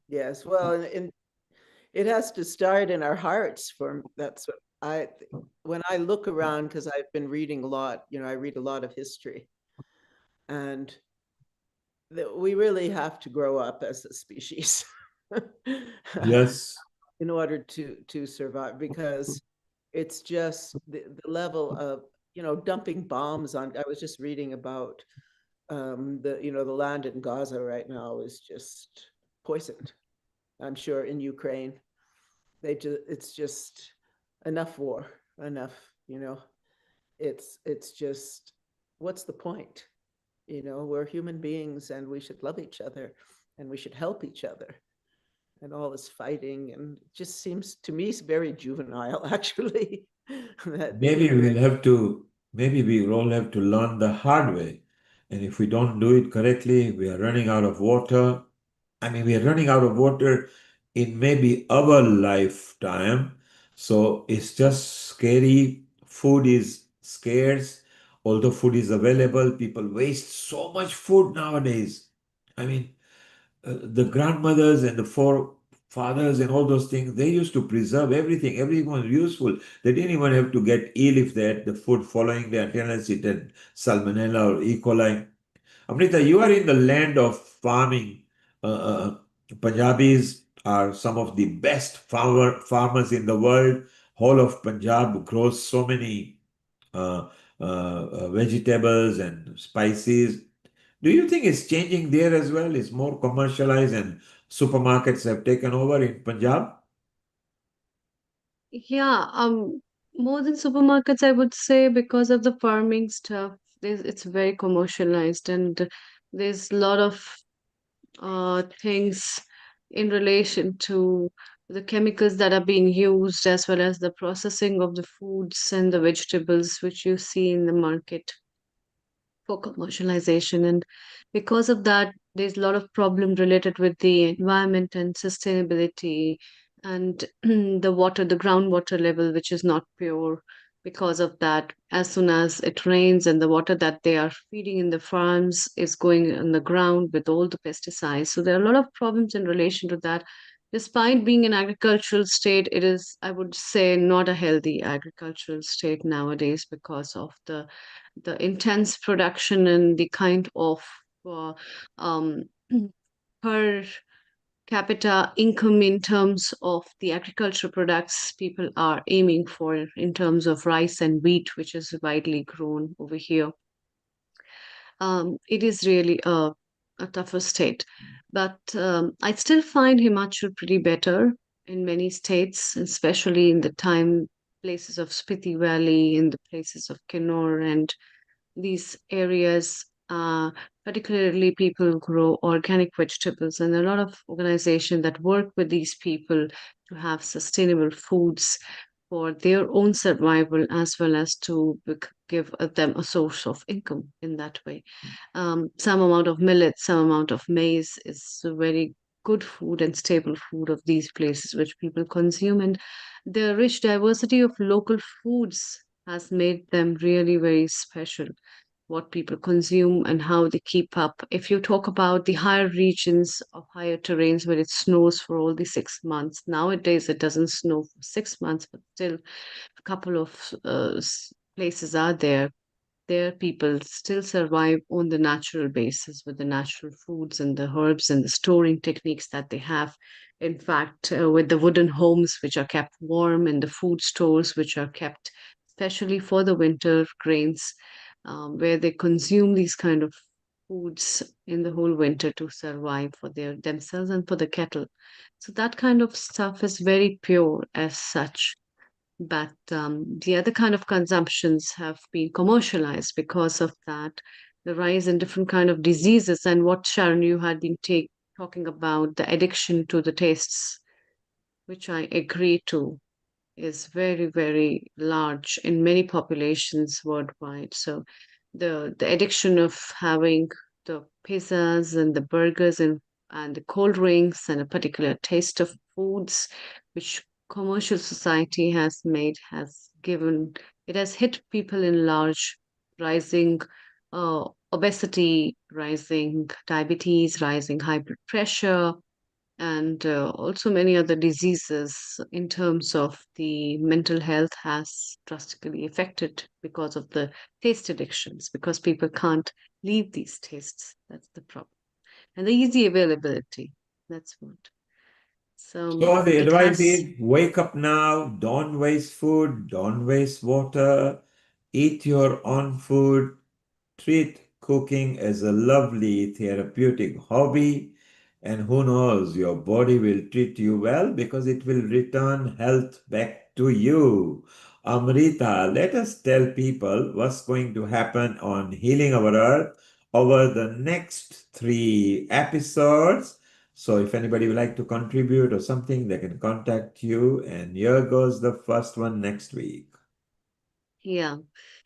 Yes. Well, and it has to start in our hearts. That's what when I look around, because I've been reading a lot, I read a lot of history, and we really have to grow up as a species Yes. in order to survive, because it's just the level of dumping bombs on. I was just reading about the land in Gaza right now is just poisoned. I'm sure in Ukraine it's just enough war, enough. It's just, what's the point? We're human beings and we should love each other and we should help each other. And all this fighting, and it just seems to me very juvenile, actually. Maybe we all have to learn the hard way. And if we don't do it correctly, we are running out of water. I mean, we are running out of water in maybe our lifetime. So it's just scary. Food is scarce. Although food is available, people waste so much food nowadays. I mean, the grandmothers and the forefathers and all those things, they used to preserve everything. Everything was useful. They didn't even have to get ill if they had the food following their unless it had salmonella or E. coli. Amrita, you are in the land of farming. Punjabis are some of the best farmers in the world. Whole of Punjab grows so many vegetables and spices. Do you think it's changing there as well? It's more commercialized and supermarkets have taken over in Punjab? Yeah, more than supermarkets, I would say, because of the farming stuff, it's very commercialized, and there's a lot of things in relation to the chemicals that are being used, as well as the processing of the foods and the vegetables which you see in the market for commercialization. And because of that, there's a lot of problem related with the environment and sustainability, and the groundwater level, which is not pure. Because of that, as soon as it rains and the water that they are feeding in the farms is going on the ground with all the pesticides. So there are a lot of problems in relation to that. Despite being an agricultural state, it is, I would say, not a healthy agricultural state nowadays, because of the intense production and the kind of uh, um, per capita income in terms of the agricultural products people are aiming for, in terms of rice and wheat, which is widely grown over here. It is really a tougher state. But I still find Himachal pretty better in many states, especially in the time places of Spiti Valley, in the places of Kinnaur, and these areas, particularly people grow organic vegetables, and a lot of organizations that work with these people to have sustainable foods for their own survival as well as to give them a source of income in that way. Some amount of millet, some amount of maize is a very good food and staple food of these places which people consume, and the rich diversity of local foods has made them really very special, what people consume and how they keep up. If you talk about the higher regions of higher terrains where it snows for all the 6 months, nowadays it doesn't snow for 6 months, but still a couple of places are there. Their people still survive on the natural basis with the natural foods and the herbs and the storing techniques that they have. In fact, with the wooden homes which are kept warm and the food stores which are kept especially for the winter grains, where they consume these kind of foods in the whole winter to survive for themselves and for the cattle. So that kind of stuff is very pure as such. But the other kind of consumptions have been commercialized because of that, the rise in different kind of diseases, and what Sharon you had been talking about, the addiction to the tastes, which I agree to is very, very large in many populations worldwide. So the addiction of having the pizzas and the burgers and the cold drinks and a particular taste of foods, which commercial society has made, has given it has hit people in large, rising obesity, rising diabetes, rising high blood pressure, and also many other diseases in terms of the mental health has drastically affected because of the taste addictions, because people can't leave these tastes. That's the problem. And the easy availability. That's what. So So the it advice has. is wake up now, don't waste food, don't waste water, eat your own food, treat cooking as a lovely therapeutic hobby, and who knows, your body will treat you well because it will return health back to you. Amrita, let us tell people what's going to happen on Healing Our Earth over the next 3 episodes. So if anybody would like to contribute or something, they can contact you. And here goes the first one next week. Yeah.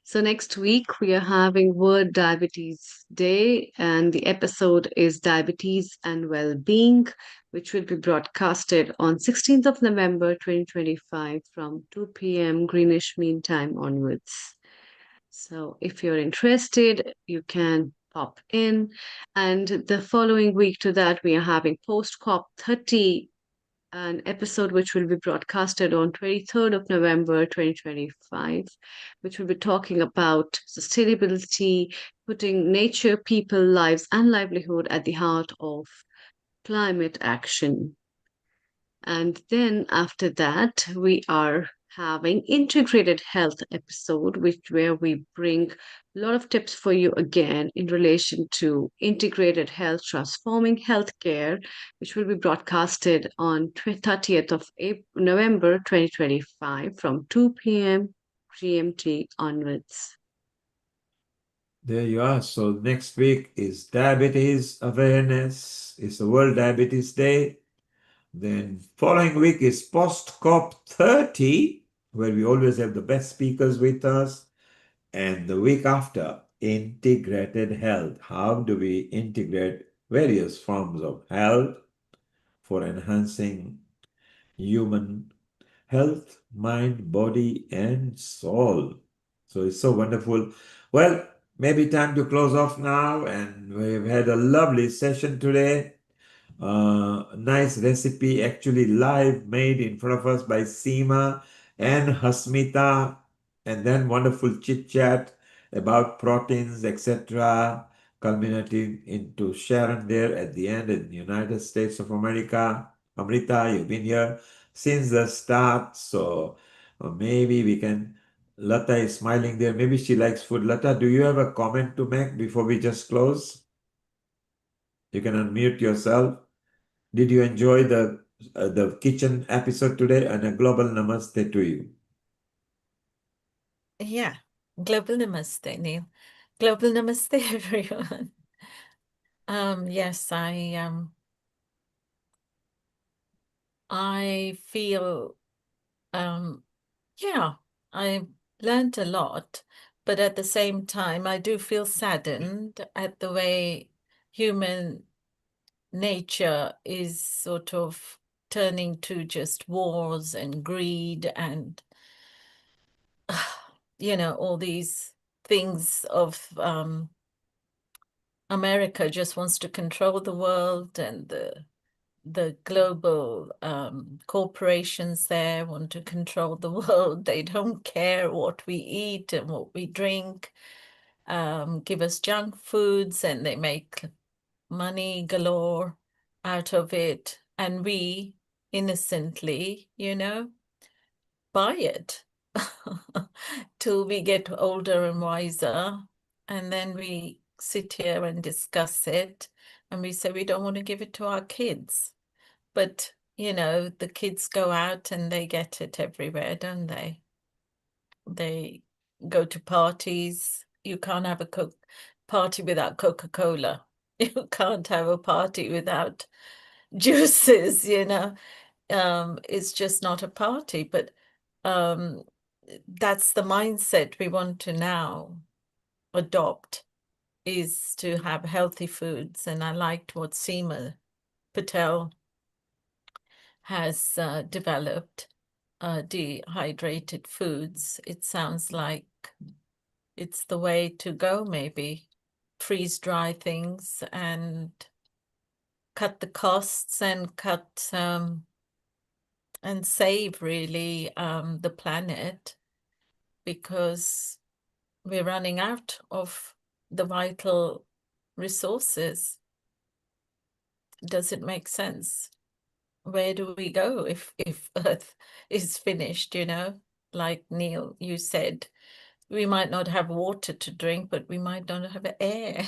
So next week we are having World Diabetes Day, and the episode is Diabetes and Well-being, which will be broadcasted on 16th of November 2025 from 2 p.m. Greenish Mean Time onwards. So if you're interested, you can pop in. And the following week to that, we are having Post COP 30, an episode which will be broadcasted on 23rd of November 2025, which will be talking about sustainability, putting nature, people, lives, and livelihood at the heart of climate action. And then after that, we are having integrated health episode, where we bring a lot of tips for you again in relation to integrated health, transforming healthcare, which will be broadcasted on 30th of November 2025 from 2 p.m. GMT onwards. There you are. So next week is diabetes awareness. It's the World Diabetes Day. Then following week is post COP 30, where we always have the best speakers with us. And the week after, integrated health. How do we integrate various forms of health for enhancing human health, mind, body, and soul? So it's so wonderful. Well, maybe time to close off now. And we've had a lovely session today. Nice recipe, actually live made in front of us by Seema and Hasmita, and then wonderful chit chat about proteins, etc., culminating into Sharon there at the end in the United States of America. Amrita, you've been here since the start, so maybe we can. Lata is smiling there. Maybe she likes food. Lata, do you have a comment to make before we just close? You can unmute yourself. Did you enjoy the kitchen episode today? And a global namaste to you. Yeah, global namaste, Neil. Global namaste, everyone. Yes, I feel, yeah, I learned a lot, but at the same time, I do feel saddened at the way human nature is sort of turning to just wars and greed and, all these things of America just wants to control the world, and the global corporations there want to control the world. They don't care what we eat and what we drink, give us junk foods, and they make money galore out of it. And we innocently, buy it till we get older and wiser. And then we sit here and discuss it, and we say we don't want to give it to our kids. But, the kids go out and they get it everywhere, don't they? They go to parties. You can't have a party without Coca-Cola. You can't have a party without juices, It's just not a party. But that's the mindset we want to now adopt, is to have healthy foods. And I liked what Seema Patel has developed, dehydrated foods. It sounds like it's the way to go, maybe. Freeze dry things and cut the costs and and save really the planet, because we're running out of the vital resources. Does it make sense? Where do we go if Earth is finished, Like Neil, you said, we might not have water to drink, but we might not have air,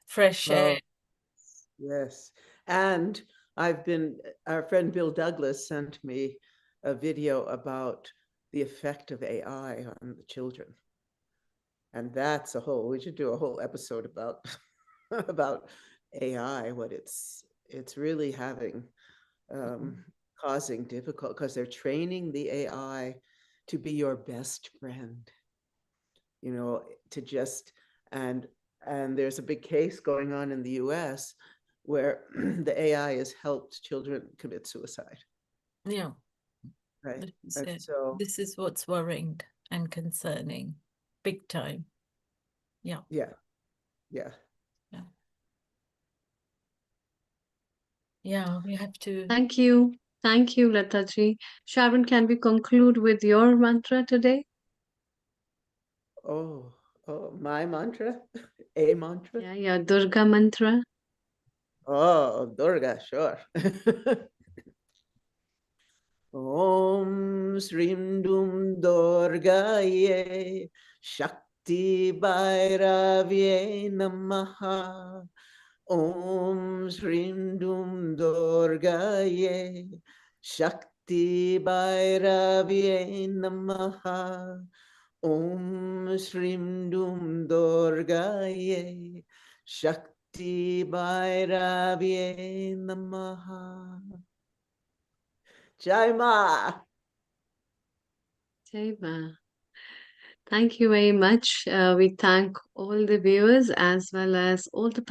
fresh air. Oh, yes. And our friend Bill Douglas sent me a video about the effect of AI on the children. And that's we should do a whole episode about about AI, what it's really having, causing difficult, because they're training the AI to be your best friend, to just, and there's a big case going on in the US where the AI has helped children commit suicide. Yeah. Right. This is what's worrying and concerning, big time. Yeah. Yeah. Yeah. Yeah. Yeah, we have to. Thank you. Thank you, Lataji. Sharon, can we conclude with your mantra today? Oh, my mantra? A mantra? Yeah, Durga mantra. Oh, Durga, sure. Om Srim Dum Durgaye Shakti Bhairavye Namaha. Om Srim Dum Durgaye Shakti Bhairavye Namaha. Om Srim Dum Durgaye Shakti Bhairavye Namaha. Jai Ma. Jai Ma. Thank you very much. We thank all the viewers as well as all the